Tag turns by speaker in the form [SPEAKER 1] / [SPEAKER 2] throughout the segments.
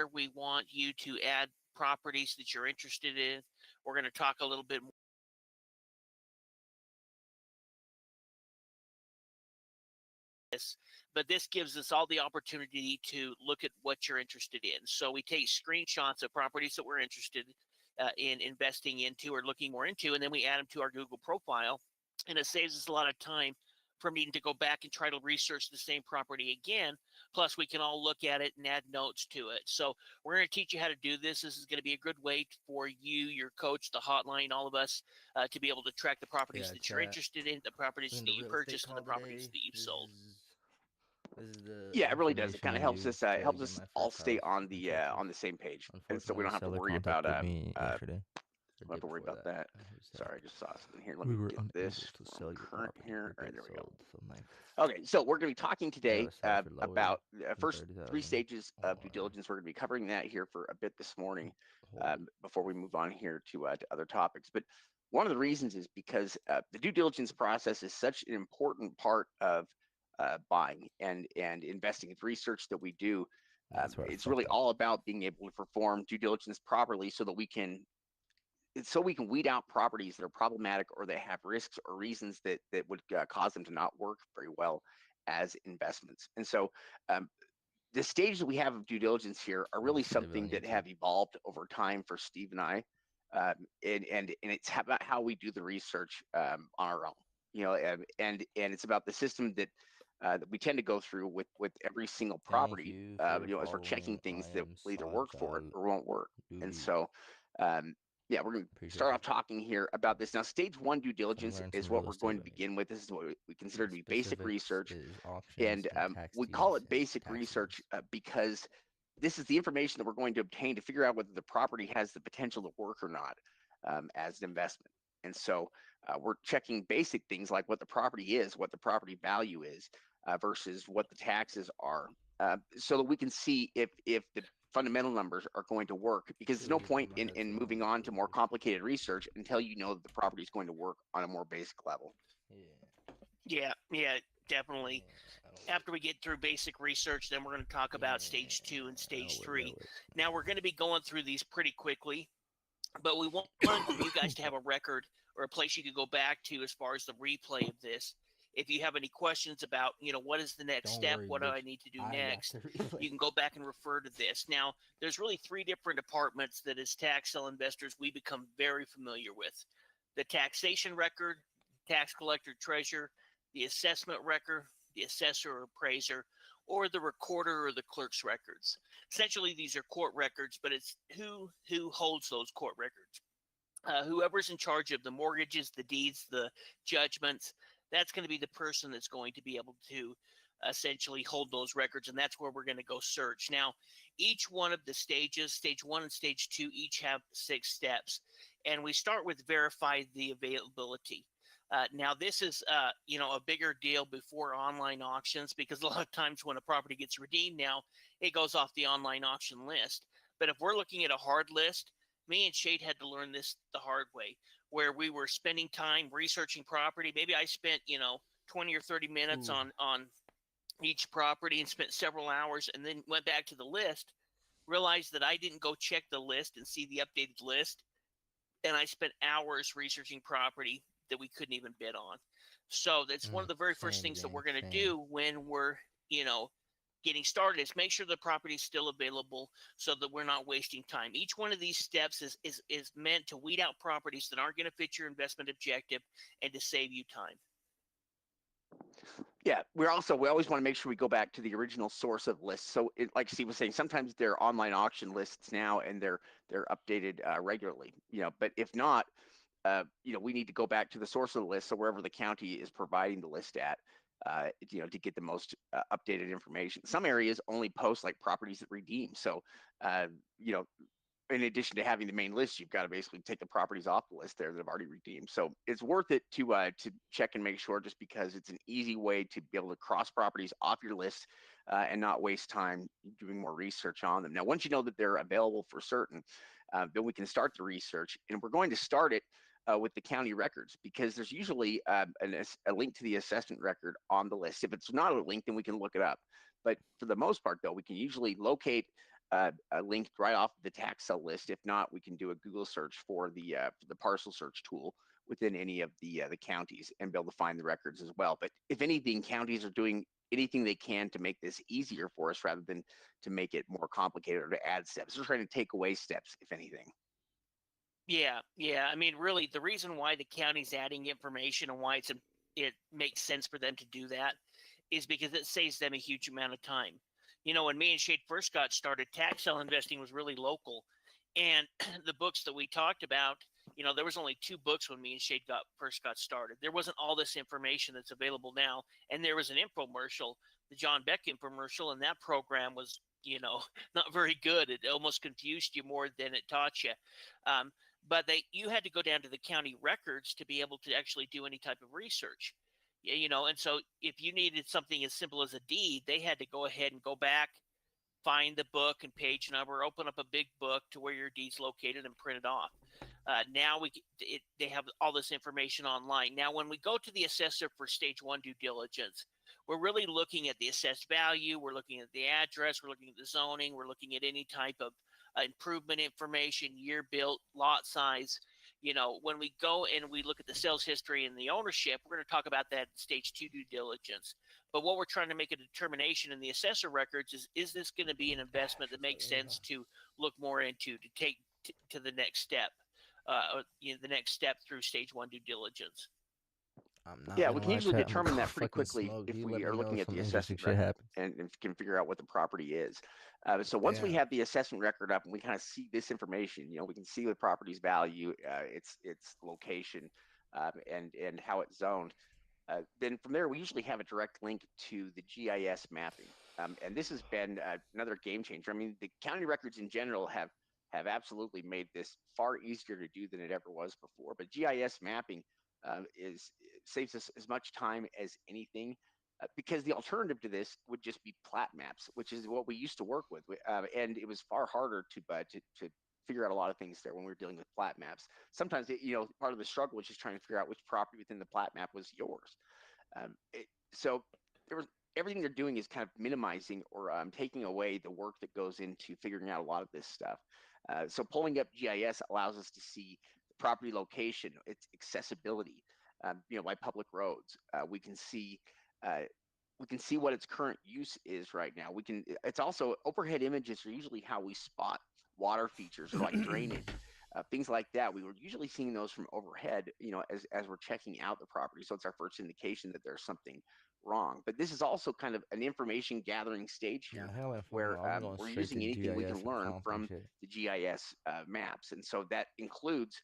[SPEAKER 1] where we want you to add properties that you're interested in. We're going to talk a little bit more. But this gives us all the opportunity to look at what you're interested in. So we take screenshots of properties that we're interested in investing into or looking more into, and then we add them to our Google profile. And it saves us a lot of time from needing to go back and try to research the same property again. Plus, we can all look at it and add notes to it. So we're going to teach you how to do this. This is going to be a good way for you, your coach, the hotline, all of us to be able to track the properties that you're interested in, the properties that you purchased, and the properties that you've sold.
[SPEAKER 2] Yeah, it really does. It kind of helps us all stay on the same page, and so we don't have to worry about that. Sorry, I just saw something here. Let me get this current here. All right, there we go. Okay, so we're going to be talking today about the first 3 stages of due diligence. We're going to be covering that here for a bit this morning before we move on here to other topics. But one of the reasons is because the due diligence process is such an important part of buying and investing. It's research that we do. It's really all about being able to perform due diligence properly so that we can weed out properties that are problematic or that have risks or reasons that would cause them to not work very well as investments. And so the stages that we have of due diligence here are really something that have evolved over time for Steve and I, and it's about how we do the research on our own, and it's about the system that we tend to go through with every single property, as we're checking things that will either work for it or won't work. And so yeah, we're going to start off talking here about this. Now, stage 1 due diligence is what we're going to begin with. This is what we consider to be basic research. And we call it basic research because this is the information that we're going to obtain to figure out whether the property has the potential to work or not as an investment. And so we're checking basic things like what the property is, what the property value is versus what the taxes are, so that we can see if the fundamental numbers are going to work, because there's no point in moving on to more complicated research until you know that the property is going to work on a more basic level.
[SPEAKER 1] Yeah, definitely. After we get through basic research, then we're going to talk about stage 2 and stage 3. Now, we're going to be going through these pretty quickly, but we want you guys to have a record or a place you could go back to as far as the replay of this. If you have any questions about, what is the next step, what do I need to do next, you can go back and refer to this. Now, there's really 3 different departments that as tax sale investors we become very familiar with. The taxation record, tax collector treasurer, the assessment record, the assessor or appraiser, or the recorder or the clerk's records. Essentially, these are court records, but it's who holds those court records. Whoever's in charge of the mortgages, the deeds, the judgments, that's going to be the person that's going to be able to essentially hold those records, and that's where we're going to go search. Now, each one of the stages, stage 1 and stage 2, each have 6 steps, and we start with verify the availability. Now, this is, a bigger deal before online auctions, because a lot of times when a property gets redeemed now, it goes off the online auction list. But if we're looking at a hard list, me and Shade had to learn this the hard way, where we were spending time researching property. Maybe I spent, 20 or 30 minutes on each property and spent several hours, and then went back to the list, realized that I didn't go check the list and see the updated list, and I spent hours researching property that we couldn't even bid on. So that's one of the very first things that we're going to do when we're, getting started, is make sure the property is still available so that we're not wasting time. Each one of these steps is meant to weed out properties that aren't going to fit your investment objective and to save you time.
[SPEAKER 2] Yeah, we always want to make sure we go back to the original source of lists. So like Steve was saying, sometimes they're online auction lists now and they're updated regularly, but if not, we need to go back to the source of the list. So wherever the county is providing the list at, to get the most updated information. Some areas only post like properties that redeem. So, in addition to having the main list, you've got to basically take the properties off the list there that have already redeemed. So it's worth it to check and make sure, just because it's an easy way to be able to cross properties off your list and not waste time doing more research on them. Now, once you know that they're available for certain, then we can start the research, and we're going to start it with the county records, because there's usually a link to the assessment record on the list. If it's not a link, then we can look it up. But for the most part, though, we can usually locate linked right off the tax sale list. If not, we can do a Google search for the parcel search tool within any of the counties and be able to find the records as well. But if anything, counties are doing anything they can to make this easier for us rather than to make it more complicated or to add steps. They're trying to take away steps, if anything.
[SPEAKER 1] Yeah, yeah. I mean, really, the reason why the county's adding information and why it makes sense for them to do that is because it saves them a huge amount of time. When me and Shade first got started, tax sale investing was really local, and the books that we talked about, there was only 2 books when me and Shade first got started. There wasn't all this information that's available now, and there was an infomercial, the John Beck infomercial, and that program was, not very good. It almost confused you more than it taught you. But you had to go down to the county records to be able to actually do any type of research. And so if you needed something as simple as a deed, they had to go ahead and go back, find the book and page number, open up a big book to where your deed's located and print it off. Now they have all this information online. Now, when we go to the assessor for stage 1 due diligence, we're really looking at the assessed value. We're looking at the address. We're looking at the zoning. We're looking at any type of improvement information, year built, lot size. When we go and we look at the sales history and the ownership, we're going to talk about that in stage 2 due diligence. But what we're trying to make a determination in the assessor records is this going to be an investment that makes sense to look more into, to take to the next step, the next step through stage 1 due diligence.
[SPEAKER 2] Yeah, we can usually determine that pretty quickly if we are looking at the assessment record and can figure out what the property is. So once we have the assessment record up and we kind of see this information, we can see the property's value, its location, and how it's zoned. Then from there, we usually have a direct link to the GIS mapping. And this has been another game changer. I mean, the county records in general have absolutely made this far easier to do than it ever was before. But GIS mapping saves us as much time as anything, because the alternative to this would just be plat maps, which is what we used to work with, and it was far harder to figure out a lot of things there when we were dealing with plat maps. Sometimes part of the struggle was just trying to figure out which property within the plat map was yours. So everything they're doing is kind of minimizing or taking away the work that goes into figuring out a lot of this stuff. So pulling up GIS allows us to see the property location, its accessibility, by public roads. We can see what its current use is right now. It's also, overhead images are usually how we spot water features or like drainage, things like that. We were usually seeing those from overhead, as we're checking out the property. So it's our first indication that there's something wrong. But this is also kind of an information gathering stage here, where we're using anything we can learn from the GIS maps. And so that includes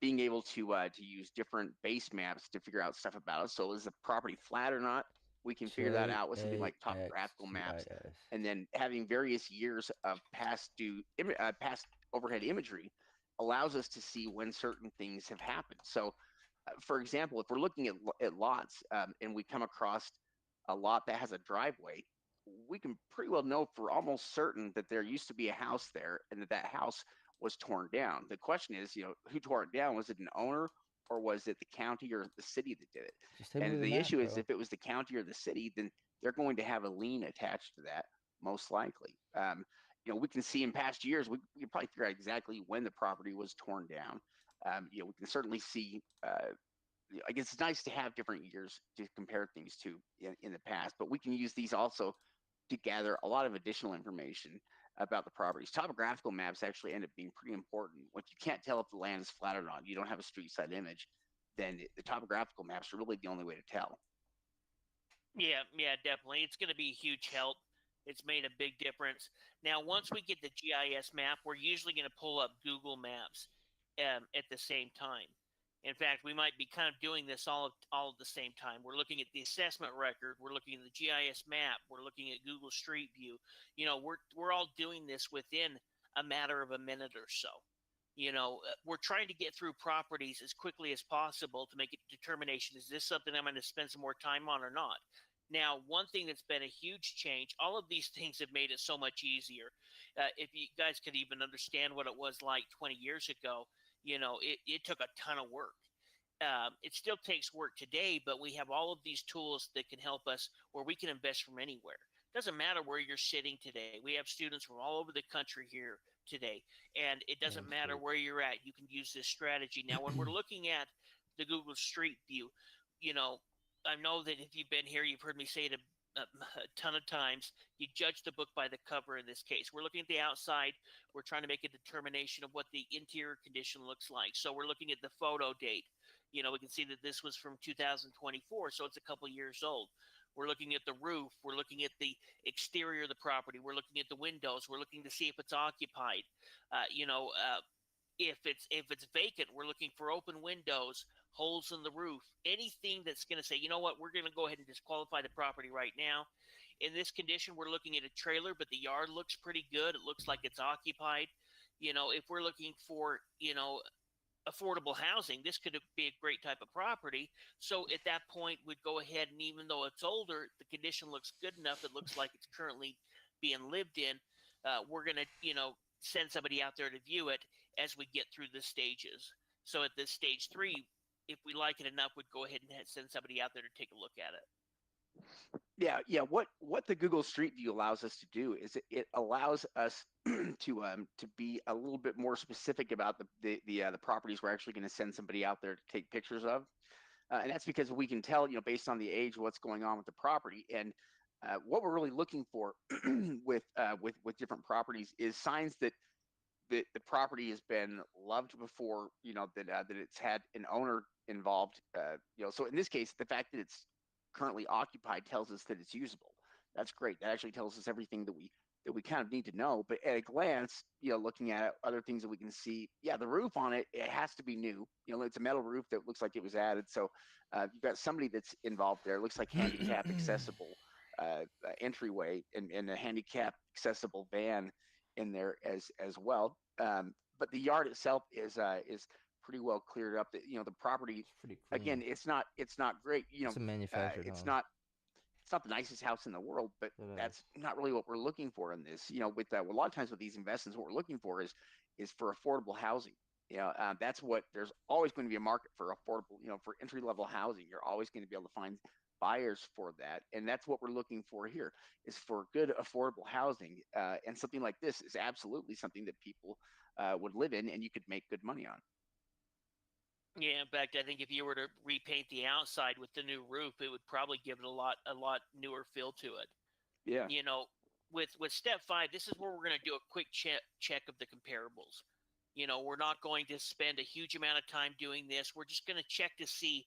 [SPEAKER 2] being able to use different base maps to figure out stuff about it. So is the property flat or not? We can figure that out with something like topographical maps, and then having various years of past overhead imagery allows us to see when certain things have happened. So, for example, if we're looking at lots and we come across a lot that has a driveway, we can pretty well know for almost certain that there used to be a house there and that house was torn down. The question is, who tore it down? Was it an owner, or was it the county or the city that did it? And the issue is, if it was the county or the city, then they're going to have a lien attached to that, most likely. We can see in past years, we can probably figure out exactly when the property was torn down. We can certainly see, I guess it's nice to have different years to compare things to in the past, but we can use these also to gather a lot of additional information about the properties. Topographical maps actually end up being pretty important. When you can't tell if the land is flat or not, you don't have a street side image, then the topographical maps are really the only way to tell.
[SPEAKER 1] Yeah, definitely. It's going to be a huge help. It's made a big difference. Now, once we get the GIS map, we're usually going to pull up Google Maps at the same time. In fact, we might be kind of doing this all at the same time. We're looking at the assessment record. We're looking at the GIS map. We're looking at Google Street View. We're all doing this within a matter of a minute or so. We're trying to get through properties as quickly as possible to make a determination. Is this something I'm going to spend some more time on or not? Now, one thing that's been a huge change, all of these things have made it so much easier. If you guys could even understand what it was like 20 years ago, it took a ton of work. It still takes work today, but we have all of these tools that can help us, where we can invest from anywhere. doesn't matter where you're sitting today. We have students from all over the country here today, and it doesn't matter where you're at. You can use this strategy. Now, when we're looking at the Google Street View, I know that if you've been here, you've heard me say it a ton of times. You judge the book by the cover in this case. We're looking at the outside. We're trying to make a determination of what the interior condition looks like. So we're looking at the photo date. We can see that this was from 2024, so it's a couple years old. We're looking at the roof. We're looking at the exterior of the property. We're looking at the windows. We're looking to see if it's occupied. If it's vacant, we're looking for open windows, holes in the roof, anything that's going to say, you know what, we're going to go ahead and disqualify the property right now. In this condition, we're looking at a trailer, but the yard looks pretty good. It looks like it's occupied. If we're looking for, affordable housing, this could be a great type of property. So at that point, we'd go ahead, and even though it's older, the condition looks good enough. It looks like it's currently being lived in. We're going to, send somebody out there to view it as we get through the stages. So at this stage 3, if we like it enough, we'd go ahead and send somebody out there to take a look at it.
[SPEAKER 2] Yeah. What the Google Street View allows us to do is it allows us to be a little bit more specific about the properties we're actually going to send somebody out there to take pictures of, and that's because we can tell, based on the age, what's going on with the property. And what we're really looking for with different properties is signs that the property has been loved before, that it's had an owner involved. So in this case, the fact that it's currently occupied tells us that it's usable. That's great. That actually tells us everything that we kind of need to know. But at a glance, looking at other things that we can see, the roof on it has to be new. It's a metal roof that looks like it was added. So you've got somebody that's involved there. It looks like handicap accessible entryway and a handicap accessible van in there as well. But the yard itself is pretty well cleared up. The property, again, it's not great.
[SPEAKER 3] It's a manufactured
[SPEAKER 2] it's
[SPEAKER 3] home.
[SPEAKER 2] not the nicest house in the world, but that's not really what we're looking for in this. With a lot of times with these investments, what we're looking for is for affordable housing. That's what there's always going to be a market for affordable, for entry level housing. You're always going to be able to find buyers for that, and that's what we're looking for here, is for good affordable housing. And something like this is absolutely something that people would live in, and you could make good money on.
[SPEAKER 1] Yeah, in fact, I think if you were to repaint the outside with the new roof, it would probably give it a lot newer feel to it.
[SPEAKER 2] Yeah.
[SPEAKER 1] With step 5, this is where we're going to do a quick check of the comparables. We're not going to spend a huge amount of time doing this. We're just going to check to see,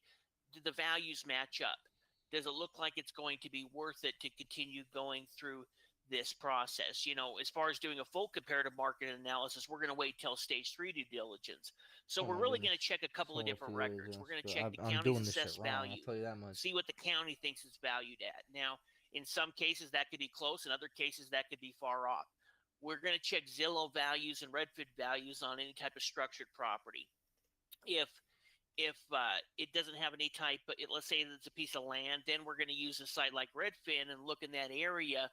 [SPEAKER 1] do the values match up? Does it look like it's going to be worth it to continue going through this process? As far as doing a full comparative market analysis, we're going to wait till stage 3 due diligence. So we're really going to check a couple of different records. We're going to check the county's assessed value, see what the county thinks it's valued at. Now, in some cases, that could be close. In other cases, that could be far off. We're going to check Zillow values and Redfin values on any type of structured property. If it doesn't have any type, but let's say it's a piece of land, then we're going to use a site like Redfin and look in that area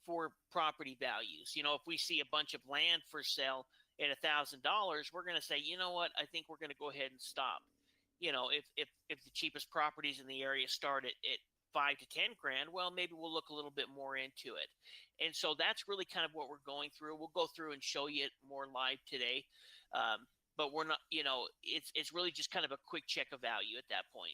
[SPEAKER 1] for property values. If we see a bunch of land for sale at $1,000, we're going to say, you know what, I think we're going to go ahead and stop. If the cheapest properties in the area start at 5 to 10 grand, well, maybe we'll look a little bit more into it. And so that's really kind of what we're going through. We'll go through and show you it more live today. But we're not, it's really just kind of a quick check of value at that point.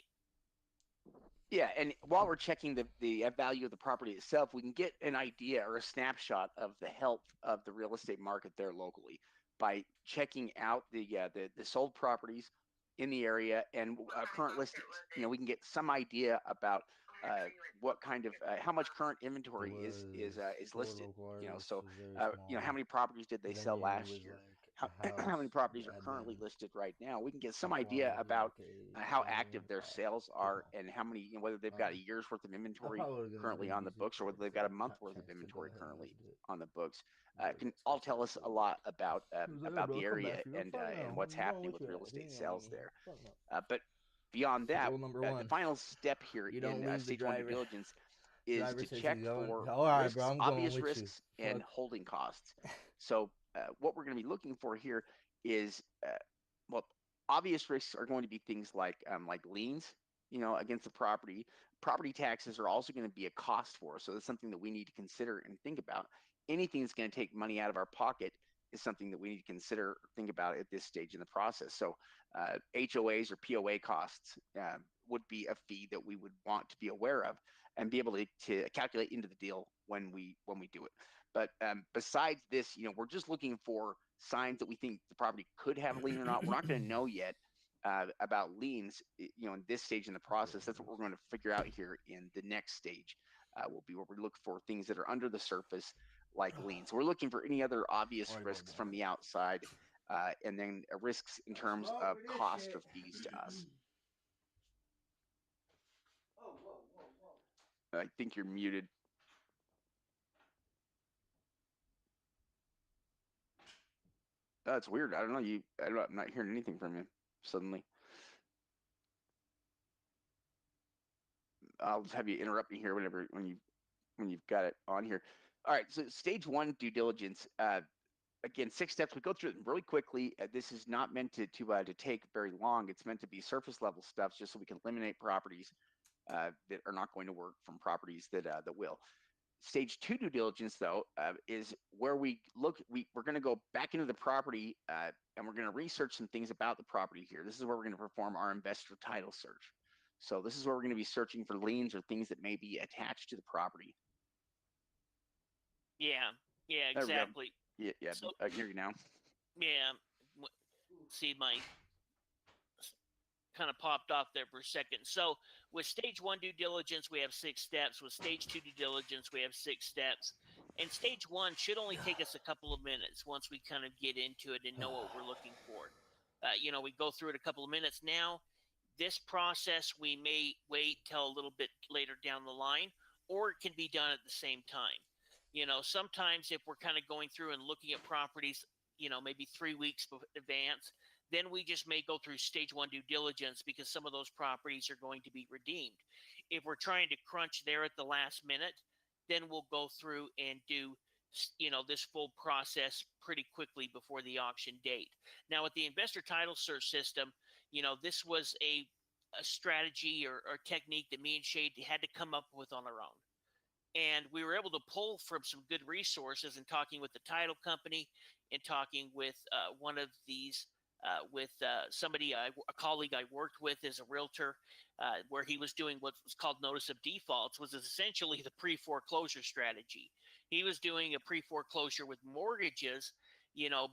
[SPEAKER 2] Yeah, and while we're checking the value of the property itself, we can get an idea or a snapshot of the health of the real estate market there locally by checking out the sold properties in the area and current listings. We can get some idea about what kind of how much current inventory is listed. So how many properties did they sell last year? How many properties are currently listed right now? We can get some idea about how active their sales are and how many, whether they've got a year's worth of inventory currently on the books or whether they've got a month worth of inventory currently on the books. Can all tell us a lot about the area and what's happening with real estate sales there. But beyond that, the final step here in stage 1 due diligence is to check for risks, obvious risks and holding costs. So what we're going to be looking for here is, obvious risks are going to be things like liens. against the property. Property taxes are also going to be a cost for us. So that's something that we need to consider and think about. Anything that's going to take money out of our pocket is something that we need to consider or think about at this stage in the process. So HOAs or POA costs would be a fee that we would want to be aware of and be able to calculate into the deal when we do it. But besides this, we're just looking for signs that we think the property could have a lien or not. We're not going to know yet about liens, in this stage in the process. That's what we're going to figure out here in the next stage. Will be where we look for things that are under the surface, like liens. So we're looking for any other obvious risks from the outside, and then risks in terms of cost or fees to us. I think you're muted. That's weird. I don't know. I'm not hearing anything from you suddenly. I'll just have you interrupt me here when you've got it on here. All right. So stage 1 due diligence. Again, 6 steps. We go through them really quickly. This is not meant to take very long. It's meant to be surface level stuff, just so we can eliminate properties that are not going to work from properties that will. Stage 2 due diligence, though, is where we're going to go back into the property and we're going to research some things about the property here. This is where we're going to perform our investor title search. So this is where we're going to be searching for liens or things that may be attached to the property.
[SPEAKER 1] Yeah, exactly.
[SPEAKER 2] Yeah, so, I hear you now.
[SPEAKER 1] Yeah, see, my kind of popped off there for a second. So with stage 1 due diligence, we have 6 steps. With stage 2 due diligence, we have 6 steps. And stage 1 should only take us a couple of minutes once we kind of get into it and know what we're looking for. We go through it a couple of minutes. Now, this process, we may wait till a little bit later down the line, or it can be done at the same time. Sometimes if we're kind of going through and looking at properties, maybe 3 weeks in advance, then we just may go through stage 1 due diligence because some of those properties are going to be redeemed. If we're trying to crunch there at the last minute, then we'll go through and do, this full process pretty quickly before the auction date. Now, with the investor title search system, this was a strategy or technique that me and Shade had to come up with on our own. And we were able to pull from some good resources in talking with the title company and talking with one of these, somebody, a colleague I worked with as a realtor, where he was doing what was called notice of defaults, was essentially the pre-foreclosure strategy. He was doing a pre-foreclosure with mortgages,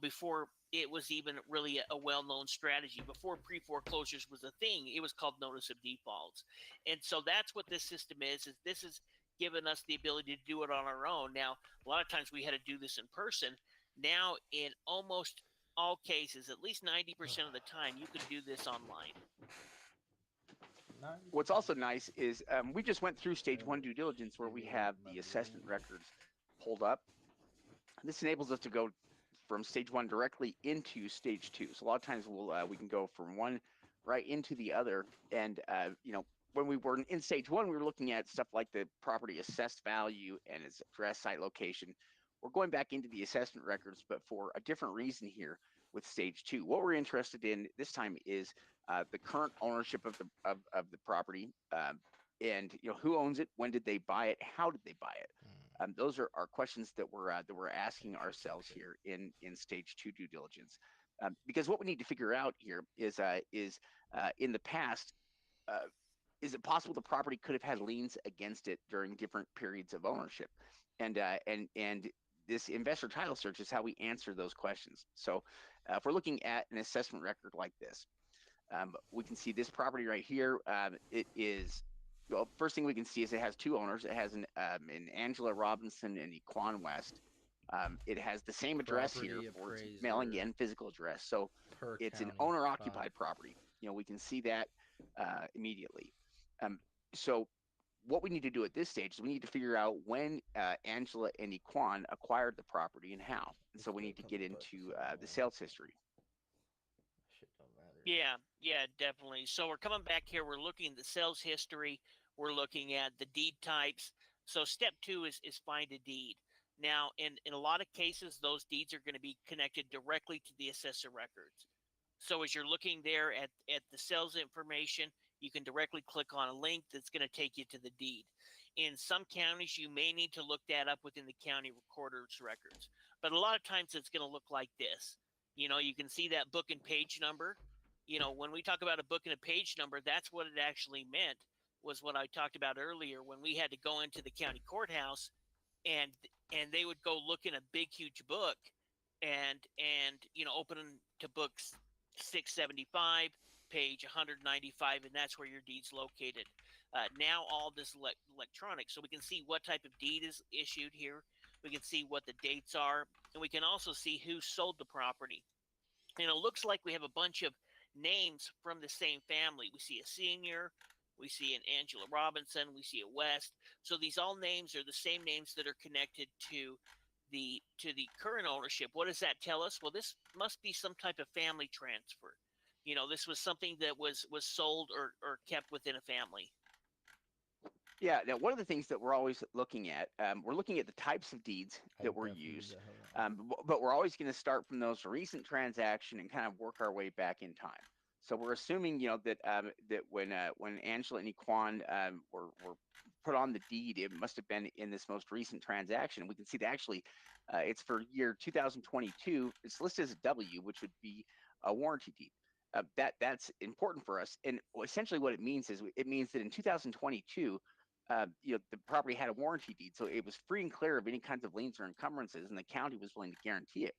[SPEAKER 1] before it was even really a well-known strategy. Before pre-foreclosures was a thing, it was called notice of defaults. And so that's what this system is this is given us the ability to do it on our own. Now, a lot of times we had to do this in person. Now, in almost all cases, at least 90% of the time, you can do this online.
[SPEAKER 2] What's also nice is we just went through stage 1 due diligence where we have the assessment records pulled up. This enables us to go from stage 1 directly into stage 2. So a lot of times we can go from one right into the other. And when we were in stage 1, we were looking at stuff like the property assessed value and its address, site location. We're going back into the assessment records, but for a different reason here with stage 2. What we're interested in this time is the current ownership of the property, and who owns it, when did they buy it, how did they buy it. Those are questions that we're asking ourselves here in stage 2 due diligence, because what we need to figure out here is in the past, is it possible the property could have had liens against it during different periods of ownership? And this investor title search is how we answer those questions. So if we're looking at an assessment record like this, we can see this property right here. It is, well, first thing we can see is it has 2 owners. It has an Angela Robinson and Equan West. It has the same address here for its mailing in physical address. So it's an owner-occupied property. We can see that immediately. So what we need to do at this stage is we need to figure out when Angela and Equan acquired the property and how. And so we need to get into the sales history.
[SPEAKER 1] Yeah, definitely. So we're coming back here. We're looking at the sales history. We're looking at the deed types. So step 2 is find a deed. Now, in a lot of cases, those deeds are going to be connected directly to the assessor records. So as you're looking there at the sales information, you can directly click on a link that's going to take you to the deed. In some counties, you may need to look that up within the county recorder's records. But a lot of times it's going to look like this. You know, you can see that book and page number. You know, when we talk about a book and a page number, that's what it actually meant, was what I talked about earlier when we had to go into the county courthouse and they would go look in a big, huge book and you know, open to books 675, page 195, and that's where your deed's located. Now all this electronic, so we can see what type of deed is issued here. We can see what the dates are, and we can also see who sold the property. And it looks like we have a bunch of names from the same family. We see a Senior, we see an Angela Robinson, we see a West. So these all names are the same names that are connected to the current ownership. What does that tell us? Well, this must be some type of family transfer. You know, this was something that was sold or kept within a family.
[SPEAKER 2] Yeah. Now, one of the things that we're always looking at, we're looking at the types of deeds that were used, but we're always going to start from those recent transaction and kind of work our way back in time. So we're assuming, you know, that that when Angela and Equan were put on the deed, it must have been in this most recent transaction. We can see that actually it's for year 2022. It's listed as a W, which would be a warranty deed. That's important for us. And essentially what it means is it means that in 2022, you know, the property had a warranty deed, so it was free and clear of any kinds of liens or encumbrances, and the county was willing to guarantee it.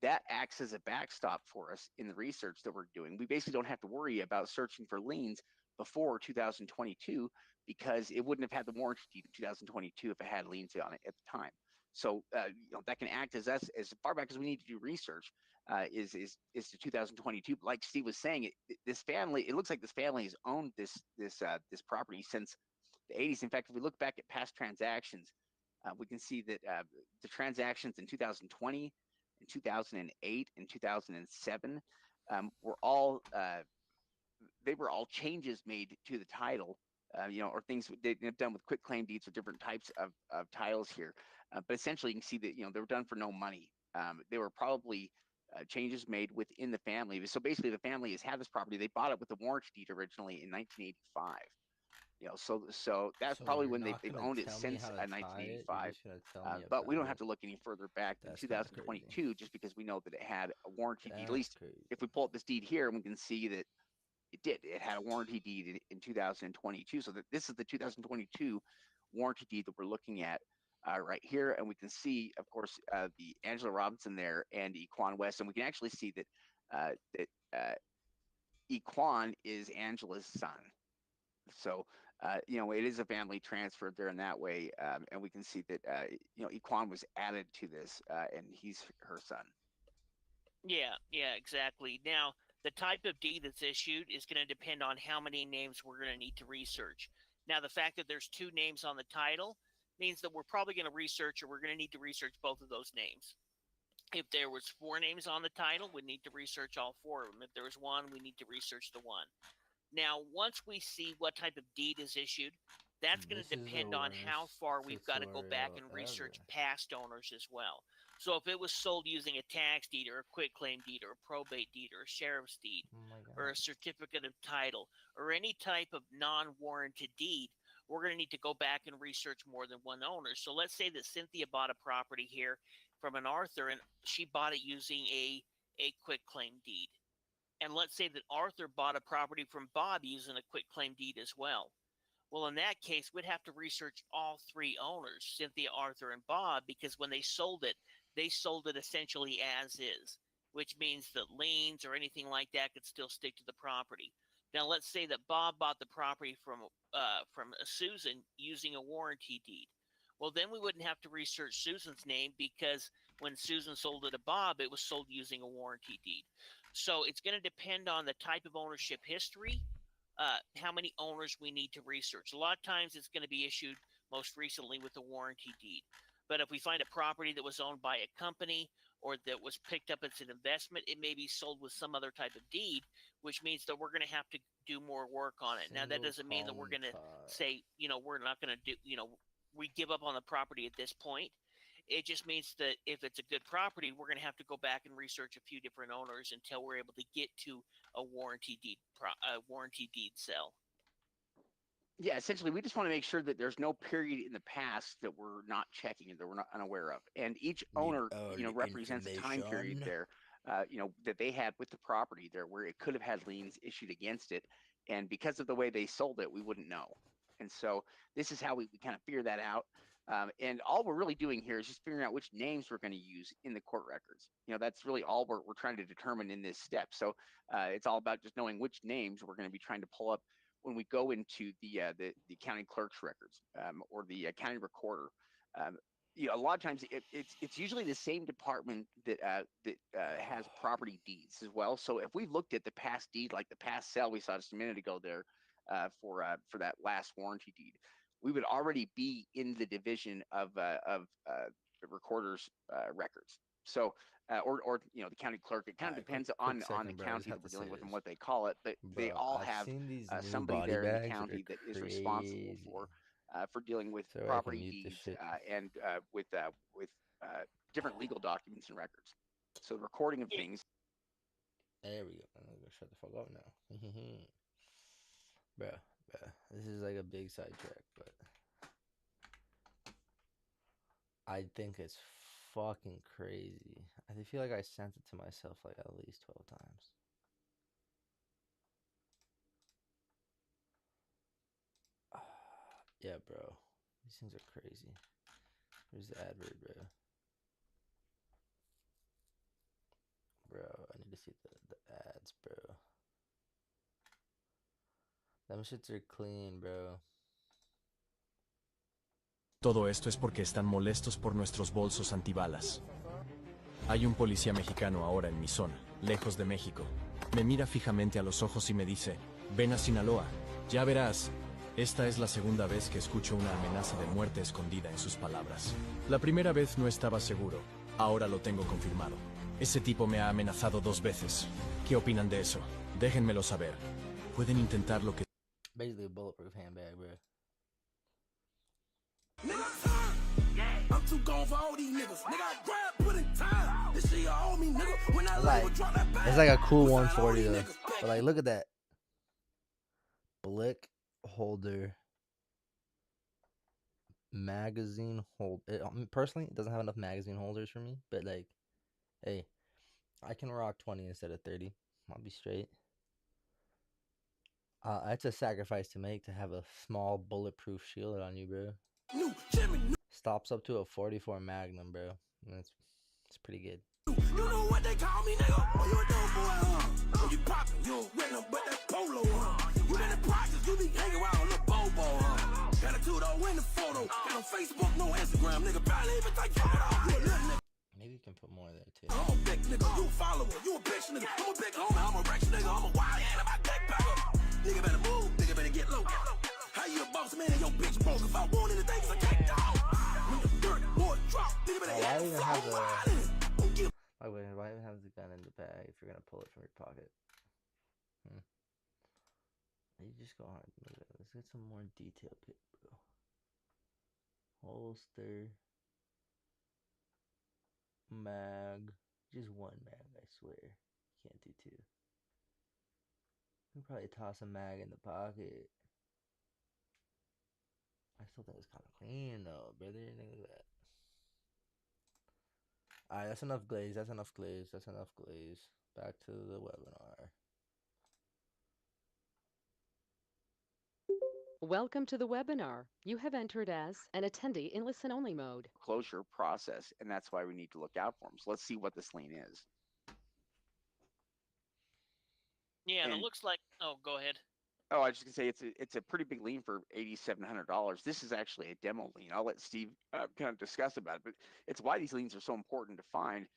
[SPEAKER 2] That acts as a backstop for us in the research that we're doing. We basically don't have to worry about searching for liens before 2022 because it wouldn't have had the warranty deed in 2022 if it had liens on it at the time. So you know, that can act as us as far back as we need to do research is to 2022. But like Steve was saying, this family, it looks like this family has owned this property since the 80s. In fact, if we look back at past transactions, we can see that the transactions in 2020, in 2008, and 2007 were all they were all changes made to the title, you know, or things they've done with quit claim deeds or different types of titles here. But essentially, you can see that, you know, they were done for no money. They were probably changes made within the family. So basically, the family has had this property. They bought it with a warranty deed originally in 1985. You know, so that's probably when they've owned it since 1985. But we don't have to look any further back than 2022 just because we know that it had a warranty deed. At least if we pull up this deed here, we can see that it had a warranty deed in 2022. So that this is the 2022 warranty deed that we're looking at right here. And we can see, of course, the Angela Robinson there and Equan West. And we can actually see that Equan is Angela's son. So, you know, it is a family transfer there in that way. And we can see that, you know, Equan was added to this and he's her son.
[SPEAKER 1] Yeah, exactly. Now, the type of deed that's issued is going to depend on how many names we're going to need to research. Now, the fact that there's 2 names on the title means that we're probably going to research, or we're going to need to research both of those names. If there was 4 names on the title, we need to research all 4 of them. If there was 1, we need to research the 1. Now, once we see what type of deed is issued, that's going to depend on how far we've got to go back and research past owners as well. So if it was sold using a tax deed or a quitclaim deed or a probate deed or a sheriff's deed or a certificate of title or any type of non-warranted deed, we're going to need to go back and research more than one owner. So let's say that Cynthia bought a property here from an Arthur and she bought it using a quitclaim deed. And let's say that Arthur bought a property from Bob using a quitclaim deed as well. Well, in that case, we'd have to research all 3 owners, Cynthia, Arthur, and Bob, because when they sold it essentially as is, which means that liens or anything like that could still stick to the property. Now, let's say that Bob bought the property from Susan using a warranty deed. Well, then we wouldn't have to research Susan's name because when Susan sold it to Bob, it was sold using a warranty deed. So it's going to depend on the type of ownership history, how many owners we need to research. A lot of times it's going to be issued most recently with a warranty deed. But if we find a property that was owned by a company or that was picked up as an investment, it may be sold with some other type of deed, which means that we're going to have to do more work on it. Now, that doesn't mean that we're going to say, you know, we're not going to do, you know, we give up on the property at this point. It just means that if it's a good property, we're going to have to go back and research a few different owners until we're able to get to a warranty deed sale.
[SPEAKER 2] Yeah, essentially, we just want to make sure that there's no period in the past that we're not checking and that we're not unaware of. And each owner, represents a time period there, that they had with the property there where it could have had liens issued against it. And because of the way they sold it, we wouldn't know. And so this is how we kind of figure that out. And all we're really doing here is just figuring out which names we're going to use in the court records. That's really all we're trying to determine in this step. So it's all about just knowing which names we're going to be trying to pull up when we go into the county clerk's records, or the county recorder. A lot of times it's usually the same department that has property deeds as well. So if we looked at the past deed, like the past sale we saw just a minute ago there, for that last warranty deed, we would already be in the division of the recorder's records. So or the county clerk. It kind of depends on the county that we're dealing with and what they call it, but they all have somebody there in the county that is responsible for dealing with property deeds and with different legal documents and records. So the recording of things.
[SPEAKER 3] There we go. I'm gonna shut the fuck up now. Bruh, this is like a big sidetrack, but I think it's fucking crazy. I feel like I sent it to myself like at least 12 times. Yeah, bro. These things are crazy. Here's the advert, bro. Bro, I need to see the ads, bro. Them shits are clean, bro.
[SPEAKER 4] Todo esto es porque están molestos por nuestros bolsos antibalas. Hay un policía mexicano ahora en mi zona, lejos de México. Me mira fijamente a los ojos y me dice, ven a Sinaloa, ya verás. Esta es la segunda vez que escucho una amenaza de muerte escondida en sus palabras. La primera vez no estaba seguro, ahora lo tengo confirmado. Ese tipo me ha amenazado 2 veces. ¿Qué opinan de eso? Déjenmelo saber. Pueden intentar lo que...
[SPEAKER 3] Basically a bulletproof handbag, bro.
[SPEAKER 5] I'm too gone for all these niggas. Nigga, I grab, put in time. This shit you owe me, nigga. When I drop that bag.
[SPEAKER 3] It's like a cool 140 though. But like, look at that. Blick holder. Magazine hold. Personally, it doesn't have enough magazine holders for me. But like, hey, I can rock 20 instead of 30. I'll be straight. It's a sacrifice to make to have a small bulletproof shield on you, bro. Stops up to a 44 Magnum, bro. It's pretty good.
[SPEAKER 5] You know what they call me, nigga? Oh, you a dope boy, huh? Oh, you poppin', you don't wear no but that polo, huh? You in the projects, you be hanging around with a bobo, huh? Got a two-door in the photo. Got no Facebook, no Instagram, nigga. Barely even take photos. You a little nigga.
[SPEAKER 3] Maybe you can put more there, too.
[SPEAKER 5] I'm a big nigga, you a follower, you a bitch nigga. I'm a big homie, I'm a rich nigga, I'm a wild and I'm a big bagger. Nigga better move, nigga better get low. How you a boss man and your bitch broke? If I want anything, I can't dog. When the dirt, boy, drop, nigga better get low.
[SPEAKER 3] Why even have the gun in the bag if you're gonna pull it from your pocket? You just go on. Let's get some more detail, bro. Holster. Mag. Just one mag, I swear. Can't do 2. You can probably toss a mag in the pocket. I still think it's kind of clean though, brother. Look at that. Alright, that's enough glaze. That's enough glaze. That's enough glaze. Back to the webinar.
[SPEAKER 6] Welcome to the webinar. You have entered as an attendee in listen-only mode.
[SPEAKER 2] Closure process, and that's why we need to look out for them. So let's see what this lien is.
[SPEAKER 1] Yeah, and it looks like. Oh, go ahead.
[SPEAKER 2] Oh, I was just gonna say it's a pretty big lien for $8,700. This is actually a demo lien. I'll let Steve kind of discuss about it, but it's why these liens are so important to find.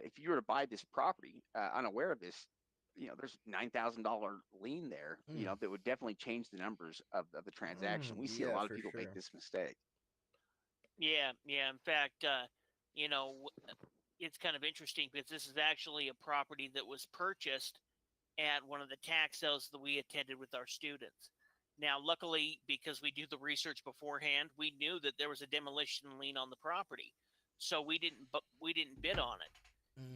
[SPEAKER 2] If you were to buy this property unaware of this, there's $9,000 lien there. That would definitely change the numbers of the transaction. We see a lot of people make this mistake.
[SPEAKER 1] Yeah. In fact, it's kind of interesting because this is actually a property that was purchased at one of the tax sales that we attended with our students. Now, luckily, because we do the research beforehand, we knew that there was a demolition lien on the property, so we didn't bid on it.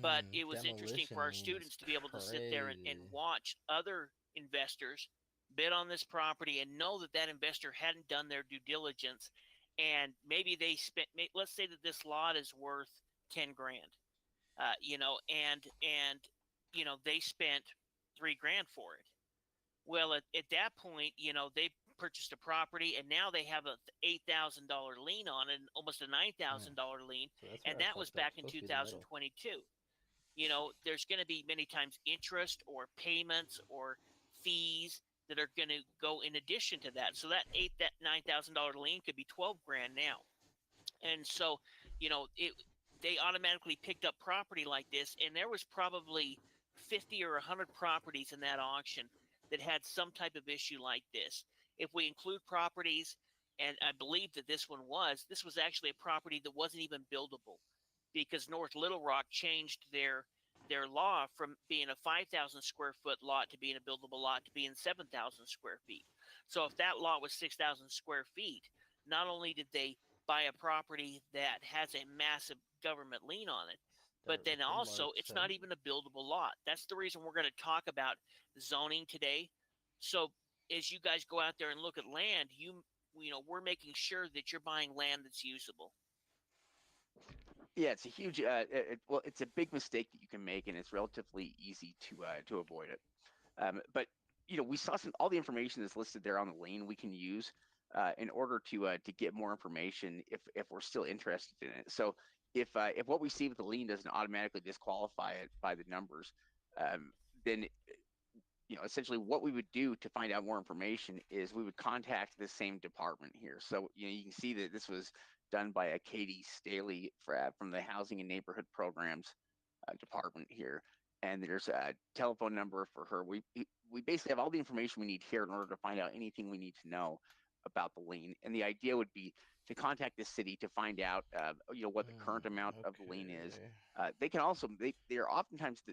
[SPEAKER 1] But it was interesting for our students to be able to sit there and watch other investors bid on this property and know that that investor hadn't done their due diligence, and maybe they spent, let's say that this lot is worth 10 grand, you know, and you know, they spent $3 grand for it. Well, at that point, you know, they purchased a property and now they have a $8,000 lien on it, and almost a $9,000 lien, and that was back in 2022. You know, there's going to be many times interest or payments or fees that are going to go in addition to that. So that $9,000 lien could be 12 grand now. And so, you know, they automatically picked up property like this, and there was probably 50 or 100 properties in that auction that had some type of issue like this. If we include properties, and I believe that this was actually a property that wasn't even buildable, because North Little Rock changed their law from being a 5,000 square foot lot to being a buildable lot to being 7,000 square feet. So if that lot was 6,000 square feet, not only did they buy a property that has a massive government lien on it, but then also it's not even a buildable lot. That's the reason we're going to talk about zoning today. So as you guys go out there and look at land, you know, we're making sure that you're buying land that's usable.
[SPEAKER 2] Yeah, it's a huge, well, it's a big mistake that you can make, and it's relatively easy to avoid it. But you know, we saw all the information that's listed there on the lien we can use in order to get more information if we're still interested in it. So if what we see with the lien doesn't automatically disqualify it by the numbers, then you know, essentially what we would do to find out more information is we would contact the same department here. So you know, you can see that this was done by a Katie Staley from the Housing and Neighborhood Programs department here, and there's a telephone number for her. We basically have all the information we need here in order to find out anything we need to know about the lien. And the idea would be to contact the city to find out you know, what the current amount of the lien is. They can also they're oftentimes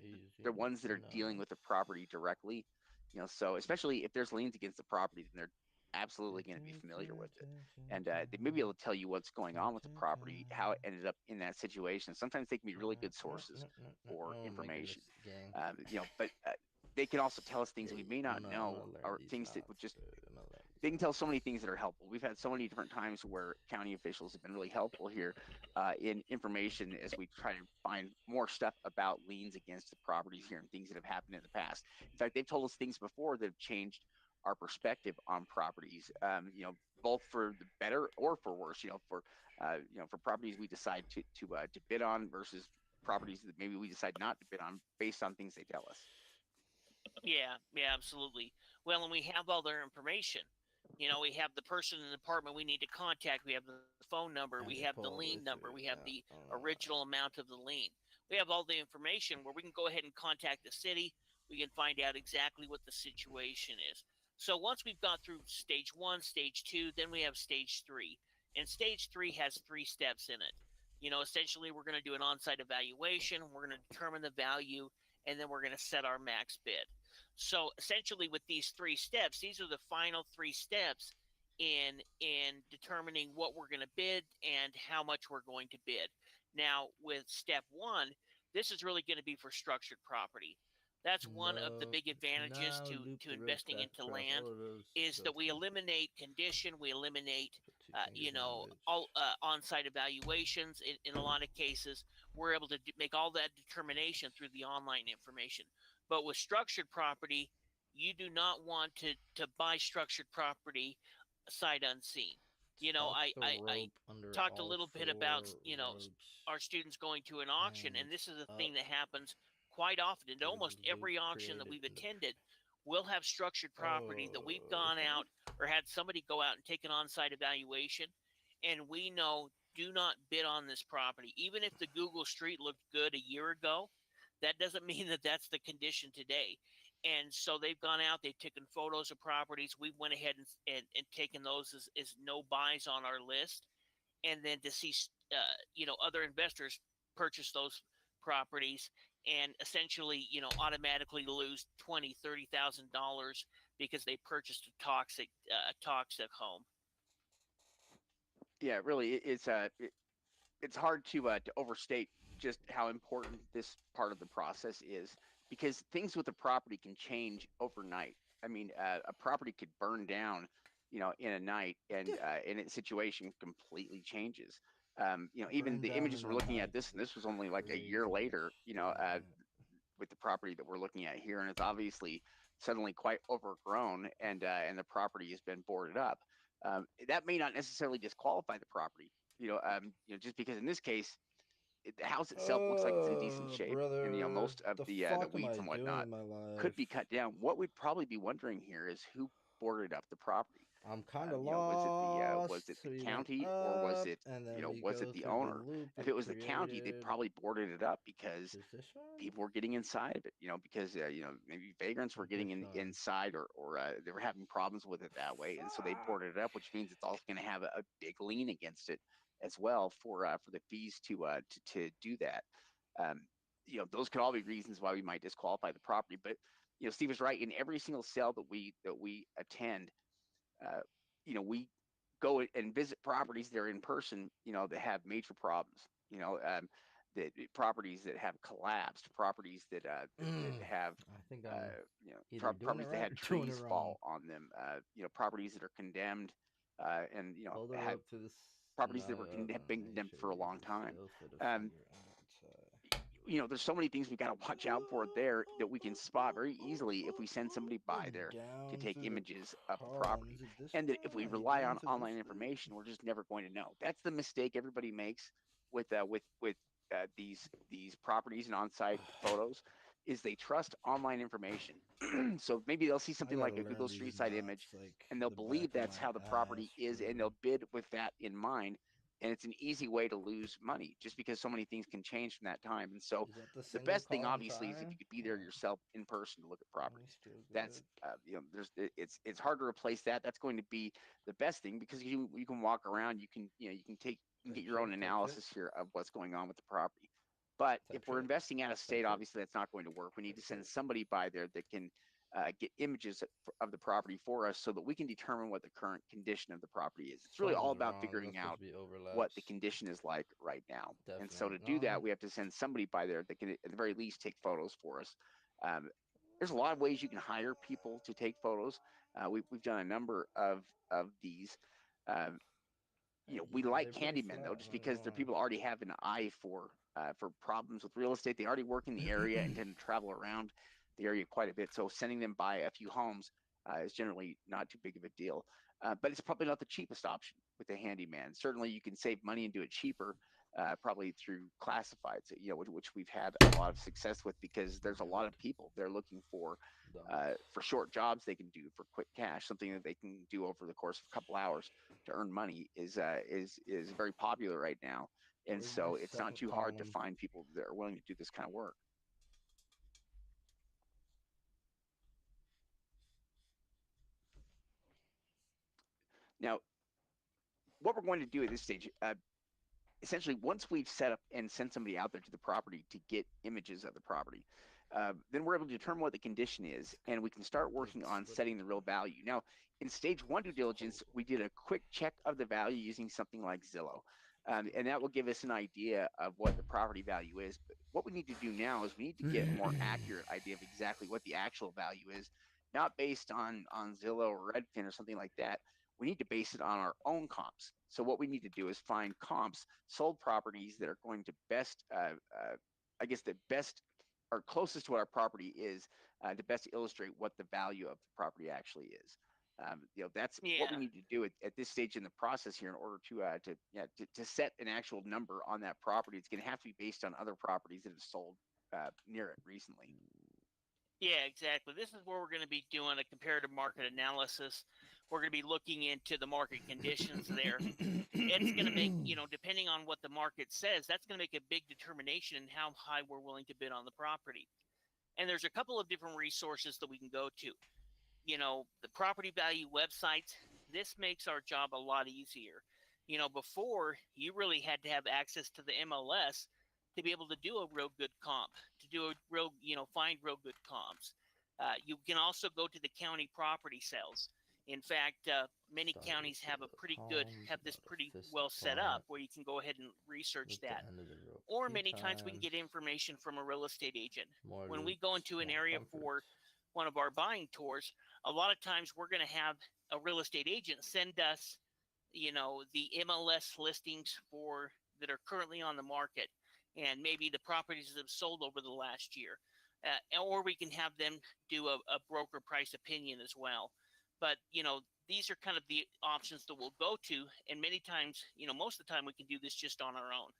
[SPEAKER 2] they're ones that are dealing with the property directly, you know, so especially if there's liens against the property, then they're absolutely going to be familiar with it, and they may be able to tell you what's going on with the property, how it ended up in that situation. Sometimes they can be really good sources for information, you know, but they can also tell us things we may not know, or things that would just, they can tell so many things that are helpful. We've had so many different times where county officials have been really helpful here in information as we try to find more stuff about liens against the properties here and things that have happened in the past. In fact, they've told us things before that have changed our perspective on properties, you know, both for the better or for worse, you know, for properties we decide to bid on versus properties that maybe we decide not to bid on based on things they tell us.
[SPEAKER 1] Yeah, absolutely. Well, and we have all their information. You know, we have the person in the department we need to contact. We have the phone number. We have the lien number. We have the original amount of the lien. We have all the information where we can go ahead and contact the city. We can find out exactly what the situation is. So once we've got through stage 1, stage 2, then we have stage 3. And stage 3 has 3 steps in it. You know, essentially we're going to do an on-site evaluation. We're going to determine the value, and then we're going to set our max bid. So essentially with these 3 steps, these are the final 3 steps in determining what we're going to bid and how much we're going to bid. Now with step 1, this is really going to be for structured property. That's one of the big advantages to investing into land, is that we eliminate condition, we eliminate you know, all on-site evaluations. In a lot of cases, we're able to make all that determination through the online information. But with structured property, you do not want to buy structured property sight unseen. You know, I talked a little bit about, you know, our students going to an auction, and this is a thing that happens quite often. In almost every auction that we've attended, we'll have structured property that we've gone out or had somebody go out and take an on-site evaluation, and we know, do not bid on this property. Even if the Google Street looked good a year ago, that doesn't mean that that's the condition today. And so they've gone out, they've taken photos of properties. We went ahead and taken those as no buys on our list. And then to see, you know, other investors purchase those properties and essentially, you know, automatically lose $20,000-$30,000 because they purchased a toxic home.
[SPEAKER 2] Yeah, really, it's hard to overstate just how important this part of the process is, because things with the property can change overnight. I mean, a property could burn down, in a night, and its situation completely changes. Even the images we're looking at this was only like a year later, with the property that we're looking at here, and it's obviously suddenly quite overgrown, and the property has been boarded up. That may not necessarily disqualify the property, just because in this case, the house itself looks like it's in decent shape,
[SPEAKER 3] brother,
[SPEAKER 2] and most of the weeds and whatnot could be cut down. What we'd probably be wondering here is who boarded up the property.
[SPEAKER 3] I'm kind of lost.
[SPEAKER 2] Was it the county, or was it, was it the owner? If it was the county, they probably boarded it up because people were getting inside of it, because maybe vagrants were getting inside, or they were having problems with it that way, and so they boarded it up, which means it's also going to have a big lien against it as well for the fees to do that. Those could all be reasons why we might disqualify the property. But Steve is right. In every single sale that we attend, we go and visit properties that are in person, that have major problems. The properties that have collapsed, properties that have properties that had trees fall on them, properties that are condemned, and had properties that were been condemned for a long time. There's so many things we got to watch out for there that we can spot very easily if we send somebody by there to take images of a property. And that if we rely on online information, we're just never going to know. That's the mistake everybody makes with these properties and on-site photos, is they trust online information. So maybe they'll see something like a Google Street Side image, and they'll believe that's how the property is, and they'll bid with that in mind. And it's an easy way to lose money, just because so many things can change from that time. And so the best thing, obviously, is if you could be there yourself in person to look at properties. That's it's hard to replace that. That's going to be the best thing, because you can walk around, you can get your own analysis here of what's going on with the property. But if we're investing out of state, obviously that's not going to work. We need to send somebody by there that can get images of the property for us, so that we can determine what the current condition of the property is. It's really all about figuring out what the condition is like right now. And so to do that, we have to send somebody by there that can, at the very least, take photos for us. There's a lot of ways you can hire people to take photos. We've done a number of these. We like handymen, though, just because the people already have an eye for problems with real estate. They already work in the area and tend to travel around the area quite a bit. So sending them by a few homes is generally not too big of a deal. But it's probably not the cheapest option with a handyman. Certainly, you can save money and do it cheaper, probably through classifieds, which we've had a lot of success with, because there's a lot of people they're looking for short jobs they can do for quick cash. Something that they can do over the course of a couple hours to earn money is very popular right now. And so it's not too hard to find people that are willing to do this kind of work. Now, what we're going to do at this stage, essentially, once we've set up and sent somebody out there to the property to get images of the property, then we're able to determine what the condition is, and we can start working on setting the real value. Now, in stage 1 due diligence, we did a quick check of the value using something like Zillow. And that will give us an idea of what the property value is. But what we need to do now is we need to get a more accurate idea of exactly what the actual value is, not based on Zillow or Redfin or something like that. We need to base it on our own comps. So what we need to do is find comps, sold properties that are going to best, the best or closest to what our property is, to best illustrate what the value of the property actually is. That's what we need to do at this stage in the process here in order to set an actual number on that property. It's going to have to be based on other properties that have sold near it recently.
[SPEAKER 1] Yeah, exactly. This is where we're going to be doing a comparative market analysis. We're going to be looking into the market conditions there. It's going to make, depending on what the market says, that's going to make a big determination in how high we're willing to bid on the property. And there's a couple of different resources that we can go to. The property value websites, this makes our job a lot easier. Before, you really had to have access to the MLS to be able to do a real good comp, to do a real, find real good comps. You can also go to the county property sales. In fact, many counties have this pretty well set up where you can go ahead and research that. Or many times we can get information from a real estate agent. When we go into an area for one of our buying tours, a lot of times we're going to have a real estate agent send us, you know, the MLS listings that are currently on the market, and maybe the properties that have sold over the last year. Or we can have them do a broker price opinion as well. But, you know, these are kind of the options that we'll go to. And many times, you know, most of the time we can do this just on our own.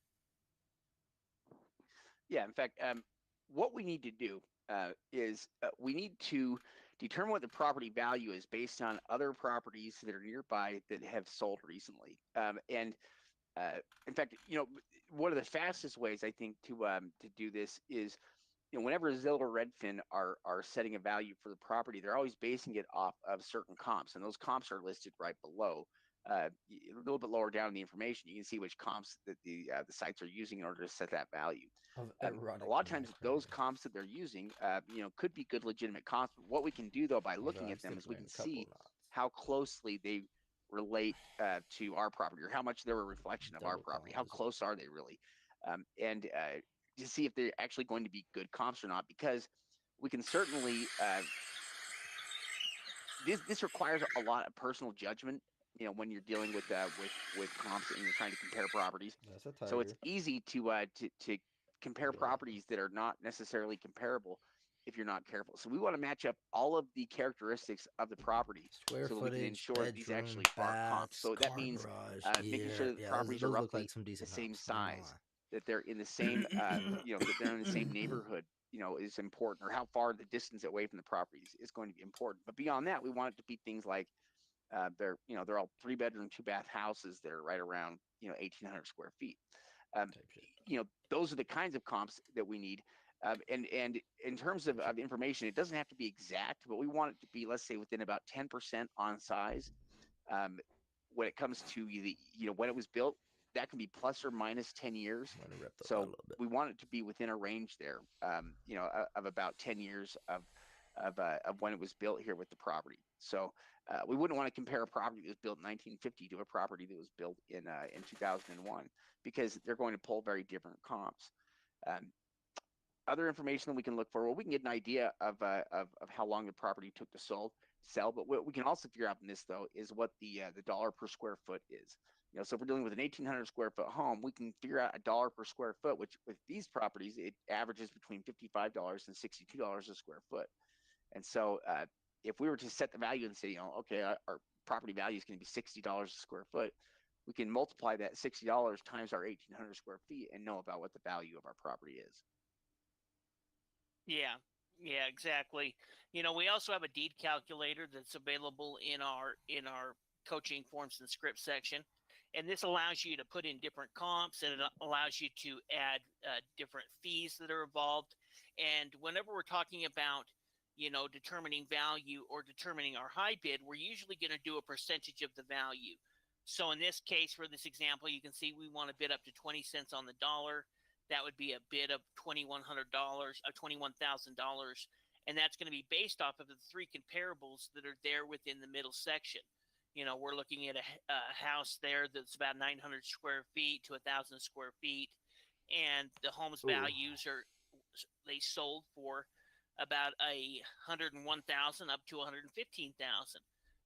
[SPEAKER 2] Yeah, in fact, what we need to do is we need to determine what the property value is based on other properties that are nearby that have sold recently. In fact, you know, one of the fastest ways I think to do this is, you know, whenever Zillow or Redfin are setting a value for the property, they're always basing it off of certain comps, and those comps are listed right below. A little bit lower down in the information, you can see which comps that the sites are using in order to set that value. A lot of times, those comps that they're using, you know, could be good, legitimate comps. But what we can do, though, by looking at them, is we can see how closely they relate to our property, or how much they're a reflection of our property. How close are they really? And to see if they're actually going to be good comps or not, because we can certainly this requires a lot of personal judgment, you know, when you're dealing with comps and you're trying to compare properties. So it's easy to compare properties that are not necessarily comparable if you're not careful. So we want to match up all of the characteristics of the property so that we can ensure that these actually are comps. So that means making sure that the properties are roughly the same size, that they're in the same you know, that they're in the same neighborhood, you know, is important, or how far the distance away from the properties is going to be important. But beyond that, we want it to be things like they're all 3-bedroom, 2-bath houses that are right around, you know, 1,800 square feet. You know, those are the kinds of comps that we need. And in terms of information, it doesn't have to be exact, but we want it to be, let's say, within about 10% on size. When it comes to the, you know, when it was built, that can be plus or minus 10 years. So we want it to be within a range there, you know, of about 10 years of when it was built here with the property. So we wouldn't want to compare a property that was built in 1950 to a property that was built in 2001, because they're going to pull very different comps. Other information that we can look for, well, we can get an idea of how long the property took to sell, but what we can also figure out in this, though, is what the dollar per square foot is. You know, so if we're dealing with an 1,800 square foot home, we can figure out $1 per square foot, which with these properties, it averages between $55 and $62 a square foot. And so if we were to set the value and say, you know, okay, our property value is going to be $60 a square foot, we can multiply that $60 times our 1,800 square feet and know about what the value of our property is.
[SPEAKER 1] Yeah, exactly. You know, we also have a deed calculator that's available in our coaching forms and script section. And this allows you to put in different comps, and it allows you to add different fees that are involved. And whenever we're talking about, you know, determining value or determining our high bid, we're usually going to do a percentage of the value. So in this case, for this example, you can see we want to bid up to 20 cents on the dollar. That would be a bid of $2,100, $21,000. And that's going to be based off of the 3 comparables that are there within the middle section. You know, we're looking at a house there that's about 900 square feet to 1,000 square feet. And the home's values they sold for about $101,000 up to $115,000.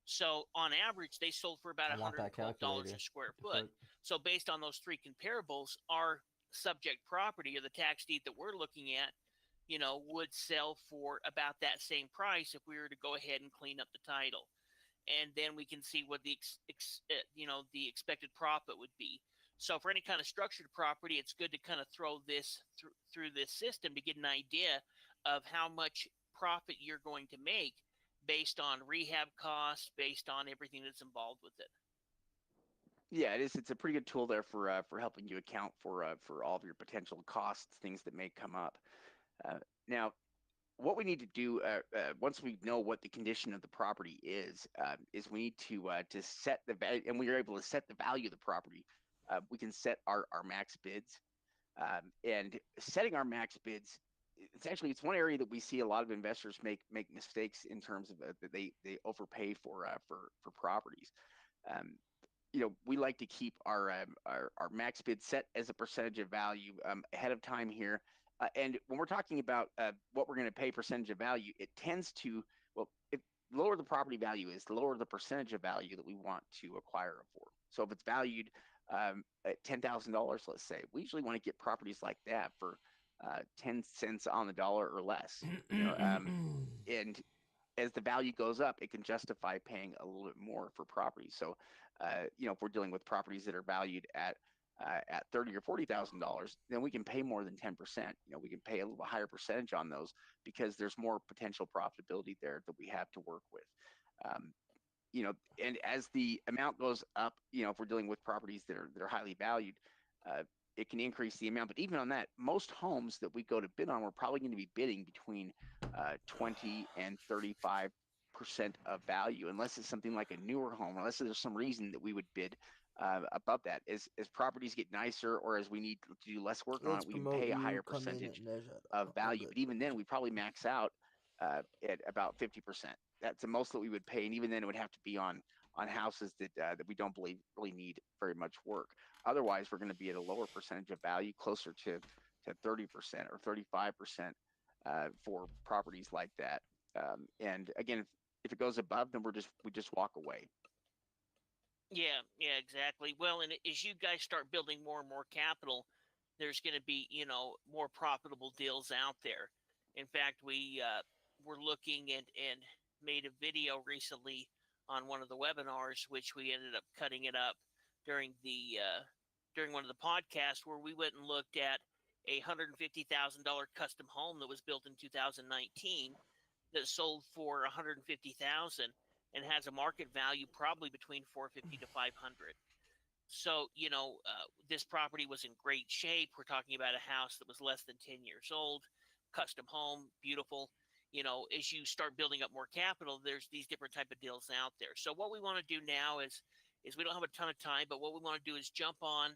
[SPEAKER 1] So on average, they sold for about $112 a square foot. So based on those 3 comparables, our subject property, or the tax deed that we're looking at, you know, would sell for about that same price if we were to go ahead and clean up the title. And then we can see what the the expected profit would be. So for any kind of structured property, it's good to kind of throw this through this system to get an idea of how much profit you're going to make based on rehab costs, based on everything that's involved with it.
[SPEAKER 2] Yeah, it is. It's a pretty good tool there for helping you account for all of your potential costs, things that may come up. Now, what we need to do once we know what the condition of the property is we need to set the value, and we are able to set the value of the property. We can set our max bids, and setting our max bids. It's one area that we see a lot of investors make mistakes in terms of that they overpay for properties. You know, we like to keep our max bid set as a percentage of value ahead of time here. And when we're talking about what we're going to pay percentage of value, it tends to, well, lower the property value is, the lower the percentage of value that we want to acquire it for. So if it's valued at $10,000, let's say, we usually want to get properties like that for 10 cents on the dollar or less. And as the value goes up, it can justify paying a little bit more for properties. So, if we're dealing with properties that are valued at $30,000 or $40,000, then we can pay more than 10%. We can pay a little higher percentage on those because there's more potential profitability there that we have to work with. And as the amount goes up, if we're dealing with properties that are highly valued, it can increase the amount. But even on that, most homes that we go to bid on, we're probably going to be bidding between 20 and 35% of value, unless it's something like a newer home, unless there's some reason that we would bid above that. As properties get nicer, or as we need to do less work on it, we can pay a higher percentage of value. But even then, we probably max out at about 50%. That's the most that we would pay, and even then, it would have to be on houses that we don't believe really need very much work. Otherwise, we're going to be at a lower percentage of value, closer to 30% or 35% for properties like that. And again, if it goes above, then we just walk away.
[SPEAKER 1] Yeah, exactly. Well, and as you guys start building more and more capital, there's going to be, more profitable deals out there. In fact, we were looking and made a video recently on one of the webinars, which we ended up cutting it up during one of the podcasts, where we went and looked at a $150,000 custom home that was built in 2019 that sold for $150,000 and has a market value probably between $450 to $500. So, this property was in great shape. We're talking about a house that was less than 10 years old, custom home, beautiful. As you start building up more capital, there's these different type of deals out there. So what we want to do now is we don't have a ton of time, but what we want to do is jump on,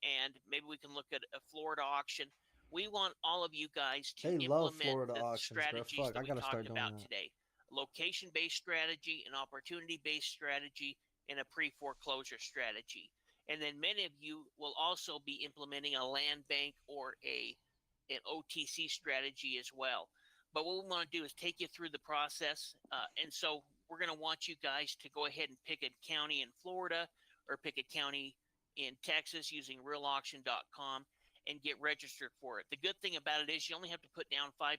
[SPEAKER 1] and maybe we can look at a Florida auction. We want all of you guys to implement the strategies that we talked about today. Location-based strategy, an opportunity-based strategy, and a pre-foreclosure strategy. And then many of you will also be implementing a land bank or an OTC strategy as well. But what we want to do is take you through the process. And so we're going to want you guys to go ahead and pick a county in Florida or pick a county in Texas using realauction.com and get registered for it. The good thing about it is you only have to put down 5%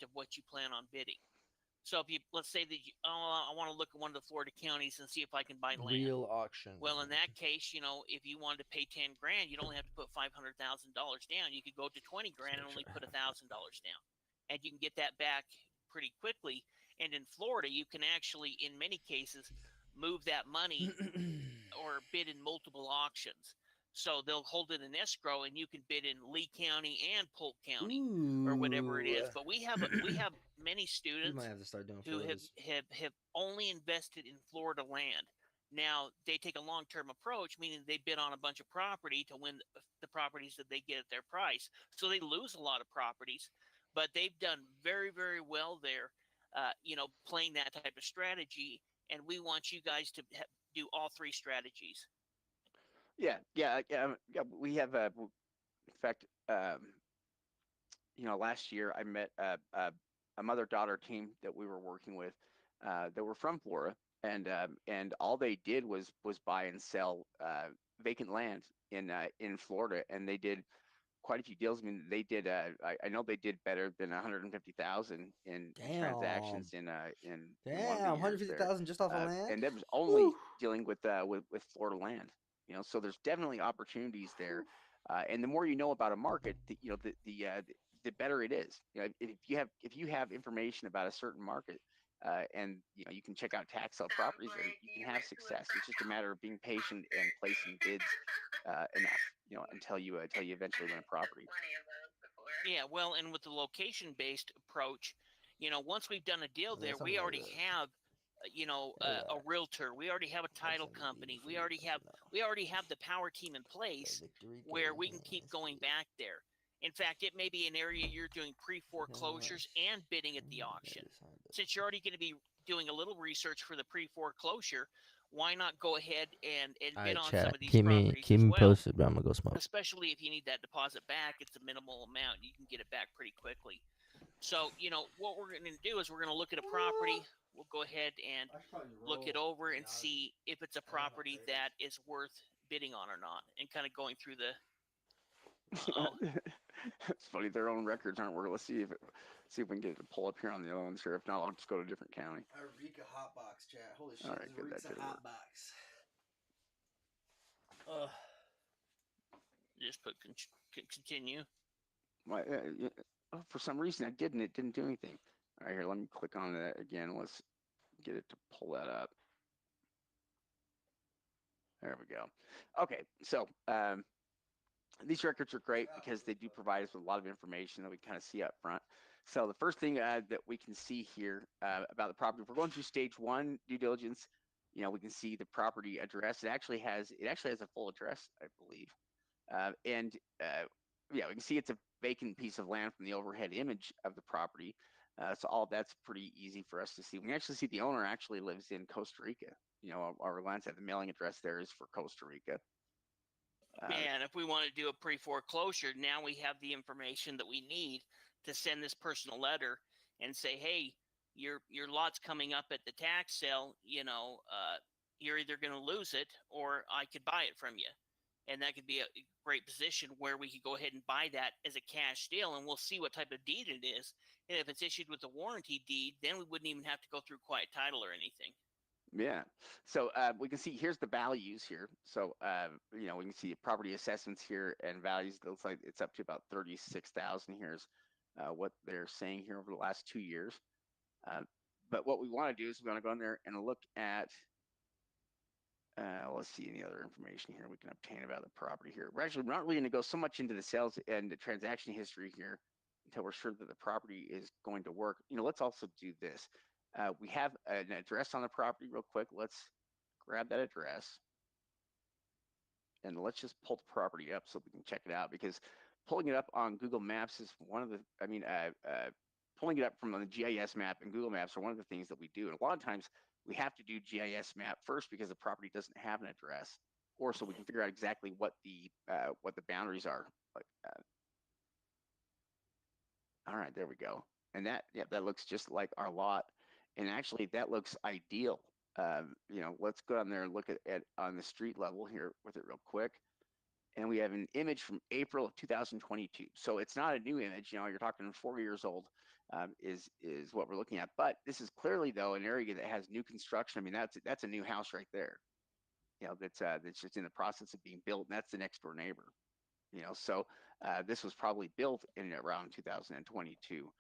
[SPEAKER 1] of what you plan on bidding. So if let's say that I want to look at one of the Florida counties and see if I can buy land.
[SPEAKER 3] Real auction.
[SPEAKER 1] Well, in that case, if you wanted to pay $10,000, you'd only have to put $500,000 down. You could go to $20,000 and only put $1,000 down. And you can get that back pretty quickly. And in Florida, you can actually, in many cases, move that money or bid in multiple auctions. So they'll hold it in escrow, and you can bid in Lee County and Polk County or whatever it is. But we have many students who have only invested in Florida land. Now, they take a long-term approach, meaning they bid on a bunch of property to win the properties that they get at their price. So they lose a lot of properties, but they've done very, very well there, playing that type of strategy. And we want you guys to do all three strategies.
[SPEAKER 2] Yeah. We have, in fact, last year I met a mother-daughter team that we were working with that were from Florida, and all they did was buy and sell vacant land in Florida, and they did quite a few deals. I mean, they did. I know they did better than 150,000 in transactions in
[SPEAKER 3] Damn, 150,000 just off of land,
[SPEAKER 2] and that was only dealing with Florida land. So there's definitely opportunities there, and the more you know about a market, the better it is. If you have information about a certain market, and you can check out tax sale properties, and you can have success. It's just a matter of being patient and placing bids enough, until you eventually win a property.
[SPEAKER 1] Yeah, well, and with the location-based approach, once we've done a deal there, we already have a realtor. We already have a title company. We already have the power team in place where we can keep going back there. In fact, it may be an area you're doing pre-foreclosures and bidding at the auction. Since you're already going to be doing a little research for the pre-foreclosure, why not go ahead and bid on some of these properties
[SPEAKER 3] keep me posted, bro. I'm gonna go smoke.
[SPEAKER 1] Especially if you need that deposit back, it's a minimal amount. You can get it back pretty quickly. So, what we're going to do is we're going to look at a property. We'll go ahead and look it over and see if it's a property that is worth bidding on or not, and kind of going through the.
[SPEAKER 2] It's funny, their own records aren't worth. Let's see if we can get it to pull up here on the other ones here. If not, I'll just go to a different county.
[SPEAKER 3] Eureka Hotbox chat. Holy shit!
[SPEAKER 2] All right, good. That did work.
[SPEAKER 1] Just put continue.
[SPEAKER 2] For some reason, it didn't do anything. All right, here, let me click on that again. Let's get it to pull that up. There we go. Okay, so these records are great because they do provide us with a lot of information that we kind of see up front. So the first thing that we can see here about the property, if we're going through stage 1 due diligence, we can see the property address. It actually has a full address, I believe. We can see it's a vacant piece of land from the overhead image of the property. So all that's pretty easy for us to see. We can actually see the owner actually lives in Costa Rica. Our lands have the mailing address there is for Costa Rica.
[SPEAKER 1] And if we want to do a pre-foreclosure, now we have the information that we need to send this person a letter and say, hey, your lot's coming up at the tax sale. You're either going to lose it or I could buy it from you. And that could be a great position where we could go ahead and buy that as a cash deal, and we'll see what type of deed it is. And if it's issued with a warranty deed, then we wouldn't even have to go through quiet title or anything.
[SPEAKER 2] Yeah. So we can see here's the values here. So we can see property assessments here and values. It looks like it's up to about 36,000. Here's what they're saying here over the last 2 years. But what we want to do is we want to go in there and look at. Let's see any other information here we can obtain about the property here. We're not really going to go so much into the sales and the transaction history here until we're sure that the property is going to work. Let's also do this. We have an address on the property real quick. Let's grab that address and let's just pull the property up so we can check it out, because pulling it up on Google Maps is one of the, pulling it up from the GIS map and Google Maps are one of the things that we do. And a lot of times we have to do GIS map first because the property doesn't have an address, or so we can figure out exactly what the boundaries are. All right, there we go. And that looks just like our lot. And actually that looks ideal. Let's go down there and look at on the street level here with it real quick. And we have an image from April of 2022. So it's not a new image. You're talking 4 years old is what we're looking at. But this is clearly, though, an area that has new construction. That's a new house right there. That's just in the process of being built. And that's the next door neighbor. So this was probably built in around 2022,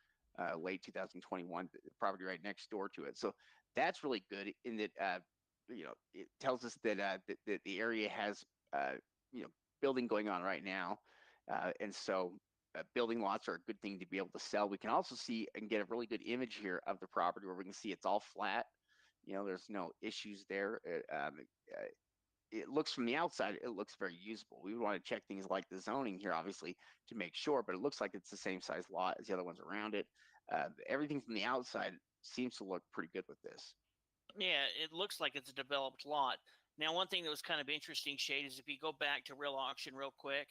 [SPEAKER 2] late 2021. The property right next door to it. So that's really good in that it tells us that that the area has building going on right now, and so building lots are a good thing to be able to sell. We can also see and get a really good image here of the property where we can see it's all flat. There's no issues there. It looks from the outside, it looks very usable. We would want to check things like the zoning here, obviously, to make sure, but it looks like it's the same size lot as the other ones around it. Everything from the outside seems to look pretty good with this.
[SPEAKER 1] Yeah, it looks like it's a developed lot. Now, one thing that was kind of interesting, Shade, is if you go back to Real Auction real quick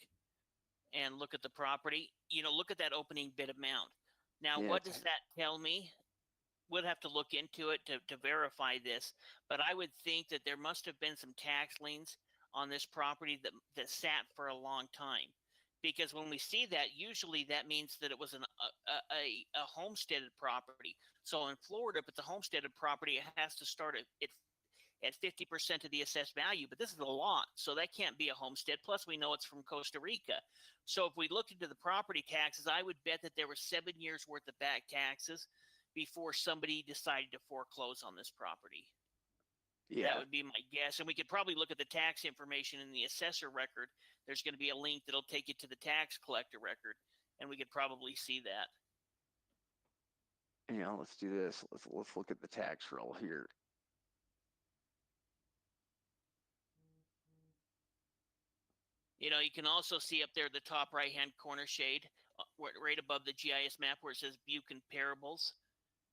[SPEAKER 1] and look at the property, look at that opening bid amount. Now, what does that tell me? We'll have to look into it to verify this, but I would think that there must have been some tax liens on this property that sat for a long time. Because when we see that, usually that means that it was a homesteaded property. So in Florida, if it's a homesteaded property, it has to start at 50% of the assessed value, but this is a lot, so that can't be a homestead. Plus, we know it's from Costa Rica. So if we looked into the property taxes, I would bet that there were 7 years worth of back taxes before somebody decided to foreclose on this property. Yeah, that would be my guess. And we could probably look at the tax information in the assessor record. There's going to be a link that'll take you to the tax collector record, and we could probably see that.
[SPEAKER 2] Let's do this. Let's look at the tax roll here.
[SPEAKER 1] You can also see up there the top right-hand corner, Shade, right above the GIS map where it says View Comparables.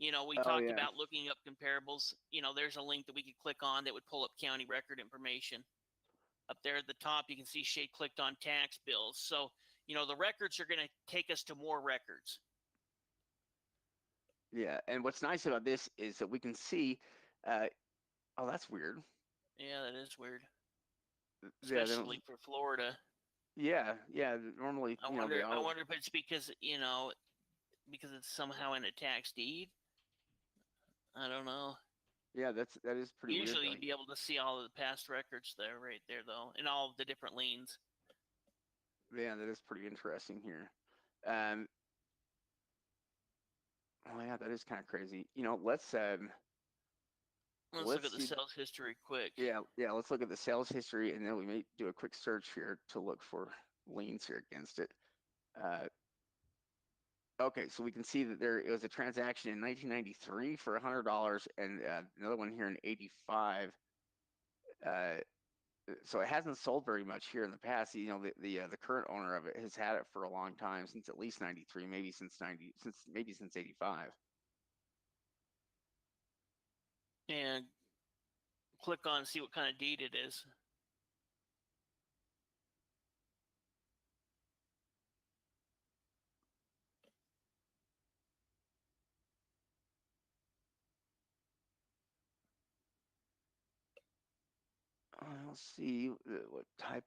[SPEAKER 1] We talked about looking up comparables. There's a link that we could click on that would pull up county record information. Up there at the top, you can see Shade clicked on tax bills. So, the records are going to take us to more records.
[SPEAKER 2] Yeah, and what's nice about this is that we can see. Oh, that's weird.
[SPEAKER 1] Yeah, that is weird.
[SPEAKER 2] Yeah,
[SPEAKER 1] Especially for Florida.
[SPEAKER 2] Yeah, yeah. Normally,
[SPEAKER 1] I wonder if it's because because it's somehow in a tax deed. I don't know.
[SPEAKER 2] Yeah, that is pretty weird.
[SPEAKER 1] Usually, you'd be able to see all of the past records there, right there, though, and all of the different liens.
[SPEAKER 2] Yeah, that is pretty interesting here. Oh yeah, that is kind of crazy. Let's
[SPEAKER 1] look at the sales history quick.
[SPEAKER 2] Yeah, let's look at the sales history, and then we may do a quick search here to look for liens here against it. Okay, so we can see that it was a transaction in 1993 for $100, and another one here in '85. So it hasn't sold very much here in the past. The current owner of it has had it for a long time, since at least '93, maybe since '85.
[SPEAKER 1] And click on see what kind of deed it is.
[SPEAKER 2] I'll see what type.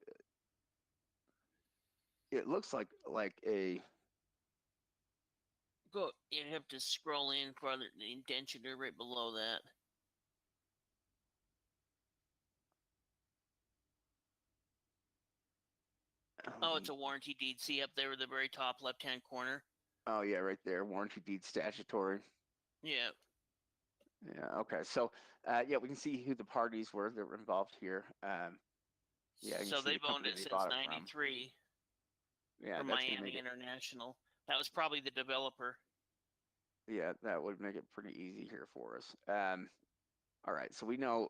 [SPEAKER 2] It looks like a.
[SPEAKER 1] Go. You have to scroll in farther. The indenture right below that. Oh, it's a warranty deed. See up there at the very top left-hand corner.
[SPEAKER 2] Oh yeah, right there. Warranty deed statutory.
[SPEAKER 1] Yeah.
[SPEAKER 2] Yeah. Okay. So, yeah, we can see who the parties were that were involved here. Yeah.
[SPEAKER 1] So they've owned it since '93.
[SPEAKER 2] Yeah.
[SPEAKER 1] From Miami International. That was probably the developer.
[SPEAKER 2] Yeah, that would make it pretty easy here for us. All right. So we know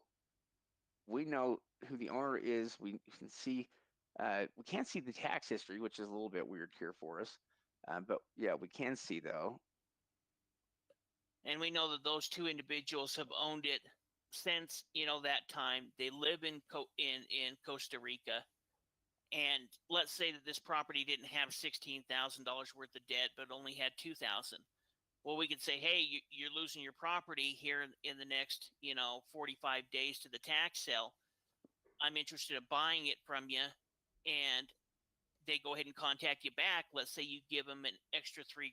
[SPEAKER 2] who the owner is. We can see. We can't see the tax history, which is a little bit weird here for us. But yeah, we can see though.
[SPEAKER 1] And we know that those two individuals have owned it since that time. They live in Costa Rica, and let's say that this property didn't have $16,000 worth of debt, but only had $2,000. Well, we could say, hey, you're losing your property here in the next 45 days to the tax sale. I'm interested in buying it from you, and they go ahead and contact you back. Let's say you give them an extra $3,000.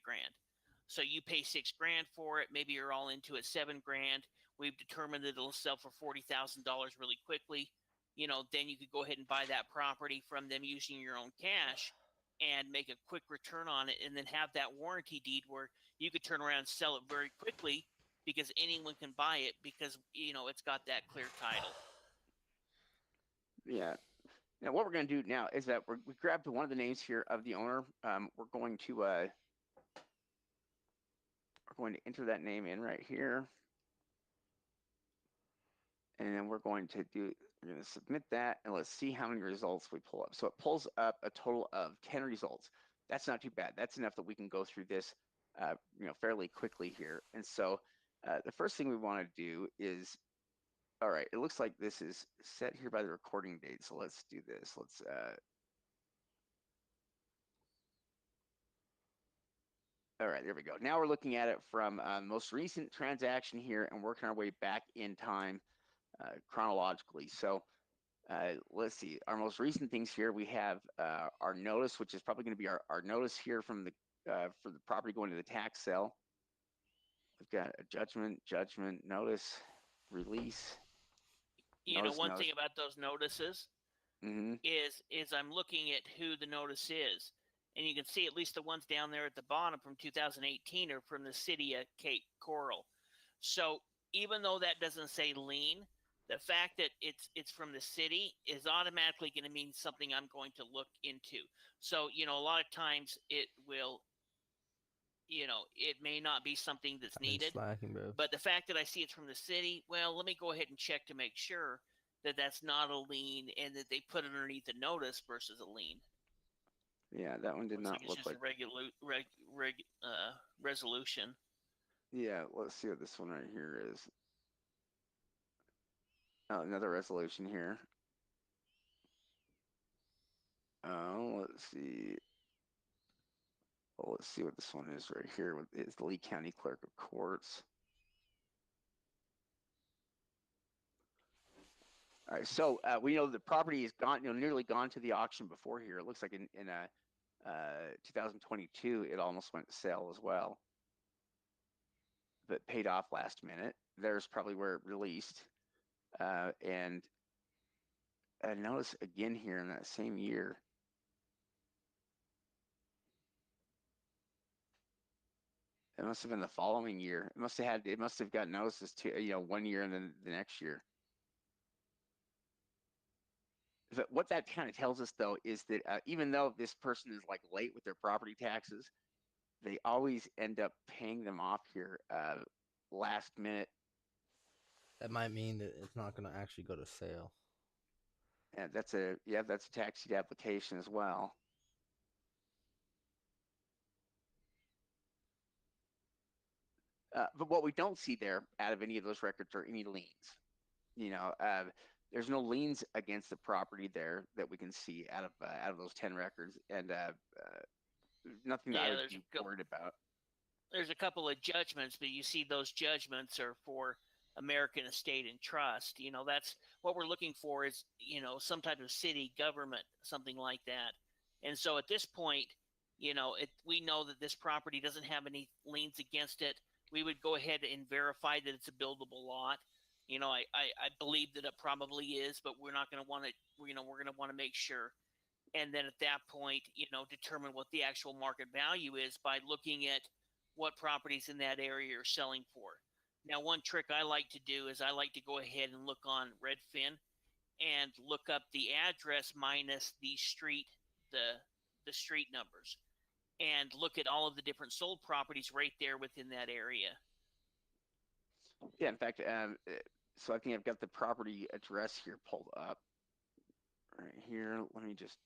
[SPEAKER 1] So you pay $6,000 for it. Maybe you're all into it $7,000. We've determined that it'll sell for $40,000 really quickly. Then you could go ahead and buy that property from them using your own cash and make a quick return on it, and then have that warranty deed where you could turn around and sell it very quickly because anyone can buy it because it's got that clear title.
[SPEAKER 2] Yeah. Now what we're going to do now is that we grabbed one of the names here of the owner. We're going to enter that name in right here, and then we're going to submit that, and let's see how many results we pull up. So it pulls up a total of 10 results. That's not too bad. That's enough that we can go through this fairly quickly here. And so the first thing we want to do is, all right, it looks like this is set here by the recording date. So let's do this. Let's all right, there we go. Now we're looking at it from most recent transaction here and working our way back in time chronologically. So let's see, our most recent things here, we have our notice, which is probably going to be our notice here from for the property going to the tax sale. We've got a judgment, notice, release.
[SPEAKER 1] One thing about those notices is I'm looking at who the notice is. And you can see at least the ones down there at the bottom from 2018 are from the city of Cape Coral. So even though that doesn't say lien, the fact that it's from the city is automatically going to mean something I'm going to look into. So, a lot of times it will, it may not be something that's needed.
[SPEAKER 3] Slacking, bro.
[SPEAKER 1] But the fact that I see it's from the city, well, let me go ahead and check to make sure that that's not a lien and that they put it underneath a notice versus a lien.
[SPEAKER 2] Yeah, that one did not look like
[SPEAKER 1] a resolution.
[SPEAKER 2] Yeah, let's see what this one right here is. Oh, another resolution here. Oh, let's see. Well, let's see what this one is right here. It's the Lee County Clerk of Courts. All right, so we know the property is gone, nearly gone to the auction before here. It looks like in 2022, it almost went to sale as well, but paid off last minute. There's probably where it released. And I notice again here in that same year, it must have been the following year. It must have got notices to 1 year and then the next year. But what that kind of tells us, though, is that even though this person is like late with their property taxes, they always end up paying them off here last minute.
[SPEAKER 3] That might mean that it's not going to actually go to sale.
[SPEAKER 2] And that's a tax deed application as well. But what we don't see there out of any of those records are any liens. There's no liens against the property there that we can see out of those 10 records, and nothing that I would be worried about.
[SPEAKER 1] There's a couple of judgments, but you see those judgments are for American Estate and Trust. That's what we're looking for is, some type of city government, something like that. And so at this point, we know that this property doesn't have any liens against it. We would go ahead and verify that it's a buildable lot. I believe that it probably is, but we're not going to want to, we're going to want to make sure. And then at that point, determine what the actual market value is by looking at what properties in that area are selling for. Now, one trick I like to do is I like to go ahead and look on Redfin and look up the address minus the street, the street numbers, and look at all of the different sold properties right there within that area.
[SPEAKER 2] Yeah, in fact, so I think I've got the property address here pulled up right here. Let me just.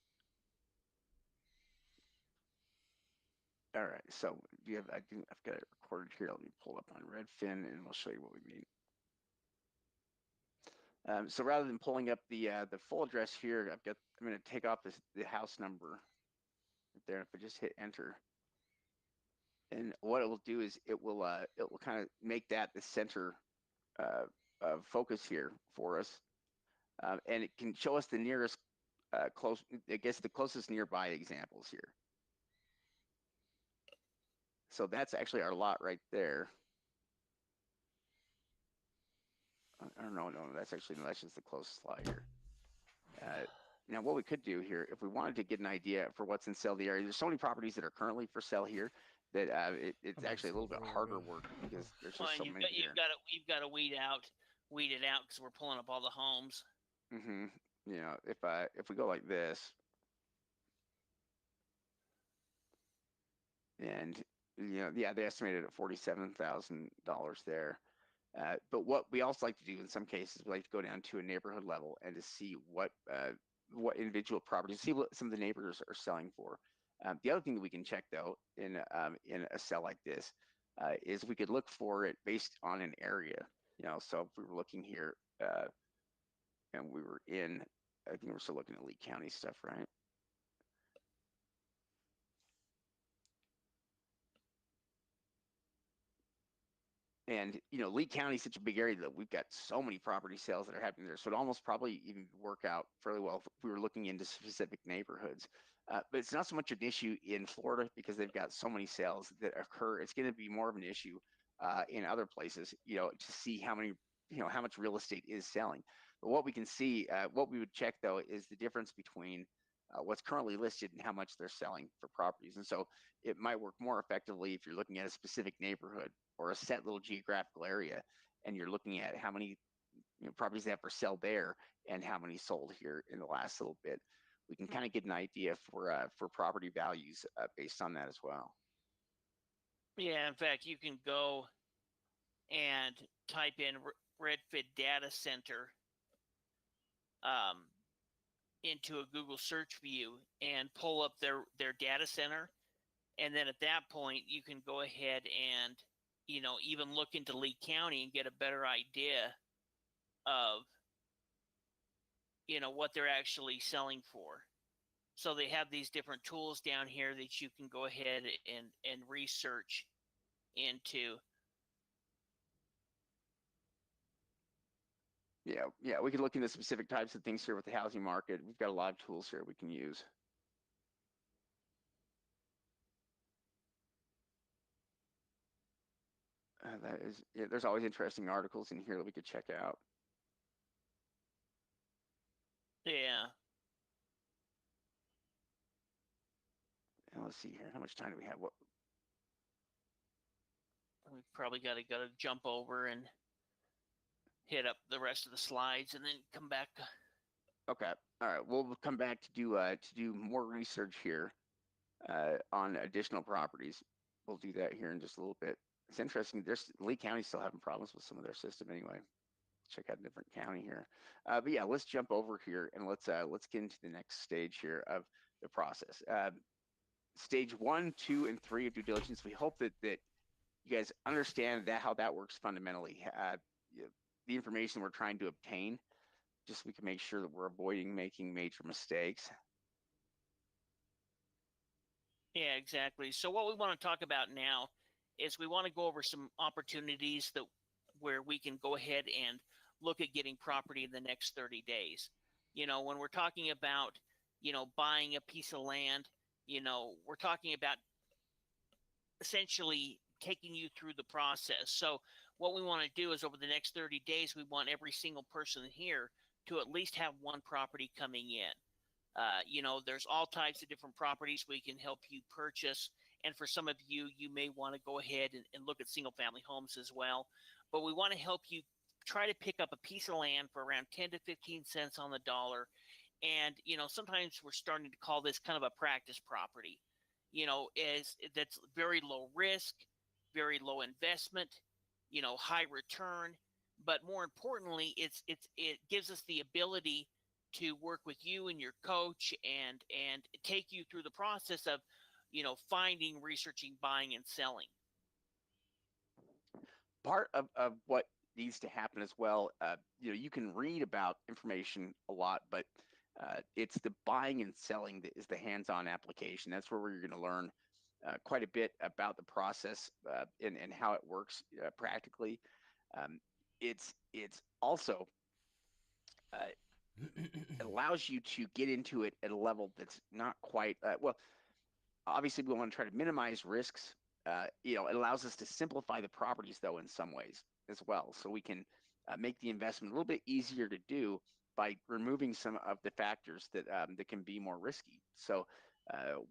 [SPEAKER 2] All right, so I've got it recorded here. Let me pull up on Redfin, and we'll show you what we mean. So rather than pulling up the full address here, I'm going to take off the house number right there. If I just hit enter, and what it will do is it will kind of make that the center focus here for us, and it can show us the nearest the closest nearby examples here. So that's actually our lot right there. I don't know. No, that's just the closest lot here. Now, what we could do here, if we wanted to get an idea for what's in sale in the area, there's so many properties that are currently for sale here that it's actually a little bit harder work because there's just so many here.
[SPEAKER 1] You've got to weed it out because we're pulling up all the homes.
[SPEAKER 2] Mm-hmm. If we go like this, and they estimated at $47,000 there. But what we also like to do in some cases, we like to go down to a neighborhood level and to see what individual properties, see what some of the neighbors are selling for. The other thing that we can check though in a sale like this is we could look for it based on an area. So if we were looking here and we were in, I think we're still looking at Lee County stuff, right? And Lee County is such a big area that we've got so many property sales that are happening there. So it almost probably even work out fairly well if we were looking into specific neighborhoods. But it's not so much an issue in Florida because they've got so many sales that occur. It's going to be more of an issue in other places, to see how much real estate is selling. But what we can see, what we would check though, is the difference between what's currently listed and how much they're selling for properties. And so it might work more effectively if you're looking at a specific neighborhood or a set little geographical area, and you're looking at how many properties they have for sale there and how many sold here in the last little bit. We can kind of get an idea for property values based on that as well.
[SPEAKER 1] Yeah, in fact, you can go and type in Redfin Data Center into a Google search view and pull up their data center. And then at that point, you can go ahead and, even look into Lee County and get a better idea of, what they're actually selling for. So they have these different tools down here that you can go ahead and research into.
[SPEAKER 2] Yeah, we can look into specific types of things here with the housing market. We've got a lot of tools here we can use. There's always interesting articles in here that we could check out.
[SPEAKER 1] Yeah.
[SPEAKER 2] And let's see here. How much time do we have? What?
[SPEAKER 1] We probably got to jump over and hit up the rest of the slides and then come back.
[SPEAKER 2] Okay. All right. We'll come back to do more research here on additional properties. We'll do that here in just a little bit. It's interesting. Lee County's still having problems with some of their system anyway. Check out a different county here. But yeah, let's jump over here and let's get into the next stage here of the process. Stage 1, 2, and 3 of due diligence. We hope that you guys understand how that works fundamentally. The information we're trying to obtain, just so we can make sure that we're avoiding making major mistakes.
[SPEAKER 1] Yeah, exactly. So what we want to talk about now is we want to go over some opportunities where we can go ahead and look at getting property in the next 30 days. When we're talking about, buying a piece of land, we're talking about essentially taking you through the process. So what we want to do is over the next 30 days, we want every single person here to at least have one property coming in. There's all types of different properties we can help you purchase. And for some of you, you may want to go ahead and look at single family homes as well. But we want to help you try to pick up a piece of land for around 10 to 15 cents on the dollar. And, sometimes we're starting to call this kind of a practice property, that's very low risk, very low investment, high return. But more importantly, it gives us the ability to work with you and your coach and take you through the process of, finding, researching, buying, and selling.
[SPEAKER 2] Part of what needs to happen as well, you can read about information a lot, but it's the buying and selling that is the hands-on application. That's where you're going to learn quite a bit about the process and how it works practically. It's also it allows you to get into it at a level that's not quite well. Obviously, we want to try to minimize risks. It allows us to simplify the properties, though, in some ways as well. So we can make the investment a little bit easier to do by removing some of the factors that can be more risky. So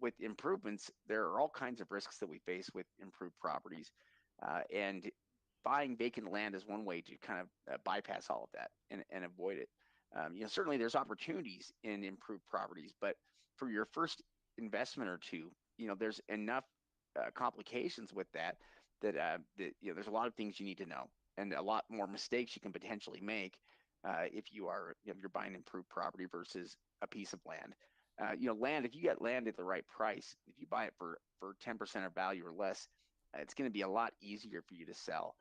[SPEAKER 2] with improvements, there are all kinds of risks that we face with improved properties. And buying vacant land is one way to kind of bypass all of that and avoid it. Certainly there's opportunities in improved properties, but for your first investment or two, there's enough complications with that there's a lot of things you need to know and a lot more mistakes you can potentially make if you're buying improved property versus a piece of land. Land, if you get land at the right price, if you buy it for 10% of value or less, it's going to be a lot easier for you to sell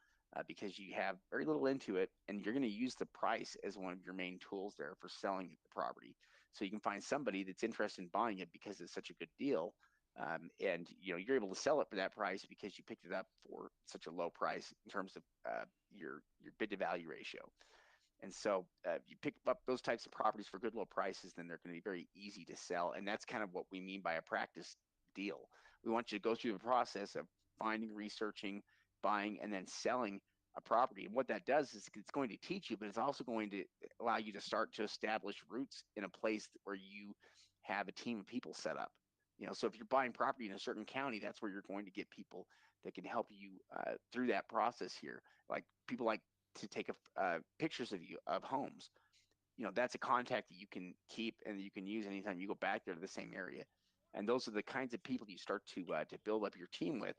[SPEAKER 2] because you have very little into it, and you're going to use the price as one of your main tools there for selling the property. So you can find somebody that's interested in buying it because it's such a good deal, and you're able to sell it for that price because you picked it up for such a low price in terms of your bid to value ratio. And so if you pick up those types of properties for good low prices, then they're going to be very easy to sell. And that's kind of what we mean by a practice deal. We want you to go through the process of finding, researching, buying, and then selling a property. And what that does is it's going to teach you, but it's also going to allow you to start to establish roots in a place where you have a team of people set up. So if you're buying property in a certain county, that's where you're going to get people that can help you through that process here. Like people like to take pictures of you of homes. That's a contact that you can keep and you can use anytime you go back there to the same area. And those are the kinds of people you start to build up your team with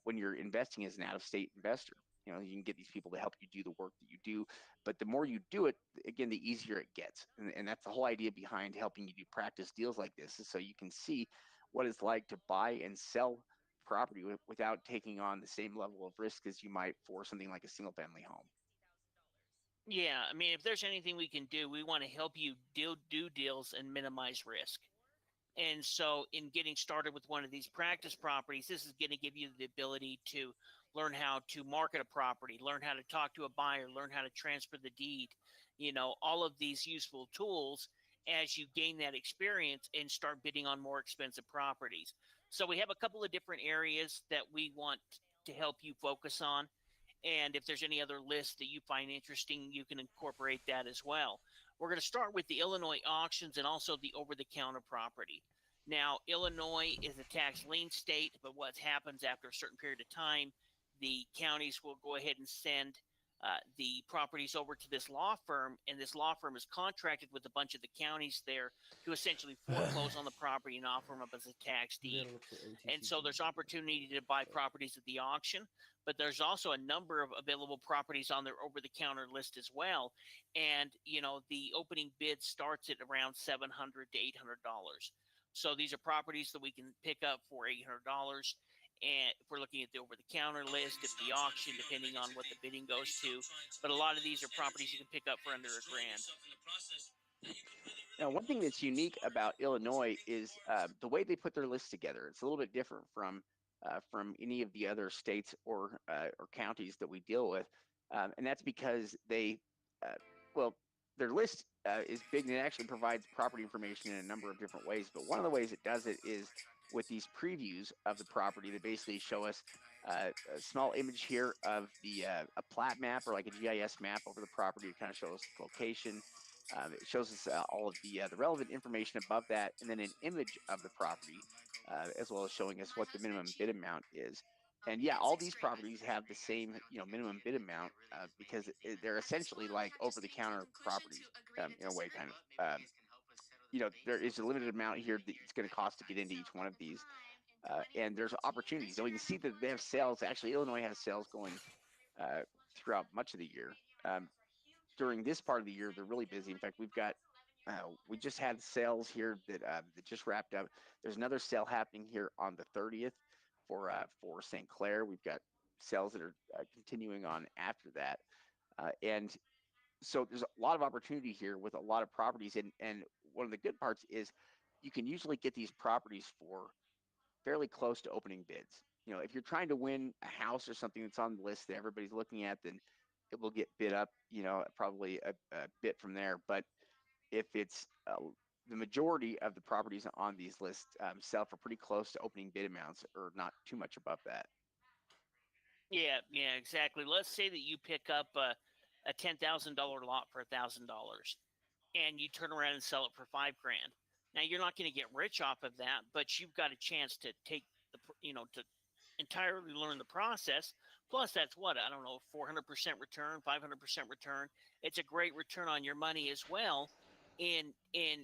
[SPEAKER 2] when you're investing as an out-of-state investor. You can get these people to help you do the work that you do, but the more you do it, again, the easier it gets. And that's the whole idea behind helping you do practice deals like this, is so you can see what it's like to buy and sell property without taking on the same level of risk as you might for something like a single family home.
[SPEAKER 1] Yeah, if there's anything we can do, we want to help you do deals and minimize risk. And so in getting started with one of these practice properties, this is going to give you the ability to learn how to market a property, learn how to talk to a buyer, learn how to transfer the deed, all of these useful tools as you gain that experience and start bidding on more expensive properties. So we have a couple of different areas that we want to help you focus on. And if there's any other lists that you find interesting, you can incorporate that as well. We're going to start with the Illinois auctions and also the over-the-counter property. Now, Illinois is a tax lien state, but what happens after a certain period of time, the counties will go ahead and send the properties over to this law firm, and this law firm is contracted with a bunch of the counties there to essentially foreclose on the property and offer them up as a tax deed. And so there's opportunity to buy properties at the auction, but there's also a number of available properties on their over-the-counter list as well. And, the opening bid starts at around $700 to $800. So these are properties that we can pick up for $800. And if we're looking at the over-the-counter list, at the auction, depending on what the bidding goes to. But a lot of these are properties you can pick up for under $1,000.
[SPEAKER 2] Now, one thing that's unique about Illinois is the way they put their lists together. It's a little bit different from any of the other states or counties that we deal with, and that's because their list is big and it actually provides property information in a number of different ways. But one of the ways it does it is with these previews of the property that basically show us a small image here of a plat map or like a GIS map over the property to kind of show us the location. It shows us all of the relevant information above that, and then an image of the property, as well as showing us what the minimum bid amount is. And yeah, all these properties have the same, minimum bid amount because they're essentially like over-the-counter properties in a way, kind of. There is a limited amount here that it's going to cost to get into each one of these. And there's opportunities. So we can see that they have sales. Actually, Illinois has sales going throughout much of the year. During this part of the year, they're really busy. In fact, we just had sales here that just wrapped up. There's another sale happening here on the 30th for St. Clair. We've got sales that are continuing on after that. And so there's a lot of opportunity here with a lot of properties. And one of the good parts is you can usually get these properties for fairly close to opening bids. If you're trying to win a house or something that's on the list that everybody's looking at, then it will get bid up, probably a bit from there. But if it's the majority of the properties on these lists sell for pretty close to opening bid amounts or not too much above that.
[SPEAKER 1] Yeah, exactly. Let's say that you pick up a $10,000 lot for $1,000 and you turn around and sell it for $5,000. Now you're not going to get rich off of that, but you've got a chance to take to entirely learn the process. Plus that's what, I don't know, 400% return, 500% return. It's a great return on your money as well in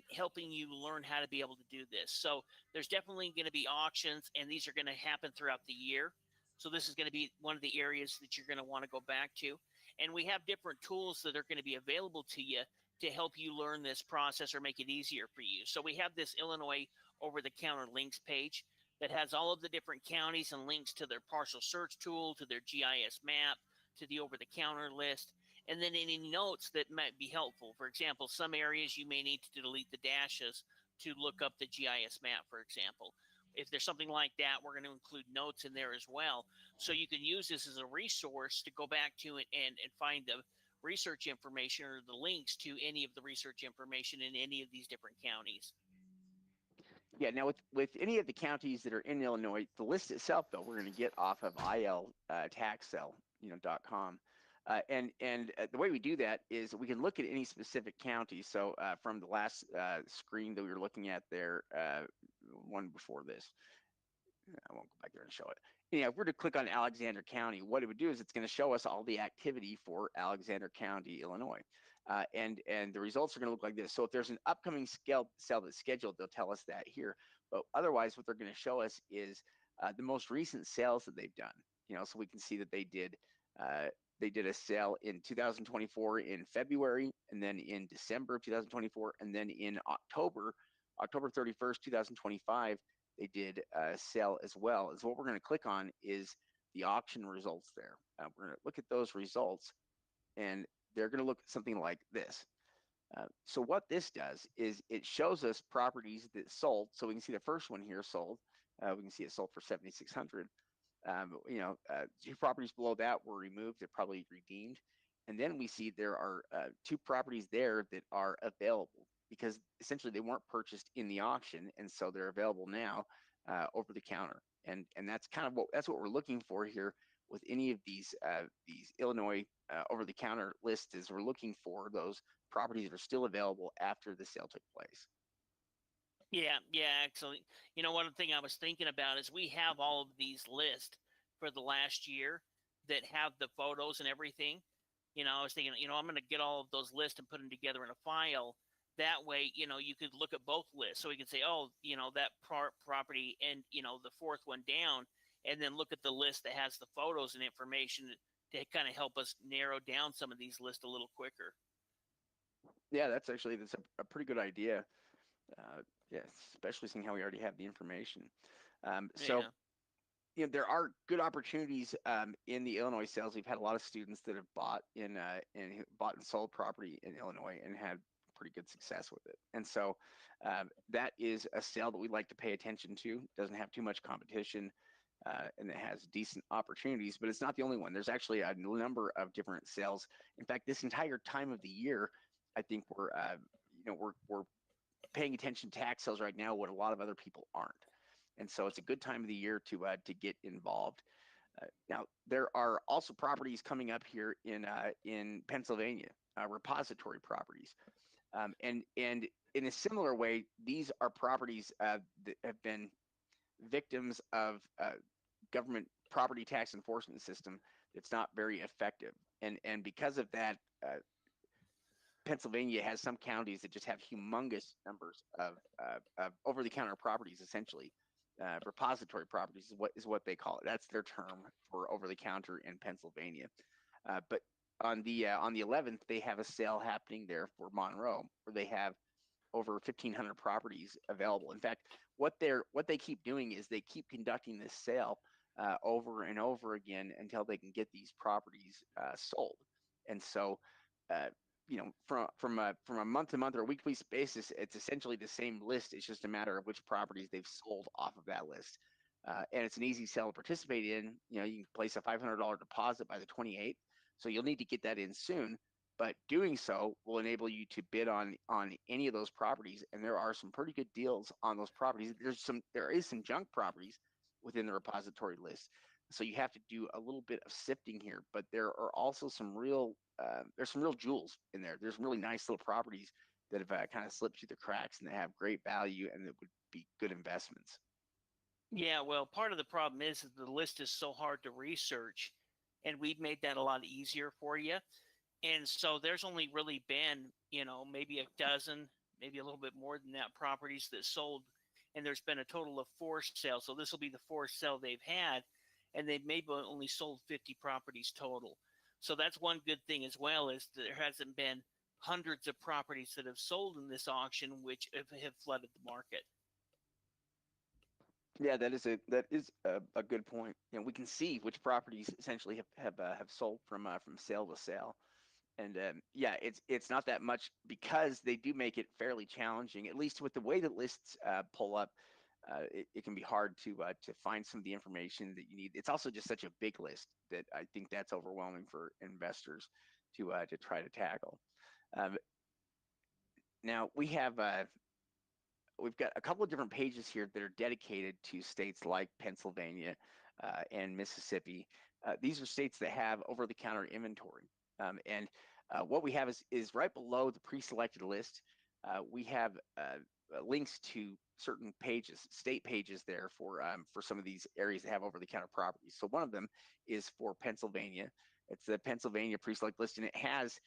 [SPEAKER 1] helping you learn how to be able to do this. So there's definitely going to be auctions, and these are going to happen throughout the year. So this is going to be one of the areas that you're going to want to go back to. And we have different tools that are going to be available to you to help you learn this process or make it easier for you. So we have this Illinois over-the-counter links page that has all of the different counties and links to their partial search tool, to their GIS map, to the over-the-counter list, and then any notes that might be helpful. For example, some areas you may need to delete the dashes to look up the GIS map, for example. If there's something like that, we're going to include notes in there as well. So you can use this as a resource to go back to it and find the research information or the links to any of the research information in any of these different counties.
[SPEAKER 2] Yeah, now with any of the counties that are in Illinois, the list itself, though, we're going to get off of iltaxsell.com. And the way we do that is we can look at any specific county. So from the last screen that we were looking at there, one before this, I won't go back there and show it. Yeah, if we're to click on Alexander County, what it would do is it's going to show us all the activity for Alexander County, Illinois. And the results are going to look like this. So if there's an upcoming sale that's scheduled, they'll tell us that here. But otherwise, what they're going to show us is the most recent sales that they've done. So we can see that they did a sale in 2024 in February, and then in December of 2024, and then in October 31st, 2025, they did a sale as well. So what we're going to click on is the auction results there. We're going to look at those results, and they're going to look something like this. So what this does is it shows us properties that sold. So we can see the first one here sold. We can see it sold for $7,600. Two properties below that were removed. They're probably redeemed. And then we see there are two properties there that are available because essentially they weren't purchased in the auction, and so they're available now over the counter. And that's kind of what we're looking for here with any of these Illinois over-the-counter lists. Is we're looking for those properties that are still available after the sale took place.
[SPEAKER 1] Yeah, excellent. One thing I was thinking about is we have all of these lists for the last year that have the photos and everything. I was thinking, I'm going to get all of those lists and put them together in a file. That way, you could look at both lists. So we can say, oh, that property and, the fourth one down, and then look at the list that has the photos and information to kind of help us narrow down some of these lists a little quicker.
[SPEAKER 2] Yeah, that's a pretty good idea. Yeah, especially seeing how we already have the information. There are good opportunities in the Illinois sales. We've had a lot of students that have bought and sold property in Illinois and had pretty good success with it. And so that is a sale that we'd like to pay attention to. It doesn't have too much competition, and it has decent opportunities, but it's not the only one. There's actually a number of different sales. In fact, this entire time of the year, I think we're paying attention to tax sales right now, what a lot of other people aren't. And so it's a good time of the year to get involved. Now, there are also properties coming up here in Pennsylvania, repository properties. And in a similar way, these are properties that have been victims of government property tax enforcement system that's not very effective. And because of that, Pennsylvania has some counties that just have humongous numbers of over-the-counter properties, essentially. Repository properties is what they call it. That's their term for over-the-counter in Pennsylvania. But on the 11th, they have a sale happening there for Monroe, where they have over 1,500 properties available. In fact, what they keep doing is they keep conducting this sale over and over again until they can get these properties sold. And so, from a month-to-month or a week-to-week basis, it's essentially the same list. It's just a matter of which properties they've sold off of that list. And it's an easy sale to participate in. You can place a $500 deposit by the 28th, so you'll need to get that in soon. But doing so will enable you to bid on any of those properties, and there are some pretty good deals on those properties. There is some junk properties within the repository list, so you have to do a little bit of sifting here. But there are also some real jewels in there. There's some really nice little properties that have kind of slipped through the cracks, and they have great value, and that would be good investments.
[SPEAKER 1] Yeah, well, part of the problem is that the list is so hard to research, and we've made that a lot easier for you. And so there's only really been, maybe a dozen, maybe a little bit more than that, properties that sold. And there's been a total of 4 sales. So this will be the 4th sale they've had. And they've maybe only sold 50 properties total. So that's one good thing as well, is that there hasn't been hundreds of properties that have sold in this auction, which have flooded the market.
[SPEAKER 2] Yeah, that is a good point. We can see which properties essentially have sold from sale to sale. And yeah, it's not that much, because they do make it fairly challenging, at least with the way that lists pull up. It can be hard to find some of the information that you need. It's also just such a big list that I think that's overwhelming for investors to try to tackle. Now we've got a couple of different pages here that are dedicated to states like Pennsylvania and Mississippi. These are states that have over-the-counter inventory. And what we have is right below the pre-selected list, we have links to certain pages, state pages there for some of these areas that have over-the-counter properties. So one of them is for Pennsylvania. It's the Pennsylvania pre-select list, and it has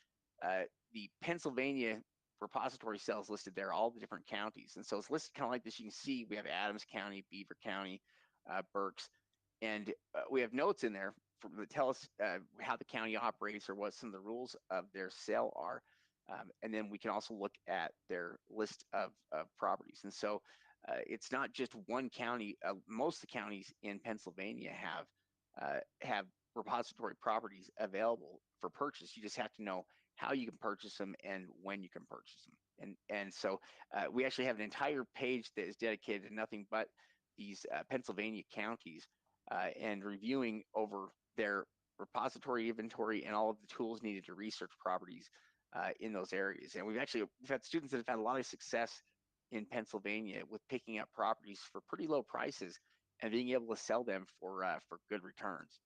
[SPEAKER 2] the Pennsylvania repository sales listed there, all the different counties. And so it's listed kind of like this. You can see we have Adams County, Beaver County, Berks, and we have notes in there that tell us how the county operates or what some of the rules of their sale are. And then we can also look at their list of properties. And so it's not just one county. Most of the counties in Pennsylvania have repository properties available for purchase. You just have to know how you can purchase them and when you can purchase them. And so we actually have an entire page that is dedicated to nothing but these Pennsylvania counties and reviewing over their repository inventory and all of the tools needed to research properties in those areas. And we've had students that have had a lot of success in Pennsylvania with picking up properties for pretty low prices and being able to sell them for good returns.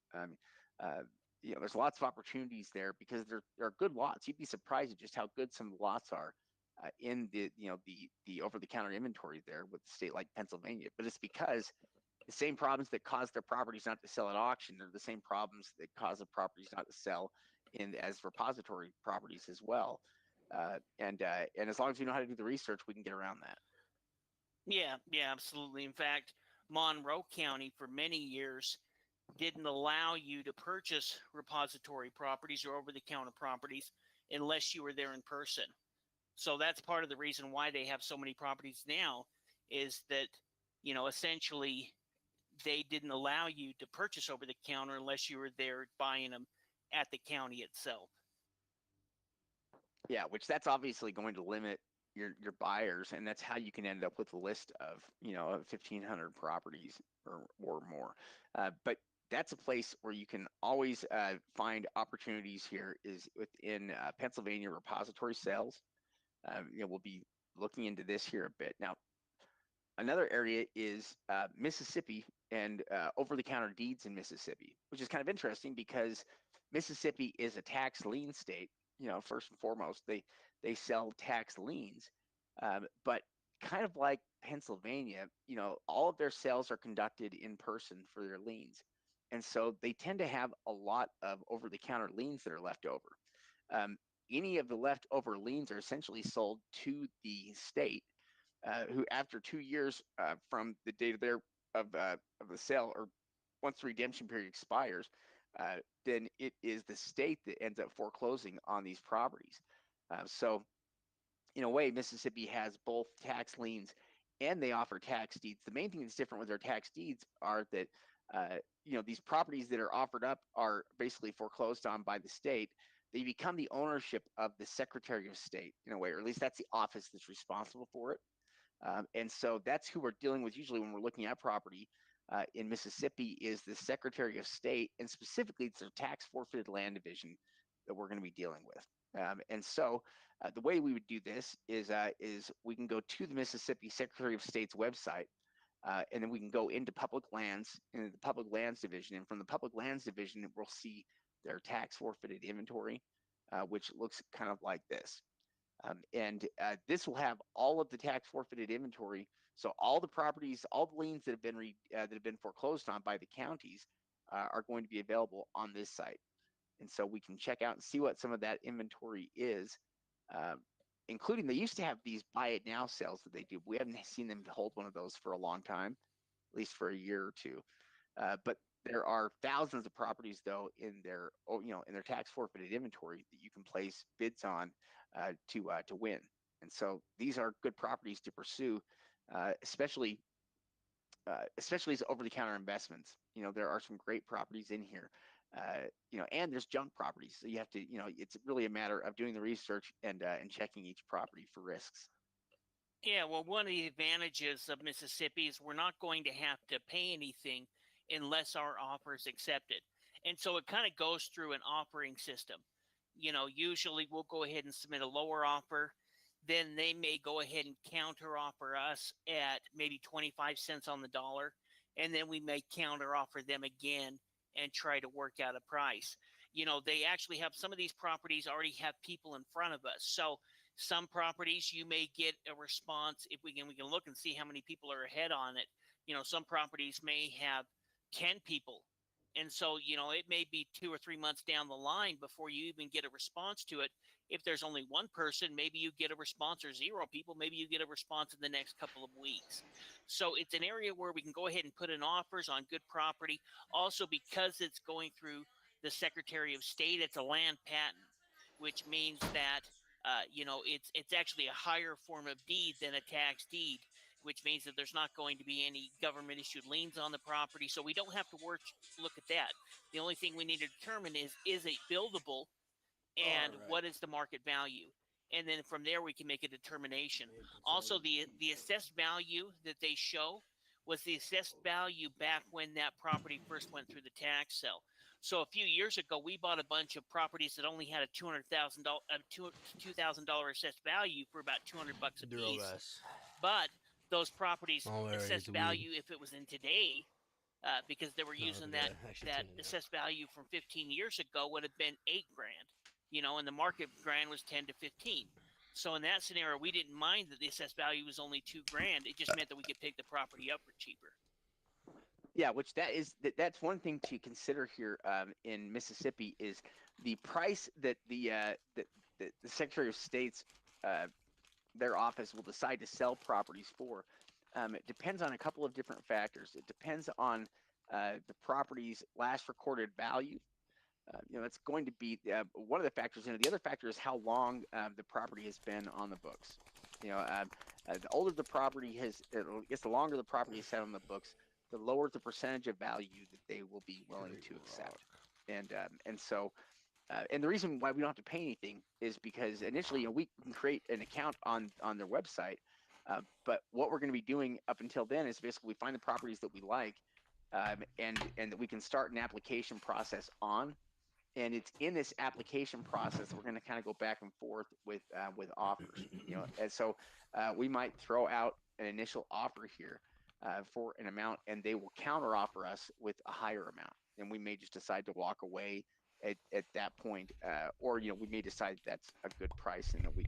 [SPEAKER 2] There's lots of opportunities there because they're good lots. You'd be surprised at just how good some lots are in the over-the-counter inventory there with a state like Pennsylvania. But it's because the same problems that cause their properties not to sell at auction are the same problems that cause the properties not to sell as repository properties as well. And as long as we know how to do the research, we can get around that.
[SPEAKER 1] Yeah, absolutely. In fact, Monroe County for many years didn't allow you to purchase repository properties or over-the-counter properties unless you were there in person. So that's part of the reason why they have so many properties now, is that, essentially they didn't allow you to purchase over the counter unless you were there buying them at the county itself.
[SPEAKER 2] Yeah, which that's obviously going to limit your buyers, and that's how you can end up with a list of 1,500 properties or more. But that's a place where you can always find opportunities. Here is within Pennsylvania repository sales. We'll be looking into this here a bit. Now, another area is Mississippi and over-the-counter deeds in Mississippi, which is kind of interesting because Mississippi is a tax lien state. First and foremost, they sell tax liens, but kind of like Pennsylvania, all of their sales are conducted in person for their liens. And so they tend to have a lot of over-the-counter liens that are left over. Any of the leftover liens are essentially sold to the state, who after 2 years from the date of the sale, or once the redemption period expires, then it is the state that ends up foreclosing on these properties. So in a way, Mississippi has both tax liens and they offer tax deeds. The main thing that's different with their tax deeds are that these properties that are offered up are basically foreclosed on by the state. They become the ownership of the Secretary of State in a way, or at least that's the office that's responsible for it. And so that's who we're dealing with usually when we're looking at property in Mississippi, is the Secretary of State, and specifically it's a tax forfeited land division that we're going to be dealing with. And so the way we would do this is we can go to the Mississippi Secretary of State's website, and then we can go into public lands, in the public lands division, and from the public lands division we'll see their tax forfeited inventory, which looks kind of like this. And this will have all of the tax forfeited inventory. So all the properties, all the liens that have been foreclosed on by the counties are going to be available on this site. And so we can check out and see what some of that inventory is, including, they used to have these buy it now sales that they do. We haven't seen them hold one of those for a long time, at least for a year or two. But there are thousands of properties though in their tax forfeited inventory that you can place bids on to win. And so these are good properties to pursue, especially as over-the-counter investments. There are some great properties in here, and there's junk properties. So you have to, it's really a matter of doing the research and checking each property for risks.
[SPEAKER 1] Yeah, well, one of the advantages of Mississippi is we're not going to have to pay anything unless our offer is accepted. And so it kind of goes through an offering system. Usually we'll go ahead and submit a lower offer. Then they may go ahead and counter offer us at maybe 25 cents on the dollar. And then we may counter offer them again and try to work out a price. They actually have, some of these properties already have people in front of us. So some properties you may get a response. If we can look and see how many people are ahead on it. Some properties may have 10 people. And so, it may be 2 or 3 months down the line before you even get a response to it. If there's only one person, maybe you get a response, or 0 people, maybe you get a response in the next couple of weeks. So it's an area where we can go ahead and put in offers on good property. Also, because it's going through the Secretary of State, it's a land patent, which means that, it's actually a higher form of deed than a tax deed. which means that there's not going to be any government issued liens on the property. So we don't have to look at that. The only thing we need to determine is it buildable, and what is the market value? And then from there we can make a determination. Also, the assessed value that they show was the assessed value back when that property first went through the tax sale. So a few years ago, we bought a bunch of properties that only had a $2,000 assessed value for about $200 a piece. But those properties assessed value, if it was in today, because they were using that assessed value from 15 years ago, would have been $8,000. And the market grand was 10 to 15. So in that scenario, we didn't mind that the assessed value was only $2,000. It just meant that we could pick the property up for cheaper.
[SPEAKER 2] Yeah, which that's one thing to consider here in Mississippi is the price that the Secretary of State's their office will decide to sell properties for. It depends on a couple of different factors. It depends on the property's last recorded value. It's going to be one of the factors. The other factor is how long the property has been on the books. The older the property the longer the property is set on the books, the lower the percentage of value that they will be willing to accept. And the reason why we don't have to pay anything is because initially, we can create an account on their website. But what we're going to be doing up until then is basically we find the properties that we like, and that we can start an application process on. And it's in this application process we're going to kind of go back and forth with offers. And so we might throw out an initial offer here for an amount, and they will counter offer us with a higher amount, and we may just decide to walk away at that point, or we may decide that's a good price and that we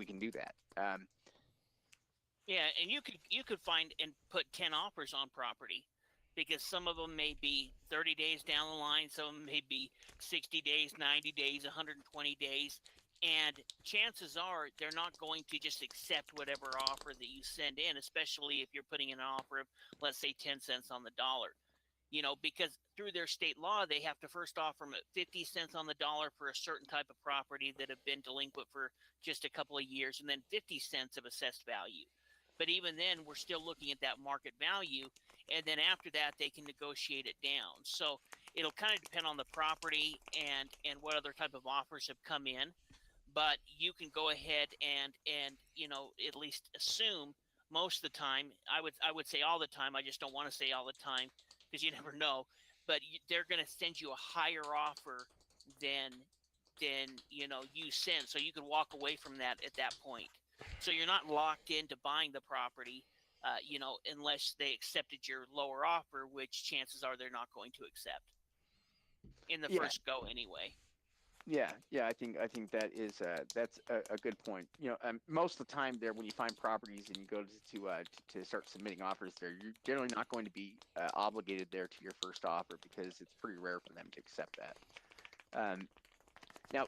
[SPEAKER 2] can do that.
[SPEAKER 1] Yeah, and you could find and put 10 offers on property, because some of them may be 30 days down the line, some of them may be 60 days, 90 days, 120 days, and chances are they're not going to just accept whatever offer that you send in, especially if you're putting in an offer of, let's say, 10 cents on the dollar. Because through their state law, they have to first offer them at 50 cents on the dollar for a certain type of property that have been delinquent for just a couple of years, and then 50 cents of assessed value. But even then, we're still looking at that market value, and then after that, they can negotiate it down. So it'll kind of depend on the property and what other type of offers have come in. But you can go ahead and at least assume most of the time. I would say all the time. I just don't want to say all the time, because you never know. But they're going to send you a higher offer than you send, so you can walk away from that at that point. So you're not locked into buying the property, unless they accepted your lower offer, which chances are they're not going to accept in the first go anyway.
[SPEAKER 2] Yeah, I think that's a good point. Most of the time there, when you find properties and you go to start submitting offers there, you're generally not going to be obligated there to your first offer, because it's pretty rare for them to accept that. Now,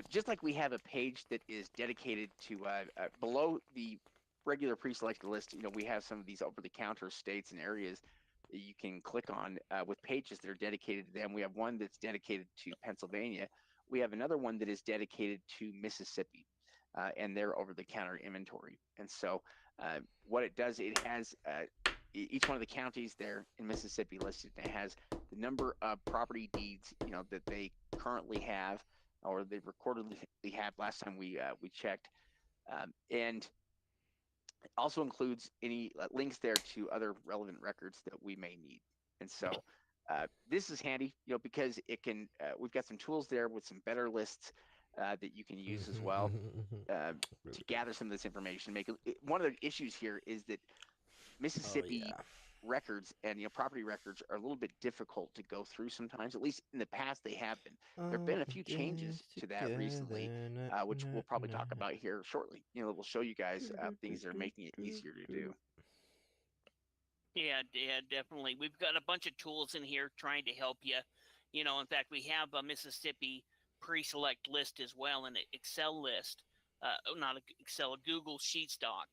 [SPEAKER 2] just like we have a page that is dedicated to below the regular pre-selected list, we have some of these over-the-counter states and areas that you can click on with pages that are dedicated to them. We have one that's dedicated to Pennsylvania. We have another one that is dedicated to Mississippi and their over-the-counter inventory. And so what it does, it has each one of the counties there in Mississippi listed. It has the number of property deeds that they currently have, or they recordedly have last time we checked, and it also includes any links there to other relevant records that we may need. And so this is handy, because it can. We've got some tools there with some better lists that you can use as well to gather some of this information. One of the issues here is that Mississippi records and property records are a little bit difficult to go through sometimes. At least in the past, they have been. There have been a few changes to that recently, which we'll probably talk about here shortly. We'll show you guys things that are making it easier to do.
[SPEAKER 1] Yeah, definitely. We've got a bunch of tools in here trying to help you. In fact, we have a Mississippi pre-select list as well, an Excel list, not Excel, a Google Sheets doc,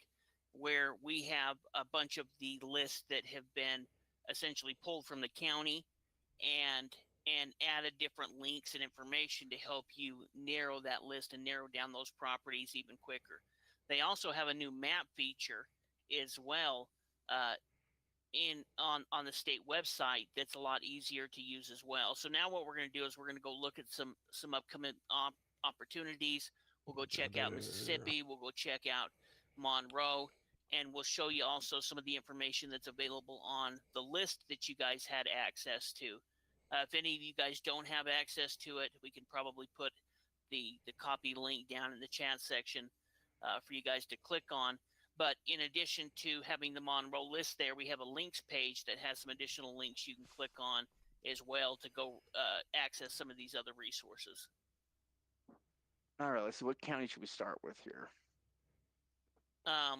[SPEAKER 1] where we have a bunch of the lists that have been essentially pulled from the county and added different links and information to help you narrow that list and narrow down those properties even quicker. They also have a new map feature as well on the state website. That's a lot easier to use as well. So now what we're going to do is we're going to go look at some upcoming opportunities. We'll go check out Mississippi. We'll go check out Monroe, and we'll show you also some of the information that's available on the list that you guys had access to. If any of you guys don't have access to it, we can probably put the copy link down in the chat section for you guys to click on. But in addition to having the Monroe list there, we have a links page that has some additional links you can click on as well to go access some of these other resources.
[SPEAKER 2] All right, let's see. What county should we start with here?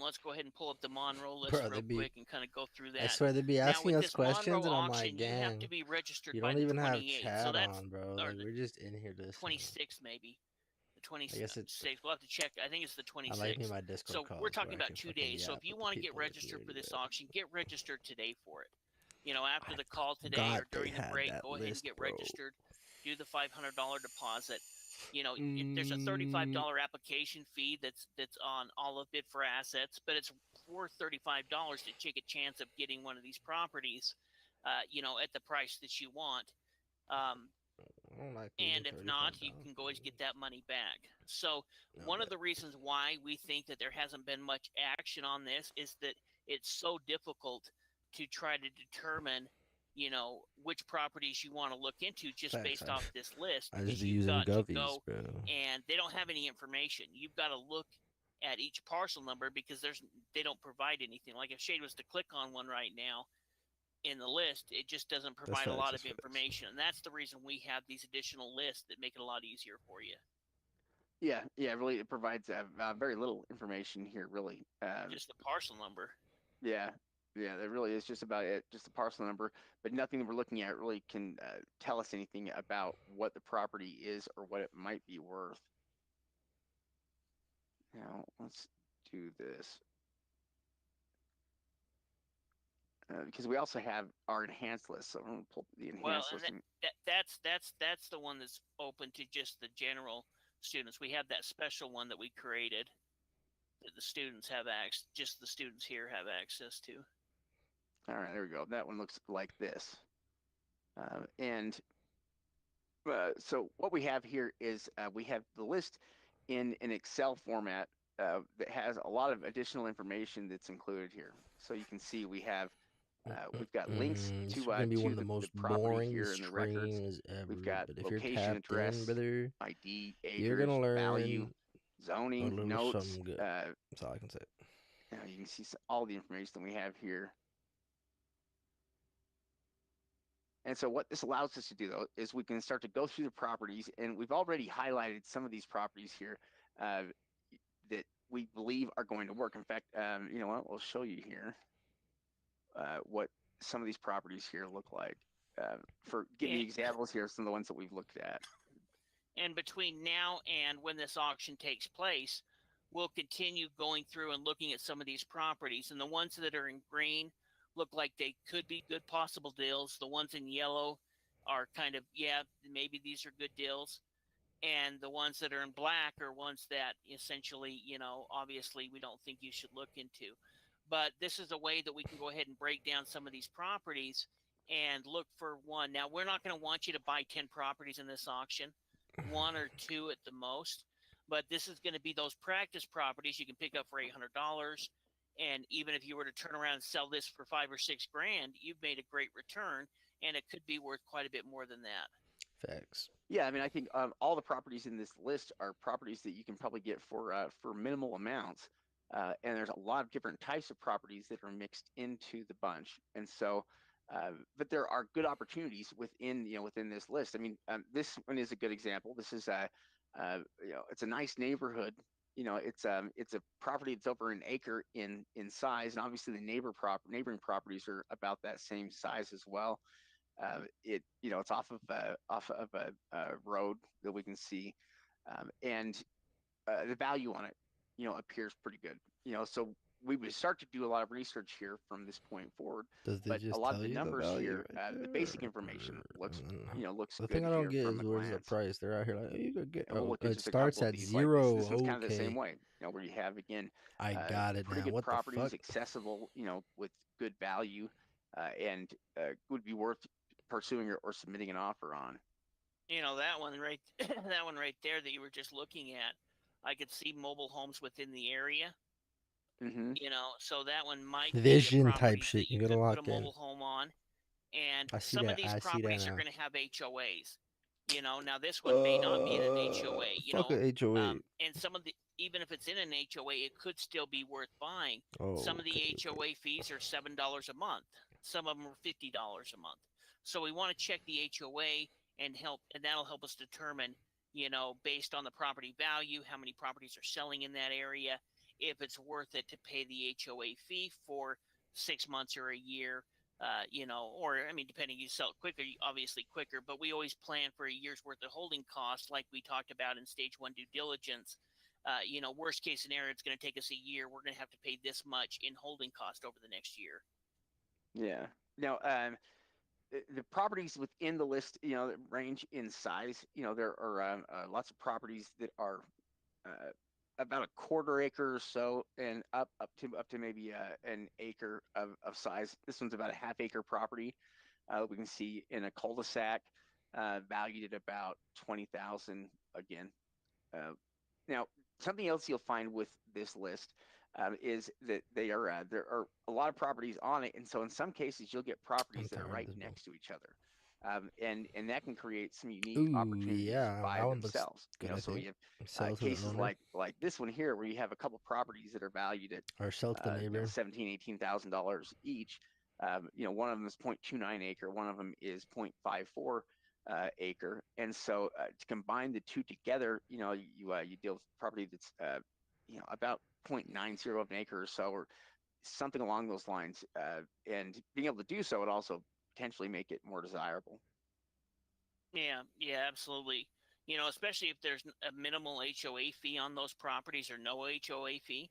[SPEAKER 1] Let's go ahead and pull up the Monroe list real quick and kind of go through that.
[SPEAKER 3] I swear they'd be asking us questions, and I'm
[SPEAKER 1] auction,
[SPEAKER 3] like, dang,
[SPEAKER 1] you have to be registered
[SPEAKER 3] you
[SPEAKER 1] by
[SPEAKER 3] don't
[SPEAKER 1] the
[SPEAKER 3] even have
[SPEAKER 1] 28th.
[SPEAKER 3] chat
[SPEAKER 1] So that's,
[SPEAKER 3] on, bro. Like, we're just in here listening.
[SPEAKER 1] 26th, maybe. The 26th.
[SPEAKER 3] I guess it's.
[SPEAKER 1] We'll have to check. I think it's the 26th.
[SPEAKER 3] I like me my Discord
[SPEAKER 1] so we're talking about 2 days. So if you want to get registered for this auction, get registered today for it. You know, after the call today or during the break, go ahead and get registered. Do the $500 deposit. You know, there's a $35 application fee that's on all of Bid for Assets, but it's worth $35 to take a chance of getting one of these properties, you know, at the price that you want. And if not, you can always get that money back. So one of the reasons why we think that there hasn't been much action on this is that it's so difficult to try to determine, you know, which properties you want to look into just based off this list.
[SPEAKER 3] I just be using Govies, bro.
[SPEAKER 1] And they don't have any information. You've got to look at each parcel number because they don't provide anything. Like if Shade was to click on one right now in the list, it just doesn't provide a lot of information. And that's the reason we have these additional lists that make it a lot easier for you.
[SPEAKER 2] Yeah, really, it provides very little information here, really.
[SPEAKER 1] Just the parcel number.
[SPEAKER 2] Yeah, that really is just about it, just the parcel number, but nothing that we're looking at really can tell us anything about what the property is or what it might be worth. Now, let's do this. Because we also have our enhanced list, so I'm going to pull the enhanced list.
[SPEAKER 1] That's the one that's open to just the general students. We have that special one that we created that the students have access. Just the students here have access to.
[SPEAKER 2] All right, there we go. That one looks like this. So what we have here is we have the list in an Excel format that has a lot of additional information that's included here. So you can see we've got links to the property here in the records. We've got location, address, ID, acres, value, zoning, notes.
[SPEAKER 3] That's all I can say.
[SPEAKER 2] You can see all the information that we have here. And so what this allows us to do, though, is we can start to go through the properties, and we've already highlighted some of these properties here that we believe are going to work. In fact, you know what? We'll show you here what some of these properties here look like. For giving you examples here, some of the ones that we've looked at.
[SPEAKER 1] And between now and when this auction takes place, we'll continue going through and looking at some of these properties. And the ones that are in green look like they could be good possible deals. The ones in yellow are kind of, yeah, maybe these are good deals. And the ones that are in black are ones that essentially, you know, obviously we don't think you should look into. But this is a way that we can go ahead and break down some of these properties and look for one. Now, we're not going to want you to buy 10 properties in this auction, 1 or 2 at the most. But this is going to be those practice properties you can pick up for $800. And even if you were to turn around and sell this for $5 or $6 grand, you've made a great return, and it could be worth quite a bit more than that.
[SPEAKER 3] Facts.
[SPEAKER 2] Yeah, I mean, I think all the properties in this list are properties that you can probably get for minimal amounts, and there's a lot of different types of properties that are mixed into the bunch. And so, but there are good opportunities within this list. I mean, this one is a good example. This is it's a nice neighborhood. You know, it's a property that's over an acre in size, and obviously the neighboring properties are about that same size as well. It's off of a road that we can see, and the value on it, appears pretty good. So we would start to do a lot of research here from this point forward.
[SPEAKER 3] Does they
[SPEAKER 2] but
[SPEAKER 3] just
[SPEAKER 2] a lot
[SPEAKER 3] tell
[SPEAKER 2] of the
[SPEAKER 3] you
[SPEAKER 2] numbers
[SPEAKER 3] value
[SPEAKER 2] here,
[SPEAKER 3] right
[SPEAKER 2] the
[SPEAKER 3] there?
[SPEAKER 2] basic information looks
[SPEAKER 3] The
[SPEAKER 2] good
[SPEAKER 3] thing I don't
[SPEAKER 2] here
[SPEAKER 3] get
[SPEAKER 2] from
[SPEAKER 3] is
[SPEAKER 2] a
[SPEAKER 3] where's the
[SPEAKER 2] glance.
[SPEAKER 3] price? They're out here like, oh, you could get.
[SPEAKER 2] And we'll
[SPEAKER 3] Oh,
[SPEAKER 2] look at
[SPEAKER 3] it
[SPEAKER 2] just a
[SPEAKER 3] starts
[SPEAKER 2] couple of
[SPEAKER 3] at
[SPEAKER 2] these.
[SPEAKER 3] zero.
[SPEAKER 2] This one's kind of the
[SPEAKER 3] Okay,
[SPEAKER 2] same way, where you have again
[SPEAKER 3] I got it
[SPEAKER 2] pretty
[SPEAKER 3] now.
[SPEAKER 2] good
[SPEAKER 3] What the
[SPEAKER 2] properties,
[SPEAKER 3] fuck?
[SPEAKER 2] accessible, with good value, and would be worth pursuing or submitting an offer on.
[SPEAKER 1] That one right, that one right there that you were just looking at, I could see mobile homes within the area.
[SPEAKER 2] Mm-hmm.
[SPEAKER 1] So that one might
[SPEAKER 3] Vision
[SPEAKER 1] be a
[SPEAKER 3] type
[SPEAKER 1] property
[SPEAKER 3] shit.
[SPEAKER 1] that you
[SPEAKER 3] You gotta
[SPEAKER 1] could
[SPEAKER 3] lock
[SPEAKER 1] put a
[SPEAKER 3] in.
[SPEAKER 1] mobile home on, and
[SPEAKER 3] I see
[SPEAKER 1] some
[SPEAKER 3] that.
[SPEAKER 1] of these
[SPEAKER 3] I see that
[SPEAKER 1] properties are
[SPEAKER 3] now.
[SPEAKER 1] going to have HOAs. Now this one may not be in an HOA.
[SPEAKER 3] Fuck a HOA.
[SPEAKER 1] And some of the, even if it's in an HOA, it could still be worth buying. Some of the HOA fees are $7 a month. Some of them are $50 a month. So we want to check the HOA and that'll help us determine, based on the property value, how many properties are selling in that area, if it's worth it to pay the HOA fee for 6 months or a year. Or depending, you sell it quicker, obviously quicker, but we always plan for a year's worth of holding costs, like we talked about in stage 1 due diligence. Worst case scenario, it's going to take us a year. We're going to have to pay this much in holding cost over the next year.
[SPEAKER 2] Yeah. Now, the properties within the list, that range in size. There are lots of properties that are about a quarter acre or so, and up to maybe an acre of size. This one's about a half acre property. We can see in a cul-de-sac, valued at about $20,000 again. Now, something else you'll find with this list is that there are a lot of properties on it, and so in some cases you'll get properties that are right next to each other. And that can create some unique opportunities by themselves. So we have cases like this one here, where you have a couple properties that are valued at $17,000, $18,000 each. One of them is 0.29 acre, one of them is 0.54 acre, and so to combine the two together, you deal with property that's about 0.90 of an acre or so, or something along those lines, and being able to do so would also potentially make it more desirable.
[SPEAKER 1] Yeah, absolutely. Especially if there's a minimal HOA fee on those properties or no HOA fee,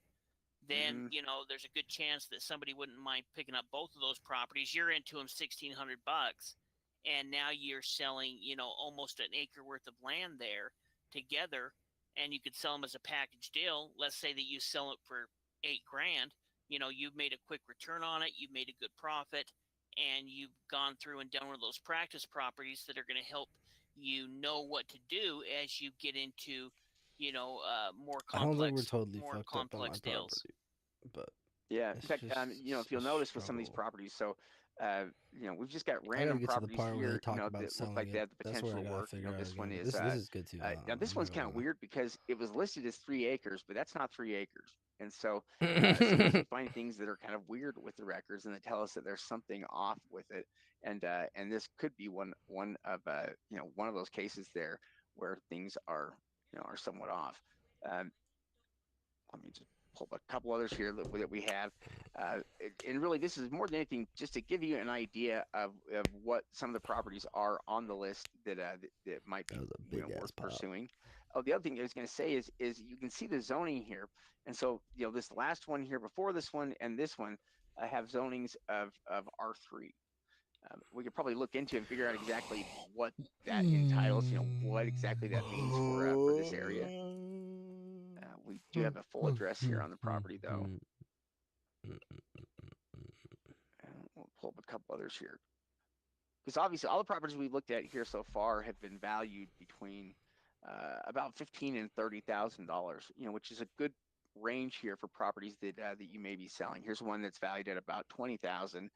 [SPEAKER 1] then there's a good chance that somebody wouldn't mind picking up both of those properties. You're into them $1,600, and now you're selling almost an acre worth of land there together, and you could sell them as a package deal. Let's say that you sell it for $8,000. You've made a quick return on it, you've made a good profit, and you've gone through and done one of those practice properties that are going to help you know what to do as you get into, more complex,
[SPEAKER 3] I don't think we're totally
[SPEAKER 1] more
[SPEAKER 3] fucked
[SPEAKER 1] complex
[SPEAKER 3] up on my
[SPEAKER 1] deals.
[SPEAKER 3] property, but
[SPEAKER 2] yeah, in fact, if you'll notice with some of these properties, so we've just got random properties here, that look like they have the potential to work. This one is
[SPEAKER 3] this is good too.
[SPEAKER 2] Now this one's kind of weird because it was listed as 3 acres, but that's not 3 acres. And so sometimes we find things that are kind of weird with the records, and they tell us that there's something off with it. And this could be one of those cases there where things are somewhat off. Let me just pull up a couple others here that we have, and really this is more than anything just to give you an idea of what some of the properties are on the list that might be worth pursuing. Oh, the other thing I was going to say is you can see the zoning here, and so this last one here before this one and this one have zonings of R3. We could probably look into and figure out exactly what that entitles, what exactly that means for this area. We do have a full address here on the property, though. We'll pull up a couple others here, because obviously all the properties we've looked at here so far have been valued between about $15,000 and $30,000, which is a good range here for properties that you may be selling. Here's one that's valued at about $20,000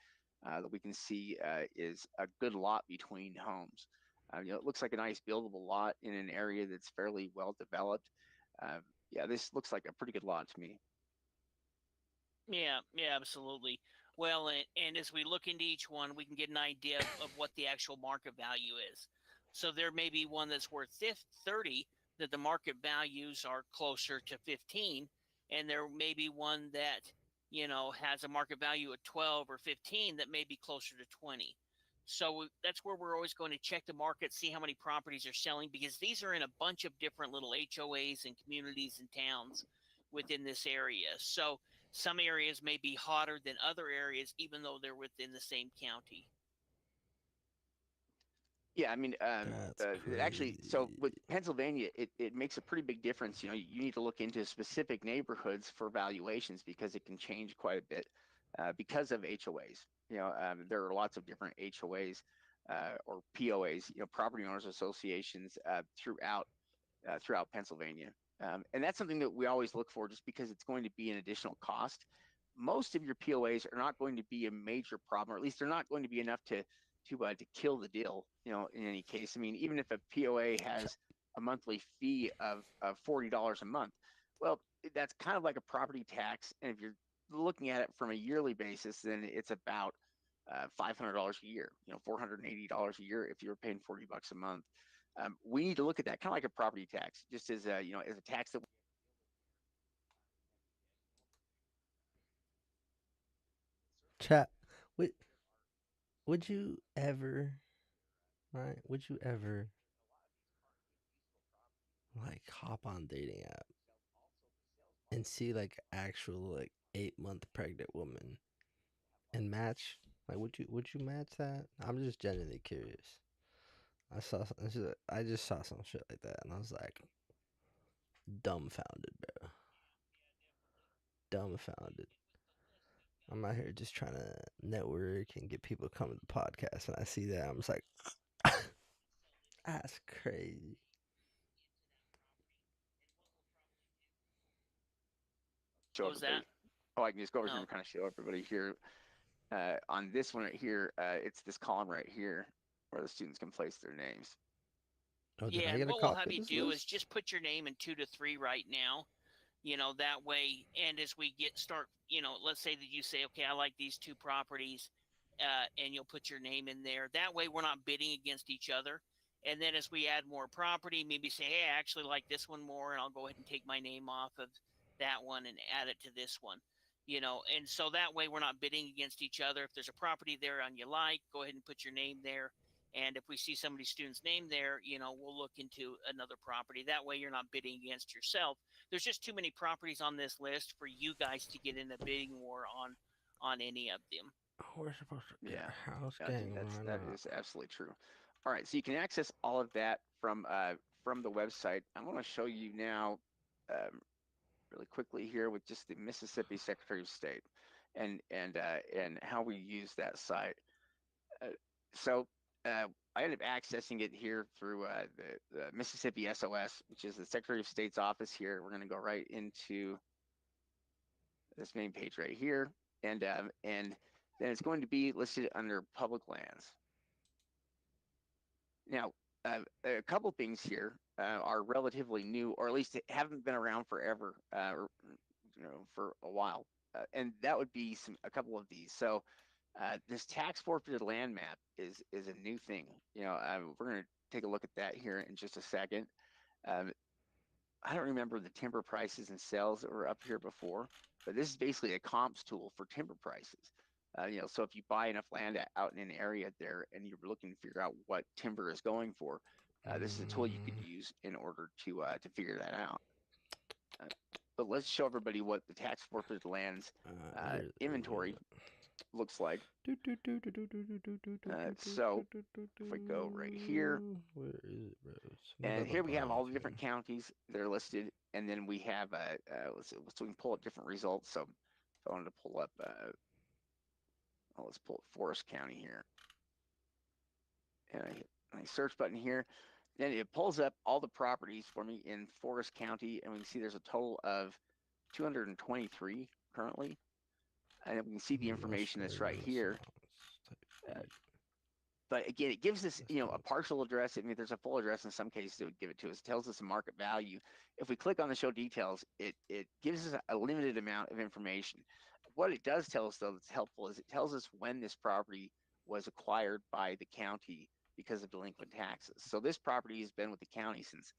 [SPEAKER 2] that we can see is a good lot between homes. It looks like a nice buildable lot in an area that's fairly well developed. Yeah, this looks like a pretty good lot to me.
[SPEAKER 1] Yeah, absolutely. Well, and as we look into each one, we can get an idea of what the actual market value is. So there may be one that's worth 30 that the market values are closer to 15, and there may be one that has a market value of 12 or 15 that may be closer to 20. So that's where we're always going to check the market, see how many properties are selling, because these are in a bunch of different little HOAs and communities and towns within this area. So some areas may be hotter than other areas, even though they're within the same county.
[SPEAKER 2] Yeah, I mean, actually, so with Pennsylvania, it makes a pretty big difference. You know, you need to look into specific neighborhoods for valuations because it can change quite a bit because of HOAs. You know, there are lots of different HOAs or POAs, you know, property owners associations throughout Pennsylvania. And that's something that we always look for just because it's going to be an additional cost. Most of your POAs are not going to be a major problem, or at least they're not going to be enough to kill the deal, you know, in any case. I mean, even if a POA has a monthly fee of $40 a month, well, that's kind of like a property tax. And if you're looking at it from a yearly basis, then it's about $500 a year, you know, $480 a year if you were paying $40 a month. We need to look at that kind of like a property tax, just as a, you know, as a tax that.
[SPEAKER 3] Chat, would you ever, right? Would you ever like hop on dating app and see like actual like 8-month pregnant woman and match? Like, would you match that? I'm just genuinely curious. I just saw some shit like that, and I was like, dumbfounded, bro. Dumbfounded. I'm out here just trying to network and get people to come to the podcast, and I see that, I'm just like, that's crazy.
[SPEAKER 1] What was that?
[SPEAKER 2] Oh, I can just go over here and kind of show everybody here. On this one right here, it's this column right here where the students can place their names.
[SPEAKER 1] Oh, yeah, and what we'll have you do is just put your name in 2 to 3 right now. You know, that way, and as we start, you know, let's say that you say, okay, I like these 2 properties, and you'll put your name in there. That way we're not bidding against each other. And then as we add more property, maybe say, hey, I actually like this one more, and I'll go ahead and take my name off of that one and add it to this one. You know, and so that way we're not bidding against each other. If there's a property there on you like, go ahead and put your name there. And if we see somebody's student's name there, you know, we'll look into another property. That way you're not bidding against yourself. There's just too many properties on this list for you guys to get in a bidding war on any of them.
[SPEAKER 3] We're supposed to
[SPEAKER 2] get a house gang. That is absolutely true. All right, so you can access all of that from the website. I want to show you now really quickly here with just the Mississippi Secretary of State and how we use that site. So I ended up accessing it here through the Mississippi SOS, which is the Secretary of State's office here. We're going to go right into this main page right here, and then it's going to be listed under public lands. Now, a couple things here are relatively new, or at least haven't been around forever, or you know, for a while, and that would be a couple of these. So. This tax forfeited land map is a new thing. You know, we're going to take a look at that here in just a second. I don't remember the timber prices and sales that were up here before, but this is basically a comps tool for timber prices. You know, so if you buy enough land out in an area there and you're looking to figure out what timber is going for, this is a tool you could use in order to figure that out. But let's show everybody what the tax forfeited lands inventory looks like. So if we go right here,
[SPEAKER 3] where is it, bro?
[SPEAKER 2] And here we have all the different counties that are listed, and then we have let's see, so we can pull up different results. So if I wanted to pull up, let's pull up Forest County here, and I hit my search button here. Then it pulls up all the properties for me in Forest County, and we can see there's a total of 223 currently. And we can see the information that's right here. But again, it gives us, you know, a partial address. I mean, there's a full address in some cases it would give it to us. It tells us a market value. If we click on the show details, it gives us a limited amount of information. What it does tell us, though, that's helpful is it tells us when this property was acquired by the county because of delinquent taxes. So this property has been with the county since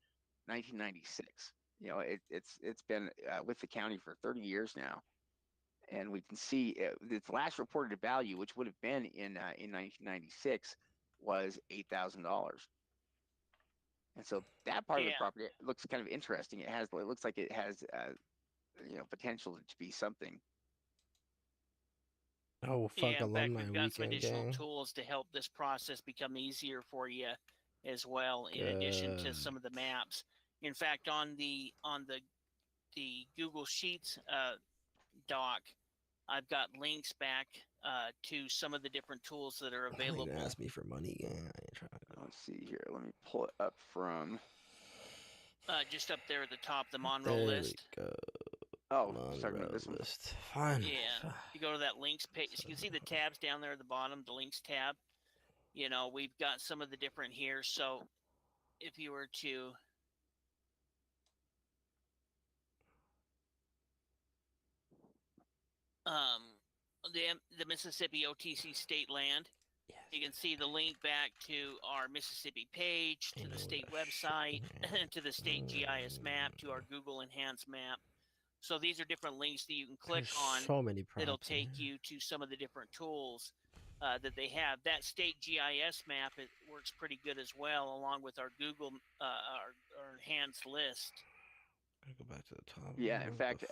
[SPEAKER 2] 1996. You know, it's been with the county for 30 years now. And we can see its last reported value, which would have been in 1996, was $8,000. And so that part of the property looks kind of interesting. It looks like it has you know, potential to be something.
[SPEAKER 3] Oh, fuck,
[SPEAKER 1] Yeah, in fact,
[SPEAKER 3] alumni
[SPEAKER 1] we've got some
[SPEAKER 3] weekend
[SPEAKER 1] additional
[SPEAKER 3] gang.
[SPEAKER 1] tools to help this process become easier for you as well, in addition to some of the maps. In fact, on the Google Sheets doc, I've got links back to some of the different tools that are available.
[SPEAKER 3] Ask me for money, gang. I ain't trying to.
[SPEAKER 2] Let's see here. Let me pull it up from.
[SPEAKER 1] Just up there at the top, the Monroe
[SPEAKER 3] There
[SPEAKER 1] list.
[SPEAKER 3] we go.
[SPEAKER 2] Oh,
[SPEAKER 3] Monroe
[SPEAKER 2] this one.
[SPEAKER 3] list. Fine.
[SPEAKER 1] Yeah, you go to that links page. You can see the tabs down there at the bottom, the links tab. You know, we've got some of the different here. So if you were to the Mississippi OTC state land, you can see the link back to our Mississippi page, to the state website, to the state GIS map, to our Google Enhanced map. So these are different links that you can click on.
[SPEAKER 3] So many
[SPEAKER 1] that'll take you to some of the different tools that they have. That state GIS map, it works pretty good as well, along with our Google our enhanced list.
[SPEAKER 3] Go back to the top.
[SPEAKER 2] Yeah, in fact,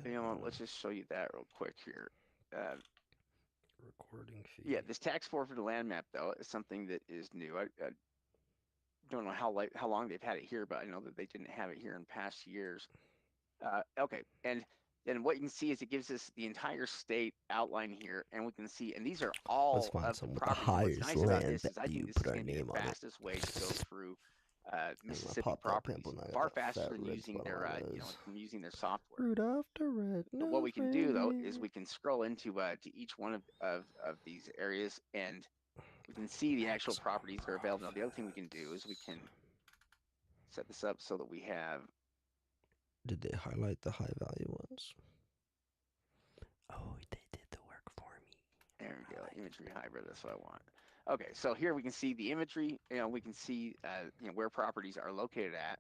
[SPEAKER 2] you know, let's just show you that real quick here.
[SPEAKER 3] Recording fee.
[SPEAKER 2] Yeah, this tax forfeited land map though is something that is new. I don't know how long they've had it here, but I know that they didn't have it here in past years. Okay, and then what you can see is it gives us the entire state outline here, and we can see, and these are all of the properties. What's nice about this is I think this is going to be the fastest way to go through Mississippi properties, far faster than using their using their software.
[SPEAKER 3] Rudolph the Red.
[SPEAKER 2] But what we can do though is we can scroll into to each one of these areas, and we can see the actual properties that are available. Now, the other thing we can do is we can set this up so that we have.
[SPEAKER 3] Did they highlight the high value ones? Oh, they did the work for me.
[SPEAKER 2] There we go. Imagery hybrid. That's what I want. Okay, so here we can see the imagery. You know, we can see where properties are located at,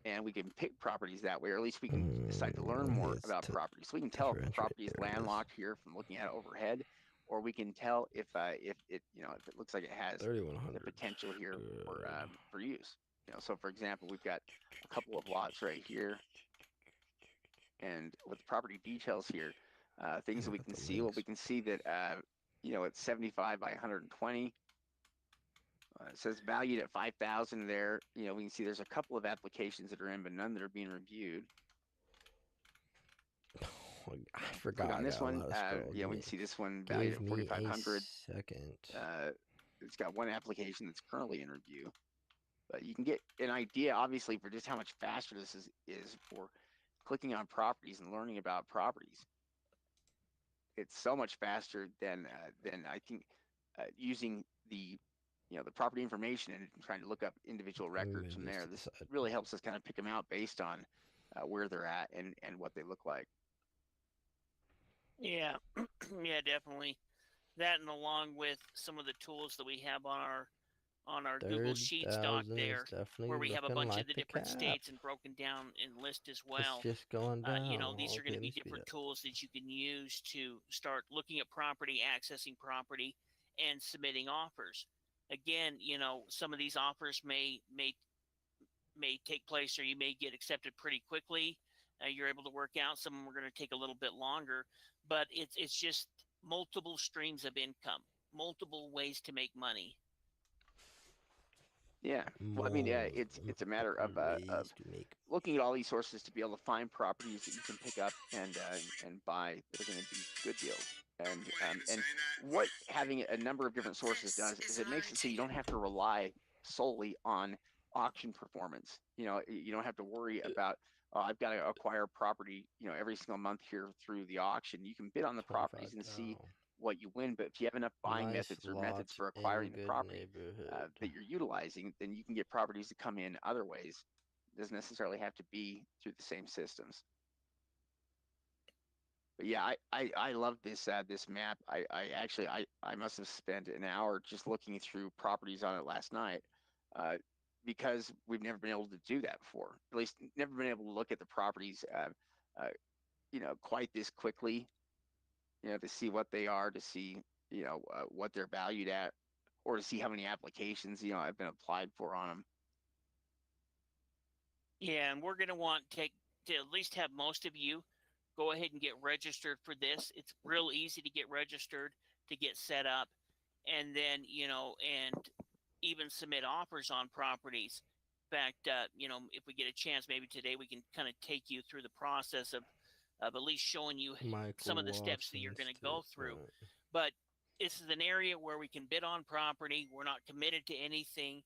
[SPEAKER 2] and we can pick properties that way, or at least we can decide to learn more about properties. So we can tell if the property is landlocked here from looking at it overhead, or we can tell if it looks like it has the potential here for use. You know, so for example, we've got a couple of lots right here, and with the property details here, things that we can see. Well, we can see that it's 75 by 120. It says valued at 5,000 there. You know, we can see there's a couple of applications that are in, but none that are being reviewed.
[SPEAKER 3] I forgot
[SPEAKER 2] on this one. We can see this one valued at 4,500.
[SPEAKER 3] Second.
[SPEAKER 2] It's got one application that's currently in review. But you can get an idea, obviously, for just how much faster this is for clicking on properties and learning about properties. It's so much faster than I think using the property information and trying to look up individual records from there. This really helps us kind of pick them out based on where they're at and what they look like.
[SPEAKER 1] Yeah, yeah, definitely. That, and along with some of the tools that we have on our Google Sheets doc there, where we have a bunch of the different states and broken down in list as well.
[SPEAKER 3] It's just going down.
[SPEAKER 1] These are going to be different tools that you can use to start looking at property, accessing property, and submitting offers. Again, some of these offers may take place, or you may get accepted pretty quickly. You're able to work out. Some of them are going to take a little bit longer, but it's just multiple streams of income, multiple ways to make money.
[SPEAKER 2] Yeah, well, I mean, it's a matter of looking at all these sources to be able to find properties that you can pick up and buy that are going to be good deals. And what having a number of different sources does is it makes it so you don't have to rely solely on auction performance. You don't have to worry about I've got to acquire property every single month here through the auction. You can bid on the properties and see what you win, but if you have enough buying methods or methods for acquiring the property that you're utilizing, then you can get properties to come in other ways. It doesn't necessarily have to be through the same systems. But yeah, I love this this map. I must have spent an hour just looking through properties on it last night, because we've never been able to do that before. At least never been able to look at the properties quite this quickly. To see what they are, to see, what they're valued at, or to see how many applications, have been applied for on them.
[SPEAKER 1] Yeah, and we're going to want to at least have most of you go ahead and get registered for this. It's real easy to get registered, to get set up, and then, and even submit offers on properties. In fact, if we get a chance, maybe today we can kind of take you through the process of at least showing you some of the steps that you're going to go through. But this is an area where we can bid on property. We're not committed to anything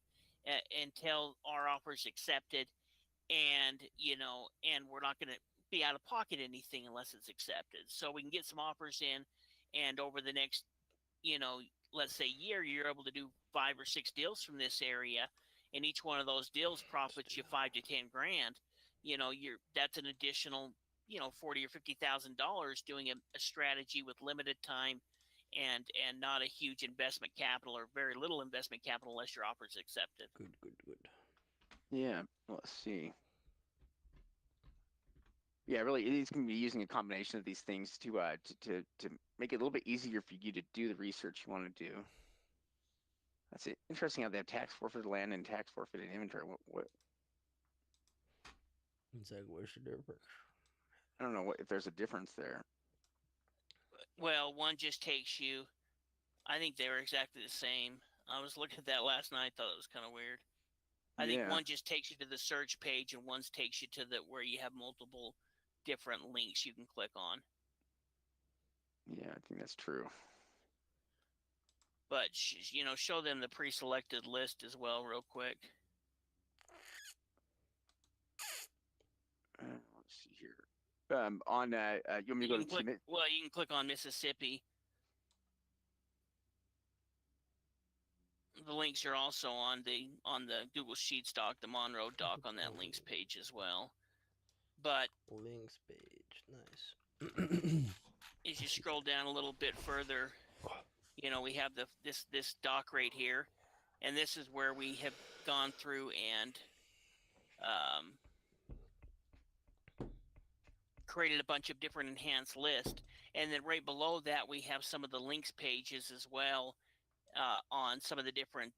[SPEAKER 1] until our offer is accepted, and we're not going to be out of pocket anything unless it's accepted. So we can get some offers in, and over the next, let's say year, you're able to do 5 or 6 deals from this area, and each one of those deals profits you $5 to $10 grand. That's an additional, $40,000 or $50,000 doing a strategy with limited time and not a huge investment capital or very little investment capital unless your offer is accepted.
[SPEAKER 3] Good.
[SPEAKER 2] Yeah, let's see. Yeah, really, it's going to be using a combination of these things to make it a little bit easier for you to do the research you want to do. That's it. Interesting how they have tax forfeited land and tax forfeited inventory. What?
[SPEAKER 3] It's like, where's the difference?
[SPEAKER 2] I don't know if there's a difference there.
[SPEAKER 1] Well, one just takes you. I think they were exactly the same. I was looking at that last night. Thought it was kind of weird. I think one just takes you to the search page, and one takes you to where you have multiple different links you can click on.
[SPEAKER 2] Yeah, I think that's true.
[SPEAKER 1] But show them the pre-selected list as well, real quick.
[SPEAKER 2] Let's see here. You want me to go to
[SPEAKER 1] click? Well, you can click on Mississippi. The links are also on the Google Sheets doc, the Monroe doc, on that links page as well. But
[SPEAKER 3] links page, nice.
[SPEAKER 1] As you scroll down a little bit further, we have this doc right here, and this is where we have gone through and created a bunch of different enhanced lists. And then right below that, we have some of the links pages as well on some of the different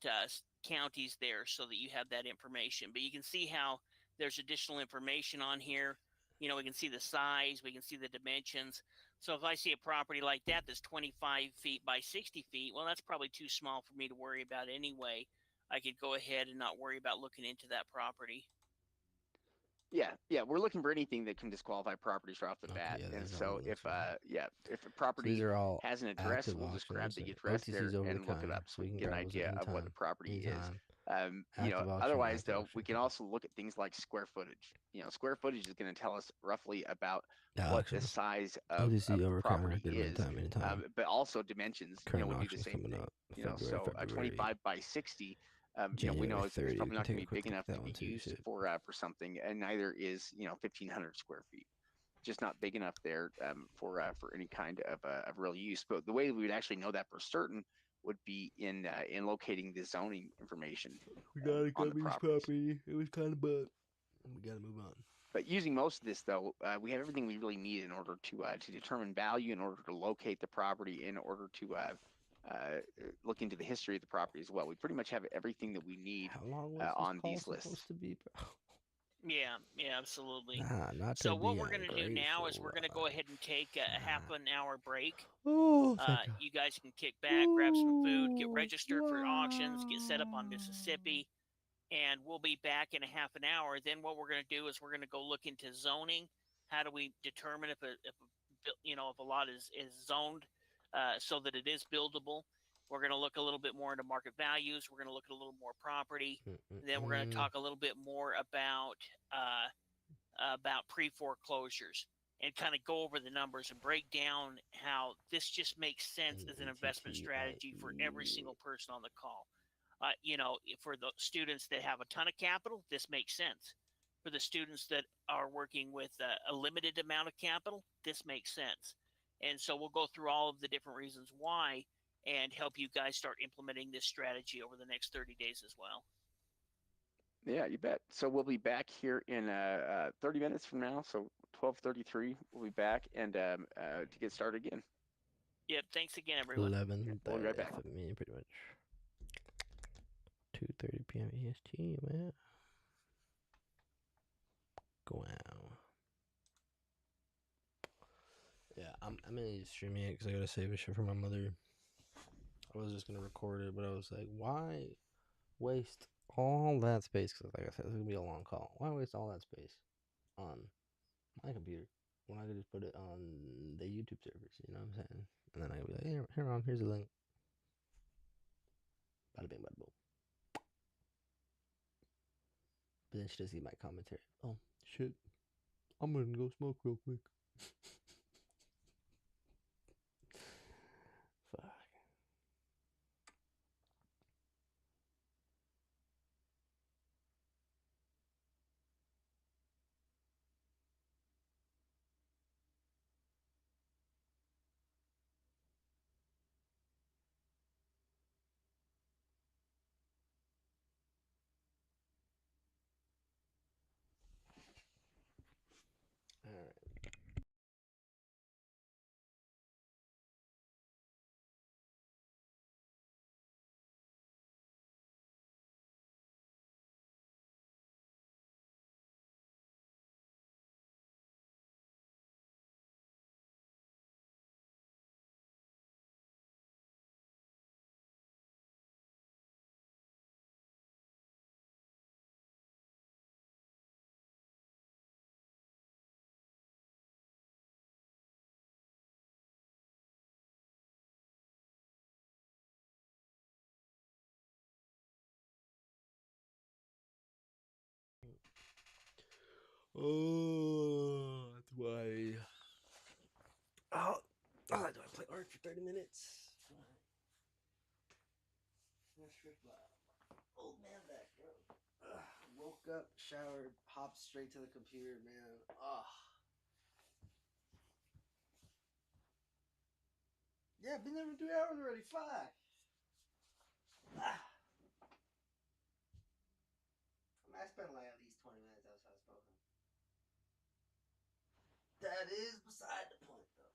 [SPEAKER 1] counties there, so that you have that information. But you can see how there's additional information on here. We can see the size, we can see the dimensions. So if I see a property like that that's 25 feet by 60 feet, well, that's probably too small for me to worry about anyway. I could go ahead and not worry about looking into that property.
[SPEAKER 2] Yeah, we're looking for anything that can disqualify properties right off the bat.
[SPEAKER 3] Yeah,
[SPEAKER 2] and so if a property has an address, we'll just grab the address there and look it up, so we can get an idea of what the property is. Otherwise though, we can also look at things like square footage. Square footage is going to tell us roughly about what the size of the property is, but also dimensions. We do the same thing. So a 25 by 60. We know it's probably not going to be big enough to be used for something, and neither is 1,500 square feet. Just not big enough there for any kind of real use. But the way we would actually know that for certain would be in locating the zoning information.
[SPEAKER 3] We gotta get this property. It was kind of bad. We gotta move on.
[SPEAKER 2] But using most of this, though, we have everything we really need in order to determine value, in order to locate the property, in order to look into the history of the property as well. We pretty much have everything that we need on these lists.
[SPEAKER 3] To be,
[SPEAKER 1] Yeah, absolutely.
[SPEAKER 3] Not
[SPEAKER 1] so what we're going to do now is we're going to go ahead and take a half an hour break.
[SPEAKER 3] Oh,
[SPEAKER 1] you guys can kick back, grab some food, get registered for auctions, get set up on Mississippi, and we'll be back in a half an hour. Then what we're going to do is we're going to go look into zoning. How do we determine if a lot is zoned so that it is buildable? We're going to look a little bit more into market values. We're going to look at a little more property. Then we're going to talk a little bit more about pre-foreclosures and kind of go over the numbers and break down how this just makes sense as an investment strategy for every single person on the call. For the students that have a ton of capital, this makes sense. For the students that are working with a limited amount of capital, this makes sense. And so we'll go through all of the different reasons why and help you guys start implementing this strategy over the next 30 days as well.
[SPEAKER 2] Yeah, you bet. So we'll be back here in 30 minutes from now. So 12:33, we'll be back and to get started again.
[SPEAKER 1] Yep. Thanks again, everyone.
[SPEAKER 3] 11.
[SPEAKER 2] We'll be right back.
[SPEAKER 3] For me, pretty much. 2:30 p.m. EST. Man. Wow. I'm gonna stream it because I gotta save a shit for my mother. I was just gonna record it, but I was like, why waste all that space? Because like I said, this is gonna be a long call. Why waste all that space on my computer when I could just put it on the YouTube servers? You know what I'm saying? And then I could be like, here, Mom, here's a link. Bada bing, bada boom. But then she does get my commentary. Oh shit, I'm gonna go smoke real quick. Fuck. All right. Oh, that's why. Oh, do I play art for 30 minutes? Old man back, bro. Woke up, showered, hopped straight to the computer, man. Yeah, been there for 3 hours already. Fuck. I spent like at least 20 minutes outside smoking. That is beside the point, though.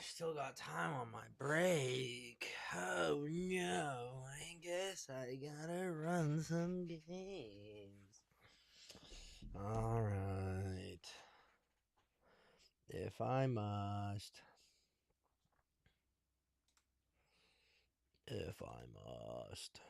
[SPEAKER 3] still got time on my break. Oh no, I guess I gotta run some games. Alright. If I must. If I must.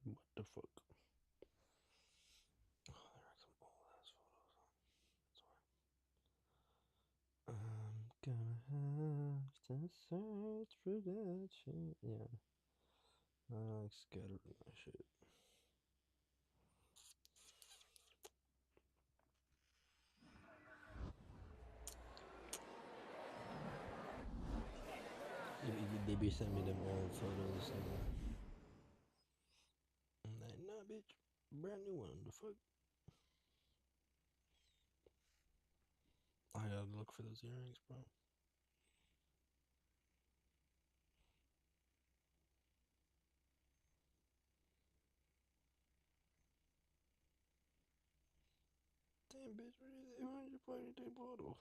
[SPEAKER 3] What the fuck? Oh, there are some old ass photos on. I'm gonna have to search for that shit. Yeah. I like scattering my shit. They be sending me them old photos. I'm like, nah, bitch. Brand new one. The fuck? I gotta look for those earrings, bro. Damn, bitch. Why did you play the bottle?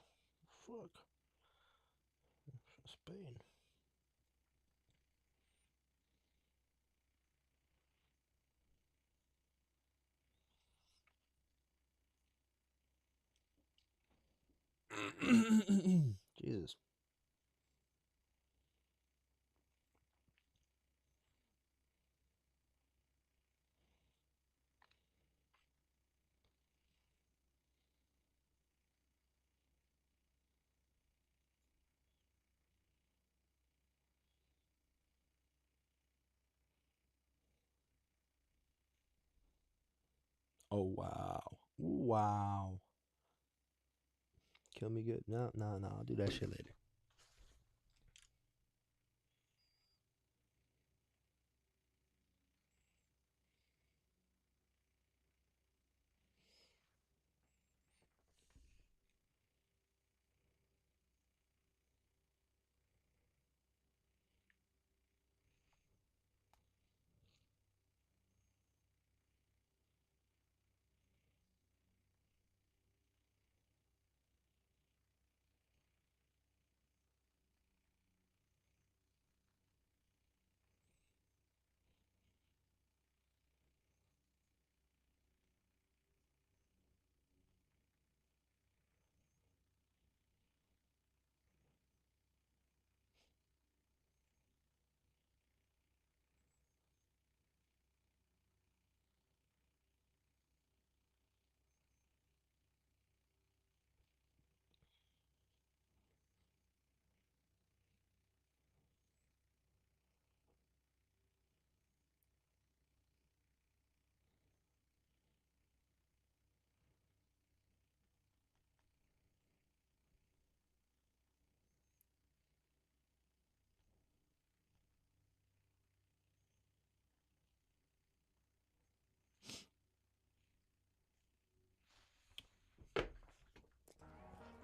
[SPEAKER 3] Fuck. Spain. Jesus. Oh, wow. Wow. Kill me good. No, no, no. I'll do that shit later.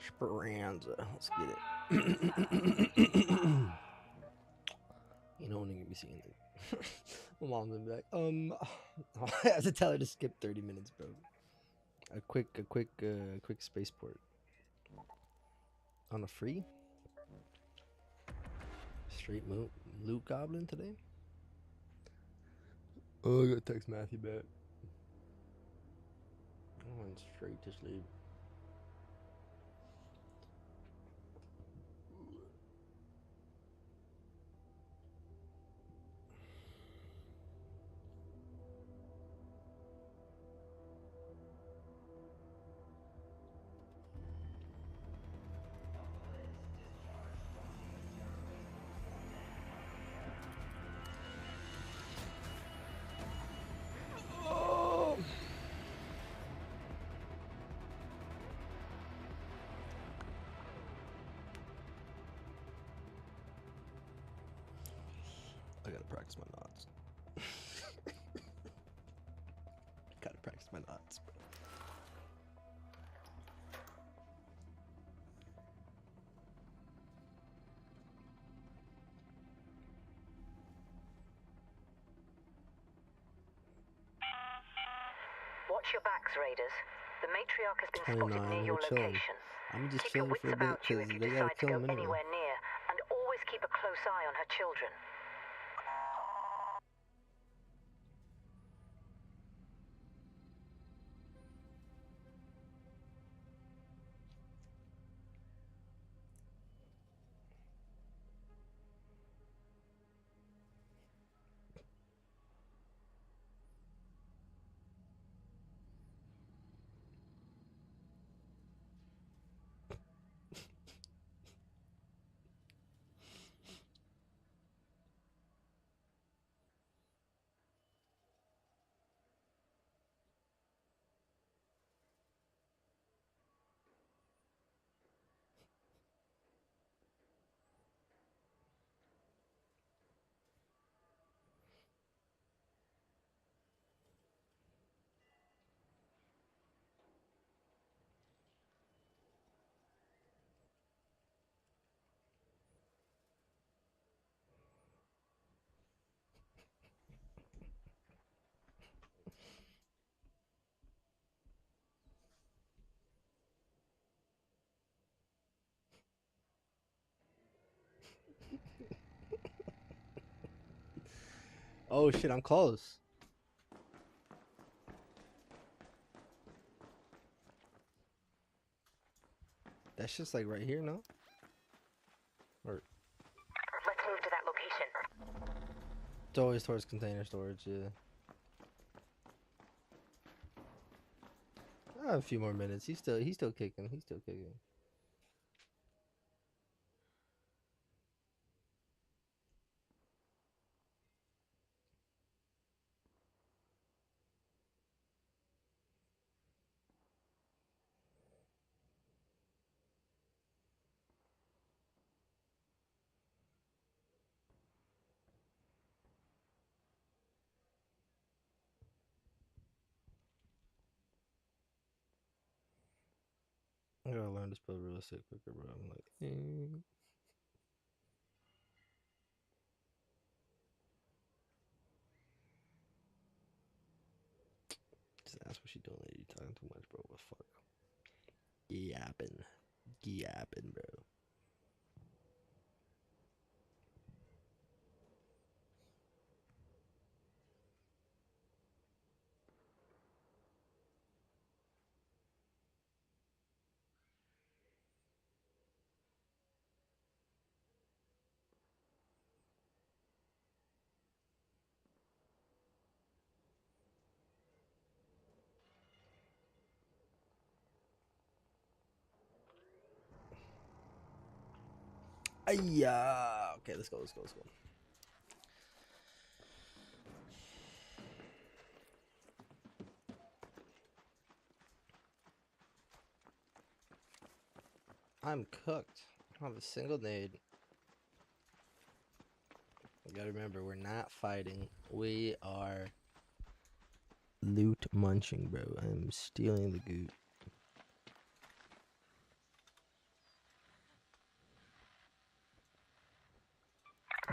[SPEAKER 3] Speranza. Let's get it. You know when you're gonna be seeing it. My mom's gonna be like, I have to tell her to skip 30 minutes, bro. A quick spaceport. On a free? Straight loot goblin today? Oh, I gotta text Matthew back. I went straight to sleep. I gotta practice my knots. Gotta
[SPEAKER 7] Watch your backs, Raiders. The matriarch has been spotted near your
[SPEAKER 3] chilling.
[SPEAKER 7] location.
[SPEAKER 3] I'm just
[SPEAKER 7] Keep your
[SPEAKER 3] chilling
[SPEAKER 7] wits
[SPEAKER 3] for a bit
[SPEAKER 7] about you
[SPEAKER 3] because
[SPEAKER 7] if you
[SPEAKER 3] they gotta
[SPEAKER 7] decide to
[SPEAKER 3] kill
[SPEAKER 7] go
[SPEAKER 3] him anyway.
[SPEAKER 7] anywhere near, and always keep a close eye on her children.
[SPEAKER 3] Oh shit, I'm close. That's just like right here, no? Or
[SPEAKER 7] Let's move to that location.
[SPEAKER 3] it's always towards container storage, yeah. I have a few more minutes. He's still kicking. He's still kicking. I gotta learn to spell real estate quicker, bro. I'm like, Just ask what she doing, lady. You talking too much, bro. What the fuck? Yapping, bro. Yeah. Okay, let's go. I'm cooked. I don't have a single nade. You gotta remember, we're not fighting. We are loot munching, bro. I'm stealing the goot.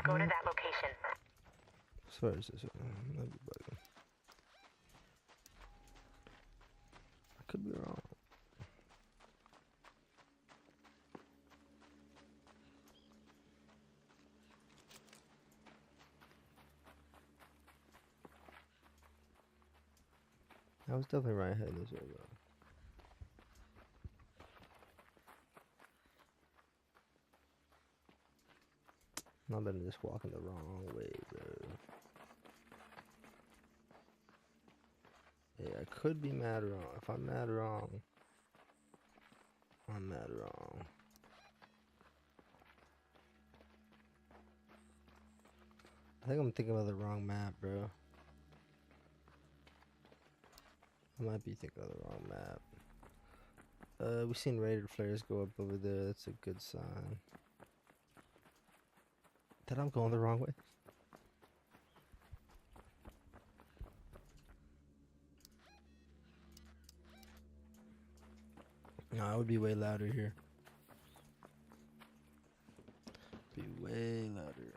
[SPEAKER 7] Go to that location.
[SPEAKER 3] Sorry, sister. Might be bugging. I could be wrong. I was definitely right ahead this way, bro. Not that I'm just walking the wrong way, bro. Yeah, I could be mad wrong. If I'm mad wrong, I'm mad wrong. I think I'm thinking of the wrong map, bro. I might be thinking of the wrong map. We've seen Raider flares go up over there. That's a good sign. That I'm going the wrong way? No, I would be way louder here. Be way louder.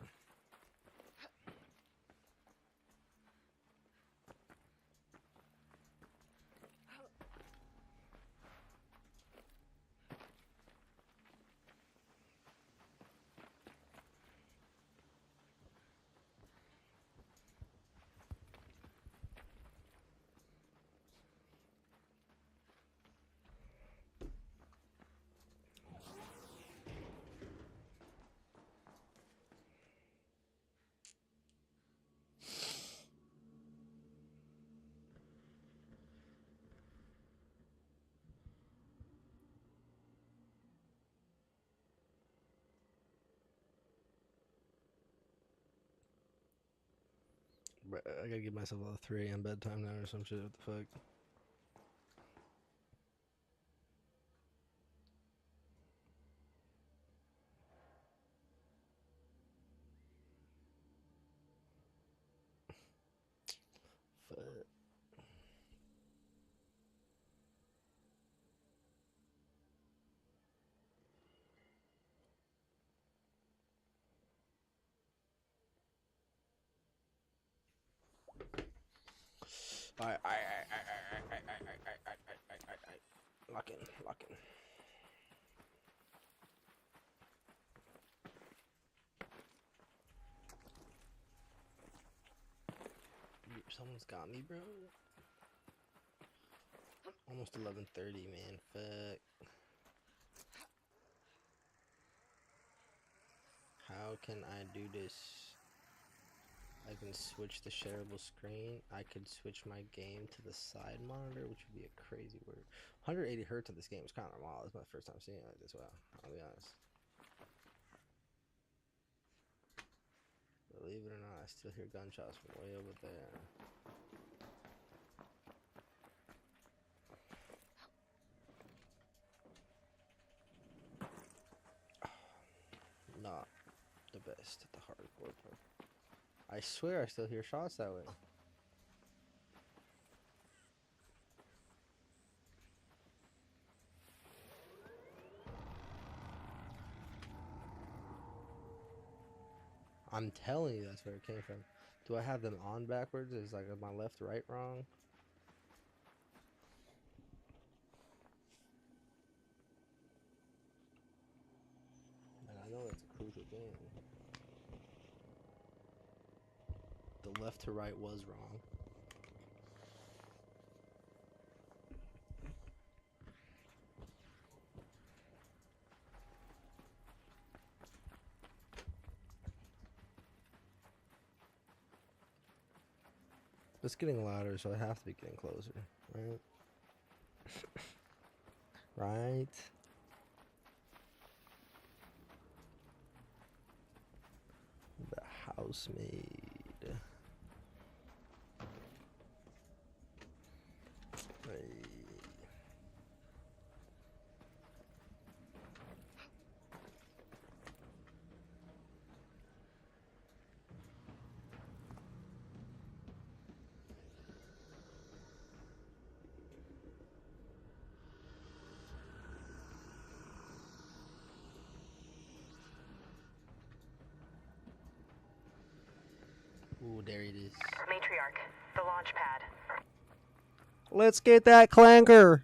[SPEAKER 3] I gotta give myself a 3 a.m. bedtime now or some shit. What the fuck? Fuck. Alright. Lock in. Someone's got me, bro. Almost 11:30, man. Fuck. How can I do this? I can switch the shareable screen. I could switch my game to the side monitor, which would be a crazy word. 180 hertz on this game is kind of normal. It's my first time seeing it like this. Wow, I'll be honest. Believe it or not, I still hear gunshots from way over there. Not the best at the hardcore part. I swear I still hear shots that way. I'm telling you that's where it came from. Do I have them on backwards? Is like my left, right, wrong? And I know that's a crucial thing. The left to right was wrong. It's getting louder, so I have to be getting closer, right? Right? The housemaid. Hey. Ooh, there it is.
[SPEAKER 7] Matriarch, the launch pad.
[SPEAKER 3] Let's get that clanker.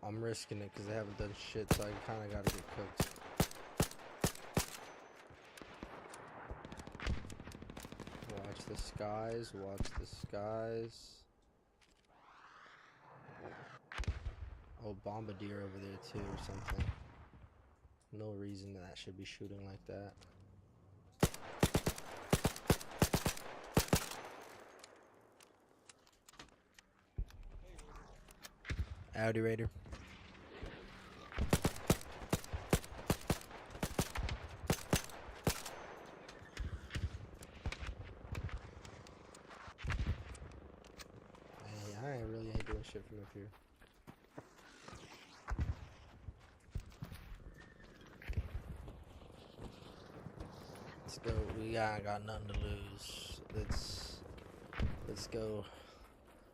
[SPEAKER 3] I'm risking it because I haven't done shit, so I kind of gotta get cooked. Watch the skies, watch the skies. Oh, bombardier over there too or something. No reason that should be shooting like that. Audi Raider. Hey, I really ain't doing shit from up here. Let's go. We got nothing to lose. Let's go.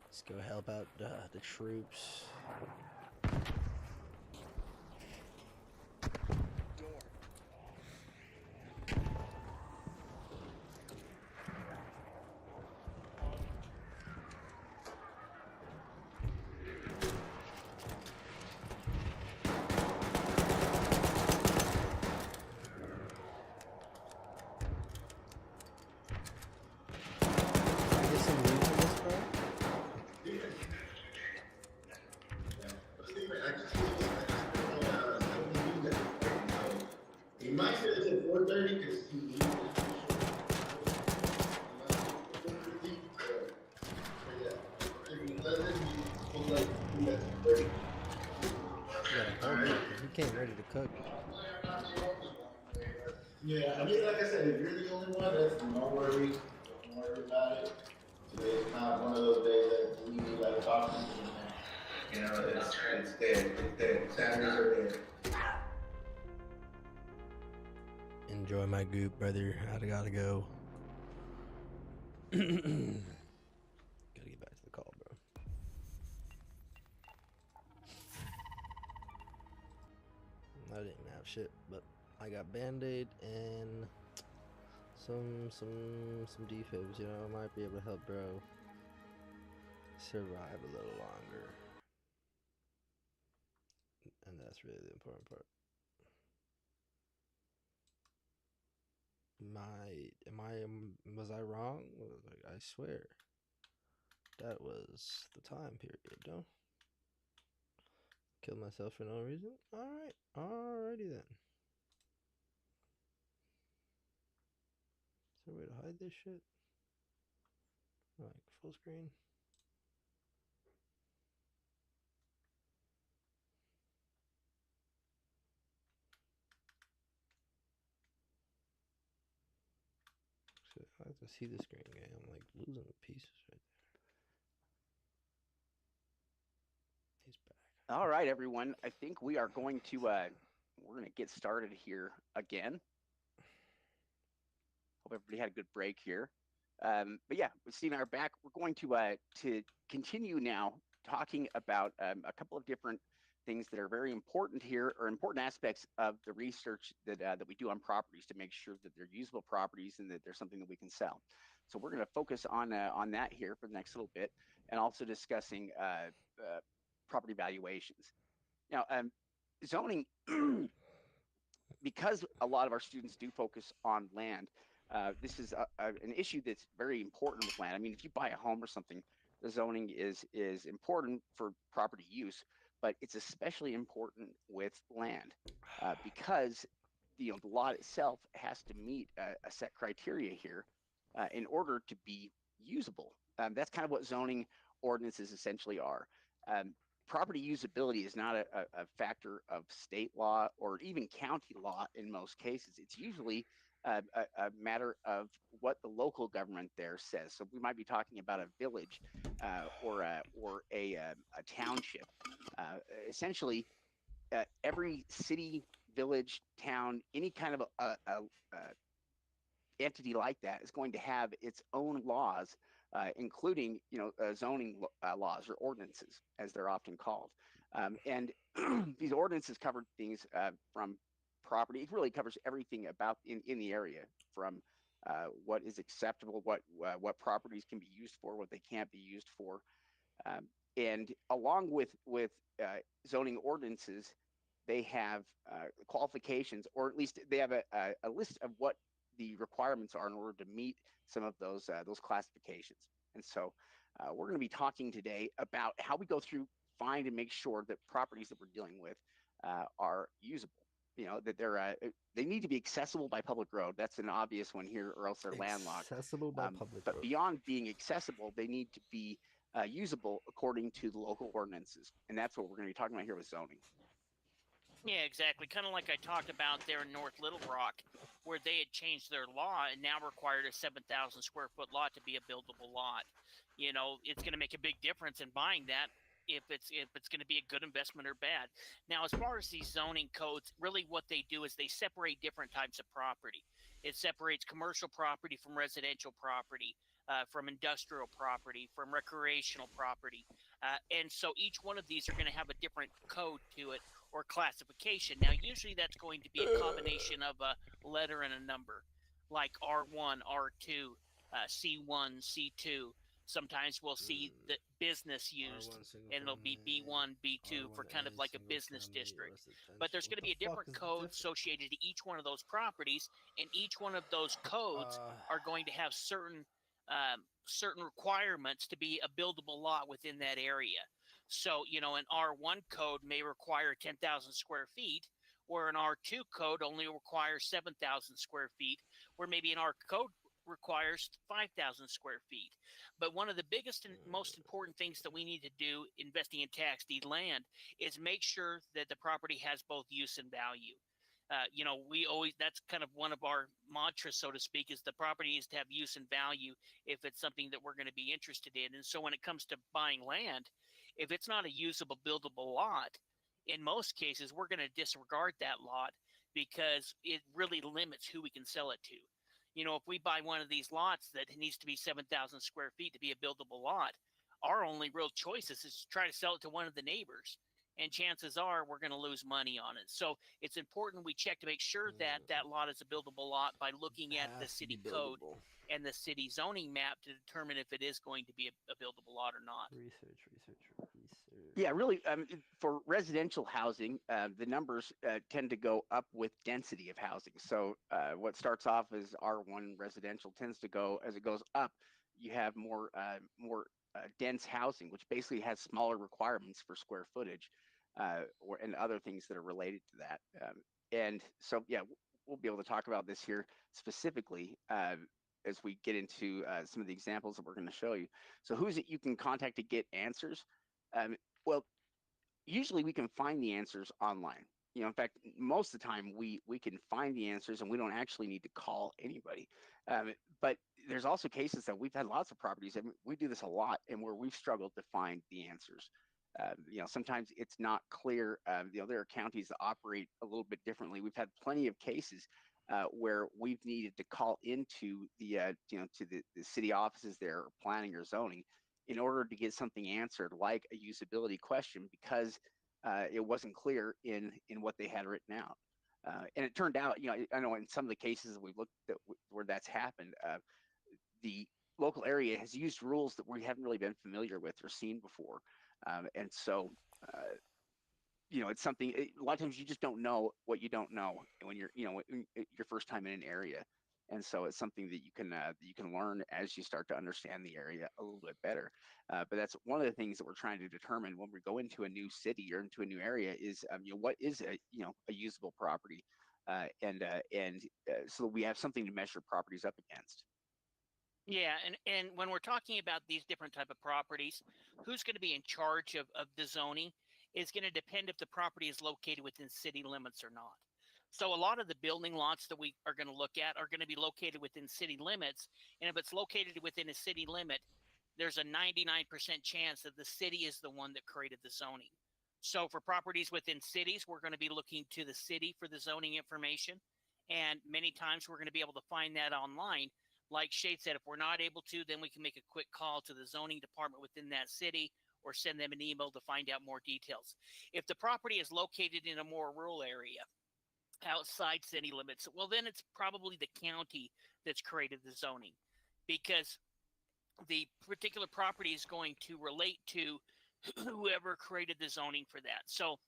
[SPEAKER 3] Let's go help out the troops. came ready to cook.
[SPEAKER 8] Yeah, I mean, like I said, if you're the only one, that's no worries. Don't worry about it. Today's kind of one of those days that we need like talking to them. You know, it's dead. It's dead. Saturdays are dead.
[SPEAKER 3] Enjoy my goop, brother. I gotta go. Gotta get back to the call, bro. I didn't have shit, but I got Band-Aid and some defibs. You know, I might be able to help bro survive a little longer, and that's really the important part. Was I wrong? Like, I swear that was the time period, no? Killed myself for no reason? Alright, alrighty then. Is there a way to hide this shit? Like, full screen? I have to see the screen, guy. I'm like losing the pieces right there. He's back.
[SPEAKER 2] All right, everyone. I think we are going to we're going to get started here again. Hope everybody had a good break here. But yeah, Steve and I are back. We're going to continue now talking about a couple of different things that are very important here, or important aspects of the research that we do on properties to make sure that they're usable properties and that they're something that we can sell. So we're going to focus on that here for the next little bit, and also discussing property valuations. Now, zoning, because a lot of our students do focus on land, this is an issue that's very important with land. I mean, if you buy a home or something, the zoning is important for property use, but it's especially important with land because the lot itself has to meet a set criteria here in order to be usable. That's kind of what zoning ordinances essentially are. Property usability is not a factor of state law or even county law in most cases. It's usually a matter of what the local government there says. So we might be talking about a village or a township. Essentially, every city, village, town, any kind of entity like that is going to have its own laws, including zoning laws or ordinances, as they're often called. And these ordinances cover things from property. It really covers everything about in the area, from what is acceptable, what properties can be used for, what they can't be used for. And along with zoning ordinances, they have qualifications, or at least they have a list of what the requirements are in order to meet some of those classifications. And so we're going to be talking today about how we go through, find, and make sure that properties that we're dealing with are usable. You know, that they need to be accessible by public road. That's an obvious one here, or else they're landlocked.
[SPEAKER 3] Accessible by public
[SPEAKER 2] but
[SPEAKER 3] road.
[SPEAKER 2] Beyond being accessible, they need to be usable according to the local ordinances, and that's what we're going to be talking about here with zoning.
[SPEAKER 1] Yeah, exactly. Kind of like I talked about there in North Little Rock, where they had changed their law and now required a 7,000 square foot lot to be a buildable lot. You know, it's going to make a big difference in buying that, if it's going to be a good investment or bad. Now, as far as these zoning codes, really what they do is they separate different types of property. It separates commercial property from residential property, from industrial property, from recreational property. And so each one of these are going to have a different code to it, or classification. Now, usually that's going to be a combination of a letter and a number, like R1, R2, C1, C2. Sometimes we'll see the business used, and it'll be B1, B2 for kind of like a business district. But there's going to be a different code associated to each one of those properties, and each one of those codes are going to have certain requirements to be a buildable lot within that area. So, you know, an R1 code may require 10,000 square feet, where an R2 code only requires 7,000 square feet, where maybe an R requires 5,000 square feet. But one of the biggest and most important things that we need to do investing in tax deed land is make sure that the property has both use and value. That's kind of one of our mantras, so to speak, is the property needs to have use and value if it's something that we're going to be interested in. And so when it comes to buying land, if it's not a usable, buildable lot, in most cases, we're going to disregard that lot because it really limits who we can sell it to. If we buy one of these lots that needs to be 7,000 square feet to be a buildable lot, our only real choice is to try to sell it to one of the neighbors. And chances are we're going to lose money on it. So it's important we check to make sure that that lot is a buildable lot by looking at the city code and the city zoning map to determine if it is going to be a buildable lot or not.
[SPEAKER 3] Research.
[SPEAKER 2] Yeah, really, for residential housing, the numbers tend to go up with density of housing. So what starts off as R1 residential tends to go, as it goes up, you have more dense housing, which basically has smaller requirements for square footage and other things that are related to that. And so, yeah, we'll be able to talk about this here specifically as we get into some of the examples that we're going to show you. So who is it you can contact to get answers? Well, usually we can find the answers online. In fact, most of the time we can find the answers and we don't actually need to call anybody. But there's also cases that we've had lots of properties, and we do this a lot, and where we've struggled to find the answers. Sometimes it's not clear. There are counties that operate a little bit differently. We've had plenty of cases where we've needed to call into the city offices there, or planning or zoning, in order to get something answered, like a usability question, because it wasn't clear in what they had written out. And it turned out, I know in some of the cases that we've looked at where that's happened, the local area has used rules that we haven't really been familiar with or seen before. And so, it's something, a lot of times you just don't know what you don't know when you're, your first time in an area. And so it's something that you can learn as you start to understand the area a little bit better. But that's one of the things that we're trying to determine when we go into a new city or into a new area is, what is a usable property, so we have something to measure properties up against.
[SPEAKER 1] Yeah, and when we're talking about these different type of properties, who's going to be in charge of the zoning is going to depend if the property is located within city limits or not. So a lot of the building lots that we are going to look at are going to be located within city limits. And if it's located within a city limit, there's a 99% chance that the city is the one that created the zoning. So for properties within cities, we're going to be looking to the city for the zoning information. And many times we're going to be able to find that online. Like Shade said, if we're not able to, then we can make a quick call to the zoning department within that city or send them an email to find out more details. If the property is located in a more rural area, outside city limits, well, then it's probably the county that's created the zoning, because the particular property is going to relate to whoever created the zoning for that. So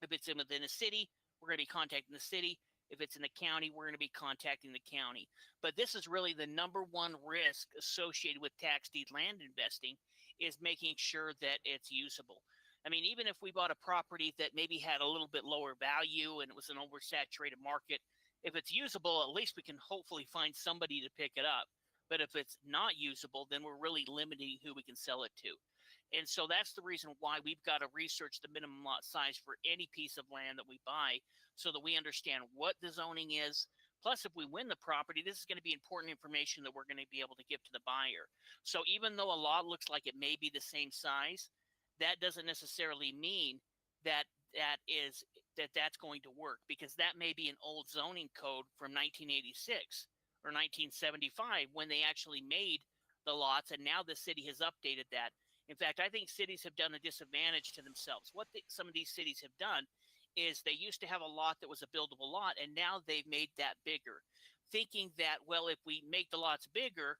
[SPEAKER 1] if it's within a city, we're going to be contacting the city. If it's in the county, we're going to be contacting the county. But this is really the number one risk associated with tax deed land investing, is making sure that it's usable. I mean, even if we bought a property that maybe had a little bit lower value and it was an oversaturated market, if it's usable, at least we can hopefully find somebody to pick it up. But if it's not usable, then we're really limiting who we can sell it to. And so that's the reason why we've got to research the minimum lot size for any piece of land that we buy, so that we understand what the zoning is. Plus, if we win the property, this is going to be important information that we're going to be able to give to the buyer. So even though a lot looks like it may be the same size, that doesn't necessarily mean that that's going to work, because that may be an old zoning code from 1986 or 1975 when they actually made the lots, and now the city has updated that. In fact, I think cities have done a disadvantage to themselves. What some of these cities have done is they used to have a lot that was a buildable lot, and now they've made that bigger, thinking that, well, if we make the lots bigger,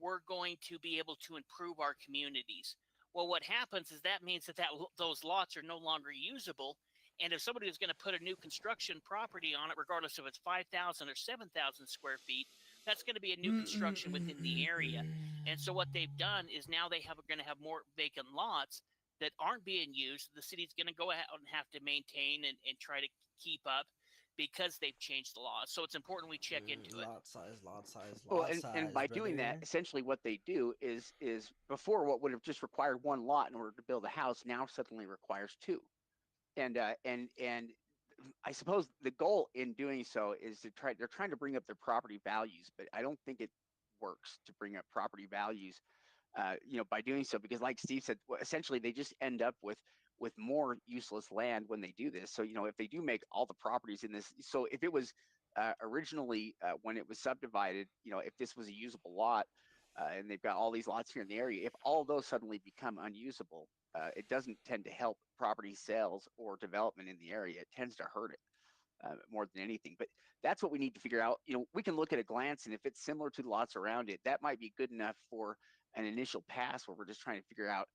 [SPEAKER 1] we're going to be able to improve our communities. Well, what happens is that means that those lots are no longer usable. And if somebody is going to put a new construction property on it, regardless if it's 5,000 or 7,000 square feet, that's going to be a new construction within the area. And so what they've done is now they are going to have more vacant lots that aren't being used. The city's going to go out and have to maintain and try to keep up. because they've changed the law. So it's important we check into it.
[SPEAKER 3] Lot size,
[SPEAKER 2] well, and by doing that, essentially what they do is before what would have just required one lot in order to build a house now suddenly requires two. And I suppose the goal in doing so is they're trying to bring up their property values, but I don't think it works to bring up property values, by doing so, because like Steve said, essentially they just end up with more useless land when they do this. So, if they do make all the properties in this, so if it was originally when it was subdivided, if this was a usable lot and they've got all these lots here in the area, if all of those suddenly become unusable, it doesn't tend to help property sales or development in the area. It tends to hurt it more than anything. But that's what we need to figure out. We can look at a glance, and if it's similar to the lots around it, that might be good enough for an initial pass where we're just trying to figure out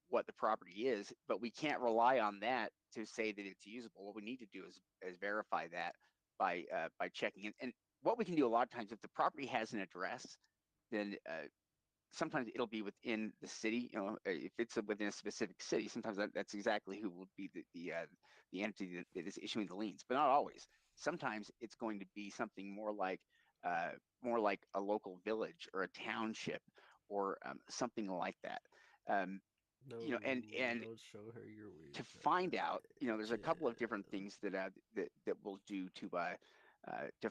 [SPEAKER 2] what the property is. But we can't rely on that to say that it's usable. What we need to do is verify that by checking. And what we can do a lot of times, if the property has an address, then sometimes it'll be within the city. If it's within a specific city, sometimes that's exactly who will be the entity that is issuing the liens, but not always. Sometimes it's going to be something more like a local village or a township or something like that. And
[SPEAKER 3] show her your
[SPEAKER 2] to find out, there's a couple of different things that we'll do to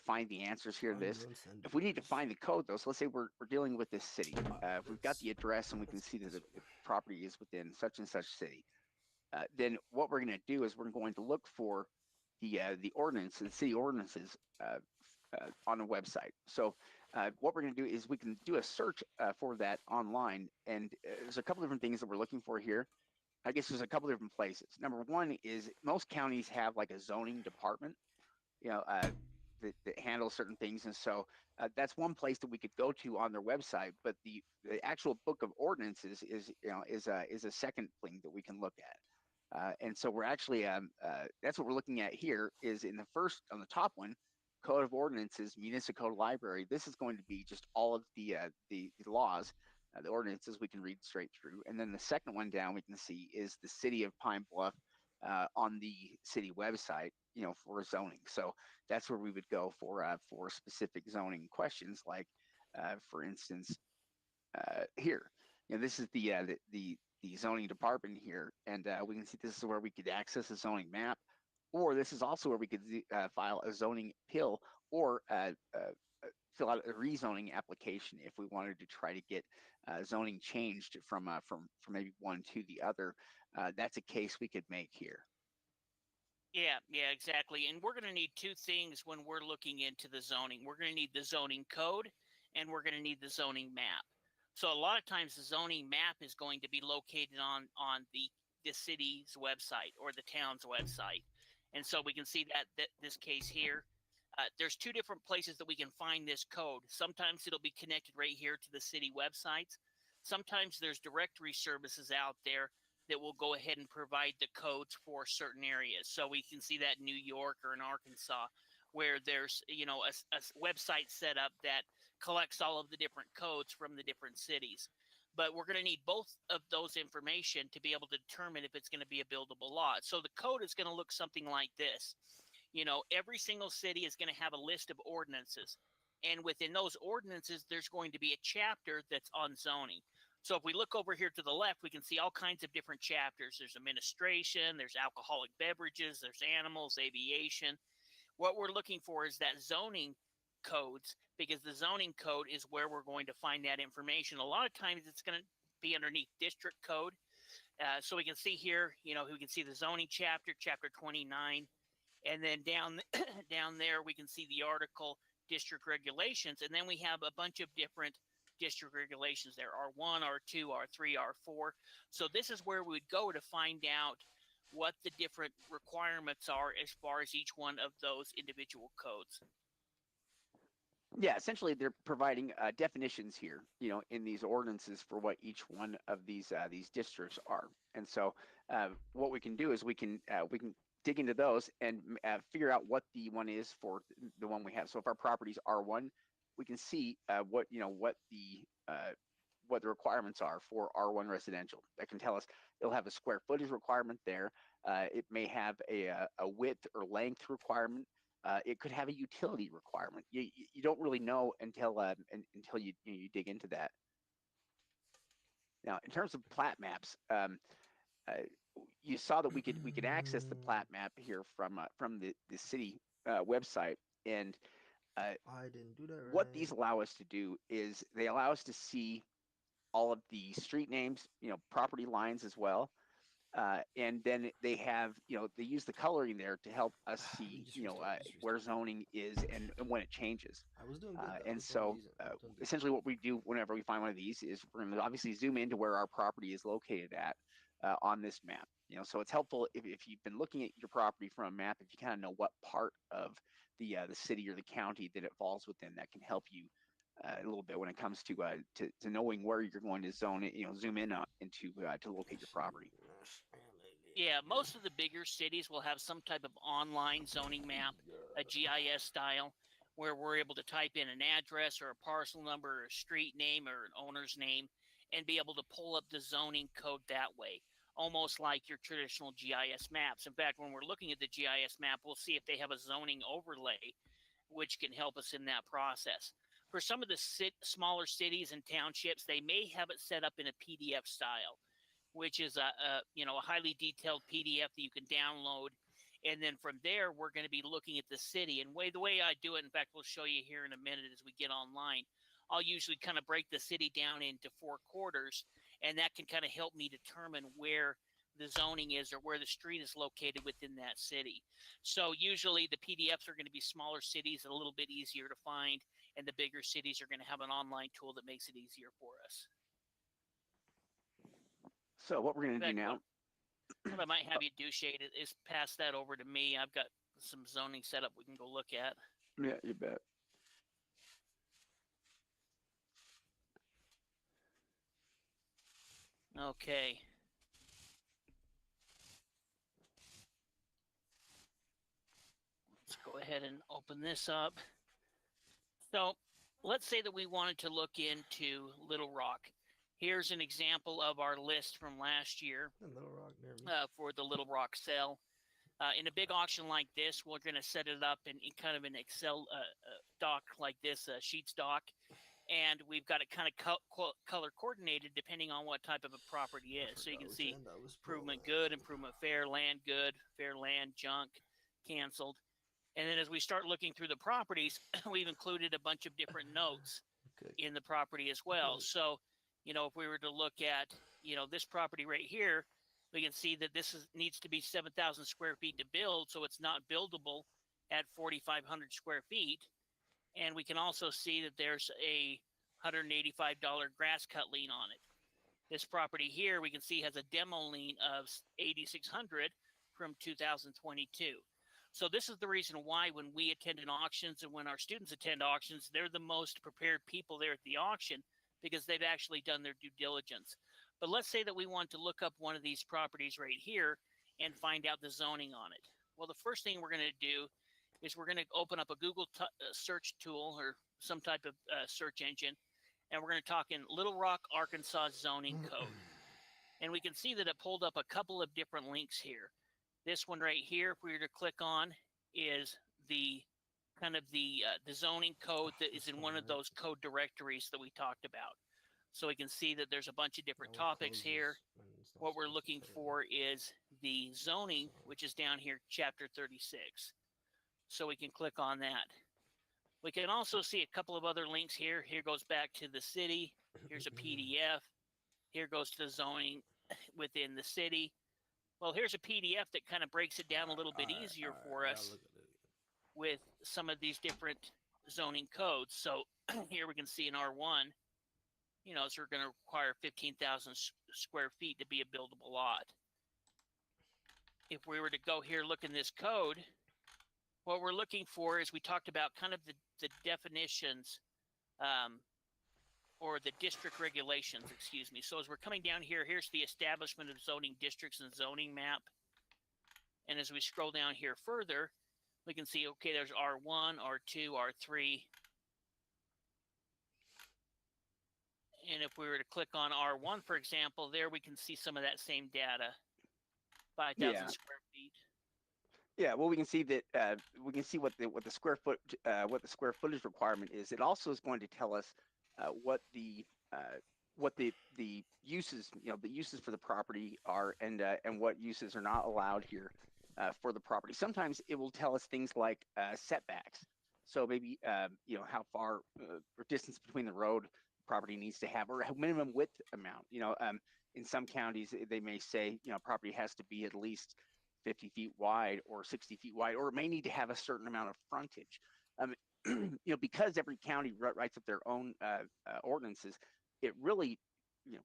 [SPEAKER 2] find the answers here to this. If we need to find the code, though, so let's say we're dealing with this city. If we've got the address and we can see that the property is within such and such city, then what we're going to do is we're going to look for the ordinance, the city ordinances on a website. So what we're going to do is we can do a search for that online, and there's a couple different things that we're looking for here. I guess there's a couple different places. Number one is most counties have like a zoning department, that handles certain things, and so that's one place that we could go to on their website. But the actual book of ordinances is a second thing that we can look at, and so we're actually that's what we're looking at here. Is in the first on the top one, Code of Ordinances, Municipal Code Library. This is going to be just all of the laws, the ordinances we can read straight through, and then the second one down we can see is the City of Pine Bluff on the city website, for zoning. So that's where we would go for specific zoning questions, like for instance here, this is the zoning department here, and we can see this is where we could access a zoning map, or this is also where we could file a zoning appeal or fill out a rezoning application if we wanted to try to get zoning changed from maybe one to the other. That's a case we could make here.
[SPEAKER 1] Yeah, exactly. And we're going to need two things when we're looking into the zoning. We're going to need the zoning code, and we're going to need the zoning map. So a lot of times the zoning map is going to be located on the city's website or the town's website. And so we can see that this case here, there's two different places that we can find this code. Sometimes it'll be connected right here to the city websites. Sometimes there's directory services out there that will go ahead and provide the codes for certain areas. So we can see that in New York or in Arkansas, where there's a website set up that collects all of the different codes from the different cities. But we're going to need both of those information to be able to determine if it's going to be a buildable lot. So the code is going to look something like this. Every single city is going to have a list of ordinances. And within those ordinances, there's going to be a chapter that's on zoning. So if we look over here to the left, we can see all kinds of different chapters. There's administration, there's alcoholic beverages, there's animals, aviation. What we're looking for is that zoning codes, because the zoning code is where we're going to find that information. A lot of times it's going to be underneath district code. So we can see here, we can see the zoning chapter 29. And then down there, we can see the article district regulations. And then we have a bunch of different district regulations there, R1, R2, R3, R4. So this is where we would go to find out what the different requirements are as far as each one of those individual codes.
[SPEAKER 2] Yeah, essentially they're providing definitions here, in these ordinances for what each one of these districts are. And so what we can do is we can dig into those and figure out what the one is for the one we have. So if our properties are R1, we can see what the requirements are for R1 residential. That can tell us it'll have a square footage requirement there. It may have a width or length requirement. it could have a utility requirement. You don't really know until you dig into that. Now, in terms of plat maps, you saw that we could access the plat map here from the city website, and
[SPEAKER 3] I didn't do that right.
[SPEAKER 2] What these allow us to do is they allow us to see all of the street names, property lines as well. And then they have, they use the coloring there to help us see, where zoning is and when it changes.
[SPEAKER 3] I was doing good.
[SPEAKER 2] And so essentially what we do whenever we find one of these is we're going to obviously zoom into where our property is located at on this map. So it's helpful if you've been looking at your property from a map, if you kind of know what part of the city or the county that it falls within, that can help you a little bit when it comes to knowing where you're going to zone it, zoom in into to locate your property.
[SPEAKER 1] Yeah, most of the bigger cities will have some type of online zoning map, a GIS style, where we're able to type in an address or a parcel number or a street name or an owner's name and be able to pull up the zoning code that way, almost like your traditional GIS maps. In fact, when we're looking at the GIS map, we'll see if they have a zoning overlay, which can help us in that process. For some of the smaller cities and townships, they may have it set up in a PDF style, which is a highly detailed PDF that you can download. And then from there, we're going to be looking at the city. And the way I do it, in fact, we'll show you here in a minute as we get online, I'll usually kind of break the city down into 4 quarters, and that can kind of help me determine where the zoning is or where the street is located within that city. So usually the PDFs are going to be smaller cities, a little bit easier to find, and the bigger cities are going to have an online tool that makes it easier for us.
[SPEAKER 2] So what we're going to do now,
[SPEAKER 1] what I might have you do, Shade, is pass that over to me. I've got some zoning set up we can go look at.
[SPEAKER 2] Yeah, you bet.
[SPEAKER 1] Okay. Let's go ahead and open this up. So let's say that we wanted to look into Little Rock. Here's an example of our list from last year for the Little Rock sale. In a big auction like this, we're going to set it up in kind of an Excel doc like this, Sheets doc. And we've got it kind of color coordinated depending on what type of a property is. So you can see improvement good, improvement fair, land good, fair land, junk, canceled. And then as we start looking through the properties, we've included a bunch of different notes in the property as well. So, if we were to look at, this property right here, we can see that this needs to be 7,000 square feet to build. So it's not buildable at 4,500 square feet. And we can also see that there's a $185 grass cut lien on it. This property here, we can see has a demo lien of $8,600 from 2022. So this is the reason why when we attend auctions and when our students attend auctions, they're the most prepared people there at the auction because they've actually done their due diligence. But let's say that we want to look up one of these properties right here and find out the zoning on it. Well, the first thing we're going to do is we're going to open up a Google search tool or some type of search engine, and we're going to talk in Little Rock, Arkansas zoning code. And we can see that it pulled up a couple of different links here. This one right here, if we were to click on, is the kind of the zoning code that is in one of those code directories that we talked about. So we can see that there's a bunch of different topics here. What we're looking for is the zoning, which is down here, chapter 36. So we can click on that. We can also see a couple of other links here. Here goes back to the city. Here's a PDF. Here goes to the zoning within the city. Well, here's a PDF that kind of breaks it down a little bit easier for us with some of these different zoning codes. So here we can see in R1, so we're going to require 15,000 square feet to be a buildable lot. If we were to go here, look in this code, what we're looking for is we talked about kind of the definitions or the district regulations, excuse me. So as we're coming down here, here's the establishment of zoning districts and zoning map. And as we scroll down here further, we can see, okay, there's R1, R2, R3. And if we were to click on R1, for example, there we can see some of that same data, 5,000 square feet.
[SPEAKER 2] Yeah, well, we can see that we can see what the square footage requirement is. It also is going to tell us what the uses, the uses for the property are, and what uses are not allowed here for the property. Sometimes it will tell us things like setbacks. So maybe how far or distance between the road property needs to have, or a minimum width amount. In some counties they may say property has to be at least 50 feet wide or 60 feet wide, or it may need to have a certain amount of frontage. Because every county writes up their own ordinances, it really,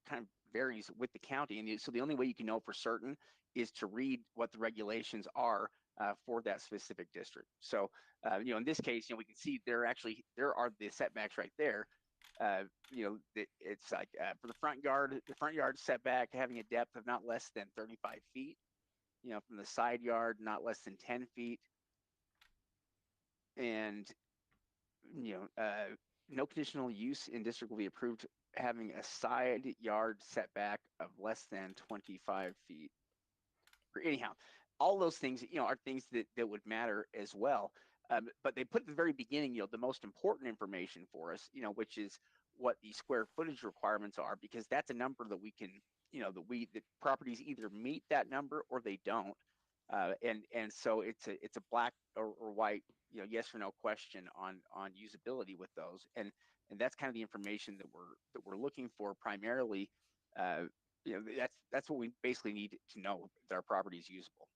[SPEAKER 2] kind of varies with the county. And so the only way you can know for certain is to read what the regulations are for that specific district. So, in this case, we can see there are the setbacks right there. It's like for the front yard setback having a depth of not less than 35 feet. From the side yard, not less than 10 feet. And, no conditional use in district will be approved having a side yard setback of less than 25 feet. Or anyhow, all those things, are things that would matter as well. But they put at the very beginning, the most important information for us, which is what the square footage requirements are, because that's a number that we can, that properties either meet that number or they don't. And so it's a black or white, yes or no question on usability with those. And that's kind of the information that we're looking for primarily. That's what we basically need to know that our property is usable.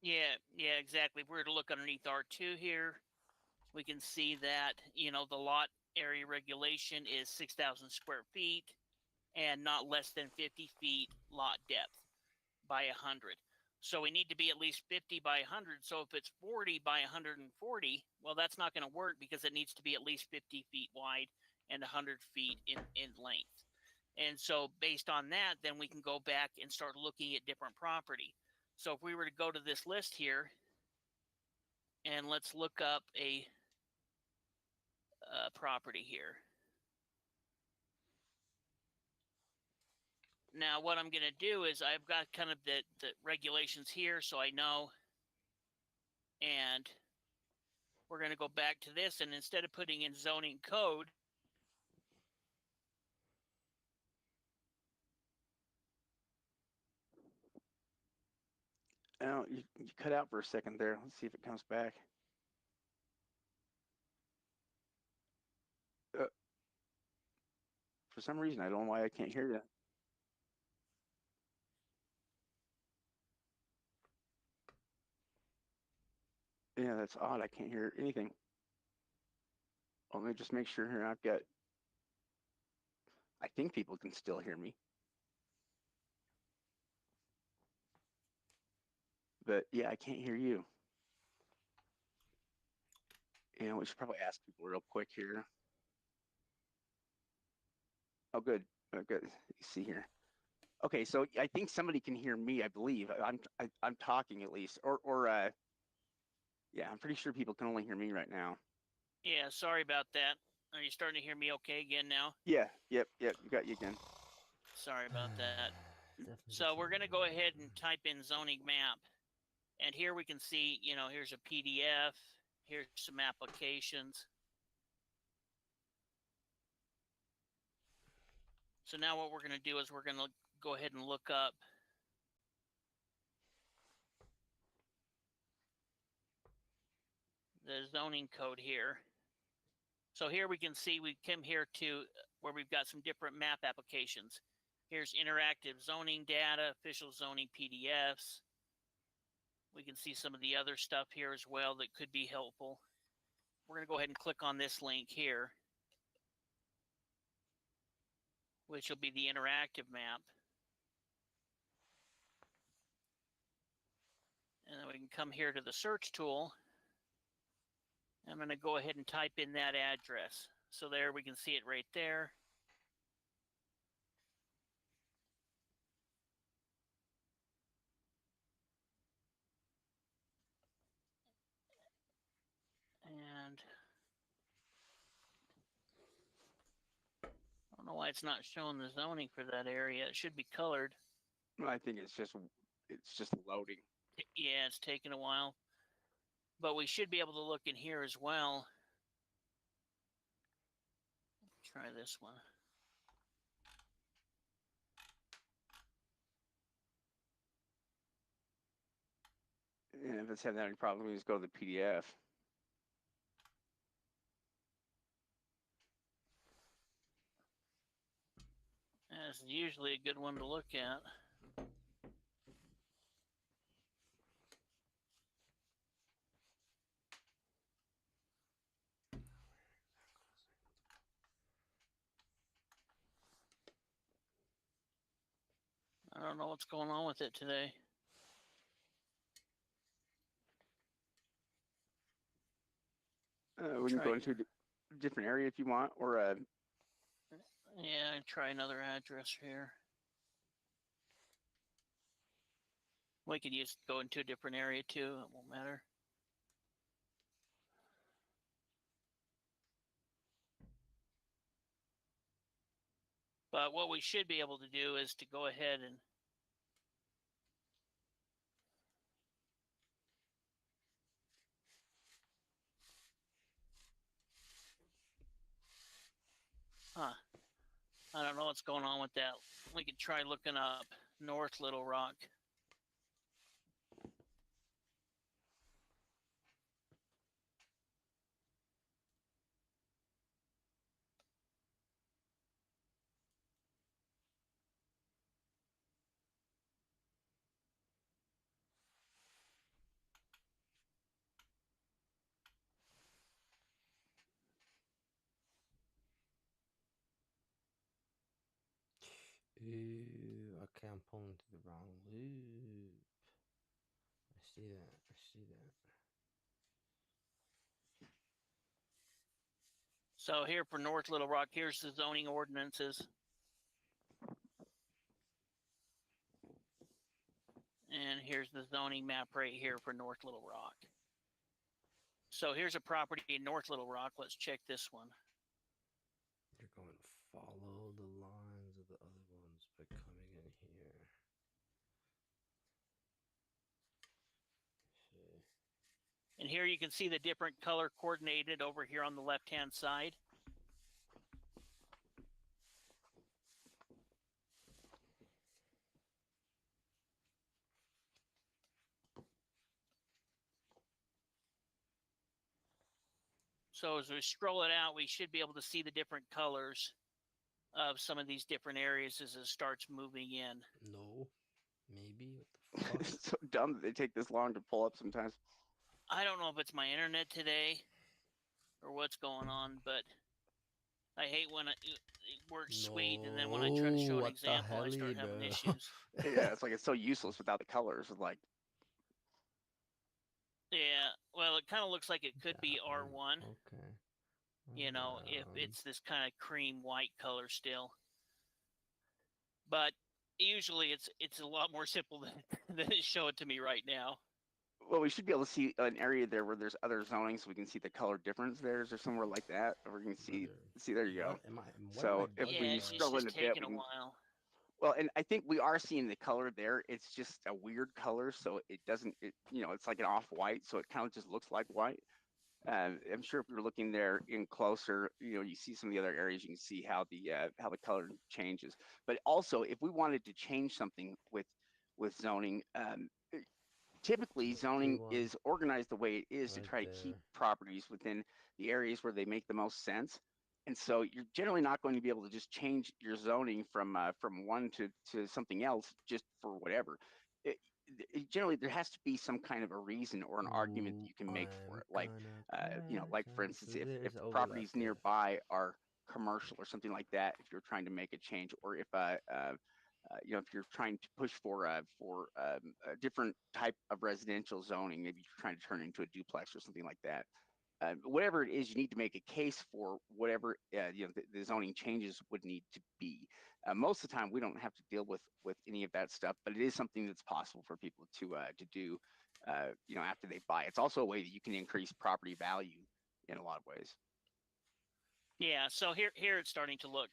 [SPEAKER 1] Yeah, exactly. If we were to look underneath R2 here, we can see that, the lot area regulation is 6,000 square feet and not less than 50 feet lot depth by 100. So we need to be at least 50 by 100. So if it's 40 by 140, well, that's not going to work because it needs to be at least 50 feet wide and 100 feet in length. And so based on that, then we can go back and start looking at different property. So if we were to go to this list here, and let's look up a property here. Now, what I'm going to do is I've got kind of the regulations here, so I know. And we're going to go back to this, and instead of putting in zoning code,
[SPEAKER 2] Oh, you cut out for a second there. Let's see if it comes back. For some reason, I don't know why I can't hear you. Yeah, that's odd. I can't hear anything. Let me just make sure here. I think people can still hear me. But yeah, I can't hear you. We should probably ask people real quick here. Oh, good. Good. You see here. Okay, so I think somebody can hear me. I believe I'm talking at least, or yeah, I'm pretty sure people can only hear me right now.
[SPEAKER 1] Yeah, sorry about that. Are you starting to hear me okay again now?
[SPEAKER 2] Yeah. Yep. Got you again.
[SPEAKER 1] Sorry about that. So we're going to go ahead and type in zoning map. And here we can see, here's a PDF. Here's some applications. So now what we're going to do is we're going to go ahead and look up the zoning code here. So here we can see we come here to where we've got some different map applications. Here's interactive zoning data, official zoning PDFs. We can see some of the other stuff here as well that could be helpful. We're going to go ahead and click on this link here, which will be the interactive map. And then we can come here to the search tool. I'm going to go ahead and type in that address. So there we can see it right there. And I don't know why it's not showing the zoning for that area. It should be colored.
[SPEAKER 2] Well, I think it's just loading.
[SPEAKER 1] Yeah, it's taken a while. But we should be able to look in here as well. Try this one.
[SPEAKER 2] And if it's having any problem, just go to the PDF.
[SPEAKER 1] That's usually a good one to look at. I don't know what's going on with it today.
[SPEAKER 2] We can go into a different area if you want, or
[SPEAKER 1] yeah, try another address here. We could go into a different area too. It won't matter. But what we should be able to do is to go ahead and I don't know what's going on with that. We could try looking up North Little Rock.
[SPEAKER 3] Ooh, okay, I'm pulling to the wrong loop. I see that. I see that.
[SPEAKER 1] So here for North Little Rock, here's the zoning ordinances. And here's the zoning map right here for North Little Rock. So here's a property in North Little Rock. Let's check this one.
[SPEAKER 3] You're going to follow the lines of the other ones by coming in here. See.
[SPEAKER 1] And here you can see the different color coordinated over here on the left-hand side. So as we scroll it out, we should be able to see the different colors of some of these different areas as it starts moving in.
[SPEAKER 3] No, maybe. What the fuck?
[SPEAKER 2] It's so dumb that they take this long to pull up sometimes.
[SPEAKER 1] I don't know if it's my internet today or what's going on, but I hate when it works sweet, and then when I try to show an example, I start having issues.
[SPEAKER 2] Yeah, it's like it's so useless without the colors. Like,
[SPEAKER 1] yeah, well, it kind of looks like it could be R1.
[SPEAKER 3] Okay.
[SPEAKER 1] You know, if it's this kind of cream white color still. But usually it's a lot more simple than it show it to me right now.
[SPEAKER 2] well, we should be able to see an area there where there's other zoning, so we can see the color difference there. Is there somewhere like that? Or we can see, there you go. So if we scroll in a bit, we can, well, and I think we are seeing the color there. It's just a weird color, so it doesn't, you know, it's like an off-white, so it kind of just looks like white. I'm sure if you're looking there in closer, you know, you see some of the other areas, you can see how the color changes. But also, if we wanted to change something with zoning, typically zoning is organized the way it is to try to keep properties within the areas where they make the most sense. And so you're generally not going to be able to just change your zoning from one to something else just for whatever. Generally there has to be some kind of a reason or an argument that you can make for it. Like, you know, like for instance, if properties nearby are commercial or something like that, if you're trying to make a change, or if you know, if you're trying to push for a different type of residential zoning, maybe you're trying to turn it into a duplex or something like that. Whatever it is, you need to make a case for whatever you know the zoning changes would need to be. Most of the time, we don't have to deal with any of that stuff, but it is something that's possible for people to do. You know, after they buy, it's also a way that you can increase property value in a lot of ways.
[SPEAKER 1] Yeah. So here it's starting to look.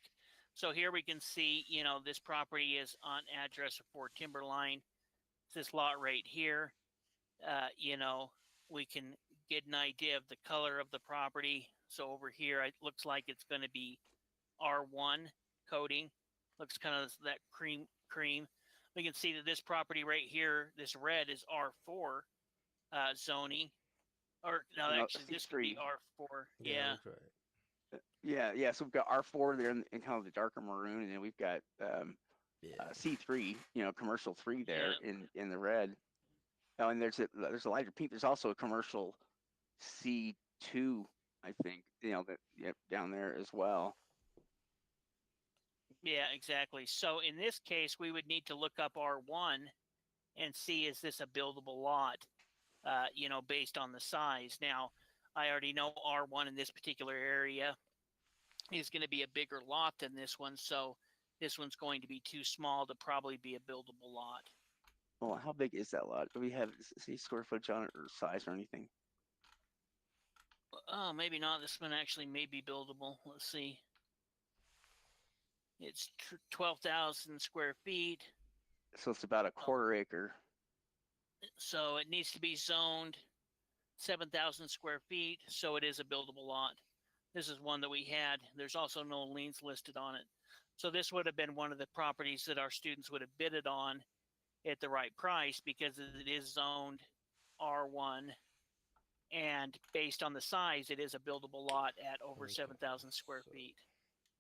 [SPEAKER 1] So here we can see, you know, this property is on address for Timberline. It's this lot right here. you know, we can get an idea of the color of the property. So over here, it looks like it's going to be R1 coating. Looks kind of that cream. We can see that this property right here, this red, is R4 zoning. Or no, actually, this could be R4. Yeah.
[SPEAKER 3] That's right.
[SPEAKER 2] Yeah. So we've got R4 there in kind of the darker maroon, and then we've got C3, commercial 3 there in the red. Oh, and there's a lighter pink. There's also a commercial C2, I think, down there as well.
[SPEAKER 1] Yeah, exactly. So in this case, we would need to look up R1 and see, is this a buildable lot, based on the size. Now, I already know R1 in this particular area is going to be a bigger lot than this one, so this one's going to be too small to probably be a buildable lot.
[SPEAKER 2] Well, how big is that lot? Do we have square footage on it or size or anything?
[SPEAKER 1] Oh, maybe not. This one actually may be buildable. Let's see. It's 12,000 square feet.
[SPEAKER 2] So it's about a quarter acre.
[SPEAKER 1] So it needs to be zoned 7,000 square feet. So it is a buildable lot. This is one that we had. There's also no liens listed on it. So this would have been one of the properties that our students would have bidded on at the right price because it is zoned R1. And based on the size, it is a buildable lot at over 7,000 square feet.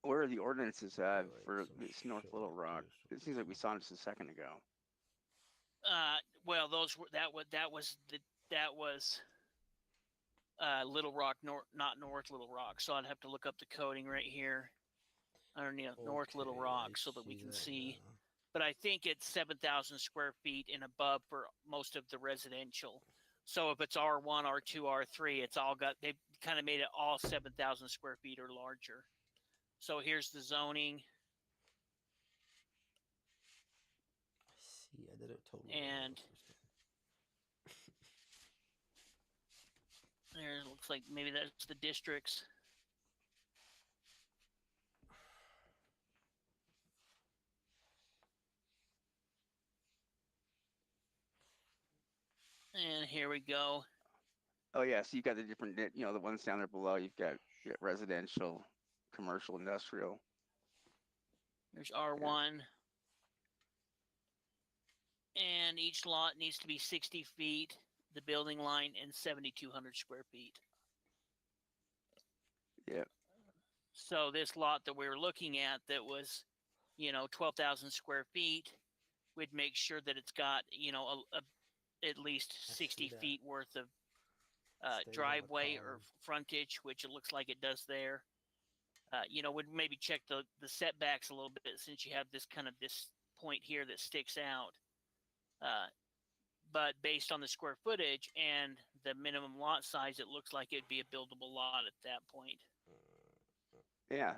[SPEAKER 2] Where are the ordinances for this North Little Rock? It seems like we saw this a second ago.
[SPEAKER 1] Well, that was Little Rock, not North Little Rock. So I'd have to look up the coding right here underneath North Little Rock so that we can see. But I think it's 7,000 square feet and above for most of the residential. So if it's R1, R2, R3, they've kind of made it all 7,000 square feet or larger. So here's the zoning.
[SPEAKER 3] See, I did it totally.
[SPEAKER 1] And there looks like maybe that's the districts. And here we go.
[SPEAKER 2] Oh yeah, so you've got the different, the ones down there below. You've got residential, commercial, industrial.
[SPEAKER 1] There's R1. And each lot needs to be 60 feet, the building line, and 7,200 square feet.
[SPEAKER 2] Yeah.
[SPEAKER 1] So this lot that we were looking at that was, 12,000 square feet, we'd make sure that it's got, at least 60 feet worth of driveway or frontage, which it looks like it does there. We'd maybe check the setbacks a little bit since you have this point here that sticks out. But based on the square footage and the minimum lot size, it looks like it'd be a buildable lot at that point.
[SPEAKER 2] Yeah.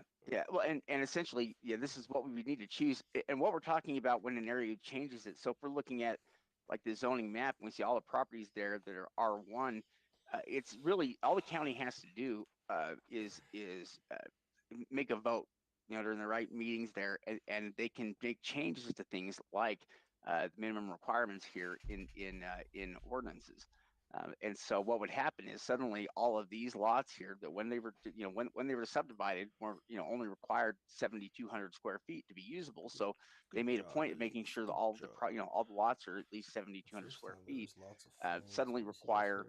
[SPEAKER 2] Well, and essentially, this is what we would need to choose. And what we're talking about when an area changes it. So if we're looking at like the zoning map, and we see all the properties there that are R1, it's really all the county has to do is make a vote, during the right meetings there, and they can make changes to things like minimum requirements here in ordinances. And so what would happen is suddenly all of these lots here that when they were when they were subdivided were only required 7,200 square feet to be usable. So they made a point of making sure that all the lots are at least 7,200 square feet. Suddenly require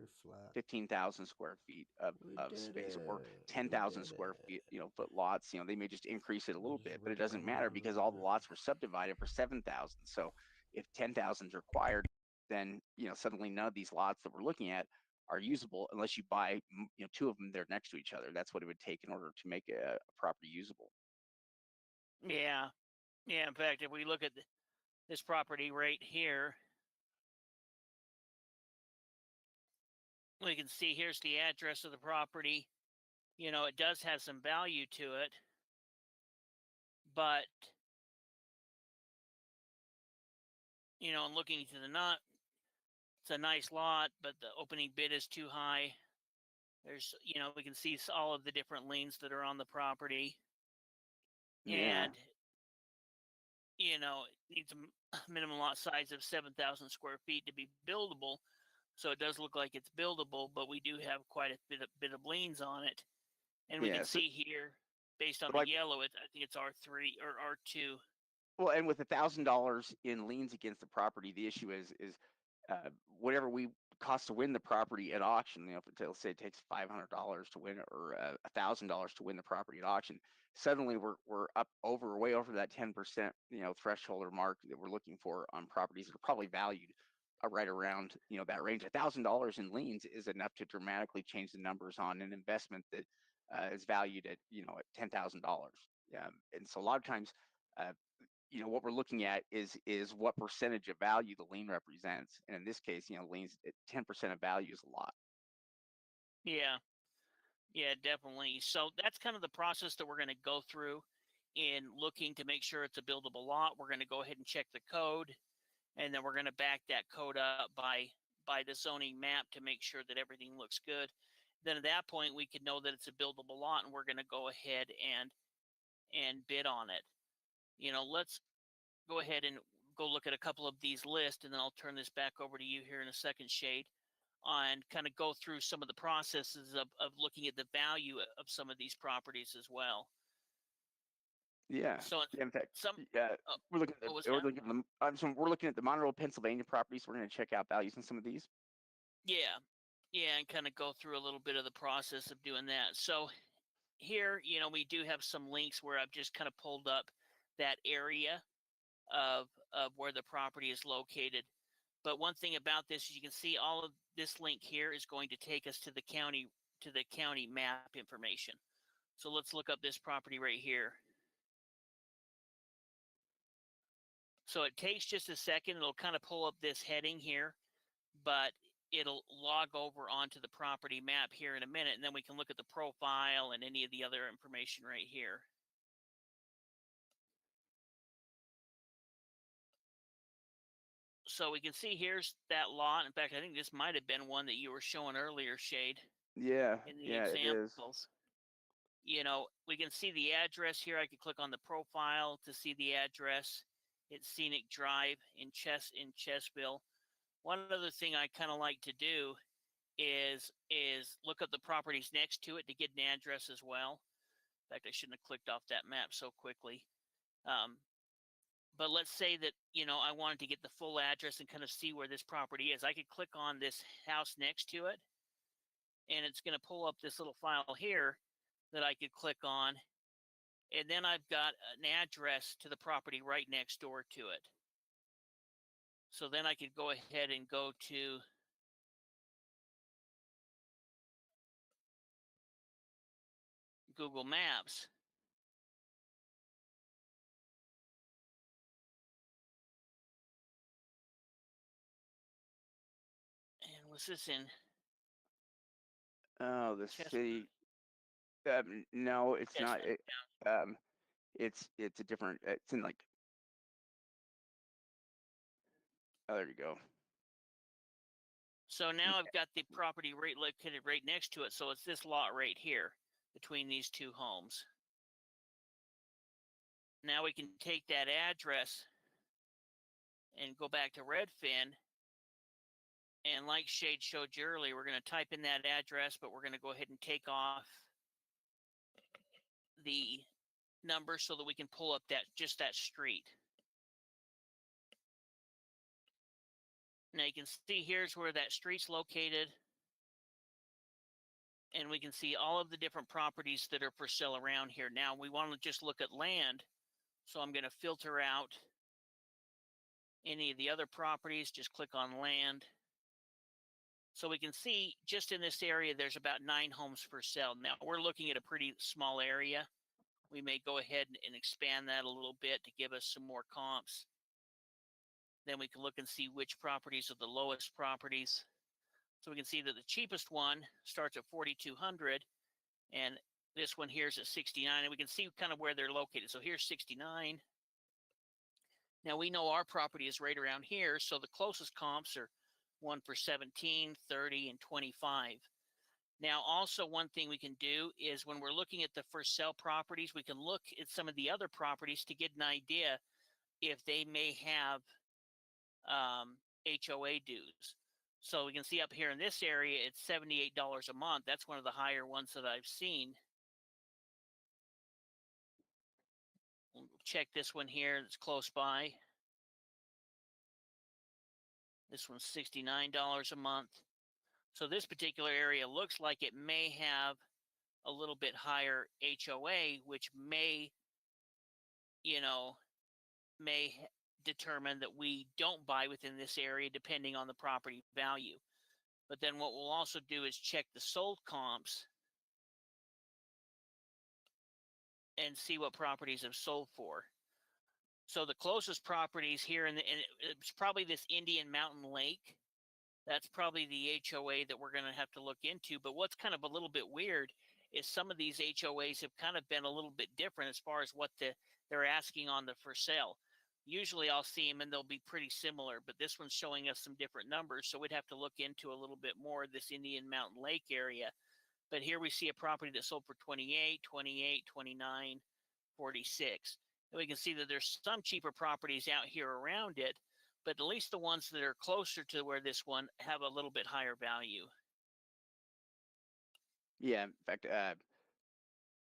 [SPEAKER 2] 15,000 square feet of space or 10,000 square feet foot lots. They may just increase it a little bit, but it doesn't matter because all the lots were subdivided for 7,000. So if 10,000 is required, then suddenly none of these lots that we're looking at are usable unless you buy two of them there next to each other. That's what it would take in order to make a property usable.
[SPEAKER 1] Yeah. In fact, if we look at this property right here, we can see here's the address of the property. It does have some value to it, but and looking to the not, it's a nice lot, but the opening bid is too high. There's, we can see all of the different liens that are on the property.
[SPEAKER 2] Yeah.
[SPEAKER 1] And, it needs a minimum lot size of 7,000 square feet to be buildable. So it does look like it's buildable, but we do have quite a bit of liens on it. And we can see here, based on the yellow, I think it's R3 or R2.
[SPEAKER 2] Well, and with $1,000 in liens against the property, the issue is whatever we cost to win the property at auction. You know, if let's say it takes $500 to win or $1,000 to win the property at auction, suddenly we're way over that 10% threshold or mark that we're looking for on properties that are probably valued right around that range. $1,000 in liens is enough to dramatically change the numbers on an investment that is valued at at $10,000. And so a lot of times, what we're looking at is what percentage of value the lien represents, and in this case, liens at 10% of value is a lot.
[SPEAKER 1] Yeah, definitely. So that's kind of the process that we're going to go through in looking to make sure it's a buildable lot. We're going to go ahead and check the code, and then we're going to back that code up by the zoning map to make sure that everything looks good. Then at that point, we can know that it's a buildable lot, and we're going to go ahead and bid on it. Let's go ahead and go look at a couple of these lists, and then I'll turn this back over to you here in a second, Shade, and kind of go through some of the processes of looking at the value of some of these properties as well.
[SPEAKER 2] Yeah.
[SPEAKER 1] So
[SPEAKER 2] in fact, we're looking at the Monroe, Pennsylvania properties. We're going to check out values on some of these.
[SPEAKER 1] Yeah, and kind of go through a little bit of the process of doing that. So here, we do have some links where I've just kind of pulled up that area of where the property is located. But one thing about this is you can see all of this link here is going to take us to the county map information. So let's look up this property right here. So it takes just a second. It'll kind of pull up this heading here, but it'll log over onto the property map here in a minute, and then we can look at the profile and any of the other information right here. So we can see here's that lot. In fact, I think this might have been one that you were showing earlier, Shade.
[SPEAKER 2] Yeah,
[SPEAKER 1] in the examples. It is. We can see the address here. I can click on the profile to see the address. It's Scenic Drive in Chessville. One other thing I kind of like to do is look up the properties next to it to get an address as well. In fact, I shouldn't have clicked off that map so quickly. But let's say that, I wanted to get the full address and kind of see where this property is. I could click on this house next to it, and it's going to pull up this little file here that I could click on. And then I've got an address to the property right next door to it. So then I could go ahead and go to Google Maps. And was this in?
[SPEAKER 2] Oh, the city. No, it's not. It's a different. It's in like. Oh, there you go.
[SPEAKER 1] So now I've got the property located right next to it. So it's this lot right here between these two homes. Now we can take that address and go back to Redfin. And like Shade showed you earlier, we're going to type in that address, but we're going to go ahead and take off the number so that we can pull up just that street. Now you can see here's where that street's located. And we can see all of the different properties that are for sale around here. Now we want to just look at land. So I'm going to filter out any of the other properties, just click on land. So we can see just in this area, there's about 9 homes for sale. Now we're looking at a pretty small area. We may go ahead and expand that a little bit to give us some more comps. Then we can look and see which properties are the lowest properties. So we can see that the cheapest one starts at $4,200, and this one here is at $69, and we can see kind of where they're located. So here's 69. Now we know our property is right around here, so the closest comps are one for 17, 30, and 25. Now also one thing we can do is when we're looking at the for sale properties, we can look at some of the other properties to get an idea if they may have HOA dues. So we can see up here in this area, it's $78 a month. That's one of the higher ones that I've seen. We'll check this one here that's close by. This one's $69 a month. So this particular area looks like it may have a little bit higher HOA, which may, may determine that we don't buy within this area depending on the property value. But then what we'll also do is check the sold comps and see what properties have sold for. So the closest properties here, and it's probably this Indian Mountain Lake. That's probably the HOA that we're going to have to look into. But what's kind of a little bit weird is some of these HOAs have kind of been a little bit different as far as what they're asking on the for sale. Usually I'll see them and they'll be pretty similar, but this one's showing us some different numbers. So we'd have to look into a little bit more of this Indian Mountain Lake area. But here we see a property that sold for 28, 28, 29, 46. And we can see that there's some cheaper properties out here around it, but at least the ones that are closer to where this one have a little bit higher value.
[SPEAKER 2] Yeah, in fact,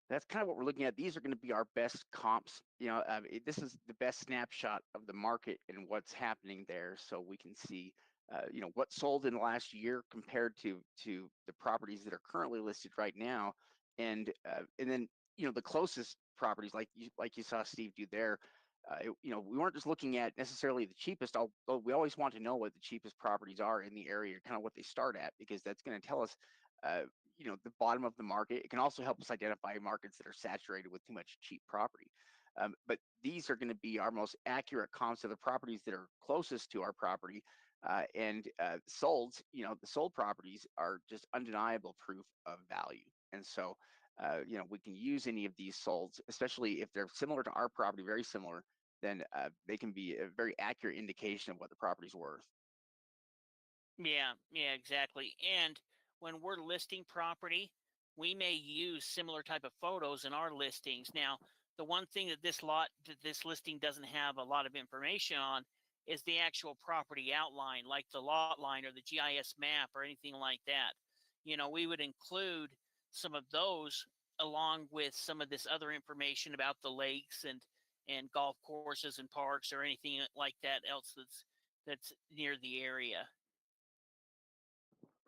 [SPEAKER 2] that's kind of what we're looking at. These are going to be our best comps. This is the best snapshot of the market and what's happening there, so we can see, what sold in the last year compared to the properties that are currently listed right now, and then the closest properties, like you saw Steve do there. We weren't just looking at necessarily the cheapest, although we always want to know what the cheapest properties are in the area, kind of what they start at, because that's going to tell us the bottom of the market. It can also help us identify markets that are saturated with too much cheap property. But these are going to be our most accurate comps of the properties that are closest to our property, and sold. The sold properties are just undeniable proof of value. And so, we can use any of these solds, especially if they're similar to our property, very similar, then they can be a very accurate indication of what the property's worth.
[SPEAKER 1] Yeah, exactly. And when we're listing property, we may use similar type of photos in our listings. Now, the one thing that this listing doesn't have a lot of information on is the actual property outline, like the lot line or the GIS map or anything like that. We would include some of those along with some of this other information about the lakes and golf courses and parks or anything like that else that's near the area.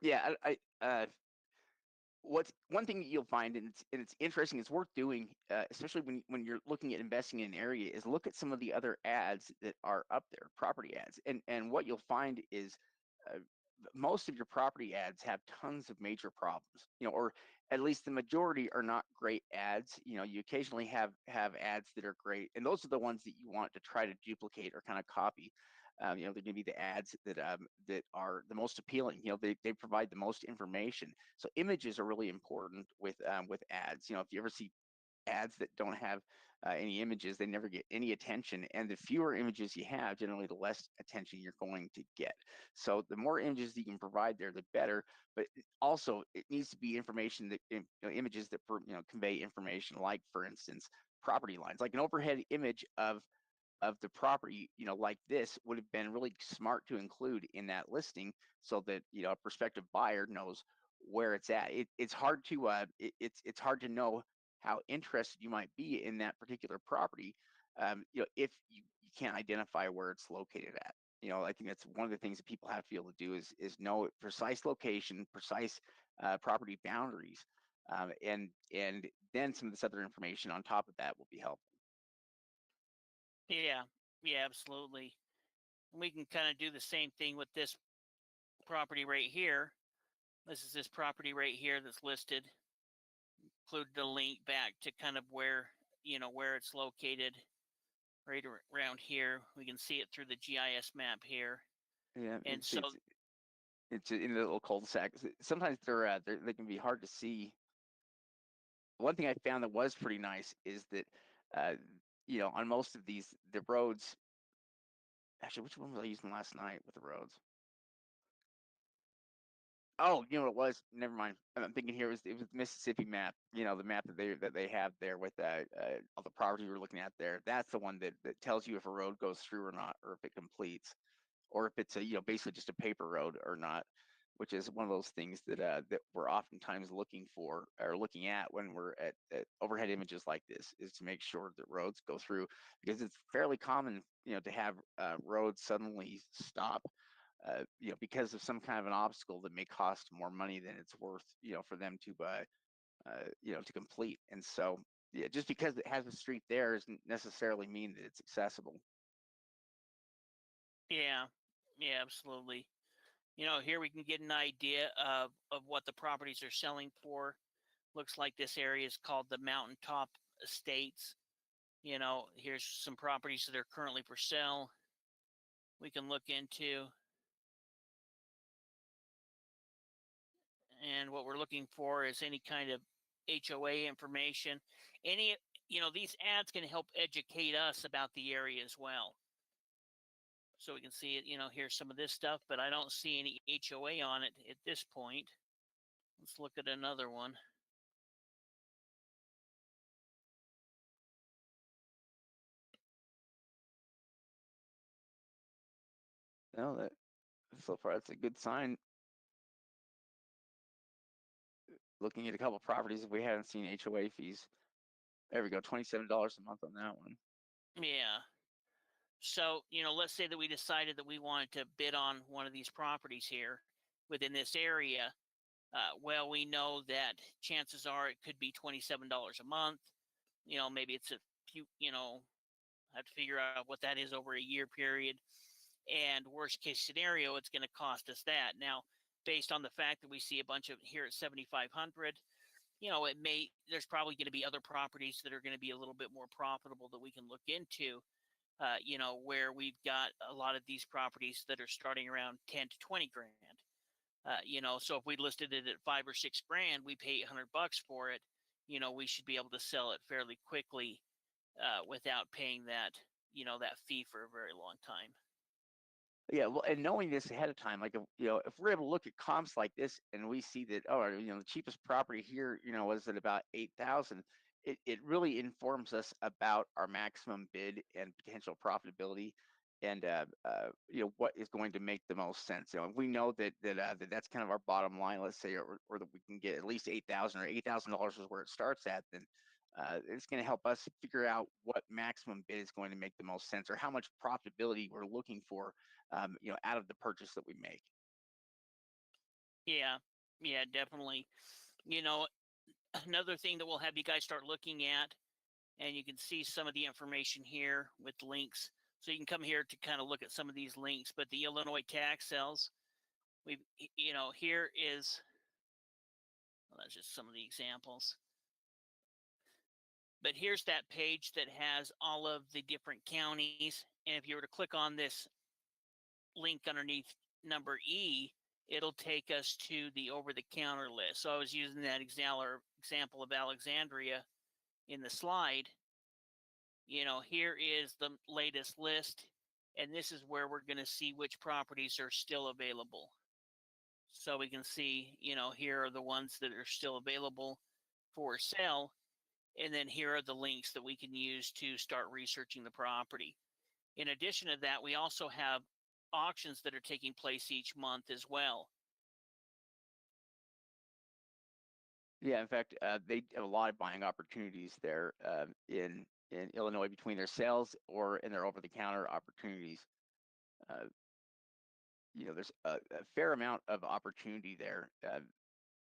[SPEAKER 2] Yeah, what's one thing that you'll find, and it's interesting, it's worth doing, especially when you're looking at investing in an area, is look at some of the other ads that are up there, property ads, and what you'll find is most of your property ads have tons of major problems, or at least the majority are not great ads. You occasionally have ads that are great, and those are the ones that you want to try to duplicate or kind of copy. They're going to be the ads that are the most appealing. They provide the most information. So images are really important with ads. If you ever see ads that don't have any images, they never get any attention. And the fewer images you have, generally the less attention you're going to get. So the more images that you can provide there, the better. But also, it needs to be information that images that convey information, like, for instance, property lines, like an overhead image of the property, like this would have been really smart to include in that listing, so that a prospective buyer knows where it's at. It's hard to it's hard to know how interested you might be in that particular property, if you can't identify where it's located at. I think that's one of the things that people have to be able to do is know precise location, precise property boundaries, and then some of this other information on top of that will be helpful.
[SPEAKER 1] Yeah, absolutely. And we can kind of do the same thing with this property right here. This is this property right here that's listed. Include the link back to kind of where it's located, right around here. We can see it through the GIS map here.
[SPEAKER 2] Yeah, and it's in a little cul-de-sac. Sometimes they can be hard to see. One thing I found that was pretty nice is that on most of these, the roads. Actually, which one was I using last night with the roads? Oh, you know what it was? Never mind. I'm thinking here it was the Mississippi map. The map that they have there with all the properties we're looking at there. That's the one that tells you if a road goes through or not, or if it completes, or if it's a basically just a paper road or not, which is one of those things that that we're oftentimes looking for or looking at when we're at overhead images like this, is to make sure that roads go through, because it's fairly common to have roads suddenly stop because of some kind of an obstacle that may cost more money than it's worth for them to to complete. And so yeah, just because it has a street there doesn't necessarily mean that it's accessible.
[SPEAKER 1] Yeah, yeah, absolutely. Here we can get an idea of what the properties are selling for. Looks like this area is called the Mountaintop Estates. Here's some properties that are currently for sale we can look into. And what we're looking for is any kind of HOA information. These ads can help educate us about the area as well. So we can see it, here's some of this stuff, but I don't see any HOA on it at this point. Let's look at another one.
[SPEAKER 2] No, that so far that's a good sign. Looking at a couple of properties, if we haven't seen HOA fees, there we go, $27 a month on that one.
[SPEAKER 1] Yeah. So, let's say that we decided that we wanted to bid on one of these properties here within this area. Well, we know that chances are it could be $27 a month. Maybe it's a few, have to figure out what that is over a year period. And worst case scenario, it's going to cost us that. Now, based on the fact that we see a bunch of here at 7,500, there's probably going to be other properties that are going to be a little bit more profitable that we can look into. Where we've got a lot of these properties that are starting around 10 to 20 grand. So if we listed it at $5 or $6 grand, we pay $800 for it. We should be able to sell it fairly quickly without paying that fee for a very long time.
[SPEAKER 2] Yeah, well, and knowing this ahead of time, like if we're able to look at comps like this and we see that the cheapest property here was at about 8,000, it really informs us about our maximum bid and potential profitability, and what is going to make the most sense. If we know that that's kind of our bottom line, let's say, or that we can get at least 8,000 or $8,000 is where it starts at, then it's going to help us figure out what maximum bid is going to make the most sense, or how much profitability we're looking for, out of the purchase that we make.
[SPEAKER 1] Yeah, definitely. Another thing that we'll have you guys start looking at, and you can see some of the information here with links. So you can come here to kind of look at some of these links, but the Illinois tax sales, here is, well, that's just some of the examples. But here's that page that has all of the different counties. And if you were to click on this link underneath number E, it'll take us to the over-the-counter list. So I was using that example of Alexandria in the slide. Here is the latest list, and this is where we're going to see which properties are still available. So we can see, here are the ones that are still available for sale. And then here are the links that we can use to start researching the property. In addition to that, we also have auctions that are taking place each month as well.
[SPEAKER 2] Yeah, in fact, they have a lot of buying opportunities there in Illinois between their sales or in their over-the-counter opportunities. There's a fair amount of opportunity there.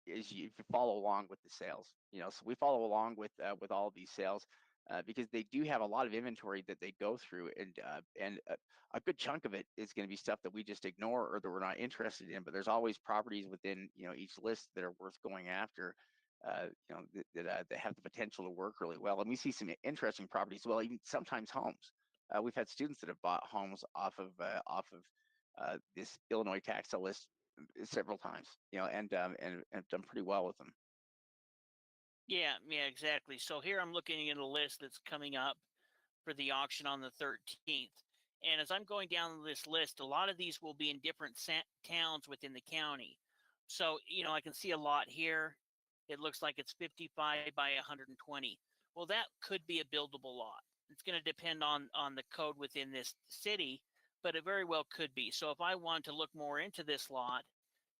[SPEAKER 2] If you follow along with the sales, so we follow along with all of these sales because they do have a lot of inventory that they go through, and a good chunk of it is going to be stuff that we just ignore or that we're not interested in. But there's always properties within each list that are worth going after, that have the potential to work really well. And we see some interesting properties, well, even sometimes homes. We've had students that have bought homes off of this Illinois tax sale list several times, and have done pretty well with them.
[SPEAKER 1] Yeah, exactly. So here I'm looking at a list that's coming up for the auction on the 13th. And as I'm going down this list, a lot of these will be in different towns within the county. So, I can see a lot here. It looks like it's 55 by 120. Well, that could be a buildable lot. It's going to depend on the code within this city, but it very well could be. So if I wanted to look more into this lot,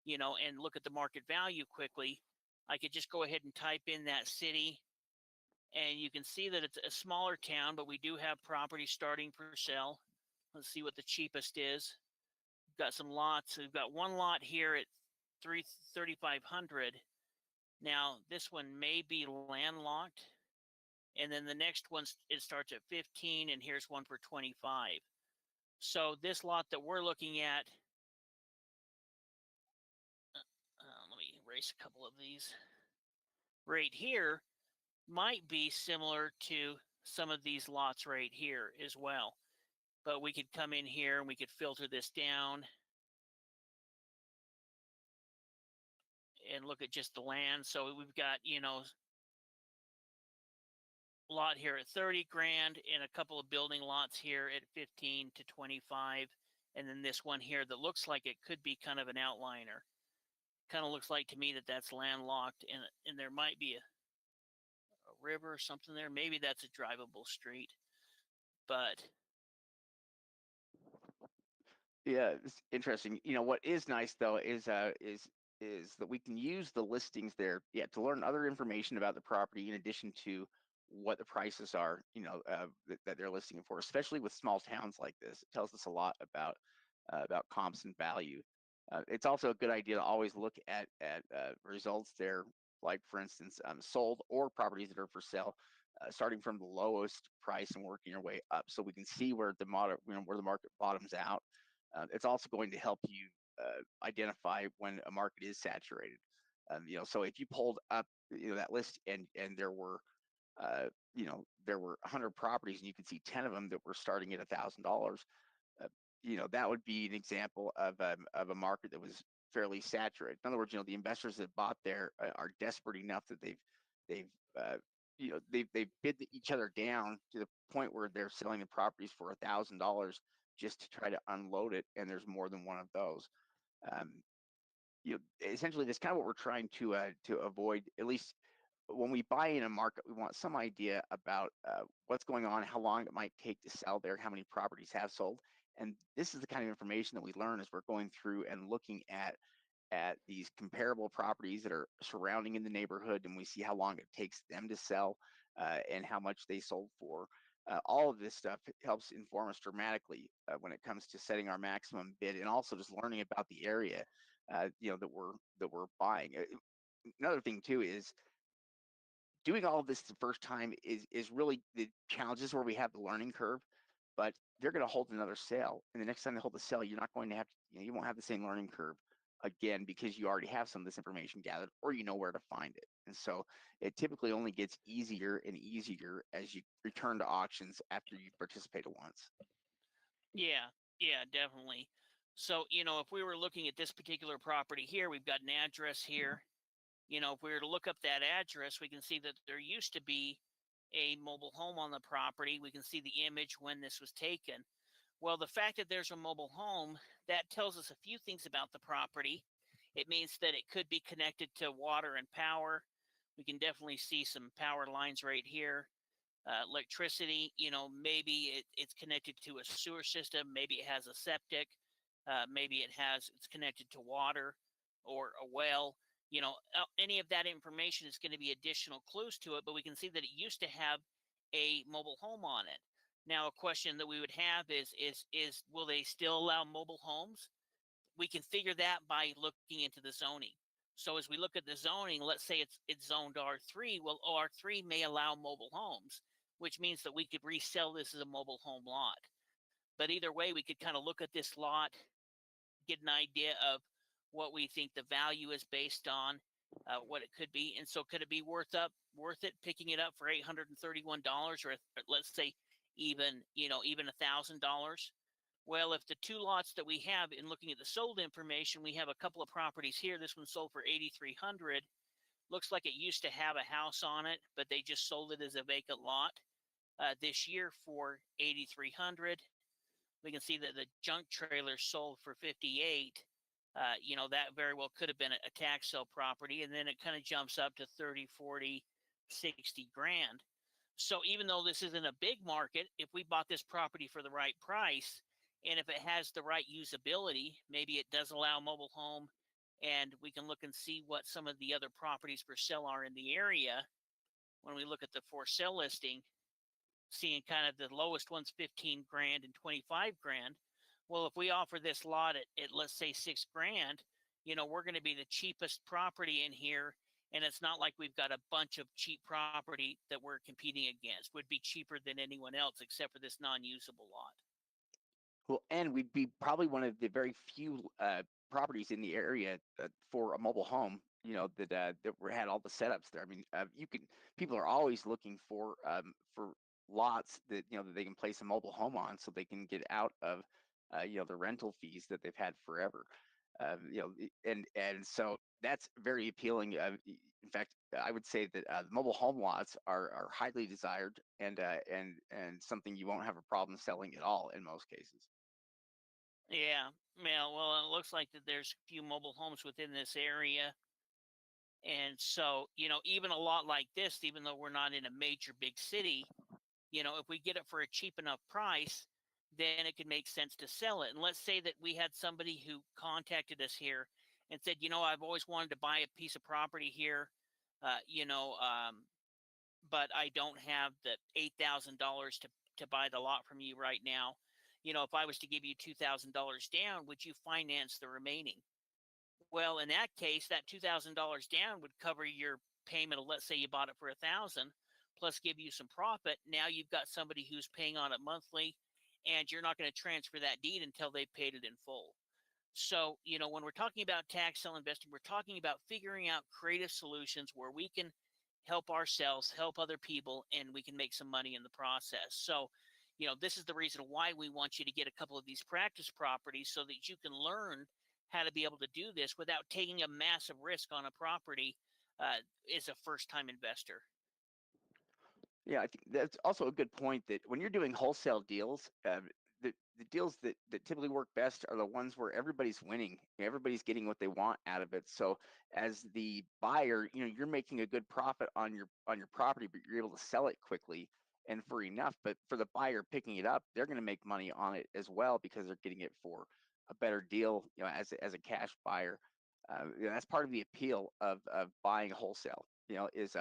[SPEAKER 1] you know, and look at the market value quickly, I could just go ahead and type in that city, and you can see that it's a smaller town, but we do have property starting for sale. Let's see what the cheapest is. We've got some lots. We've got one lot here at $3,500. Now this one may be landlocked, and then the next one, it starts at 15, and here's one for 25. So this lot that we're looking at, let me erase a couple of these. Right here might be similar to some of these lots right here as well. But we could come in here and we could filter this down and look at just the land. So we've got, you know, a lot here at 30 grand and a couple of building lots here at 15 to 25. And then this one here that looks like it could be kind of an outliner. Kind of looks like to me that that's landlocked, and there might be a river or something there. Maybe that's a drivable street, but
[SPEAKER 2] yeah, it's interesting. You know, what is nice though is that we can use the listings there, to learn other information about the property in addition to what the prices are, you know, that they're listing it for. Especially with small towns like this, it tells us a lot about comps and value. It's also a good idea to always look at results there, like for instance, sold or properties that are for sale, starting from the lowest price and working your way up, so we can see where the where the market bottoms out. It's also going to help you identify when a market is saturated. You know, so if you pulled up, you know, that list and there were you know, there were 100 properties and you could see 10 of them that were starting at $1,000. You know, that would be an example of a market that was fairly saturated. In other words, you know, the investors that bought there are desperate enough that they've you know, they've bid each other down to the point where they're selling the properties for $1,000 just to try to unload it, and there's more than one of those. You know, essentially, that's kind of what we're trying to avoid. At least when we buy in a market, we want some idea about what's going on, how long it might take to sell there, how many properties have sold. And this is the kind of information that we learn as we're going through and looking at these comparable properties that are surrounding in the neighborhood, and we see how long it takes them to sell and how much they sold for. All of this stuff helps inform us dramatically when it comes to setting our maximum bid, and also just learning about the area, you know, that we're buying. Another thing too is doing all of this the first time is really the challenges where we have the learning curve, but they're going to hold another sale, and the next time they hold the sale, you're not going to have to, you know, you won't have the same learning curve again because you already have some of this information gathered, or you know where to find it. And so it typically only gets easier and easier as you return to auctions after you participated once.
[SPEAKER 1] Yeah, definitely. So, you know, if we were looking at this particular property here, we've got an address here. You know, if we were to look up that address, we can see that there used to be a mobile home on the property. We can see the image when this was taken. Well, the fact that there's a mobile home, that tells us a few things about the property. It means that it could be connected to water and power. We can definitely see some power lines right here. Electricity, you know, maybe it's connected to a sewer system. Maybe it has a septic. Maybe it's connected to water or a well. You know, any of that information is going to be additional clues to it, but we can see that it used to have a mobile home on it. Now, a question that we would have is will they still allow mobile homes? We can figure that by looking into the zoning. So as we look at the zoning, let's say it's zoned R3. Well, R3 may allow mobile homes, which means that we could resell this as a mobile home lot. But either way, we could kind of look at this lot, get an idea of what we think the value is based on, what it could be. And so could it be worth it picking it up for $831, or let's say even $1,000? Well, if the two lots that we have, in looking at the sold information, we have a couple of properties here. This one sold for $8,300. Looks like it used to have a house on it, but they just sold it as a vacant lot this year for $8,300. We can see that the junk trailer sold for $58,000. You know, that very well could have been a tax sale property, and then it kind of jumps up to 30, 40, 60 grand. So even though this isn't a big market, if we bought this property for the right price, And if it has the right usability, maybe it does allow mobile home, and we can look and see what some of the other properties for sale are in the area. When we look at the for sale listing, seeing kind of the lowest one's 15 grand and 25 grand. Well, if we offer this lot at let's say 6 grand, we're going to be the cheapest property in here. And it's not like we've got a bunch of cheap property that we're competing against. Would be cheaper than anyone else except for this non-usable lot.
[SPEAKER 2] Well, and we'd be probably one of the very few properties in the area for a mobile home, that had all the setups there. I mean, people are always looking for lots that that they can place a mobile home on, so they can get out of the rental fees that they've had forever. And so that's very appealing. In fact, I would say that mobile home lots are highly desired and something you won't have a problem selling at all in most cases.
[SPEAKER 1] Yeah, well, it looks like that there's a few mobile homes within this area. And so, even a lot like this, even though we're not in a major big city, if we get it for a cheap enough price, then it could make sense to sell it. And let's say that we had somebody who contacted us here and said, I've always wanted to buy a piece of property here, but I don't have the $8,000 to buy the lot from you right now. If I was to give you $2,000 down, would you finance the remaining? Well, in that case, that $2,000 down would cover your payment of, let's say you bought it for $1,000, plus give you some profit. Now you've got somebody who's paying on it monthly, and you're not going to transfer that deed until they've paid it in full. So, when we're talking about tax sale investing, we're talking about figuring out creative solutions where we can help ourselves, help other people, and we can make some money in the process. So, this is the reason why we want you to get a couple of these practice properties so that you can learn how to be able to do this without taking a massive risk on a property as a first-time investor.
[SPEAKER 2] Yeah, I think that's also a good point that when you're doing wholesale deals, the deals that typically work best are the ones where everybody's winning, everybody's getting what they want out of it. So as the buyer, you're making a good profit on your property, but you're able to sell it quickly and for enough. But for the buyer picking it up, they're going to make money on it as well because they're getting it for a better deal, as a cash buyer. That's part of the appeal of buying wholesale. Is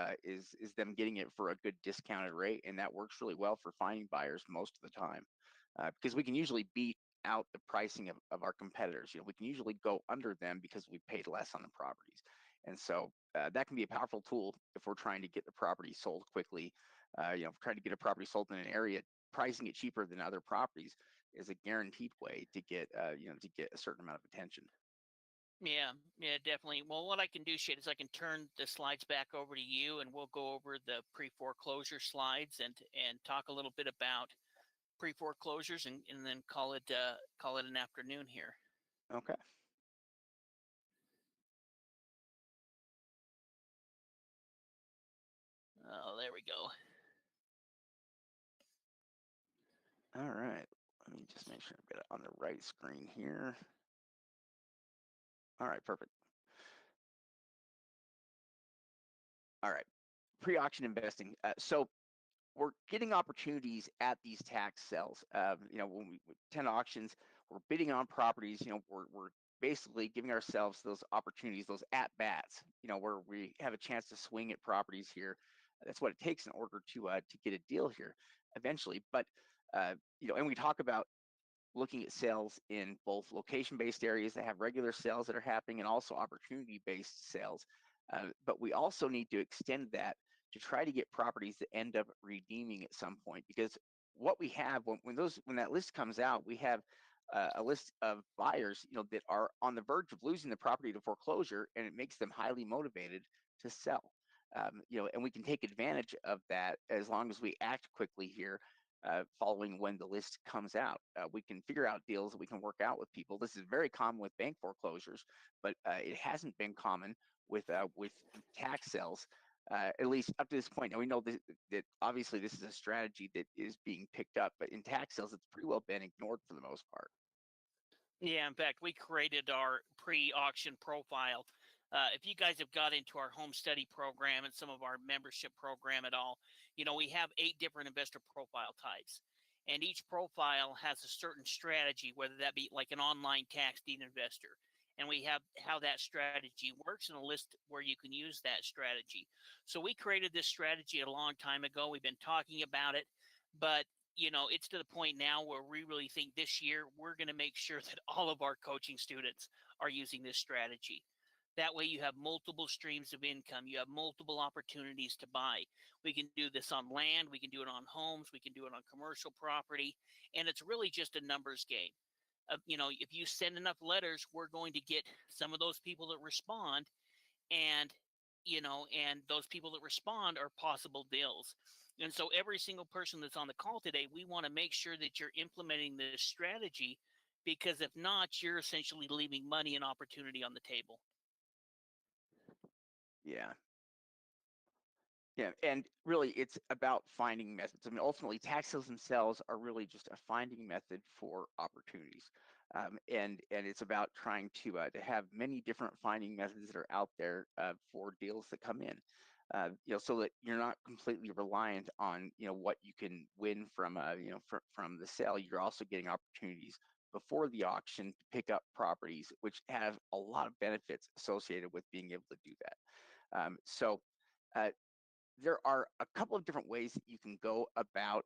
[SPEAKER 2] them getting it for a good discounted rate, and that works really well for finding buyers most of the time, because we can usually beat out the pricing of our competitors. We can usually go under them because we paid less on the properties, and so that can be a powerful tool if we're trying to get the property sold quickly. Trying to get a property sold in an area, pricing it cheaper than other properties is a guaranteed way to get to get a certain amount of attention.
[SPEAKER 1] Yeah, definitely. Well, what I can do, Shade, is I can turn the slides back over to you, and we'll go over the pre-foreclosure slides and talk a little bit about pre-foreclosures, and then call it an afternoon here.
[SPEAKER 2] Okay.
[SPEAKER 1] Oh, there we go.
[SPEAKER 2] All right. Let me just make sure I've got it on the right screen here. All right, perfect. All right, pre-auction investing. So we're getting opportunities at these tax sales. When we 10 auctions, we're bidding on properties. We're basically giving ourselves those opportunities, those at bats. Where we have a chance to swing at properties here. That's what it takes in order to get a deal here eventually. But and we talk about looking at sales in both location-based areas that have regular sales that are happening and also opportunity-based sales. But we also need to extend that to try to get properties that end up redeeming at some point, because what we have when that list comes out, we have a list of buyers that are on the verge of losing the property to foreclosure, and it makes them highly motivated to sell. And we can take advantage of that as long as we act quickly here. Following when the list comes out, we can figure out deals that we can work out with people. This is very common with bank foreclosures, but it hasn't been common with tax sales, at least up to this point. Now we know that obviously this is a strategy that is being picked up, but in tax sales, it's pretty well been ignored for the most part.
[SPEAKER 1] Yeah, in fact, we created our pre-auction profile. If you guys have got into our home study program and some of our membership program at all, we have 8 different investor profile types. And each profile has a certain strategy, whether that be like an online tax deed investor. And we have how that strategy works and a list where you can use that strategy. So we created this strategy a long time ago. We've been talking about it, but it's to the point now where we really think this year we're going to make sure that all of our coaching students are using this strategy. That way you have multiple streams of income. You have multiple opportunities to buy. We can do this on land. We can do it on homes. We can do it on commercial property. And it's really just a numbers game. If you send enough letters, we're going to get some of those people that respond. And those people that respond are possible deals. And so every single person that's on the call today, we want to make sure that you're implementing this strategy, because if not, you're essentially leaving money and opportunity on the table.
[SPEAKER 2] Yeah. Yeah, and really it's about finding methods. I mean, ultimately tax sales themselves are really just a finding method for opportunities. And it's about trying to have many different finding methods that are out there for deals that come in. So that you're not completely reliant on what you can win from from the sale. You're also getting opportunities before the auction to pick up properties, which have a lot of benefits associated with being able to do that. There are a couple of different ways that you can go about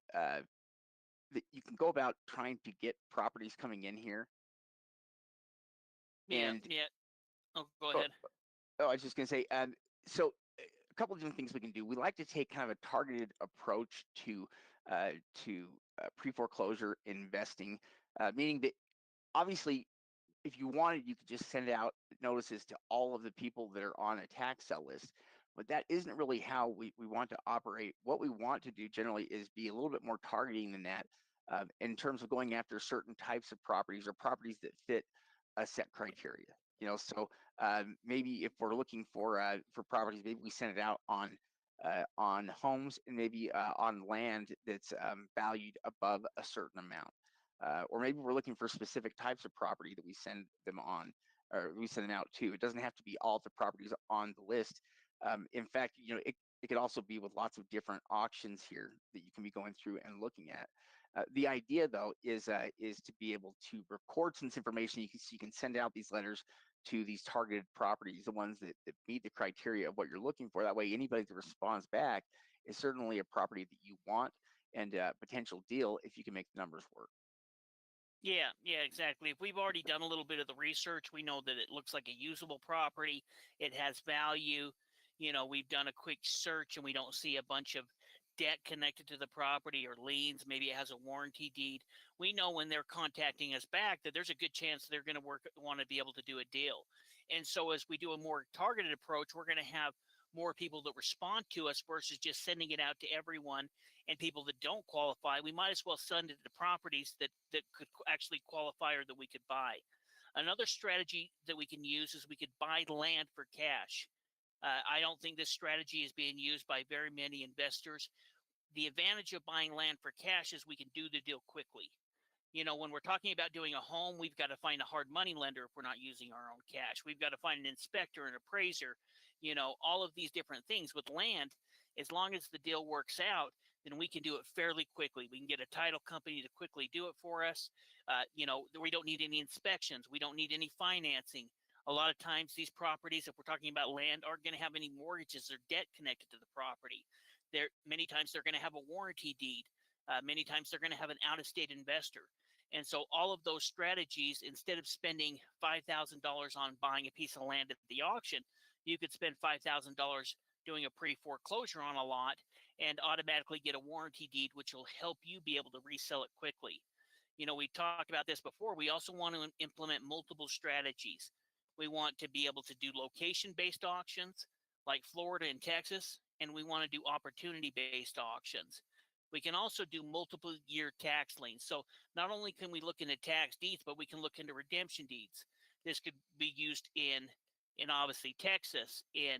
[SPEAKER 2] trying to get properties coming in here.
[SPEAKER 1] Yeah. Oh, go ahead.
[SPEAKER 2] I was just going to say, so a couple of different things we can do. We like to take kind of a targeted approach to pre-foreclosure investing, meaning that obviously, if you wanted, you could just send out notices to all of the people that are on a tax sale list. But that isn't really how we want to operate. What we want to do generally is be a little bit more targeting than that, in terms of going after certain types of properties or properties that fit a set criteria. So maybe if we're looking for properties, maybe we send it out on homes, and maybe on land that's valued above a certain amount. Or maybe we're looking for specific types of property that we send them on, or we send it out to. It doesn't have to be all the properties on the list. In fact, it could also be with lots of different auctions here that you can be going through and looking at. The idea, though, is to be able to record some information. You can send out these letters to these targeted properties, the ones that meet the criteria of what you're looking for. That way, anybody that responds back is certainly a property that you want, and a potential deal if you can make the numbers work.
[SPEAKER 1] Yeah, exactly. If we've already done a little bit of the research, we know that it looks like a usable property. It has value. We've done a quick search and we don't see a bunch of debt connected to the property or liens. Maybe it has a warranty deed. We know when they're contacting us back that there's a good chance they're going to want to be able to do a deal. And so as we do a more targeted approach, we're going to have more people that respond to us versus just sending it out to everyone and people that don't qualify. We might as well send it to properties that could actually qualify or that we could buy. Another strategy that we can use is we could buy land for cash. I don't think this strategy is being used by very many investors. The advantage of buying land for cash is we can do the deal quickly. When we're talking about doing a home, we've got to find a hard money lender if we're not using our own cash. We've got to find an inspector, an appraiser, all of these different things. With land, as long as the deal works out, then we can do it fairly quickly. We can get a title company to quickly do it for us. We don't need any inspections. We don't need any financing. A lot of times these properties, if we're talking about land, aren't going to have any mortgages or debt connected to the property. Many times they're going to have a warranty deed. Many times they're going to have an out-of-state investor. And so all of those strategies, instead of spending $5,000 on buying a piece of land at the auction, you could spend $5,000 doing a pre-foreclosure on a lot and automatically get a warranty deed, which will help you be able to resell it quickly. We talked about this before. We also want to implement multiple strategies. We want to be able to do location-based auctions like Florida and Texas, and we want to do opportunity-based auctions. We can also do multiple year tax liens. So not only can we look into tax deeds, but we can look into redemption deeds. This could be used in obviously Texas, in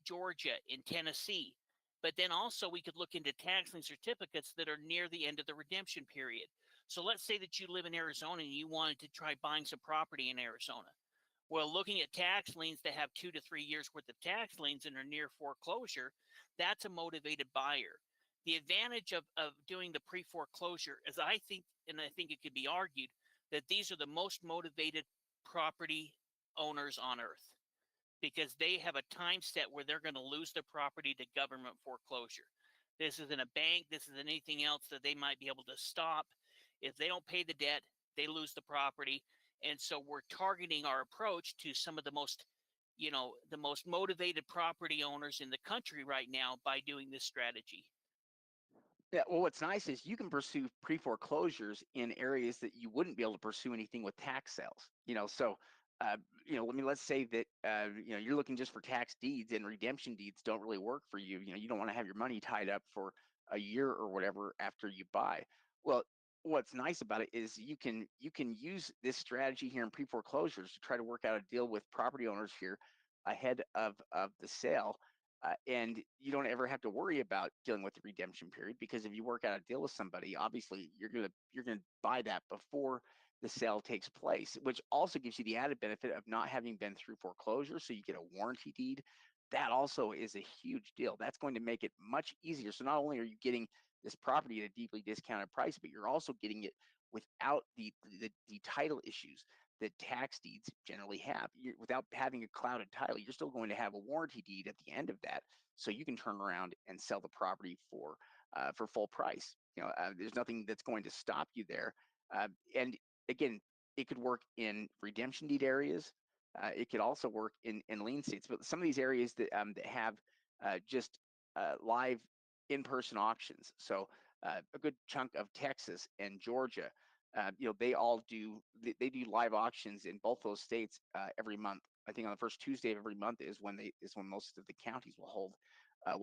[SPEAKER 1] Georgia, in Tennessee. But then also we could look into tax lien certificates that are near the end of the redemption period. So let's say that you live in Arizona and you wanted to try buying some property in Arizona. Well, looking at tax liens that have 2 to 3 years worth of tax liens and are near foreclosure, that's a motivated buyer. the advantage of doing the pre-foreclosure is I think it could be argued that these are the most motivated property owners on earth, because they have a time set where they're going to lose their property to government foreclosure. This isn't a bank. This isn't anything else that they might be able to stop. If they don't pay the debt, they lose the property. And so we're targeting our approach to some of the most, the most motivated property owners in the country right now by doing this strategy.
[SPEAKER 2] Yeah, well, what's nice is you can pursue pre-foreclosures in areas that you wouldn't be able to pursue anything with tax sales. So let's say that you're looking just for tax deeds, and redemption deeds don't really work for you. You don't want to have your money tied up for a year or whatever after you buy. Well, what's nice about it is you can use this strategy here in pre-foreclosures to try to work out a deal with property owners here ahead of the sale. And you don't ever have to worry about dealing with the redemption period, because if you work out a deal with somebody, obviously you're gonna buy that before the sale takes place, which also gives you the added benefit of not having been through foreclosure. So you get a warranty deed. That also is a huge deal. That's going to make it much easier. So not only are you getting this property at a deeply discounted price, but you're also getting it without the title issues that tax deeds generally have. Without having a clouded title, you're still going to have a warranty deed at the end of that, so you can turn around and sell the property for full price. There's nothing that's going to stop you there. And again, it could work in redemption deed areas. It could also work in lien states, but some of these areas that have just live in-person auctions. So a good chunk of Texas and Georgia, they all do live auctions in both those states every month. I think on the first Tuesday of every month is when most of the counties will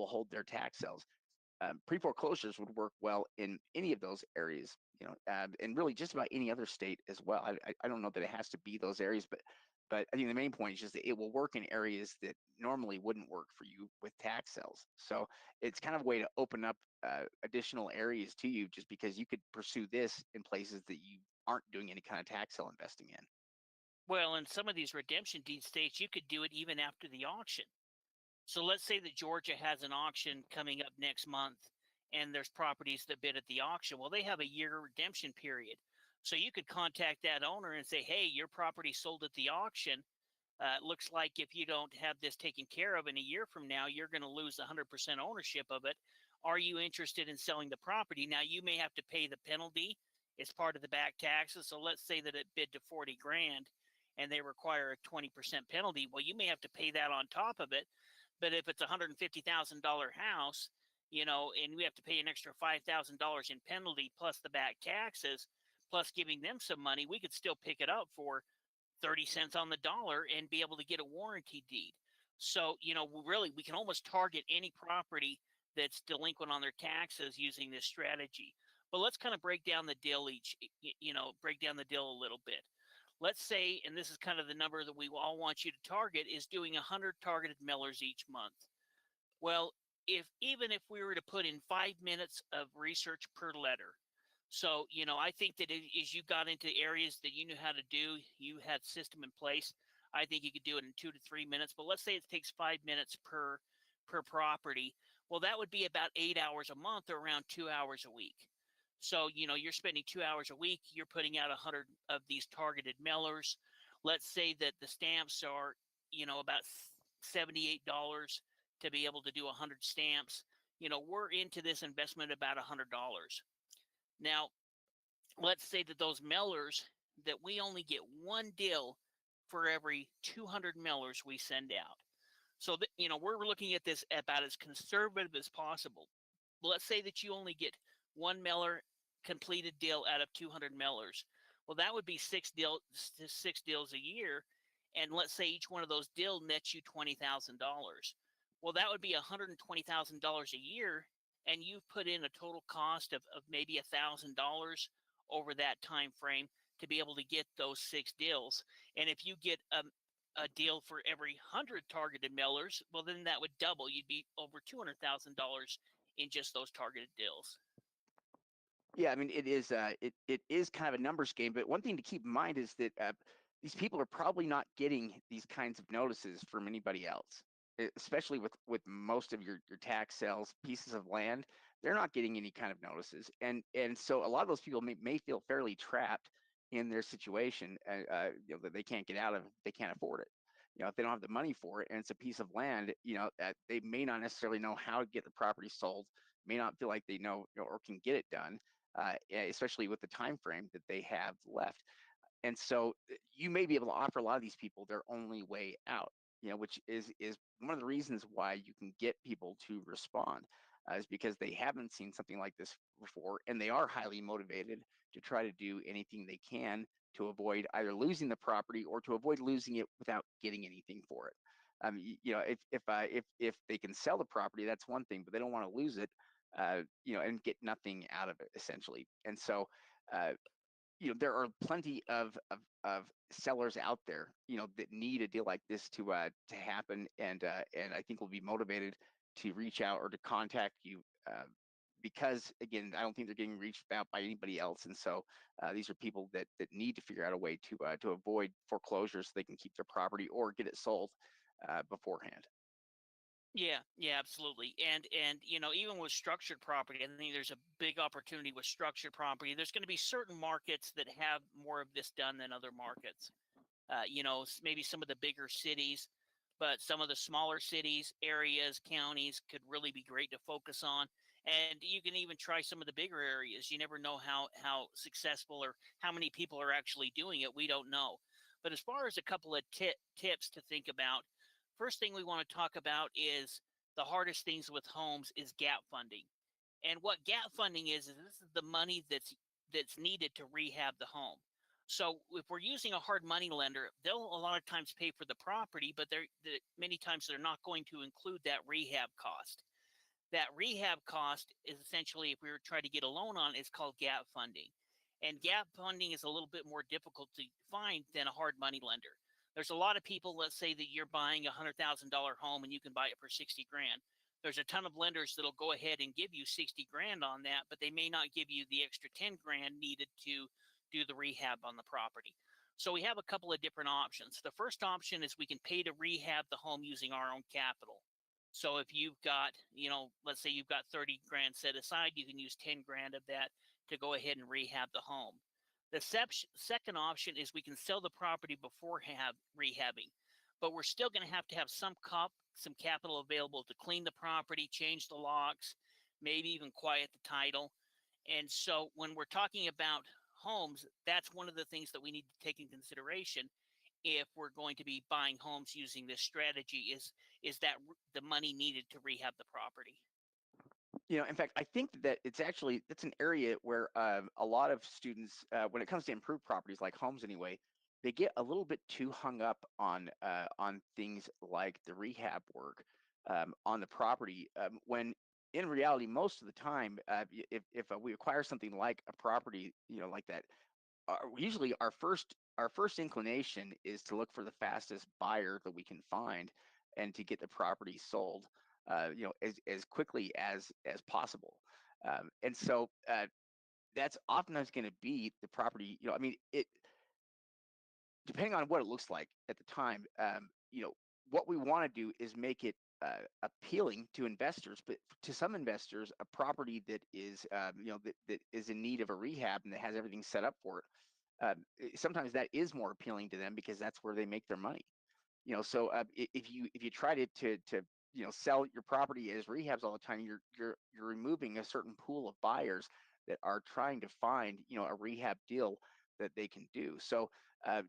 [SPEAKER 2] hold their tax sales. Pre-foreclosures would work well in any of those areas, and really just about any other state as well. I don't know that it has to be those areas, but I think the main point is just that it will work in areas that normally wouldn't work for you with tax sales. So it's kind of a way to open up additional areas to you, just because you could pursue this in places that you aren't doing any kind of tax sale investing in.
[SPEAKER 1] Well, in some of these redemption deed states, you could do it even after the auction. So let's say that Georgia has an auction coming up next month, and there's properties that bid at the auction. Well, they have a year redemption period. So you could contact that owner and say, hey, your property sold at the auction. Looks like if you don't have this taken care of in a year from now, you're going to lose 100% ownership of it. Are you interested in selling the property? Now, you may have to pay the penalty. It's part of the back taxes. So let's say that it bid to 40 grand and they require a 20% penalty. Well, you may have to pay that on top of it. But if it's a $150,000 house, and we have to pay an extra $5,000 in penalty plus the back taxes, plus giving them some money, we could still pick it up for 30 cents on the dollar and be able to get a warranty deed. So, really, we can almost target any property that's delinquent on their taxes using this strategy. But let's kind of break down the deal a little bit. Let's say, and this is kind of the number that we all want you to target, is doing 100 targeted mailers each month. Well, even if we were to put in 5 minutes of research per letter, so, I think that as you got into areas that you knew how to do, you had system in place, I think you could do it in 2 to 3 minutes. But let's say it takes 5 minutes per property. Well, that would be about 8 hours a month, or around 2 hours a week. So, you're spending 2 hours a week. You're putting out 100 of these targeted mailers. Let's say that the stamps are, about $78 to be able to do 100 stamps. We're into this investment about $100. Now, let's say that those mailers, that we only get one deal for every 200 mailers we send out. So, we're looking at this about as conservative as possible. Let's say that you only get one mailer completed deal out of 200 mailers. Well, that would be 6 deals a year. And let's say each one of those deals nets you $20,000. Well, that would be $120,000 a year. And you've put in a total cost of maybe $1,000 over that time frame to be able to get those 6 deals. And if you get a deal for every 100 targeted mailers, well, then that would double. You'd be over $200,000 in just those targeted deals.
[SPEAKER 2] Yeah, I mean, it is kind of a numbers game, but one thing to keep in mind is that these people are probably not getting these kinds of notices from anybody else, especially with most of your tax sales pieces of land. they're not getting any kind of notices, and so a lot of those people may feel fairly trapped in their situation, that they can't get out of, they can't afford it. If they don't have the money for it, and it's a piece of land, they may not necessarily know how to get the property sold, may not feel like they know, or can get it done, especially with the time frame that they have left. And so you may be able to offer a lot of these people their only way out, which is one of the reasons why you can get people to respond, is because they haven't seen something like this before, and they are highly motivated to try to do anything they can to avoid either losing the property or to avoid losing it without getting anything for it. If they can sell the property, that's one thing, but they don't want to lose it, and get nothing out of it, essentially. And so, there are plenty of sellers out there, that need a deal like this to happen, and I think will be motivated to reach out or to contact you, because again, I don't think they're getting reached out by anybody else, and so these are people that need to figure out a way to avoid foreclosure so they can keep their property or get it sold beforehand.
[SPEAKER 1] Yeah, yeah, absolutely. And even with structured property, I think there's a big opportunity with structured property. There's going to be certain markets that have more of this done than other markets. Maybe some of the bigger cities, but some of the smaller cities, areas, counties could really be great to focus on. And you can even try some of the bigger areas. You never know how successful or how many people are actually doing it. We don't know. But as far as a couple of tips to think about, first thing we want to talk about is the hardest things with homes is gap funding. And what gap funding is this is the money that's needed to rehab the home. So if we're using a hard money lender, they'll a lot of times pay for the property, but many times they're not going to include that rehab cost. That rehab cost is essentially, if we were trying to get a loan on, it's called gap funding. And gap funding is a little bit more difficult to find than a hard money lender. There's a lot of people, let's say that you're buying a $100,000 home and you can buy it for 60 grand. There's a ton of lenders that'll go ahead and give you 60 grand on that, but they may not give you the extra 10 grand needed to do the rehab on the property. So we have a couple of different options. The first option is we can pay to rehab the home using our own capital. So if you've got, let's say you've got 30 grand set aside, you can use 10 grand of that to go ahead and rehab the home. The second option is we can sell the property before rehabbing, but we're still going to have some capital available to clean the property, change the locks, maybe even quiet the title. And so when we're talking about homes, that's one of the things that we need to take in consideration if we're going to be buying homes using this strategy is that the money needed to rehab the property.
[SPEAKER 2] In fact, I think that it's an area where a lot of students, when it comes to improved properties like homes anyway, they get a little bit too hung up on things like the rehab work on the property, when in reality, most of the time, if we acquire something like a property, like that, usually our first inclination is to look for the fastest buyer that we can find and to get the property sold, as quickly as possible. And so that's oftentimes going to be the property, depending on what it looks like at the time, what we want to do is make it appealing to investors, but to some investors, a property that is, that is in need of a rehab and that has everything set up for it, sometimes that is more appealing to them because that's where they make their money. So if you try to sell your property as rehabs all the time, you're removing a certain pool of buyers that are trying to find a rehab deal that they can do. So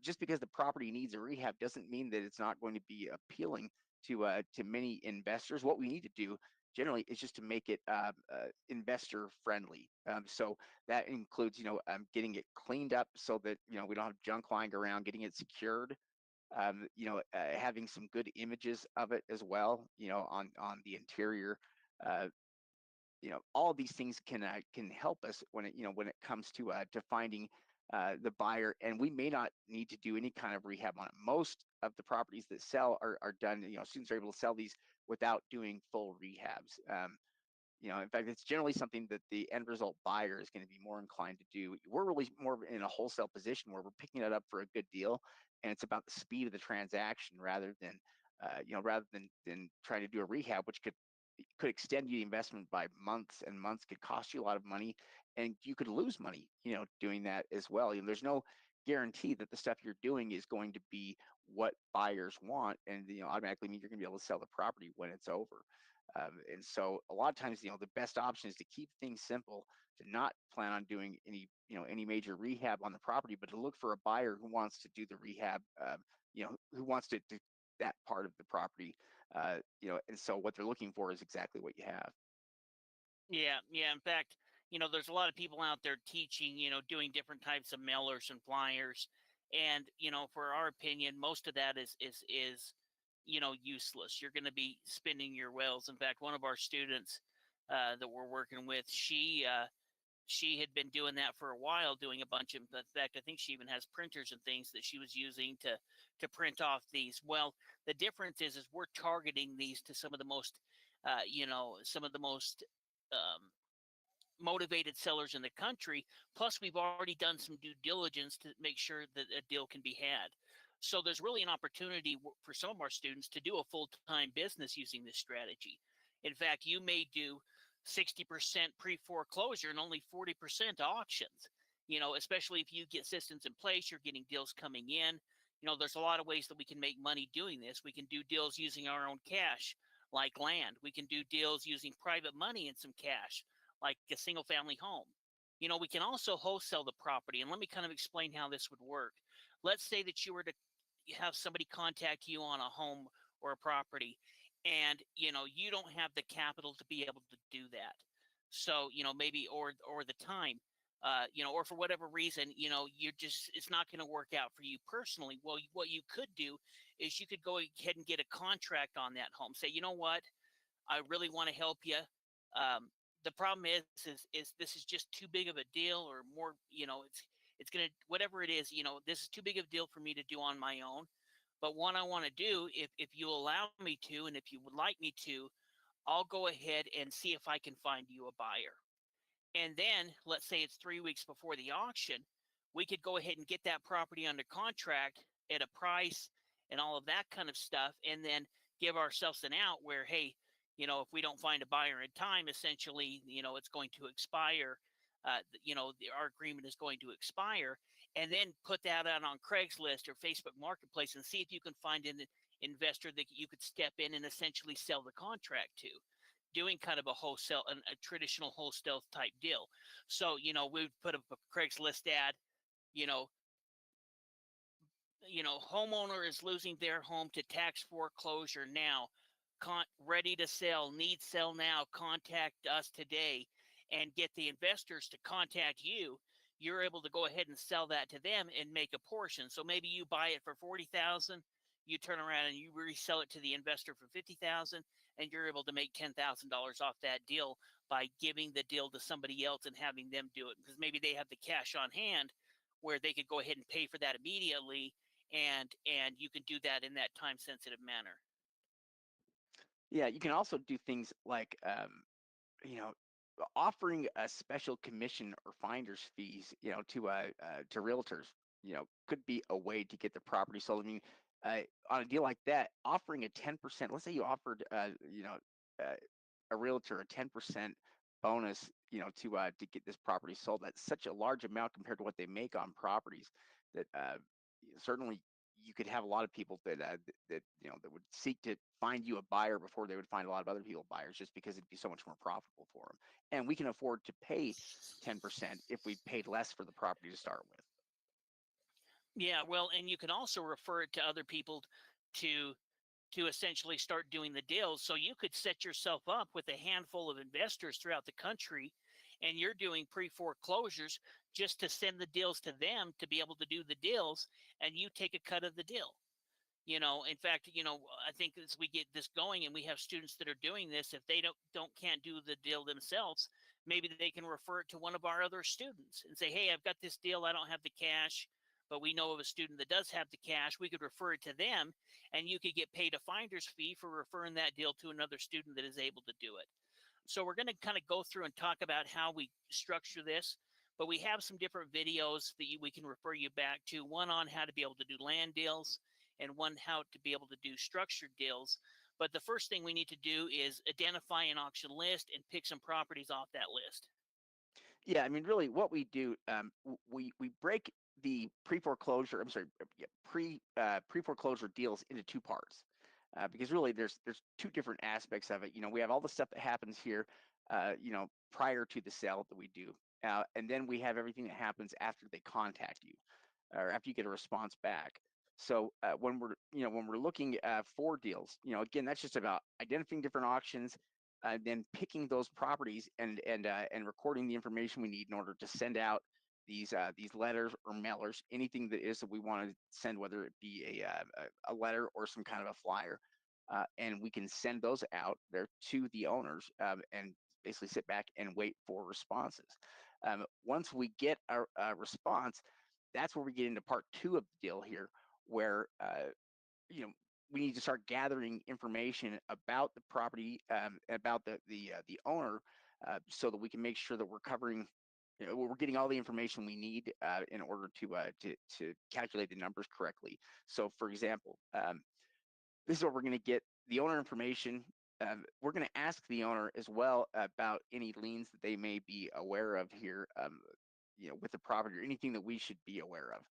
[SPEAKER 2] just because the property needs a rehab doesn't mean that it's not going to be appealing to many investors. What we need to do generally is just to make it investor friendly. So that includes getting it cleaned up so that we don't have junk lying around, getting it secured, having some good images of it as well, on the interior. All of these things can help us when it comes to finding the buyer, and we may not need to do any kind of rehab on it. Most of the properties that sell are done. Students are able to sell these without doing full rehabs. In fact, it's generally something that the end result buyer is going to be more inclined to do. We're really more in a wholesale position where we're picking it up for a good deal, and it's about the speed of the transaction rather than than trying to do a rehab, which could extend the investment by months and months, could cost you a lot of money, and you could lose money, doing that as well. There's no guarantee that the stuff you're doing is going to be what buyers want, and automatically mean you're going to be able to sell the property when it's over. And so a lot of times, the best option is to keep things simple, to not plan on doing any major rehab on the property, but to look for a buyer who wants to do the rehab, who wants to do that part of the property, and so what they're looking for is exactly what you have.
[SPEAKER 1] Yeah, yeah. In fact, there's a lot of people out there teaching, doing different types of mailers and flyers, and for our opinion, most of that is useless. You're going to be spinning your wheels. In fact, one of our students that we're working with, she had been doing that for a while, doing a bunch of. In fact, I think she even has printers and things that she was using to print off these. Well, the difference is we're targeting these to some of the most, some of the most motivated sellers in the country. Plus, we've already done some due diligence to make sure that a deal can be had. So there's really an opportunity for some of our students to do a full-time business using this strategy. In fact, you may do 60% pre-foreclosure and only 40% auctions, especially if you get systems in place, you're getting deals coming in. There's a lot of ways that we can make money doing this. We can do deals using our own cash, like land. We can do deals using private money and some cash, like a single family home. We can also wholesale the property. And let me kind of explain how this would work. Let's say that you were to have somebody contact you on a home or a property, and you don't have the capital to be able to do that. So maybe or the time, or for whatever reason, it's not going to work out for you personally. Well, what you could do is you could go ahead and get a contract on that home. Say, you know what, I really want to help you. The problem is this is just too big of a deal, or more, it's going to, whatever it is, this is too big of a deal for me to do on my own. But what I want to do, if you allow me to, and if you would like me to, I'll go ahead and see if I can find you a buyer. And then let's say it's 3 weeks before the auction, we could go ahead and get that property under contract at a price and all of that kind of stuff, and then give ourselves an out where, hey, if we don't find a buyer in time, essentially, it's going to expire. Our agreement is going to expire, and then put that out on Craigslist or Facebook Marketplace and see if you can find an investor that you could step in and essentially sell the contract to, doing kind of a wholesale, a traditional wholesale type deal. So, we would put up a Craigslist ad, homeowner is losing their home to tax foreclosure now. Ready to sell, need sell now, contact us today, and get the investors to contact you. You're able to go ahead and sell that to them and make a portion. So maybe you buy it for $40,000, you turn around and you resell it to the investor for $50,000, and you're able to make $10,000 off that deal by giving the deal to somebody else and having them do it, because maybe they have the cash on hand where they could go ahead and pay for that immediately, and you can do that in that time sensitive manner.
[SPEAKER 2] Yeah, you can also do things like offering a special commission or finder's fees, to realtors, could be a way to get the property sold. I mean, on a deal like that, offering a 10%, let's say you offered, a realtor a 10% bonus, to get this property sold. That's such a large amount compared to what they make on properties that certainly you could have a lot of people that would seek to find you a buyer before they would find a lot of other people buyers, just because it'd be so much more profitable for them. And we can afford to pay 10% if we paid less for the property to start with.
[SPEAKER 1] Yeah, well, and you can also refer it to other people to essentially start doing the deals. So you could set yourself up with a handful of investors throughout the country, and you're doing pre-foreclosures just to send the deals to them to be able to do the deals, and you take a cut of the deal. In fact, I think as we get this going and we have students that are doing this, if they can't do the deal themselves, maybe they can refer it to one of our other students and say, hey, I've got this deal, I don't have the cash, but we know of a student that does have the cash. We could refer it to them, and you could get paid a finder's fee for referring that deal to another student that is able to do it. So we're going to kind of go through and talk about how we structure this, but we have some different videos that we can refer you back to, one on how to be able to do land deals, and one how to be able to do structured deals. But the first thing we need to do is identify an auction list and pick some properties off that list.
[SPEAKER 2] Yeah, I mean, really, what we do, we break the pre-foreclosure. I'm sorry, pre-foreclosure deals into two parts, because really, there's two different aspects of it. We have all the stuff that happens here, prior to the sale that we do, and then we have everything that happens after they contact you, or after you get a response back. So when we're looking for deals, again, that's just about identifying different auctions, then picking those properties and recording the information we need in order to send out these letters or mailers, anything that is that we want to send, whether it be a letter or some kind of a flyer, and we can send those out there to the owners, and basically sit back and wait for responses. Once we get a response, that's where we get into part two of the deal here, where we need to start gathering information about the property, about the owner, so that we can make sure that we're covering, we're getting all the information we need in order to calculate the numbers correctly. So, for example, this is where we're going to get the owner information. We're going to ask the owner as well about any liens that they may be aware of here, with the property, or anything that we should be aware of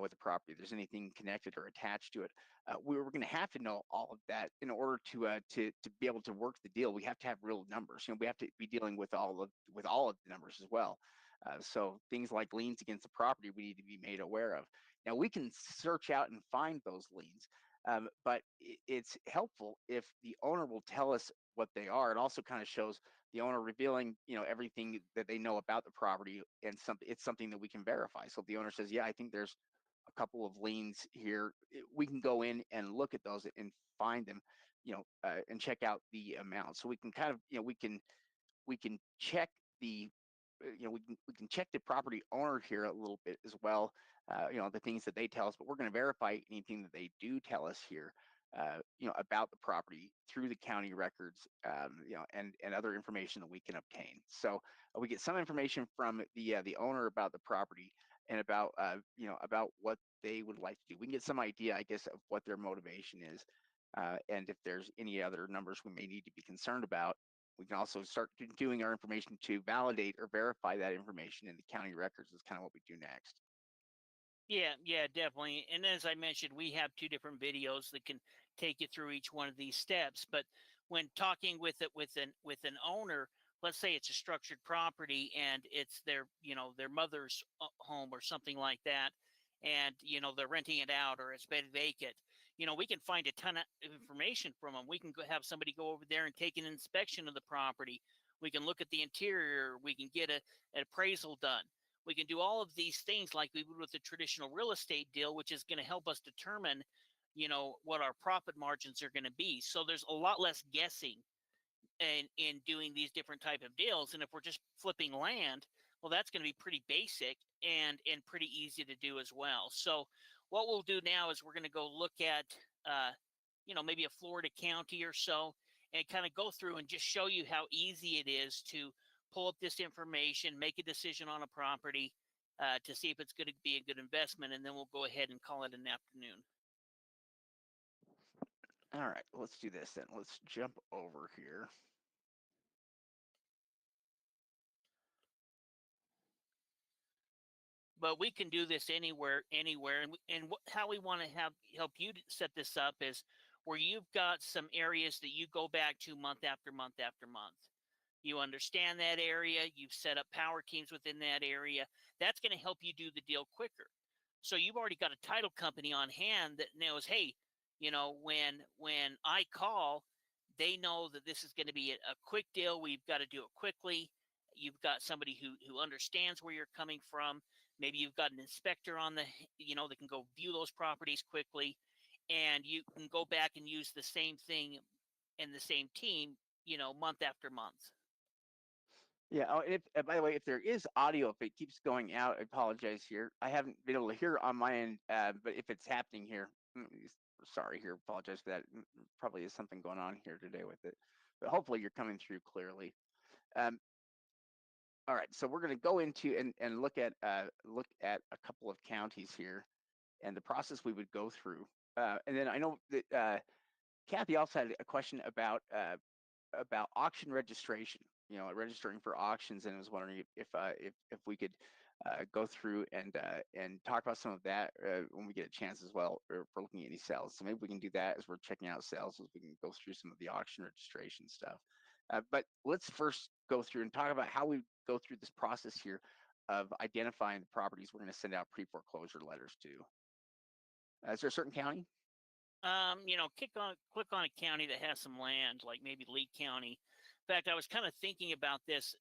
[SPEAKER 2] with the property. If there's anything connected or attached to it, we're going to have to know all of that in order to be able to work the deal. We have to have real numbers. We have to be dealing with all of the numbers as well. So things like liens against the property, we need to be made aware of. Now we can search out and find those liens, but it's helpful if the owner will tell us what they are. It also kind of shows the owner revealing, everything that they know about the property, and it's something that we can verify. So if the owner says, yeah, I think there's a couple of liens here, we can go in and look at those and find them, and check out the amount. So we can kind of, we can check the, we can check the property owner here a little bit as well, the things that they tell us, but we're going to verify anything that they do tell us here, about the property through the county records, and other information that we can obtain. So we get some information from the owner about the property, and about about what they would like to do. We can get some idea, I guess, of what their motivation is, and if there's any other numbers we may need to be concerned about. We can also start doing our information to validate or verify that information in the county records. Is kind of what we do next.
[SPEAKER 1] Yeah, definitely. And as I mentioned, we have two different videos that can take you through each one of these steps. But when talking with an owner, let's say it's a structured property and it's their mother's home or something like that, and they're renting it out, or it's been vacant, we can find a ton of information from them. We can have somebody go over there and take an inspection of the property. We can look at the interior. We can get an appraisal done. We can do all of these things like we would with a traditional real estate deal, which is going to help us determine, what our profit margins are going to be. So there's a lot less guessing in doing these different type of deals. And if we're just flipping land, well, that's going to be pretty basic and pretty easy to do as well. So what we'll do now is we're going to go look at, maybe a Florida county or so, and kind of go through and just show you how easy it is to pull up this information, make a decision on a property, to see if it's going to be a good investment, and then we'll go ahead and call it an afternoon.
[SPEAKER 2] All right, let's do this then. Let's jump over here.
[SPEAKER 1] But we can do this anywhere. And how we want to help you set this up is where you've got some areas that you go back to month after month after month. You understand that area. You've set up power teams within that area. That's going to help you do the deal quicker. So you've already got a title company on hand that knows, hey, when I call, they know that this is going to be a quick deal. We've got to do it quickly. You've got somebody who understands where you're coming from. Maybe you've got an inspector on that can go view those properties quickly, and you can go back and use the same thing and the same team, month after month.
[SPEAKER 2] Yeah. Oh, by the way, if there is audio, if it keeps going out, I apologize here. I haven't been able to hear on my end, but if it's happening here, sorry here, apologize for that. Probably is something going on here today with it, but hopefully you're coming through clearly. All right, so we're going to go into and look at a couple of counties here, and the process we would go through. And then I know that Kathy also had a question about auction registration. Registering for auctions, and I was wondering if we could go through and talk about some of that when we get a chance as well, or if we're looking at any sales. So maybe we can do that as we're checking out sales, as we can go through some of the auction registration stuff. But let's first go through and talk about how we go through this process here of identifying the properties we're going to send out pre-foreclosure letters to. Is there a certain county?
[SPEAKER 1] Click on a county that has some land, like maybe Lee County. In fact, I was kind of thinking about this.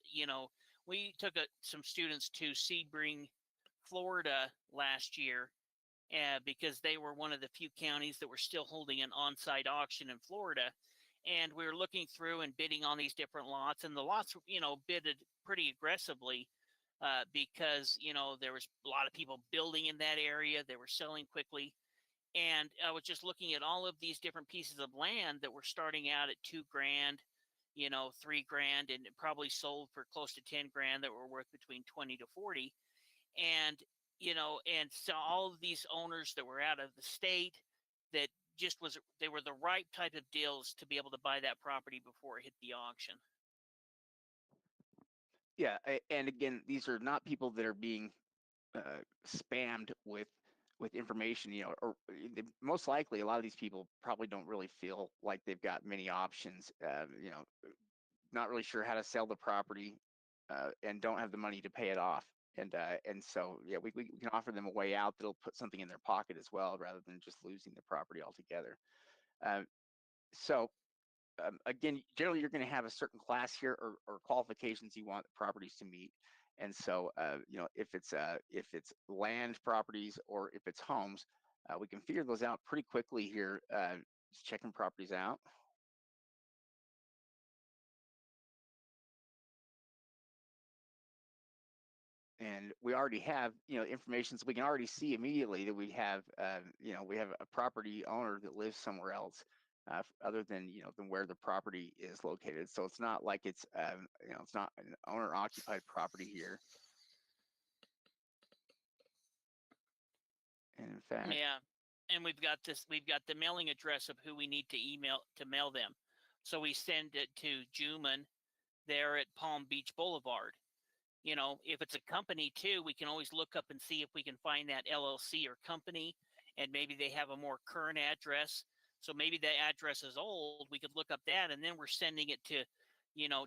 [SPEAKER 1] We took some students to Sebring, Florida last year, because they were one of the few counties that were still holding an on-site auction in Florida. And we were looking through and bidding on these different lots, and the lots, bidded pretty aggressively because, there was a lot of people building in that area. They were selling quickly. And I was just looking at all of these different pieces of land that were starting out at $2,000, $3,000, and it probably sold for close to $10,000 that were worth between 20 to 40. And, and so all of these owners that were out of the state, that they were the right type of deals to be able to buy that property before it hit the auction.
[SPEAKER 2] Yeah, and again, these are not people that are being spammed with information, or most likely a lot of these people probably don't really feel like they've got many options, not really sure how to sell the property, and don't have the money to pay it off. And so, yeah, we can offer them a way out that'll put something in their pocket as well, rather than just losing the property altogether. So again, generally you're going to have a certain class here, or qualifications you want the properties to meet. And so, if it's land properties or if it's homes, we can figure those out pretty quickly here, just checking properties out. And we already have, information, so we can already see immediately that we have a property owner that lives somewhere else, other than than where the property is located. So it's not like it's it's not an owner-occupied property here. And in fact,
[SPEAKER 1] yeah, and we've got the mailing address of who we need to mail them. So we send it to Juman there at Palm Beach Boulevard. If it's a company too, we can always look up and see if we can find that LLC or company, and maybe they have a more current address. So maybe the address is old. We could look up that, and then we're sending it to,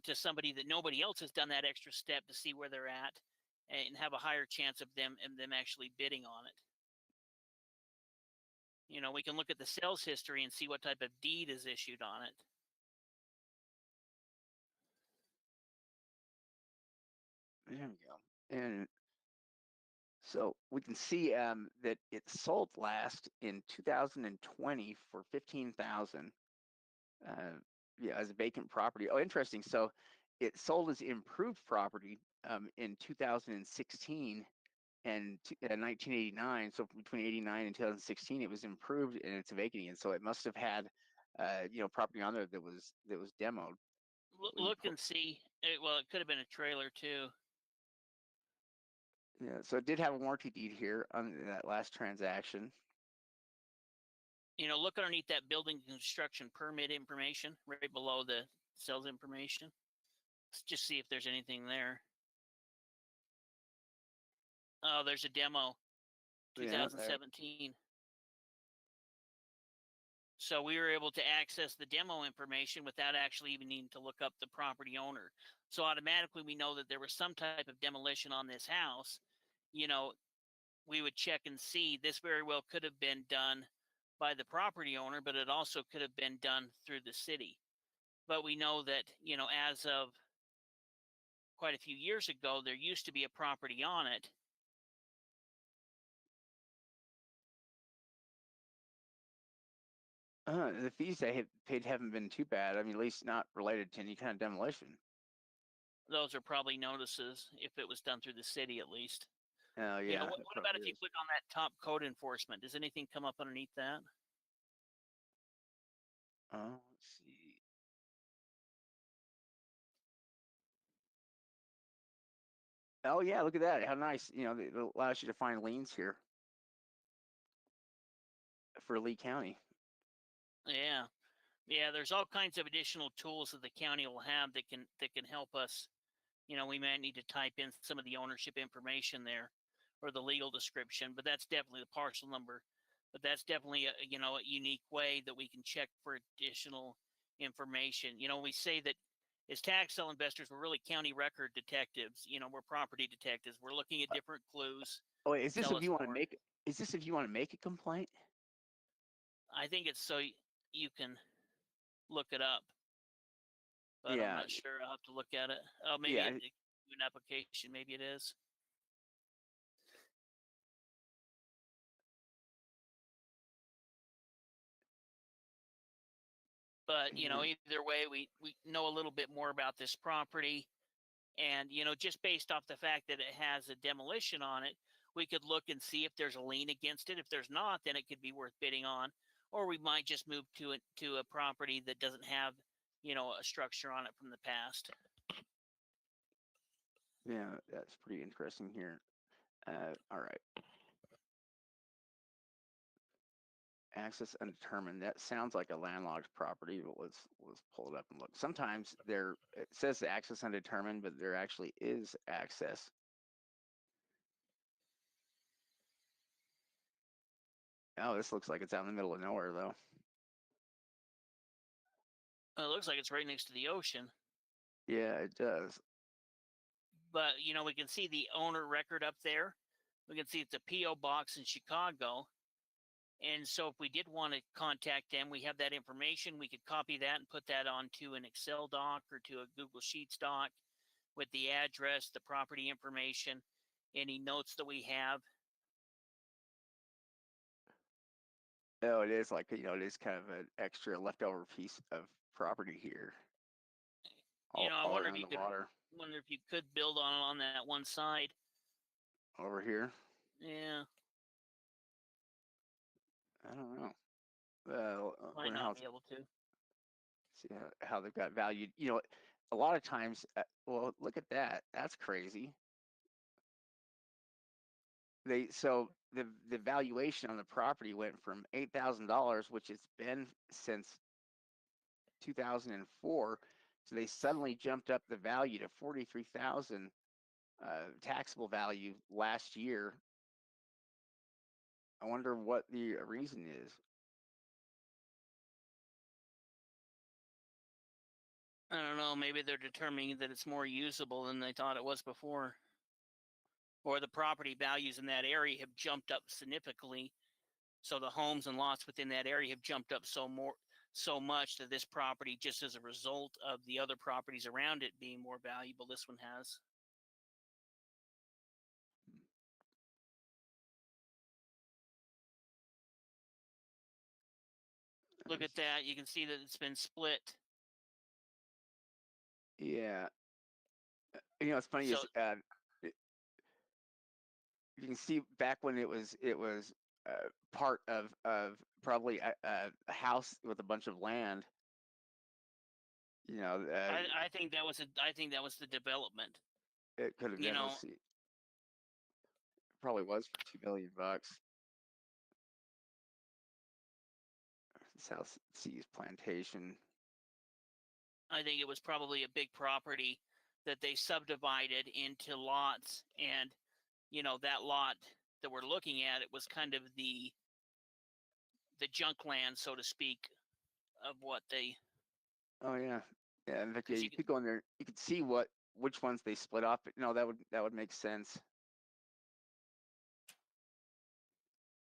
[SPEAKER 1] to somebody that nobody else has done that extra step to see where they're at, and have a higher chance of them actually bidding on it. We can look at the sales history and see what type of deed is issued on it.
[SPEAKER 2] There we go. And so we can see that it sold last in 2020 for $15,000. Yeah, as a vacant property. Oh, interesting. So it sold as improved property in 2016 and 1989. So between 89 and 2016, it was improved and it's vacating. And so it must have had, property on there that was demoed.
[SPEAKER 1] Look and see. Well, it could have been a trailer too.
[SPEAKER 2] Yeah, so it did have a warranty deed here on that last transaction.
[SPEAKER 1] Look underneath that building construction permit information right below the sales information. Let's just see if there's anything there. Oh, there's a demo, 2017. Yeah, so we were able to access the demo information without actually even needing to look up the property owner. So automatically we know that there was some type of demolition on this house. We would check and see. This very well could have been done by the property owner, but it also could have been done through the city. But we know that, as of quite a few years ago, there used to be a property on it.
[SPEAKER 2] The fees they had paid haven't been too bad. I mean, at least not related to any kind of demolition.
[SPEAKER 1] Those are probably notices if it was done through the city, at least.
[SPEAKER 2] Oh, yeah.
[SPEAKER 1] What about if you click on that top code enforcement? Does anything come up underneath that?
[SPEAKER 2] Let's see. Oh, yeah, look at that. How nice. It allows you to find liens here for Lee County.
[SPEAKER 1] Yeah. Yeah, there's all kinds of additional tools that the county will have that can help us. We might need to type in some of the ownership information there, or the legal description, but that's definitely the parcel number. But that's definitely a unique way that we can check for additional information. We say that as tax sale investors, we're really county record detectives. We're property detectives. We're looking at different clues.
[SPEAKER 2] Oh, is this if you want to make? Is this if you want to make a complaint?
[SPEAKER 1] I think it's so you can look it up, but
[SPEAKER 2] Yeah.
[SPEAKER 1] I'm not sure. I'll have to look at it. Oh, maybe an application. Maybe it is. But either way, we know a little bit more about this property, and just based off the fact that it has a demolition on it, we could look and see if there's a lien against it. If there's not, then it could be worth bidding on, or we might just move to a property that doesn't have a structure on it from the past.
[SPEAKER 2] Yeah, that's pretty interesting here. All right. Access undetermined. That sounds like a landlocked property, but let's pull it up and look. Sometimes it says access undetermined, but there actually is access. Oh, this looks like it's out in the middle of nowhere, though.
[SPEAKER 1] It looks like it's right next to the ocean.
[SPEAKER 2] Yeah, it does.
[SPEAKER 1] But we can see the owner record up there. We can see it's a P.O. box in Chicago. And so if we did want to contact them, we have that information. We could copy that and put that onto an Excel doc or to a Google Sheets doc with the address, the property information, any notes that we have.
[SPEAKER 2] Oh, it is like, it is kind of an extra leftover piece of property here.
[SPEAKER 1] I wonder if you could build on that one side.
[SPEAKER 2] Over here?
[SPEAKER 1] Yeah.
[SPEAKER 2] I don't know.
[SPEAKER 1] Might not be able to.
[SPEAKER 2] See how they've got valued. A lot of times, well, look at that. That's crazy. So the valuation on the property went from $8,000, which it's been since 2004. So they suddenly jumped up the value to 43,000 taxable value last year. I wonder what the reason is.
[SPEAKER 1] I don't know. Maybe they're determining that it's more usable than they thought it was before. Or the property values in that area have jumped up significantly. So the homes and lots within that area have jumped up so much that this property, just as a result of the other properties around it being more valuable, this one has. Look at that. You can see that it's been split.
[SPEAKER 2] Yeah. It's funny. You can see back when it was part of probably a house with a bunch of land.
[SPEAKER 1] I think that was the development.
[SPEAKER 2] It could have been. Let's see. Probably was for $2 million. South Seas Plantation.
[SPEAKER 1] I think it was probably a big property that they subdivided into lots, and that lot that we're looking at, it was kind of the junk land, so to speak, of what they.
[SPEAKER 2] Oh yeah, yeah. In fact, you could go in there. You could see which ones they split off. But no, that would make sense.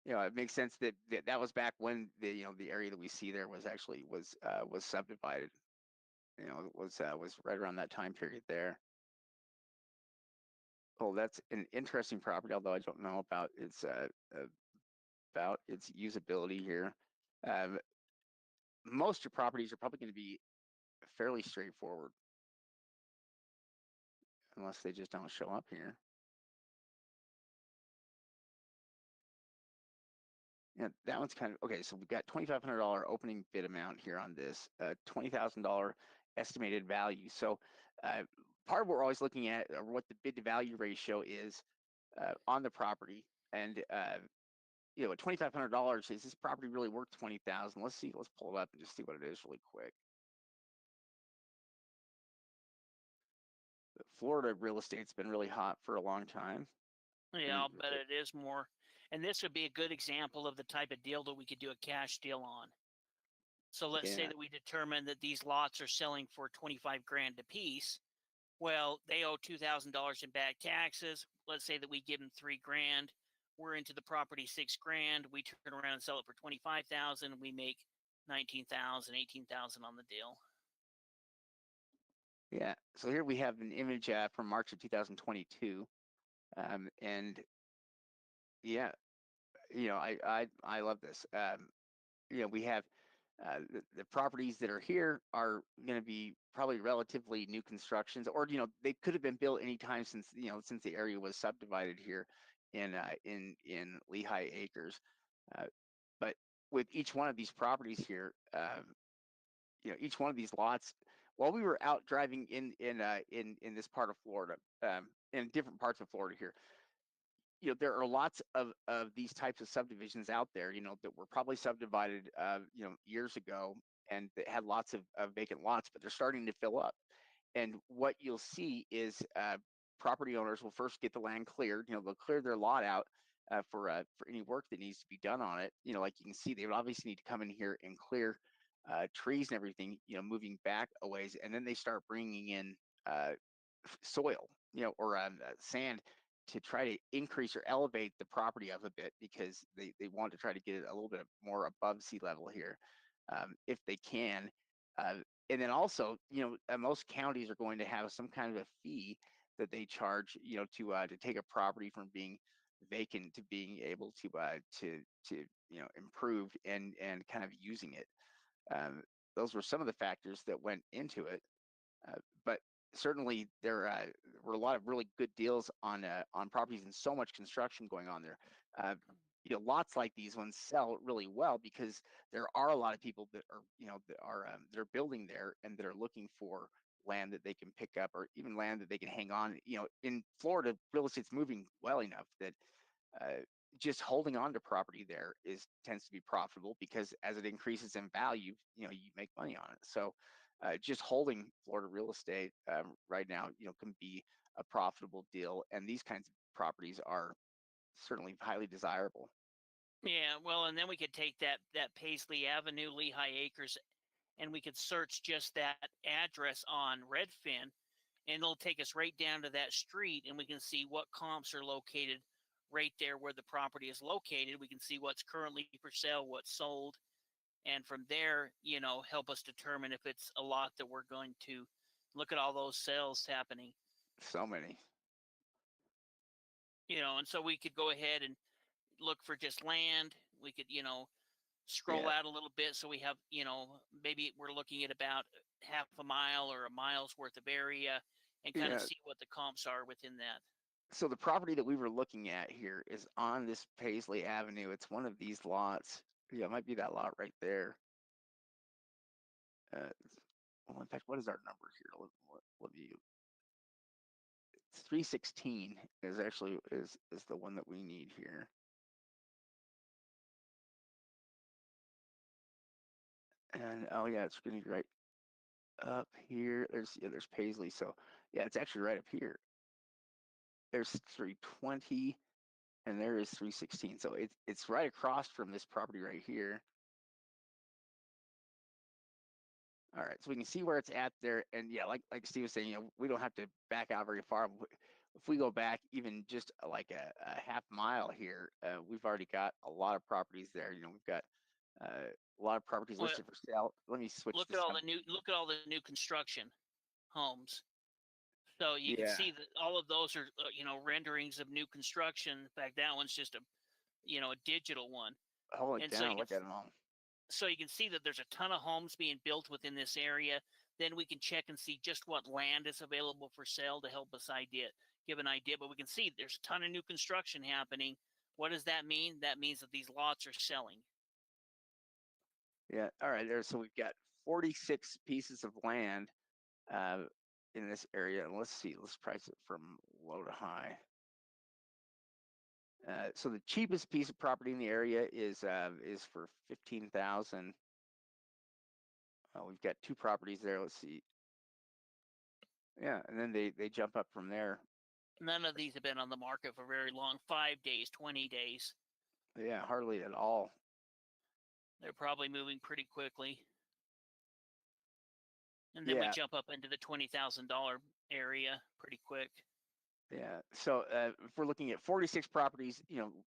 [SPEAKER 2] It makes sense that was back when the area that we see there was actually was subdivided. It was right around that time period there. Oh, that's an interesting property, although I don't know about its usability here. Most of your properties are probably going to be fairly straightforward, unless they just don't show up here. Yeah, that one's kind of okay. So we've got $2,500 opening bid amount here on this, $20,000 estimated value. So part of what we're always looking at, or what the bid to value ratio is on the property, and at $2,500, is this property really worth $20,000? Let's see. Let's pull it up and just see what it is really quick. Florida real estate's been really hot for a long time.
[SPEAKER 1] Yeah, I'll bet it is more. And this would be a good example of the type of deal that we could do a cash deal on. So let's say that we determine that these lots are selling for 25 grand a piece. Well, they owe $2,000 in back taxes. Let's say that we give them 3 grand. We're into the property 6 grand. We turn around and sell it for 25,000. We make 19,000, 18,000 on the deal.
[SPEAKER 2] Yeah. So here we have an image from March of 2022, and yeah, I love this. We have the properties that are here are going to be probably relatively new constructions, or they could have been built anytime since since the area was subdivided here in Lehigh Acres. But with each one of these properties here, each one of these lots, while we were out driving in this part of Florida, in different parts of Florida here, there are lots of these types of subdivisions out there, that were probably subdivided, years ago, and that had lots of vacant lots, but they're starting to fill up. And what you'll see is property owners will first get the land cleared. They'll clear their lot out for any work that needs to be done on it. Like you can see, they would obviously need to come in here and clear trees and everything, moving back a ways, and then they start bringing in soil, or sand, to try to increase or elevate the property up a bit, because they want to try to get it a little bit more above sea level here, if they can. And then also, most counties are going to have some kind of a fee that they charge, to take a property from being vacant to being able to improved and kind of using it. Those were some of the factors that went into it, but certainly there were a lot of really good deals on properties, and so much construction going on there. Lots like these ones sell really well because there are a lot of people that are that are building there and that are looking for land that they can pick up, or even land that they can hang on. In Florida, real estate's moving well enough that just holding on to property there tends to be profitable, because as it increases in value, you make money on it. So just holding Florida real estate right now, can be a profitable deal, and these kinds of properties are certainly highly desirable.
[SPEAKER 1] Yeah, well, and then we could take that Paisley Avenue, Lehigh Acres, and we could search just that address on Redfin, and it'll take us right down to that street, and we can see what comps are located right there where the property is located. We can see what's currently for sale, what's sold, and from there, help us determine if it's a lot that we're going to look at all those sales happening.
[SPEAKER 2] So many.
[SPEAKER 1] And so we could go ahead and look for just land. We could, scroll out a little bit, so we have, maybe we're looking at about half a mile or a mile's worth of area, and kind of see what the comps are within that.
[SPEAKER 2] So the property that we were looking at here is on this Paisley Avenue. It's one of these lots. Yeah, it might be that lot right there. Well, in fact, what is our number here? Let me. It's 316 is actually is the one that we need here. And oh yeah, it's going to be right up here. There's Paisley. So yeah, it's actually right up here. There's 320, and there is 316. So it's right across from this property right here. All right, so we can see where it's at there, and yeah, like Steve was saying, we don't have to back out very far. If we go back even just like a half mile here, we've already got a lot of properties there. We've got a lot of properties listed for sale. Let me switch.
[SPEAKER 1] Look at all the new construction homes. So you can see that all of those are renderings of new construction. In fact, that one's just a digital one.
[SPEAKER 2] Hold it down. Look at them all.
[SPEAKER 1] So you can see that there's a ton of homes being built within this area. Then we can check and see just what land is available for sale to help us give an idea. But we can see there's a ton of new construction happening. What does that mean? That means that these lots are selling.
[SPEAKER 2] Yeah. All right. So we've got 46 pieces of land in this area. And let's see. Let's price it from low to high. So the cheapest piece of property in the area is for $15,000. We've got 2 properties there. Let's see. Yeah, and then they jump up from there.
[SPEAKER 1] None of these have been on the market for very long. 5 days, 20 days.
[SPEAKER 2] Yeah, hardly at all.
[SPEAKER 1] They're probably moving pretty quickly. And then we jump up into the $20,000 area pretty quick.
[SPEAKER 2] Yeah. So if we're looking at 46 properties,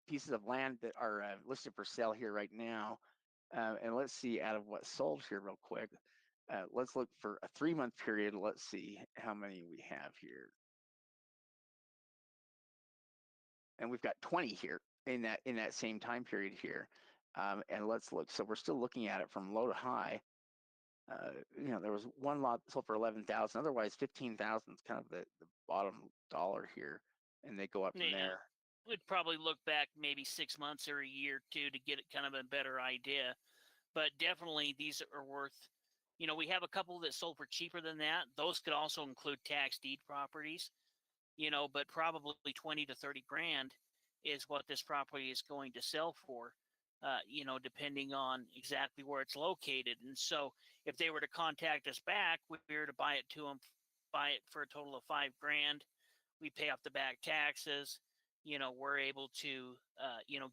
[SPEAKER 2] pieces of land that are listed for sale here right now, and let's see out of what sold here real quick. Let's look for a 3-month period. Let's see how many we have here. And we've got 20 here in that same time period here. And let's look. So we're still looking at it from low to high. There was 1 lot sold for 11,000. Otherwise, 15,000 is kind of the bottom dollar here, and they go up from there.
[SPEAKER 1] We'd probably look back maybe 6 months or a year or 2 to get it kind of a better idea. But definitely, these are worth. We have a couple that sold for cheaper than that. Those could also include tax deed properties. But probably 20 to 30 grand is what this property is going to sell for. Depending on exactly where it's located. And so if they were to contact us back, we were to buy it for a total of $5 grand. We pay off the back taxes. We're able to,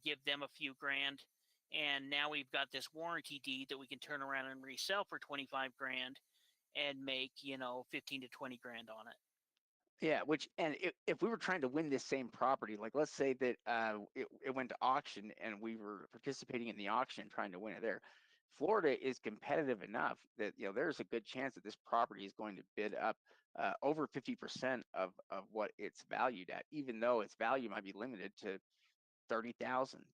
[SPEAKER 1] give them a few grand. And now we've got this warranty deed that we can turn around and resell for 25 grand and make, 15 to 20 grand on it.
[SPEAKER 2] Yeah, if we were trying to win this same property, like let's say that it went to auction and we were participating in the auction trying to win it there, Florida is competitive enough that there's a good chance that this property is going to bid up over 50% of what it's valued at, even though its value might be limited to 30,000.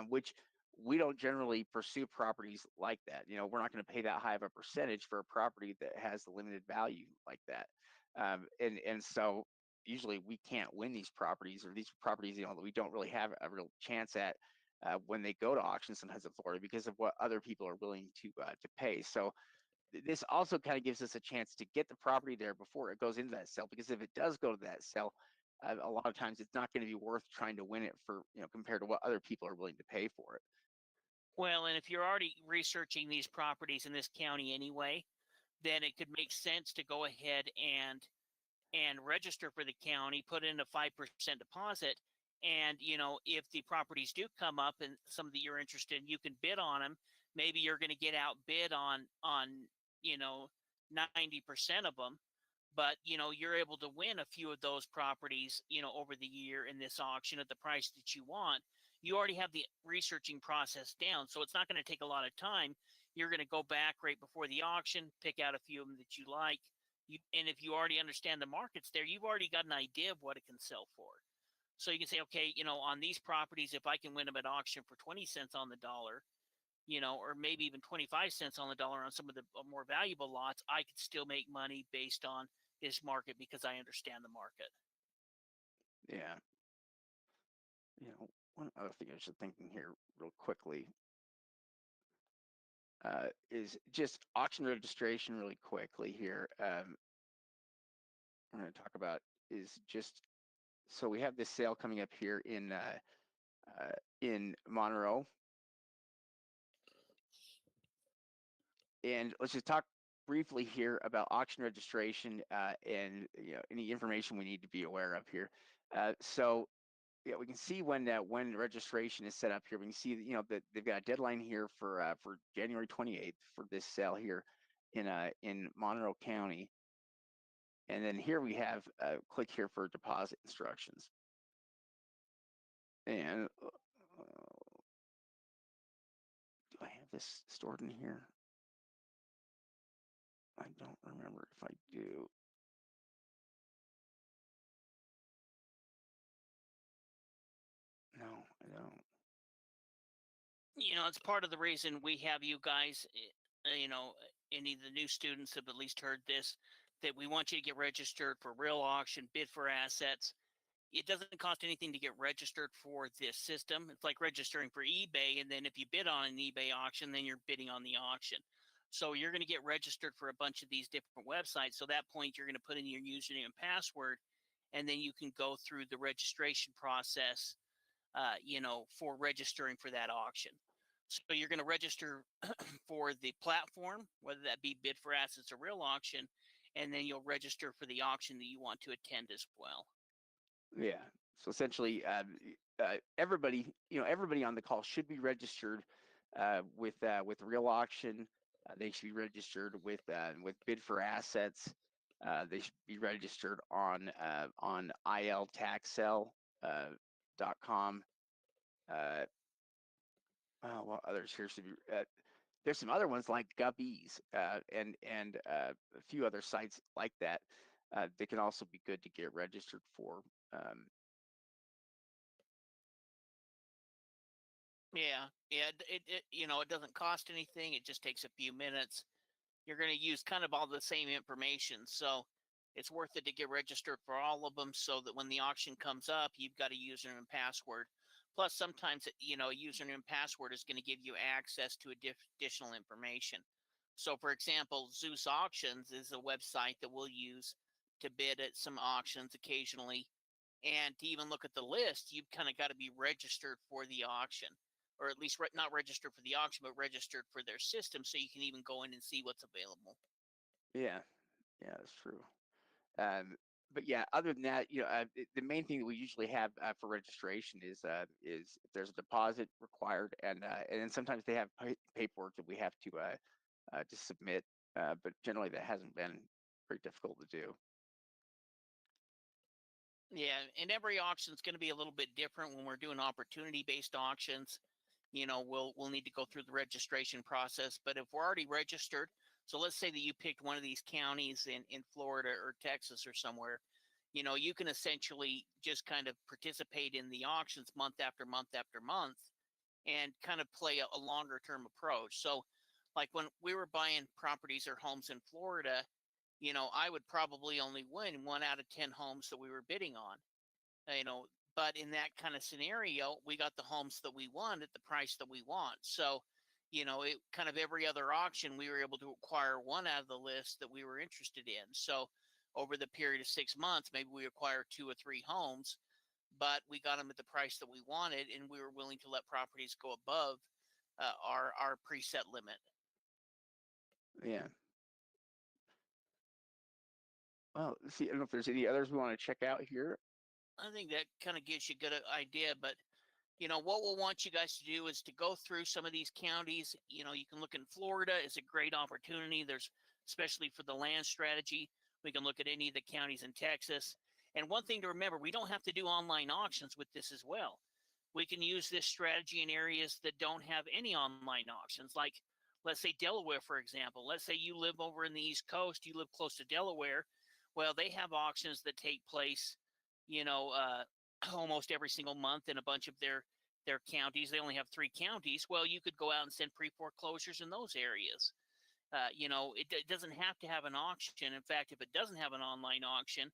[SPEAKER 2] Which we don't generally pursue properties like that. We're not going to pay that high of a percentage for a property that has a limited value like that. And so usually we can't win these properties, or these properties, that we don't really have a real chance at when they go to auction sometimes in Florida because of what other people are willing to pay. So this also kind of gives us a chance to get the property there before it goes into that sale, because if it does go to that sale, a lot of times it's not going to be worth trying to win it for, compared to what other people are willing to pay for it.
[SPEAKER 1] Well, and if you're already researching these properties in this county anyway, then it could make sense to go ahead and register for the county, put in a 5% deposit, and if the properties do come up and some that you're interested in, you can bid on them. Maybe you're going to get outbid on 90% of them, but you're able to win a few of those properties over the year in this auction at the price that you want. You already have the researching process down, so it's not going to take a lot of time. You're going to go back right before the auction, pick out a few of them that you like. And if you already understand the markets there, you've already got an idea of what it can sell for. So you can say, okay, on these properties, if I can win them at auction for 20 cents on the dollar, or maybe even 25 cents on the dollar on some of the more valuable lots, I could still make money based on this market because I understand the market.
[SPEAKER 2] Yeah. One other thing I was just thinking here real quickly is just auction registration really quickly here. I'm going to talk about is just, so we have this sale coming up here in Monroe. And let's just talk briefly here about auction registration and any information we need to be aware of here. So we can see when registration is set up here. We can see that they've got a deadline here for January 28th for this sale here in Monroe County. And then here we have click here for deposit instructions. And do I have this stored in here? I don't remember if I do. No, I don't.
[SPEAKER 1] It's part of the reason we have you guys, any of the new students have at least heard this, that we want you to get registered for real auction, bid for assets. It doesn't cost anything to get registered for this system. It's like registering for eBay, and then if you bid on an eBay auction, then you're bidding on the auction. So you're going to get registered for a bunch of these different websites. So at that point, you're going to put in your username and password, and then you can go through the registration process for registering for that auction. So you're going to register for the platform, whether that be Bid for Assets or Real Auction, and then you'll register for the auction that you want to attend as well.
[SPEAKER 2] Yeah. So essentially, everybody on the call should be registered with Real Auction. They should be registered with Bid for Assets. They should be registered on iltaxsell.com. Well, others here should be. There's some other ones like Gubbies and a few other sites like that. They can also be good to get registered for.
[SPEAKER 1] Yeah, it doesn't cost anything. It just takes a few minutes. You're going to use kind of all the same information, so it's worth it to get registered for all of them, so that when the auction comes up, you've got a username and password. Plus, sometimes a username and password is going to give you access to additional information. So, for example, Zeus Auctions is a website that we'll use to bid at some auctions occasionally, and to even look at the list, you've kind of got to be registered for the auction, or at least not registered for the auction, but registered for their system, so you can even go in and see what's available.
[SPEAKER 2] Yeah, that's true. But yeah, other than that, the main thing that we usually have for registration is if there's a deposit required, and then sometimes they have paperwork that we have to submit. But generally, that hasn't been very difficult to do.
[SPEAKER 1] Yeah, and every auction is going to be a little bit different. When we're doing opportunity-based auctions, we'll need to go through the registration process. But if we're already registered, so let's say that you picked one of these counties in Florida or Texas or somewhere, you can essentially just kind of participate in the auctions month after month after month, and kind of play a longer term approach. So like when we were buying properties or homes in Florida, I would probably only win 1 out of 10 homes that we were bidding on, but in that kind of scenario, we got the homes that we want at the price that we want. So, it kind of every other auction, we were able to acquire one out of the list that we were interested in. So over the period of 6 months, maybe we acquired 2 or 3 homes, but we got them at the price that we wanted, and we were willing to let properties go above our preset limit.
[SPEAKER 2] Yeah. Well, let's see. I don't know if there's any others we want to check out here.
[SPEAKER 1] I think that kind of gives you a good idea, but what we'll want you guys to do is to go through some of these counties. You can look in Florida is a great opportunity. There's, especially for the land strategy, we can look at any of the counties in Texas. And one thing to remember, we don't have to do online auctions with this as well. We can use this strategy in areas that don't have any online auctions. Like, let's say Delaware, for example. Let's say you live over in the East Coast, you live close to Delaware. Well, they have auctions that take place, almost every single month in a bunch of their counties. They only have 3 counties. Well, you could go out and send pre-foreclosures in those areas. It doesn't have to have an auction. In fact, if it doesn't have an online auction,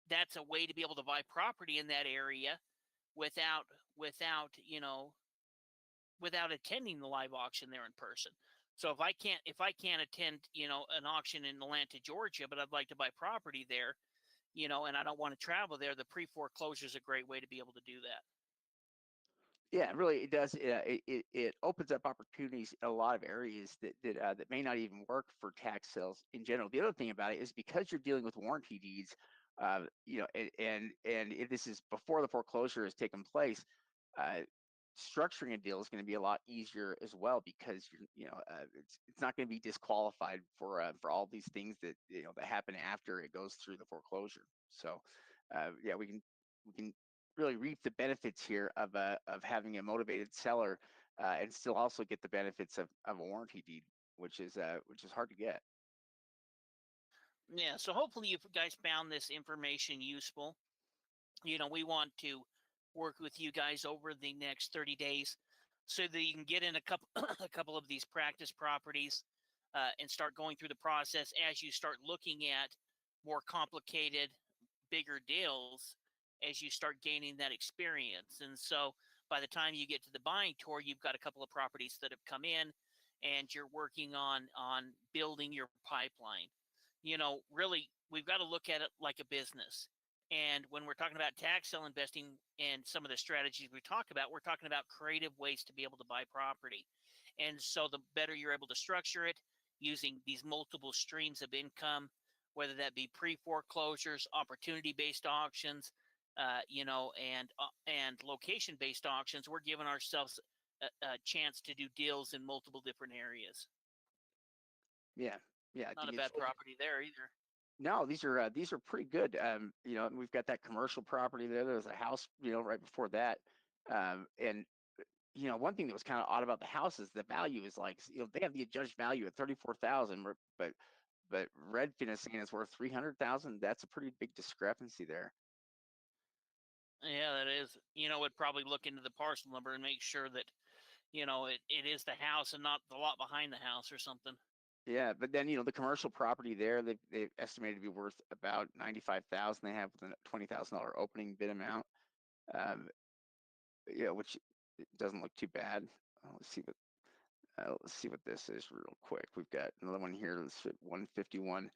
[SPEAKER 1] that's a way to be able to buy property in that area without attending the live auction there in person. So if I can't attend, an auction in Atlanta, Georgia, but I'd like to buy property there, and I don't want to travel there, the pre-foreclosure is a great way to be able to do that.
[SPEAKER 2] Yeah, really, it does. It opens up opportunities in a lot of areas that may not even work for tax sales in general. The other thing about it is because you're dealing with warranty deeds, and if this is before the foreclosure has taken place, structuring a deal is going to be a lot easier as well, because it's not going to be disqualified for all these things that that happen after it goes through the foreclosure. So yeah, we can really reap the benefits here of having a motivated seller, and still also get the benefits of a warranty deed, which is hard to get.
[SPEAKER 1] Yeah, so hopefully you guys found this information useful. We want to work with you guys over the next 30 days so that you can get in a couple of these practice properties, and start going through the process as you start looking at more complicated, bigger deals, as you start gaining that experience. And so by the time you get to the buying tour, you've got a couple of properties that have come in, and you're working on building your pipeline. Really, we've got to look at it like a business. And when we're talking about tax sale investing and some of the strategies we talk about, we're talking about creative ways to be able to buy property. And so the better you're able to structure it using these multiple streams of income, whether that be pre-foreclosures, opportunity-based auctions, and location-based auctions, we're giving ourselves a chance to do deals in multiple different areas.
[SPEAKER 2] Yeah.
[SPEAKER 1] Not a bad property there either.
[SPEAKER 2] No, these are pretty good. We've got that commercial property there. There's a house, right before that. And one thing that was kind of odd about the house is the value is like, they have the adjudged value at 34,000, but Redfin is saying it's worth 300,000. That's a pretty big discrepancy there.
[SPEAKER 1] Yeah, that is. Would probably look into the parcel number and make sure that, it is the house and not the lot behind the house or something.
[SPEAKER 2] Yeah, but then the commercial property there, they've estimated to be worth about 95,000. They have with a $20,000 opening bid amount, which doesn't look too bad. Let's see what this is real quick. We've got another one here that's at 151.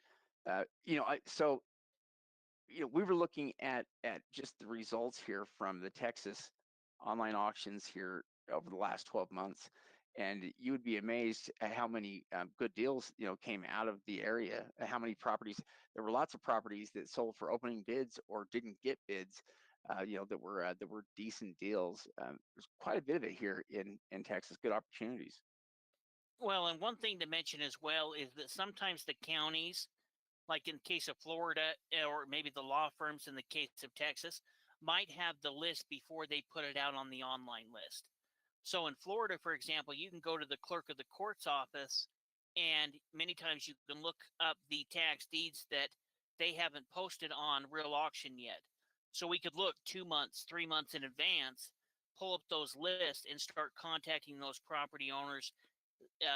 [SPEAKER 2] We were looking at just the results here from the Texas online auctions here over the last 12 months. And you would be amazed at how many good deals, came out of the area. How many properties? There were lots of properties that sold for opening bids or didn't get bids. That were decent deals. There's quite a bit of it here in Texas. Good opportunities.
[SPEAKER 1] Well, and one thing to mention as well is that sometimes the counties, like in the case of Florida, or maybe the law firms in the case of Texas, might have the list before they put it out on the online list. So in Florida, for example, you can go to the clerk of the court's office, and many times you can look up the tax deeds that they haven't posted on Real Auction yet. So we could look 2 months, 3 months in advance, pull up those lists and start contacting those property owners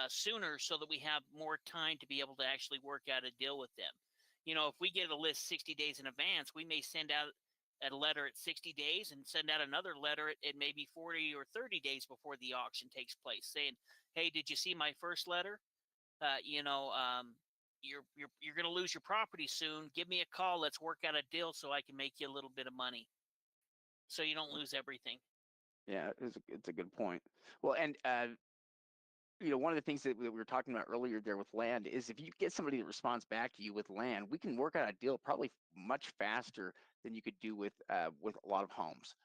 [SPEAKER 1] sooner so that we have more time to be able to actually work out a deal with them. If we get a list 60 days in advance, we may send out a letter at 60 days and send out another letter at maybe 40 or 30 days before the auction takes place, saying, hey, did you see my first letter? You're going to lose your property soon. Give me a call. Let's work out a deal so I can make you a little bit of money, so you don't lose everything.
[SPEAKER 2] Yeah, it's a good point. Well, and one of the things that we were talking about earlier there with land is if you get somebody that responds back to you with land, we can work out a deal probably much faster than you could do with a lot of homes.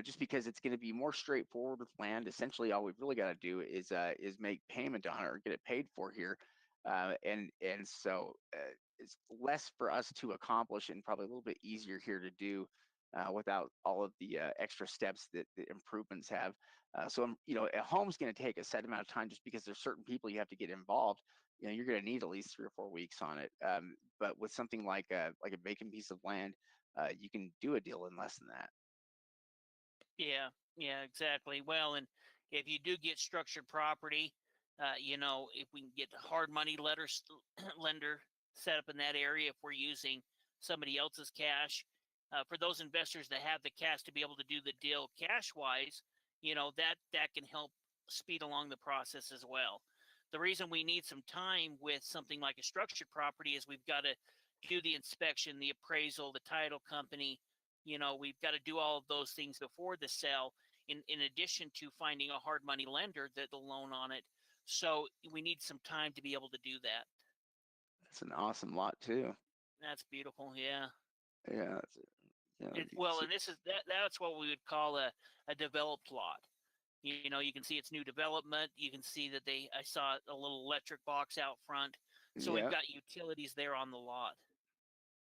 [SPEAKER 2] Just because it's going to be more straightforward with land. Essentially, all we've really got to do is make payment on it or get it paid for here, and so it's less for us to accomplish and probably a little bit easier here to do without all of the extra steps that the improvements have. So a home's going to take a set amount of time just because there's certain people you have to get involved. You're going to need at least 3 or 4 weeks on it. But with something like a vacant piece of land, you can do a deal in less than that.
[SPEAKER 1] Yeah, exactly. Well, and if you do get structured property, if we can get the hard money lender set up in that area, if we're using somebody else's cash, for those investors that have the cash to be able to do the deal cash-wise, that can help speed along the process as well. The reason we need some time with something like a structured property is we've got to do the inspection, the appraisal, the title company. We've got to do all of those things before the sale, in addition to finding a hard money lender that'll loan on it. So we need some time to be able to do that.
[SPEAKER 2] That's an awesome lot too.
[SPEAKER 1] That's beautiful. Yeah.
[SPEAKER 2] Yeah.
[SPEAKER 1] Well, and that's what we would call a developed lot. You can see it's new development. You can see that I saw a little electric box out front. So we've got utilities there on the lot.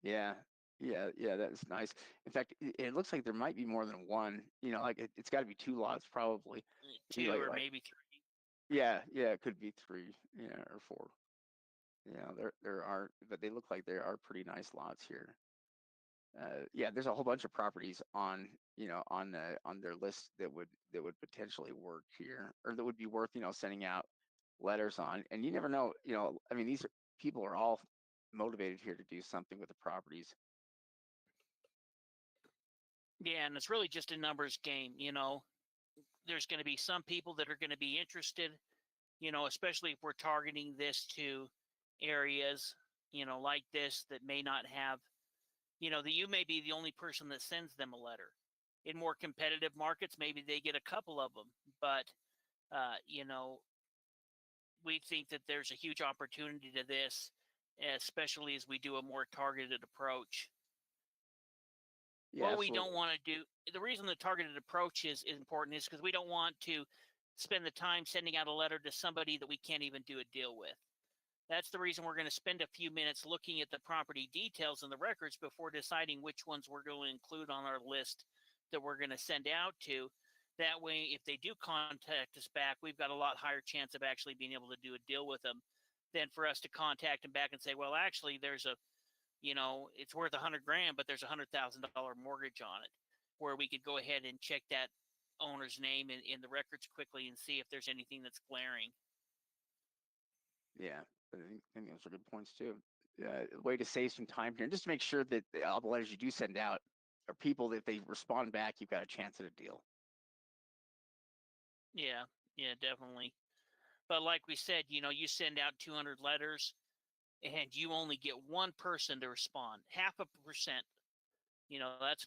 [SPEAKER 2] Yeah, that's nice. In fact, it looks like there might be more than one. It's got to be 2 lots probably.
[SPEAKER 1] 2 or maybe 3.
[SPEAKER 2] Yeah, it could be 3, or 4. There are, but they look like there are pretty nice lots here. There's a whole bunch of properties on their list that would potentially work here, or that would be worth sending out letters on. And you never know, these people are all motivated here to do something with the properties.
[SPEAKER 1] Yeah, and it's really just a numbers game. There's going to be some people that are going to be interested, especially if we're targeting this to areas like this that may not have that you may be the only person that sends them a letter. In more competitive markets, maybe they get a couple of them, but we think that there's a huge opportunity to this, especially as we do a more targeted approach.
[SPEAKER 2] Yeah,
[SPEAKER 1] what we
[SPEAKER 2] absolutely.
[SPEAKER 1] don't want to do, the reason the targeted approach is important is because we don't want to spend the time sending out a letter to somebody that we can't even do a deal with. That's the reason we're going to spend a few minutes looking at the property details and the records before deciding which ones we're going to include on our list that we're going to send out to. That way, if they do contact us back, we've got a lot higher chance of actually being able to do a deal with them than for us to contact them back and say, well, actually, there's it's worth $100,000, but there's $100,000 mortgage on it, where we could go ahead and check that owner's name in the records quickly and see if there's anything that's glaring.
[SPEAKER 2] Yeah, I think those are good points too. Way to save some time here, and just to make sure that all the letters you do send out are people that if they respond back, you've got a chance at a deal.
[SPEAKER 1] Yeah, definitely. But like we said, you send out 200 letters and you only get one person to respond, 0.5%. That's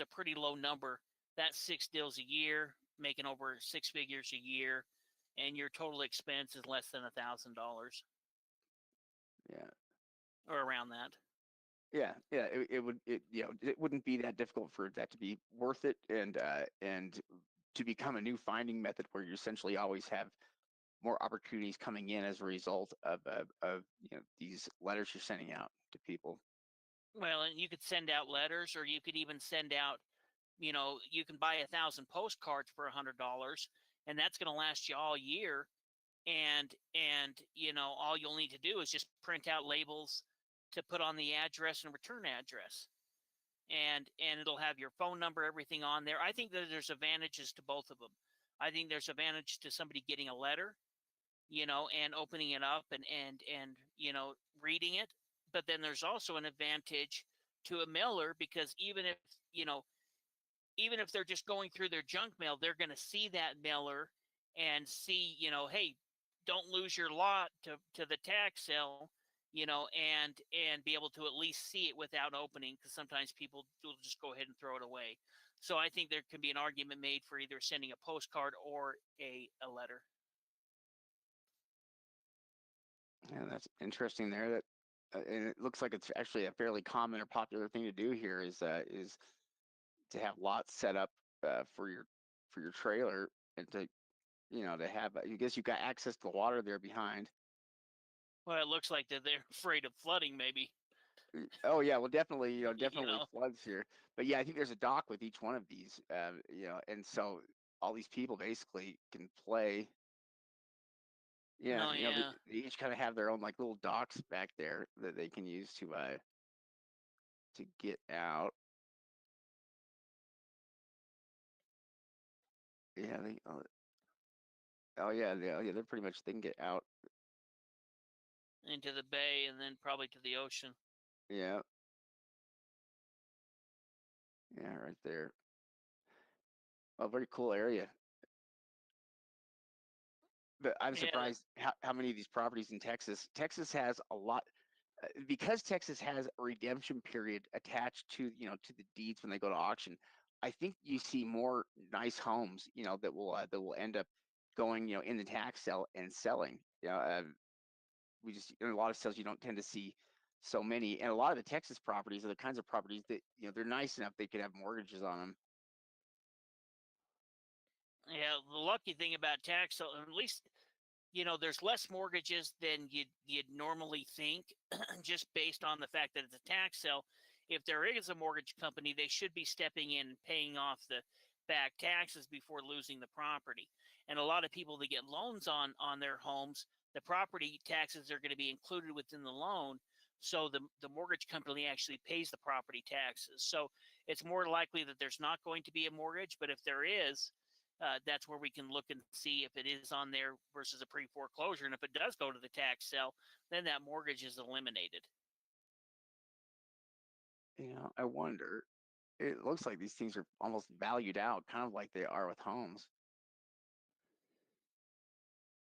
[SPEAKER 1] a pretty low number. That's 6 deals a year, making over 6 figures a year, and your total expense is less than $1,000.
[SPEAKER 2] Yeah.
[SPEAKER 1] Or around that.
[SPEAKER 2] Yeah, it wouldn't be that difficult for that to be worth it, and to become a new finding method where you essentially always have more opportunities coming in as a result of these letters you're sending out to people.
[SPEAKER 1] Well, and you could send out letters, or you could even send out, you can buy 1,000 postcards for $100, and that's going to last you all year. And all you'll need to do is just print out labels to put on the address and return address, and it'll have your phone number, everything on there. I think that there's advantages to both of them. I think there's advantage to somebody getting a letter, and opening it up and reading it. But then there's also an advantage to a mailer, because even if they're just going through their junk mail, they're going to see that mailer and see, hey, don't lose your lot to the tax sale, and be able to at least see it without opening, because sometimes people will just go ahead and throw it away. So I think there can be an argument made for either sending a postcard or a letter.
[SPEAKER 2] Yeah, that's interesting there. That and it looks like it's actually a fairly common or popular thing to do here is to have lots set up for your trailer, and to have, I guess you've got access to the water there behind.
[SPEAKER 1] Well, it looks like they're afraid of flooding, maybe.
[SPEAKER 2] Oh yeah, well definitely, definitely floods here. But yeah, I think there's a dock with each one of these, and so all these people basically can play. Yeah, they each kind of have their own like little docks back there that they can use to get out. Yeah, they're pretty much, they can get out
[SPEAKER 1] into the bay and then probably to the ocean.
[SPEAKER 2] Yeah. Yeah, right there. A very cool area. But I'm surprised how many of these properties in Texas. Texas has a lot, because Texas has a redemption period attached to to the deeds when they go to auction. I think you see more nice homes that will end up going in the tax sale and selling. We just, in a lot of sales you don't tend to see so many, and a lot of the Texas properties are the kinds of properties that they're nice enough they could have mortgages on them.
[SPEAKER 1] Yeah, the lucky thing about tax sale, at least there's less mortgages than you'd normally think, just based on the fact that it's a tax sale. If there is a mortgage company, they should be stepping in and paying off the back taxes before losing the property. And a lot of people that get loans on their homes, the property taxes are going to be included within the loan. So the mortgage company actually pays the property taxes. So it's more likely that there's not going to be a mortgage, but if there is, that's where we can look and see if it is on there versus a pre-foreclosure. And if it does go to the tax sale, then that mortgage is eliminated.
[SPEAKER 2] I wonder, it looks like these things are almost valued out, kind of like they are with homes.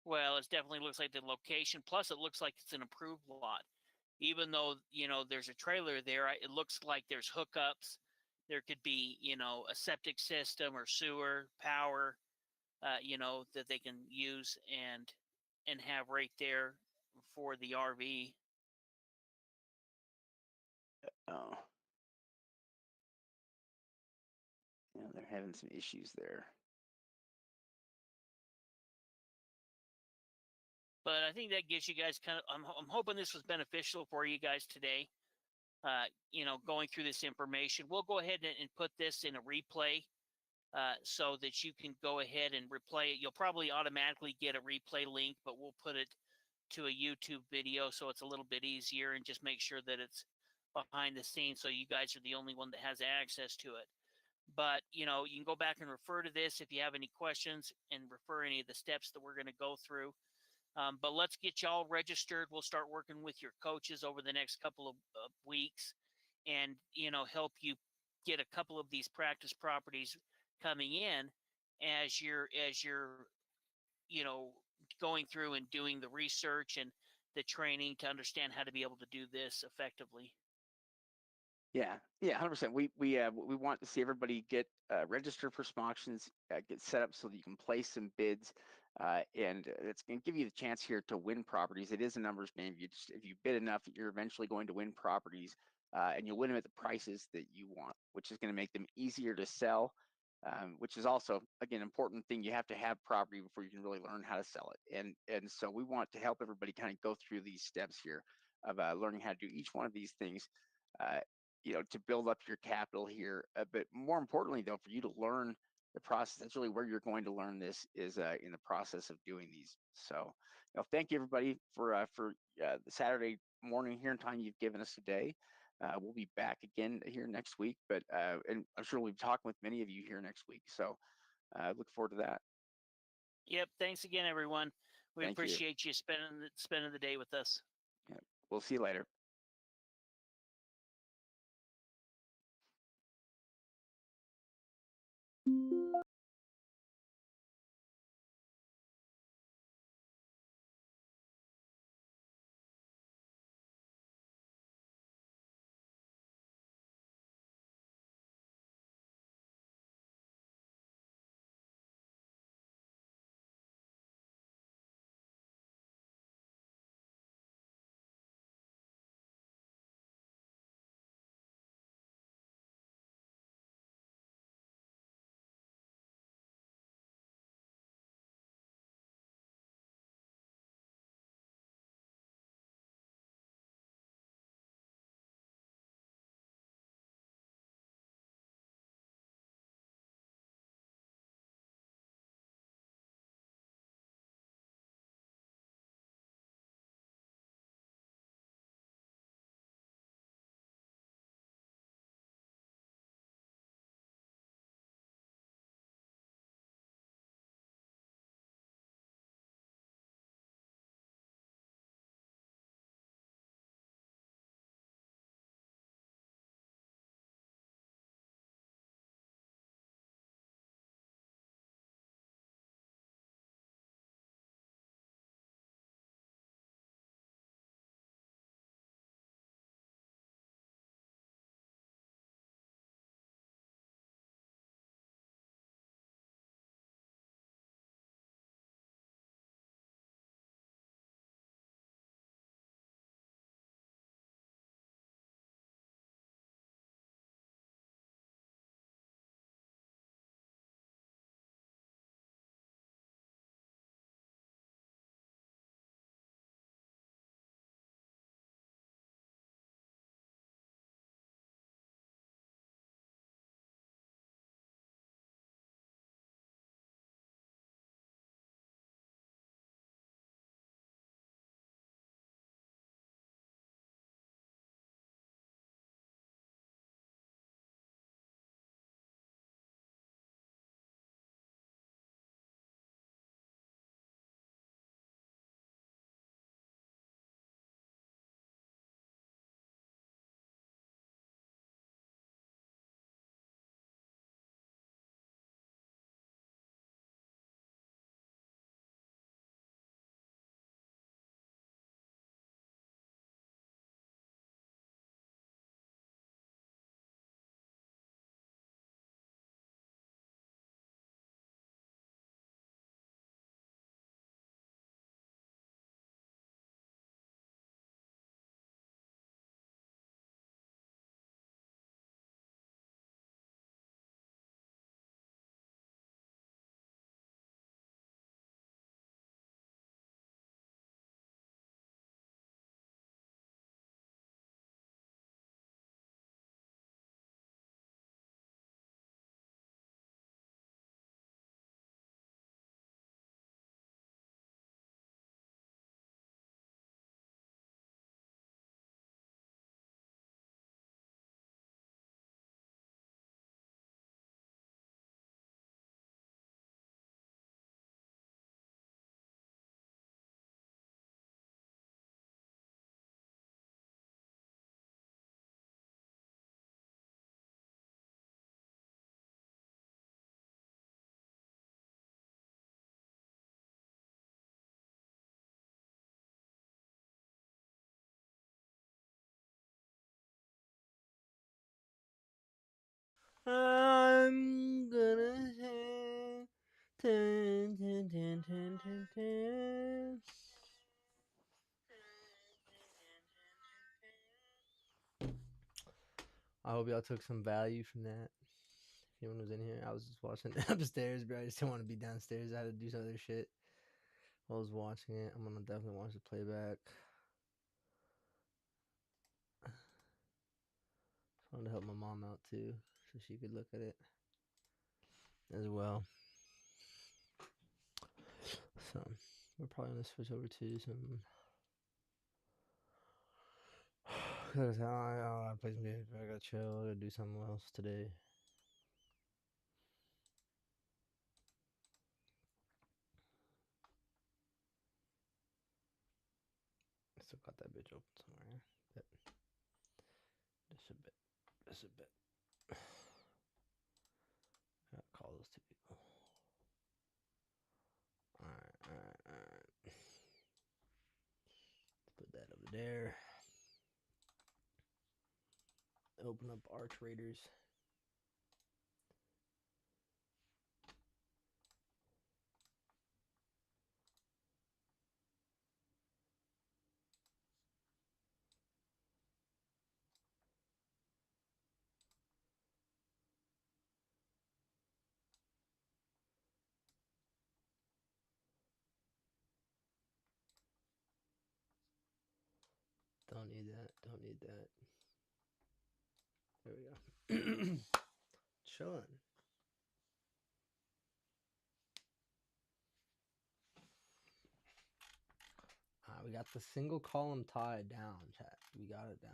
[SPEAKER 1] Well, it definitely looks like the location. Plus, it looks like it's an approved lot. even though, there's a trailer there, it looks like there's hookups. There could be, a septic system or sewer, power, that they can use and have right there for the RV.
[SPEAKER 2] Oh. Yeah, they're having some issues there.
[SPEAKER 1] But I think that gives you guys I'm hoping this was beneficial for you guys today. Going through this information. We'll go ahead and put this in a replay so that you can go ahead and replay it. You'll probably automatically get a replay link, but we'll put it to a YouTube video so it's a little bit easier, and just make sure that it's behind the scenes so you guys are the only one that has access to it. But, you can go back and refer to this if you have any questions and refer any of the steps that we're going to go through. But let's get y'all registered. We'll start working with your coaches over the next couple of weeks and, help you get a couple of these practice properties coming in as you're, going through and doing the research and the training to understand how to be able to do this effectively.
[SPEAKER 2] Yeah, 100%. We want to see everybody get registered for some auctions, get set up so that you can place some bids, and it's going to give you the chance here to win properties. It is a numbers game. If you bid enough, you're eventually going to win properties, and you'll win them at the prices that you want, which is going to make them easier to sell. Which is also, again, important thing. You have to have property before you can really learn how to sell it. And so we want to help everybody kind of go through these steps here of learning how to do each one of these things, to build up your capital here. But more importantly, though, for you to learn the process, that's really where you're going to learn this, is in the process of doing these. So, thank you everybody for the Saturday morning here and time you've given us today. We'll be back again here next week, and I'm sure we'll be talking with many of you here next week. So look forward to that.
[SPEAKER 1] Yep. Thanks again, everyone. We
[SPEAKER 2] Thank
[SPEAKER 1] appreciate you spending the day with us.
[SPEAKER 2] Yep. We'll see you later.
[SPEAKER 3] hope y'all took some value from that. If anyone was in here, I was just watching it upstairs, bro. I just didn't want to be downstairs. I had to do some other shit while I was watching it. I'm gonna definitely watch the playback. Just wanted to help my mom out too, so she could look at it as well. So we're probably gonna switch over to some. Cause I play some games. I gotta chill. I gotta do something else today. Still got that bitch open somewhere. But just a bit. Just a bit. I gotta call those two people. Alright. Let's put that over there. Open up Arch Raiders. Don't need that. Don't need that. There we go. Chilling. We got the single column tie down, chat. We got it down.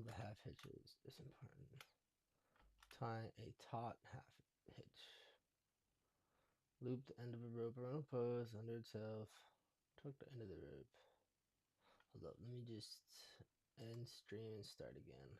[SPEAKER 3] The half hitch is important. Tie a taut half hitch. Loop the end of a rope around a post under itself. Tuck the end of the rope. Hold up, let me just end stream and start again.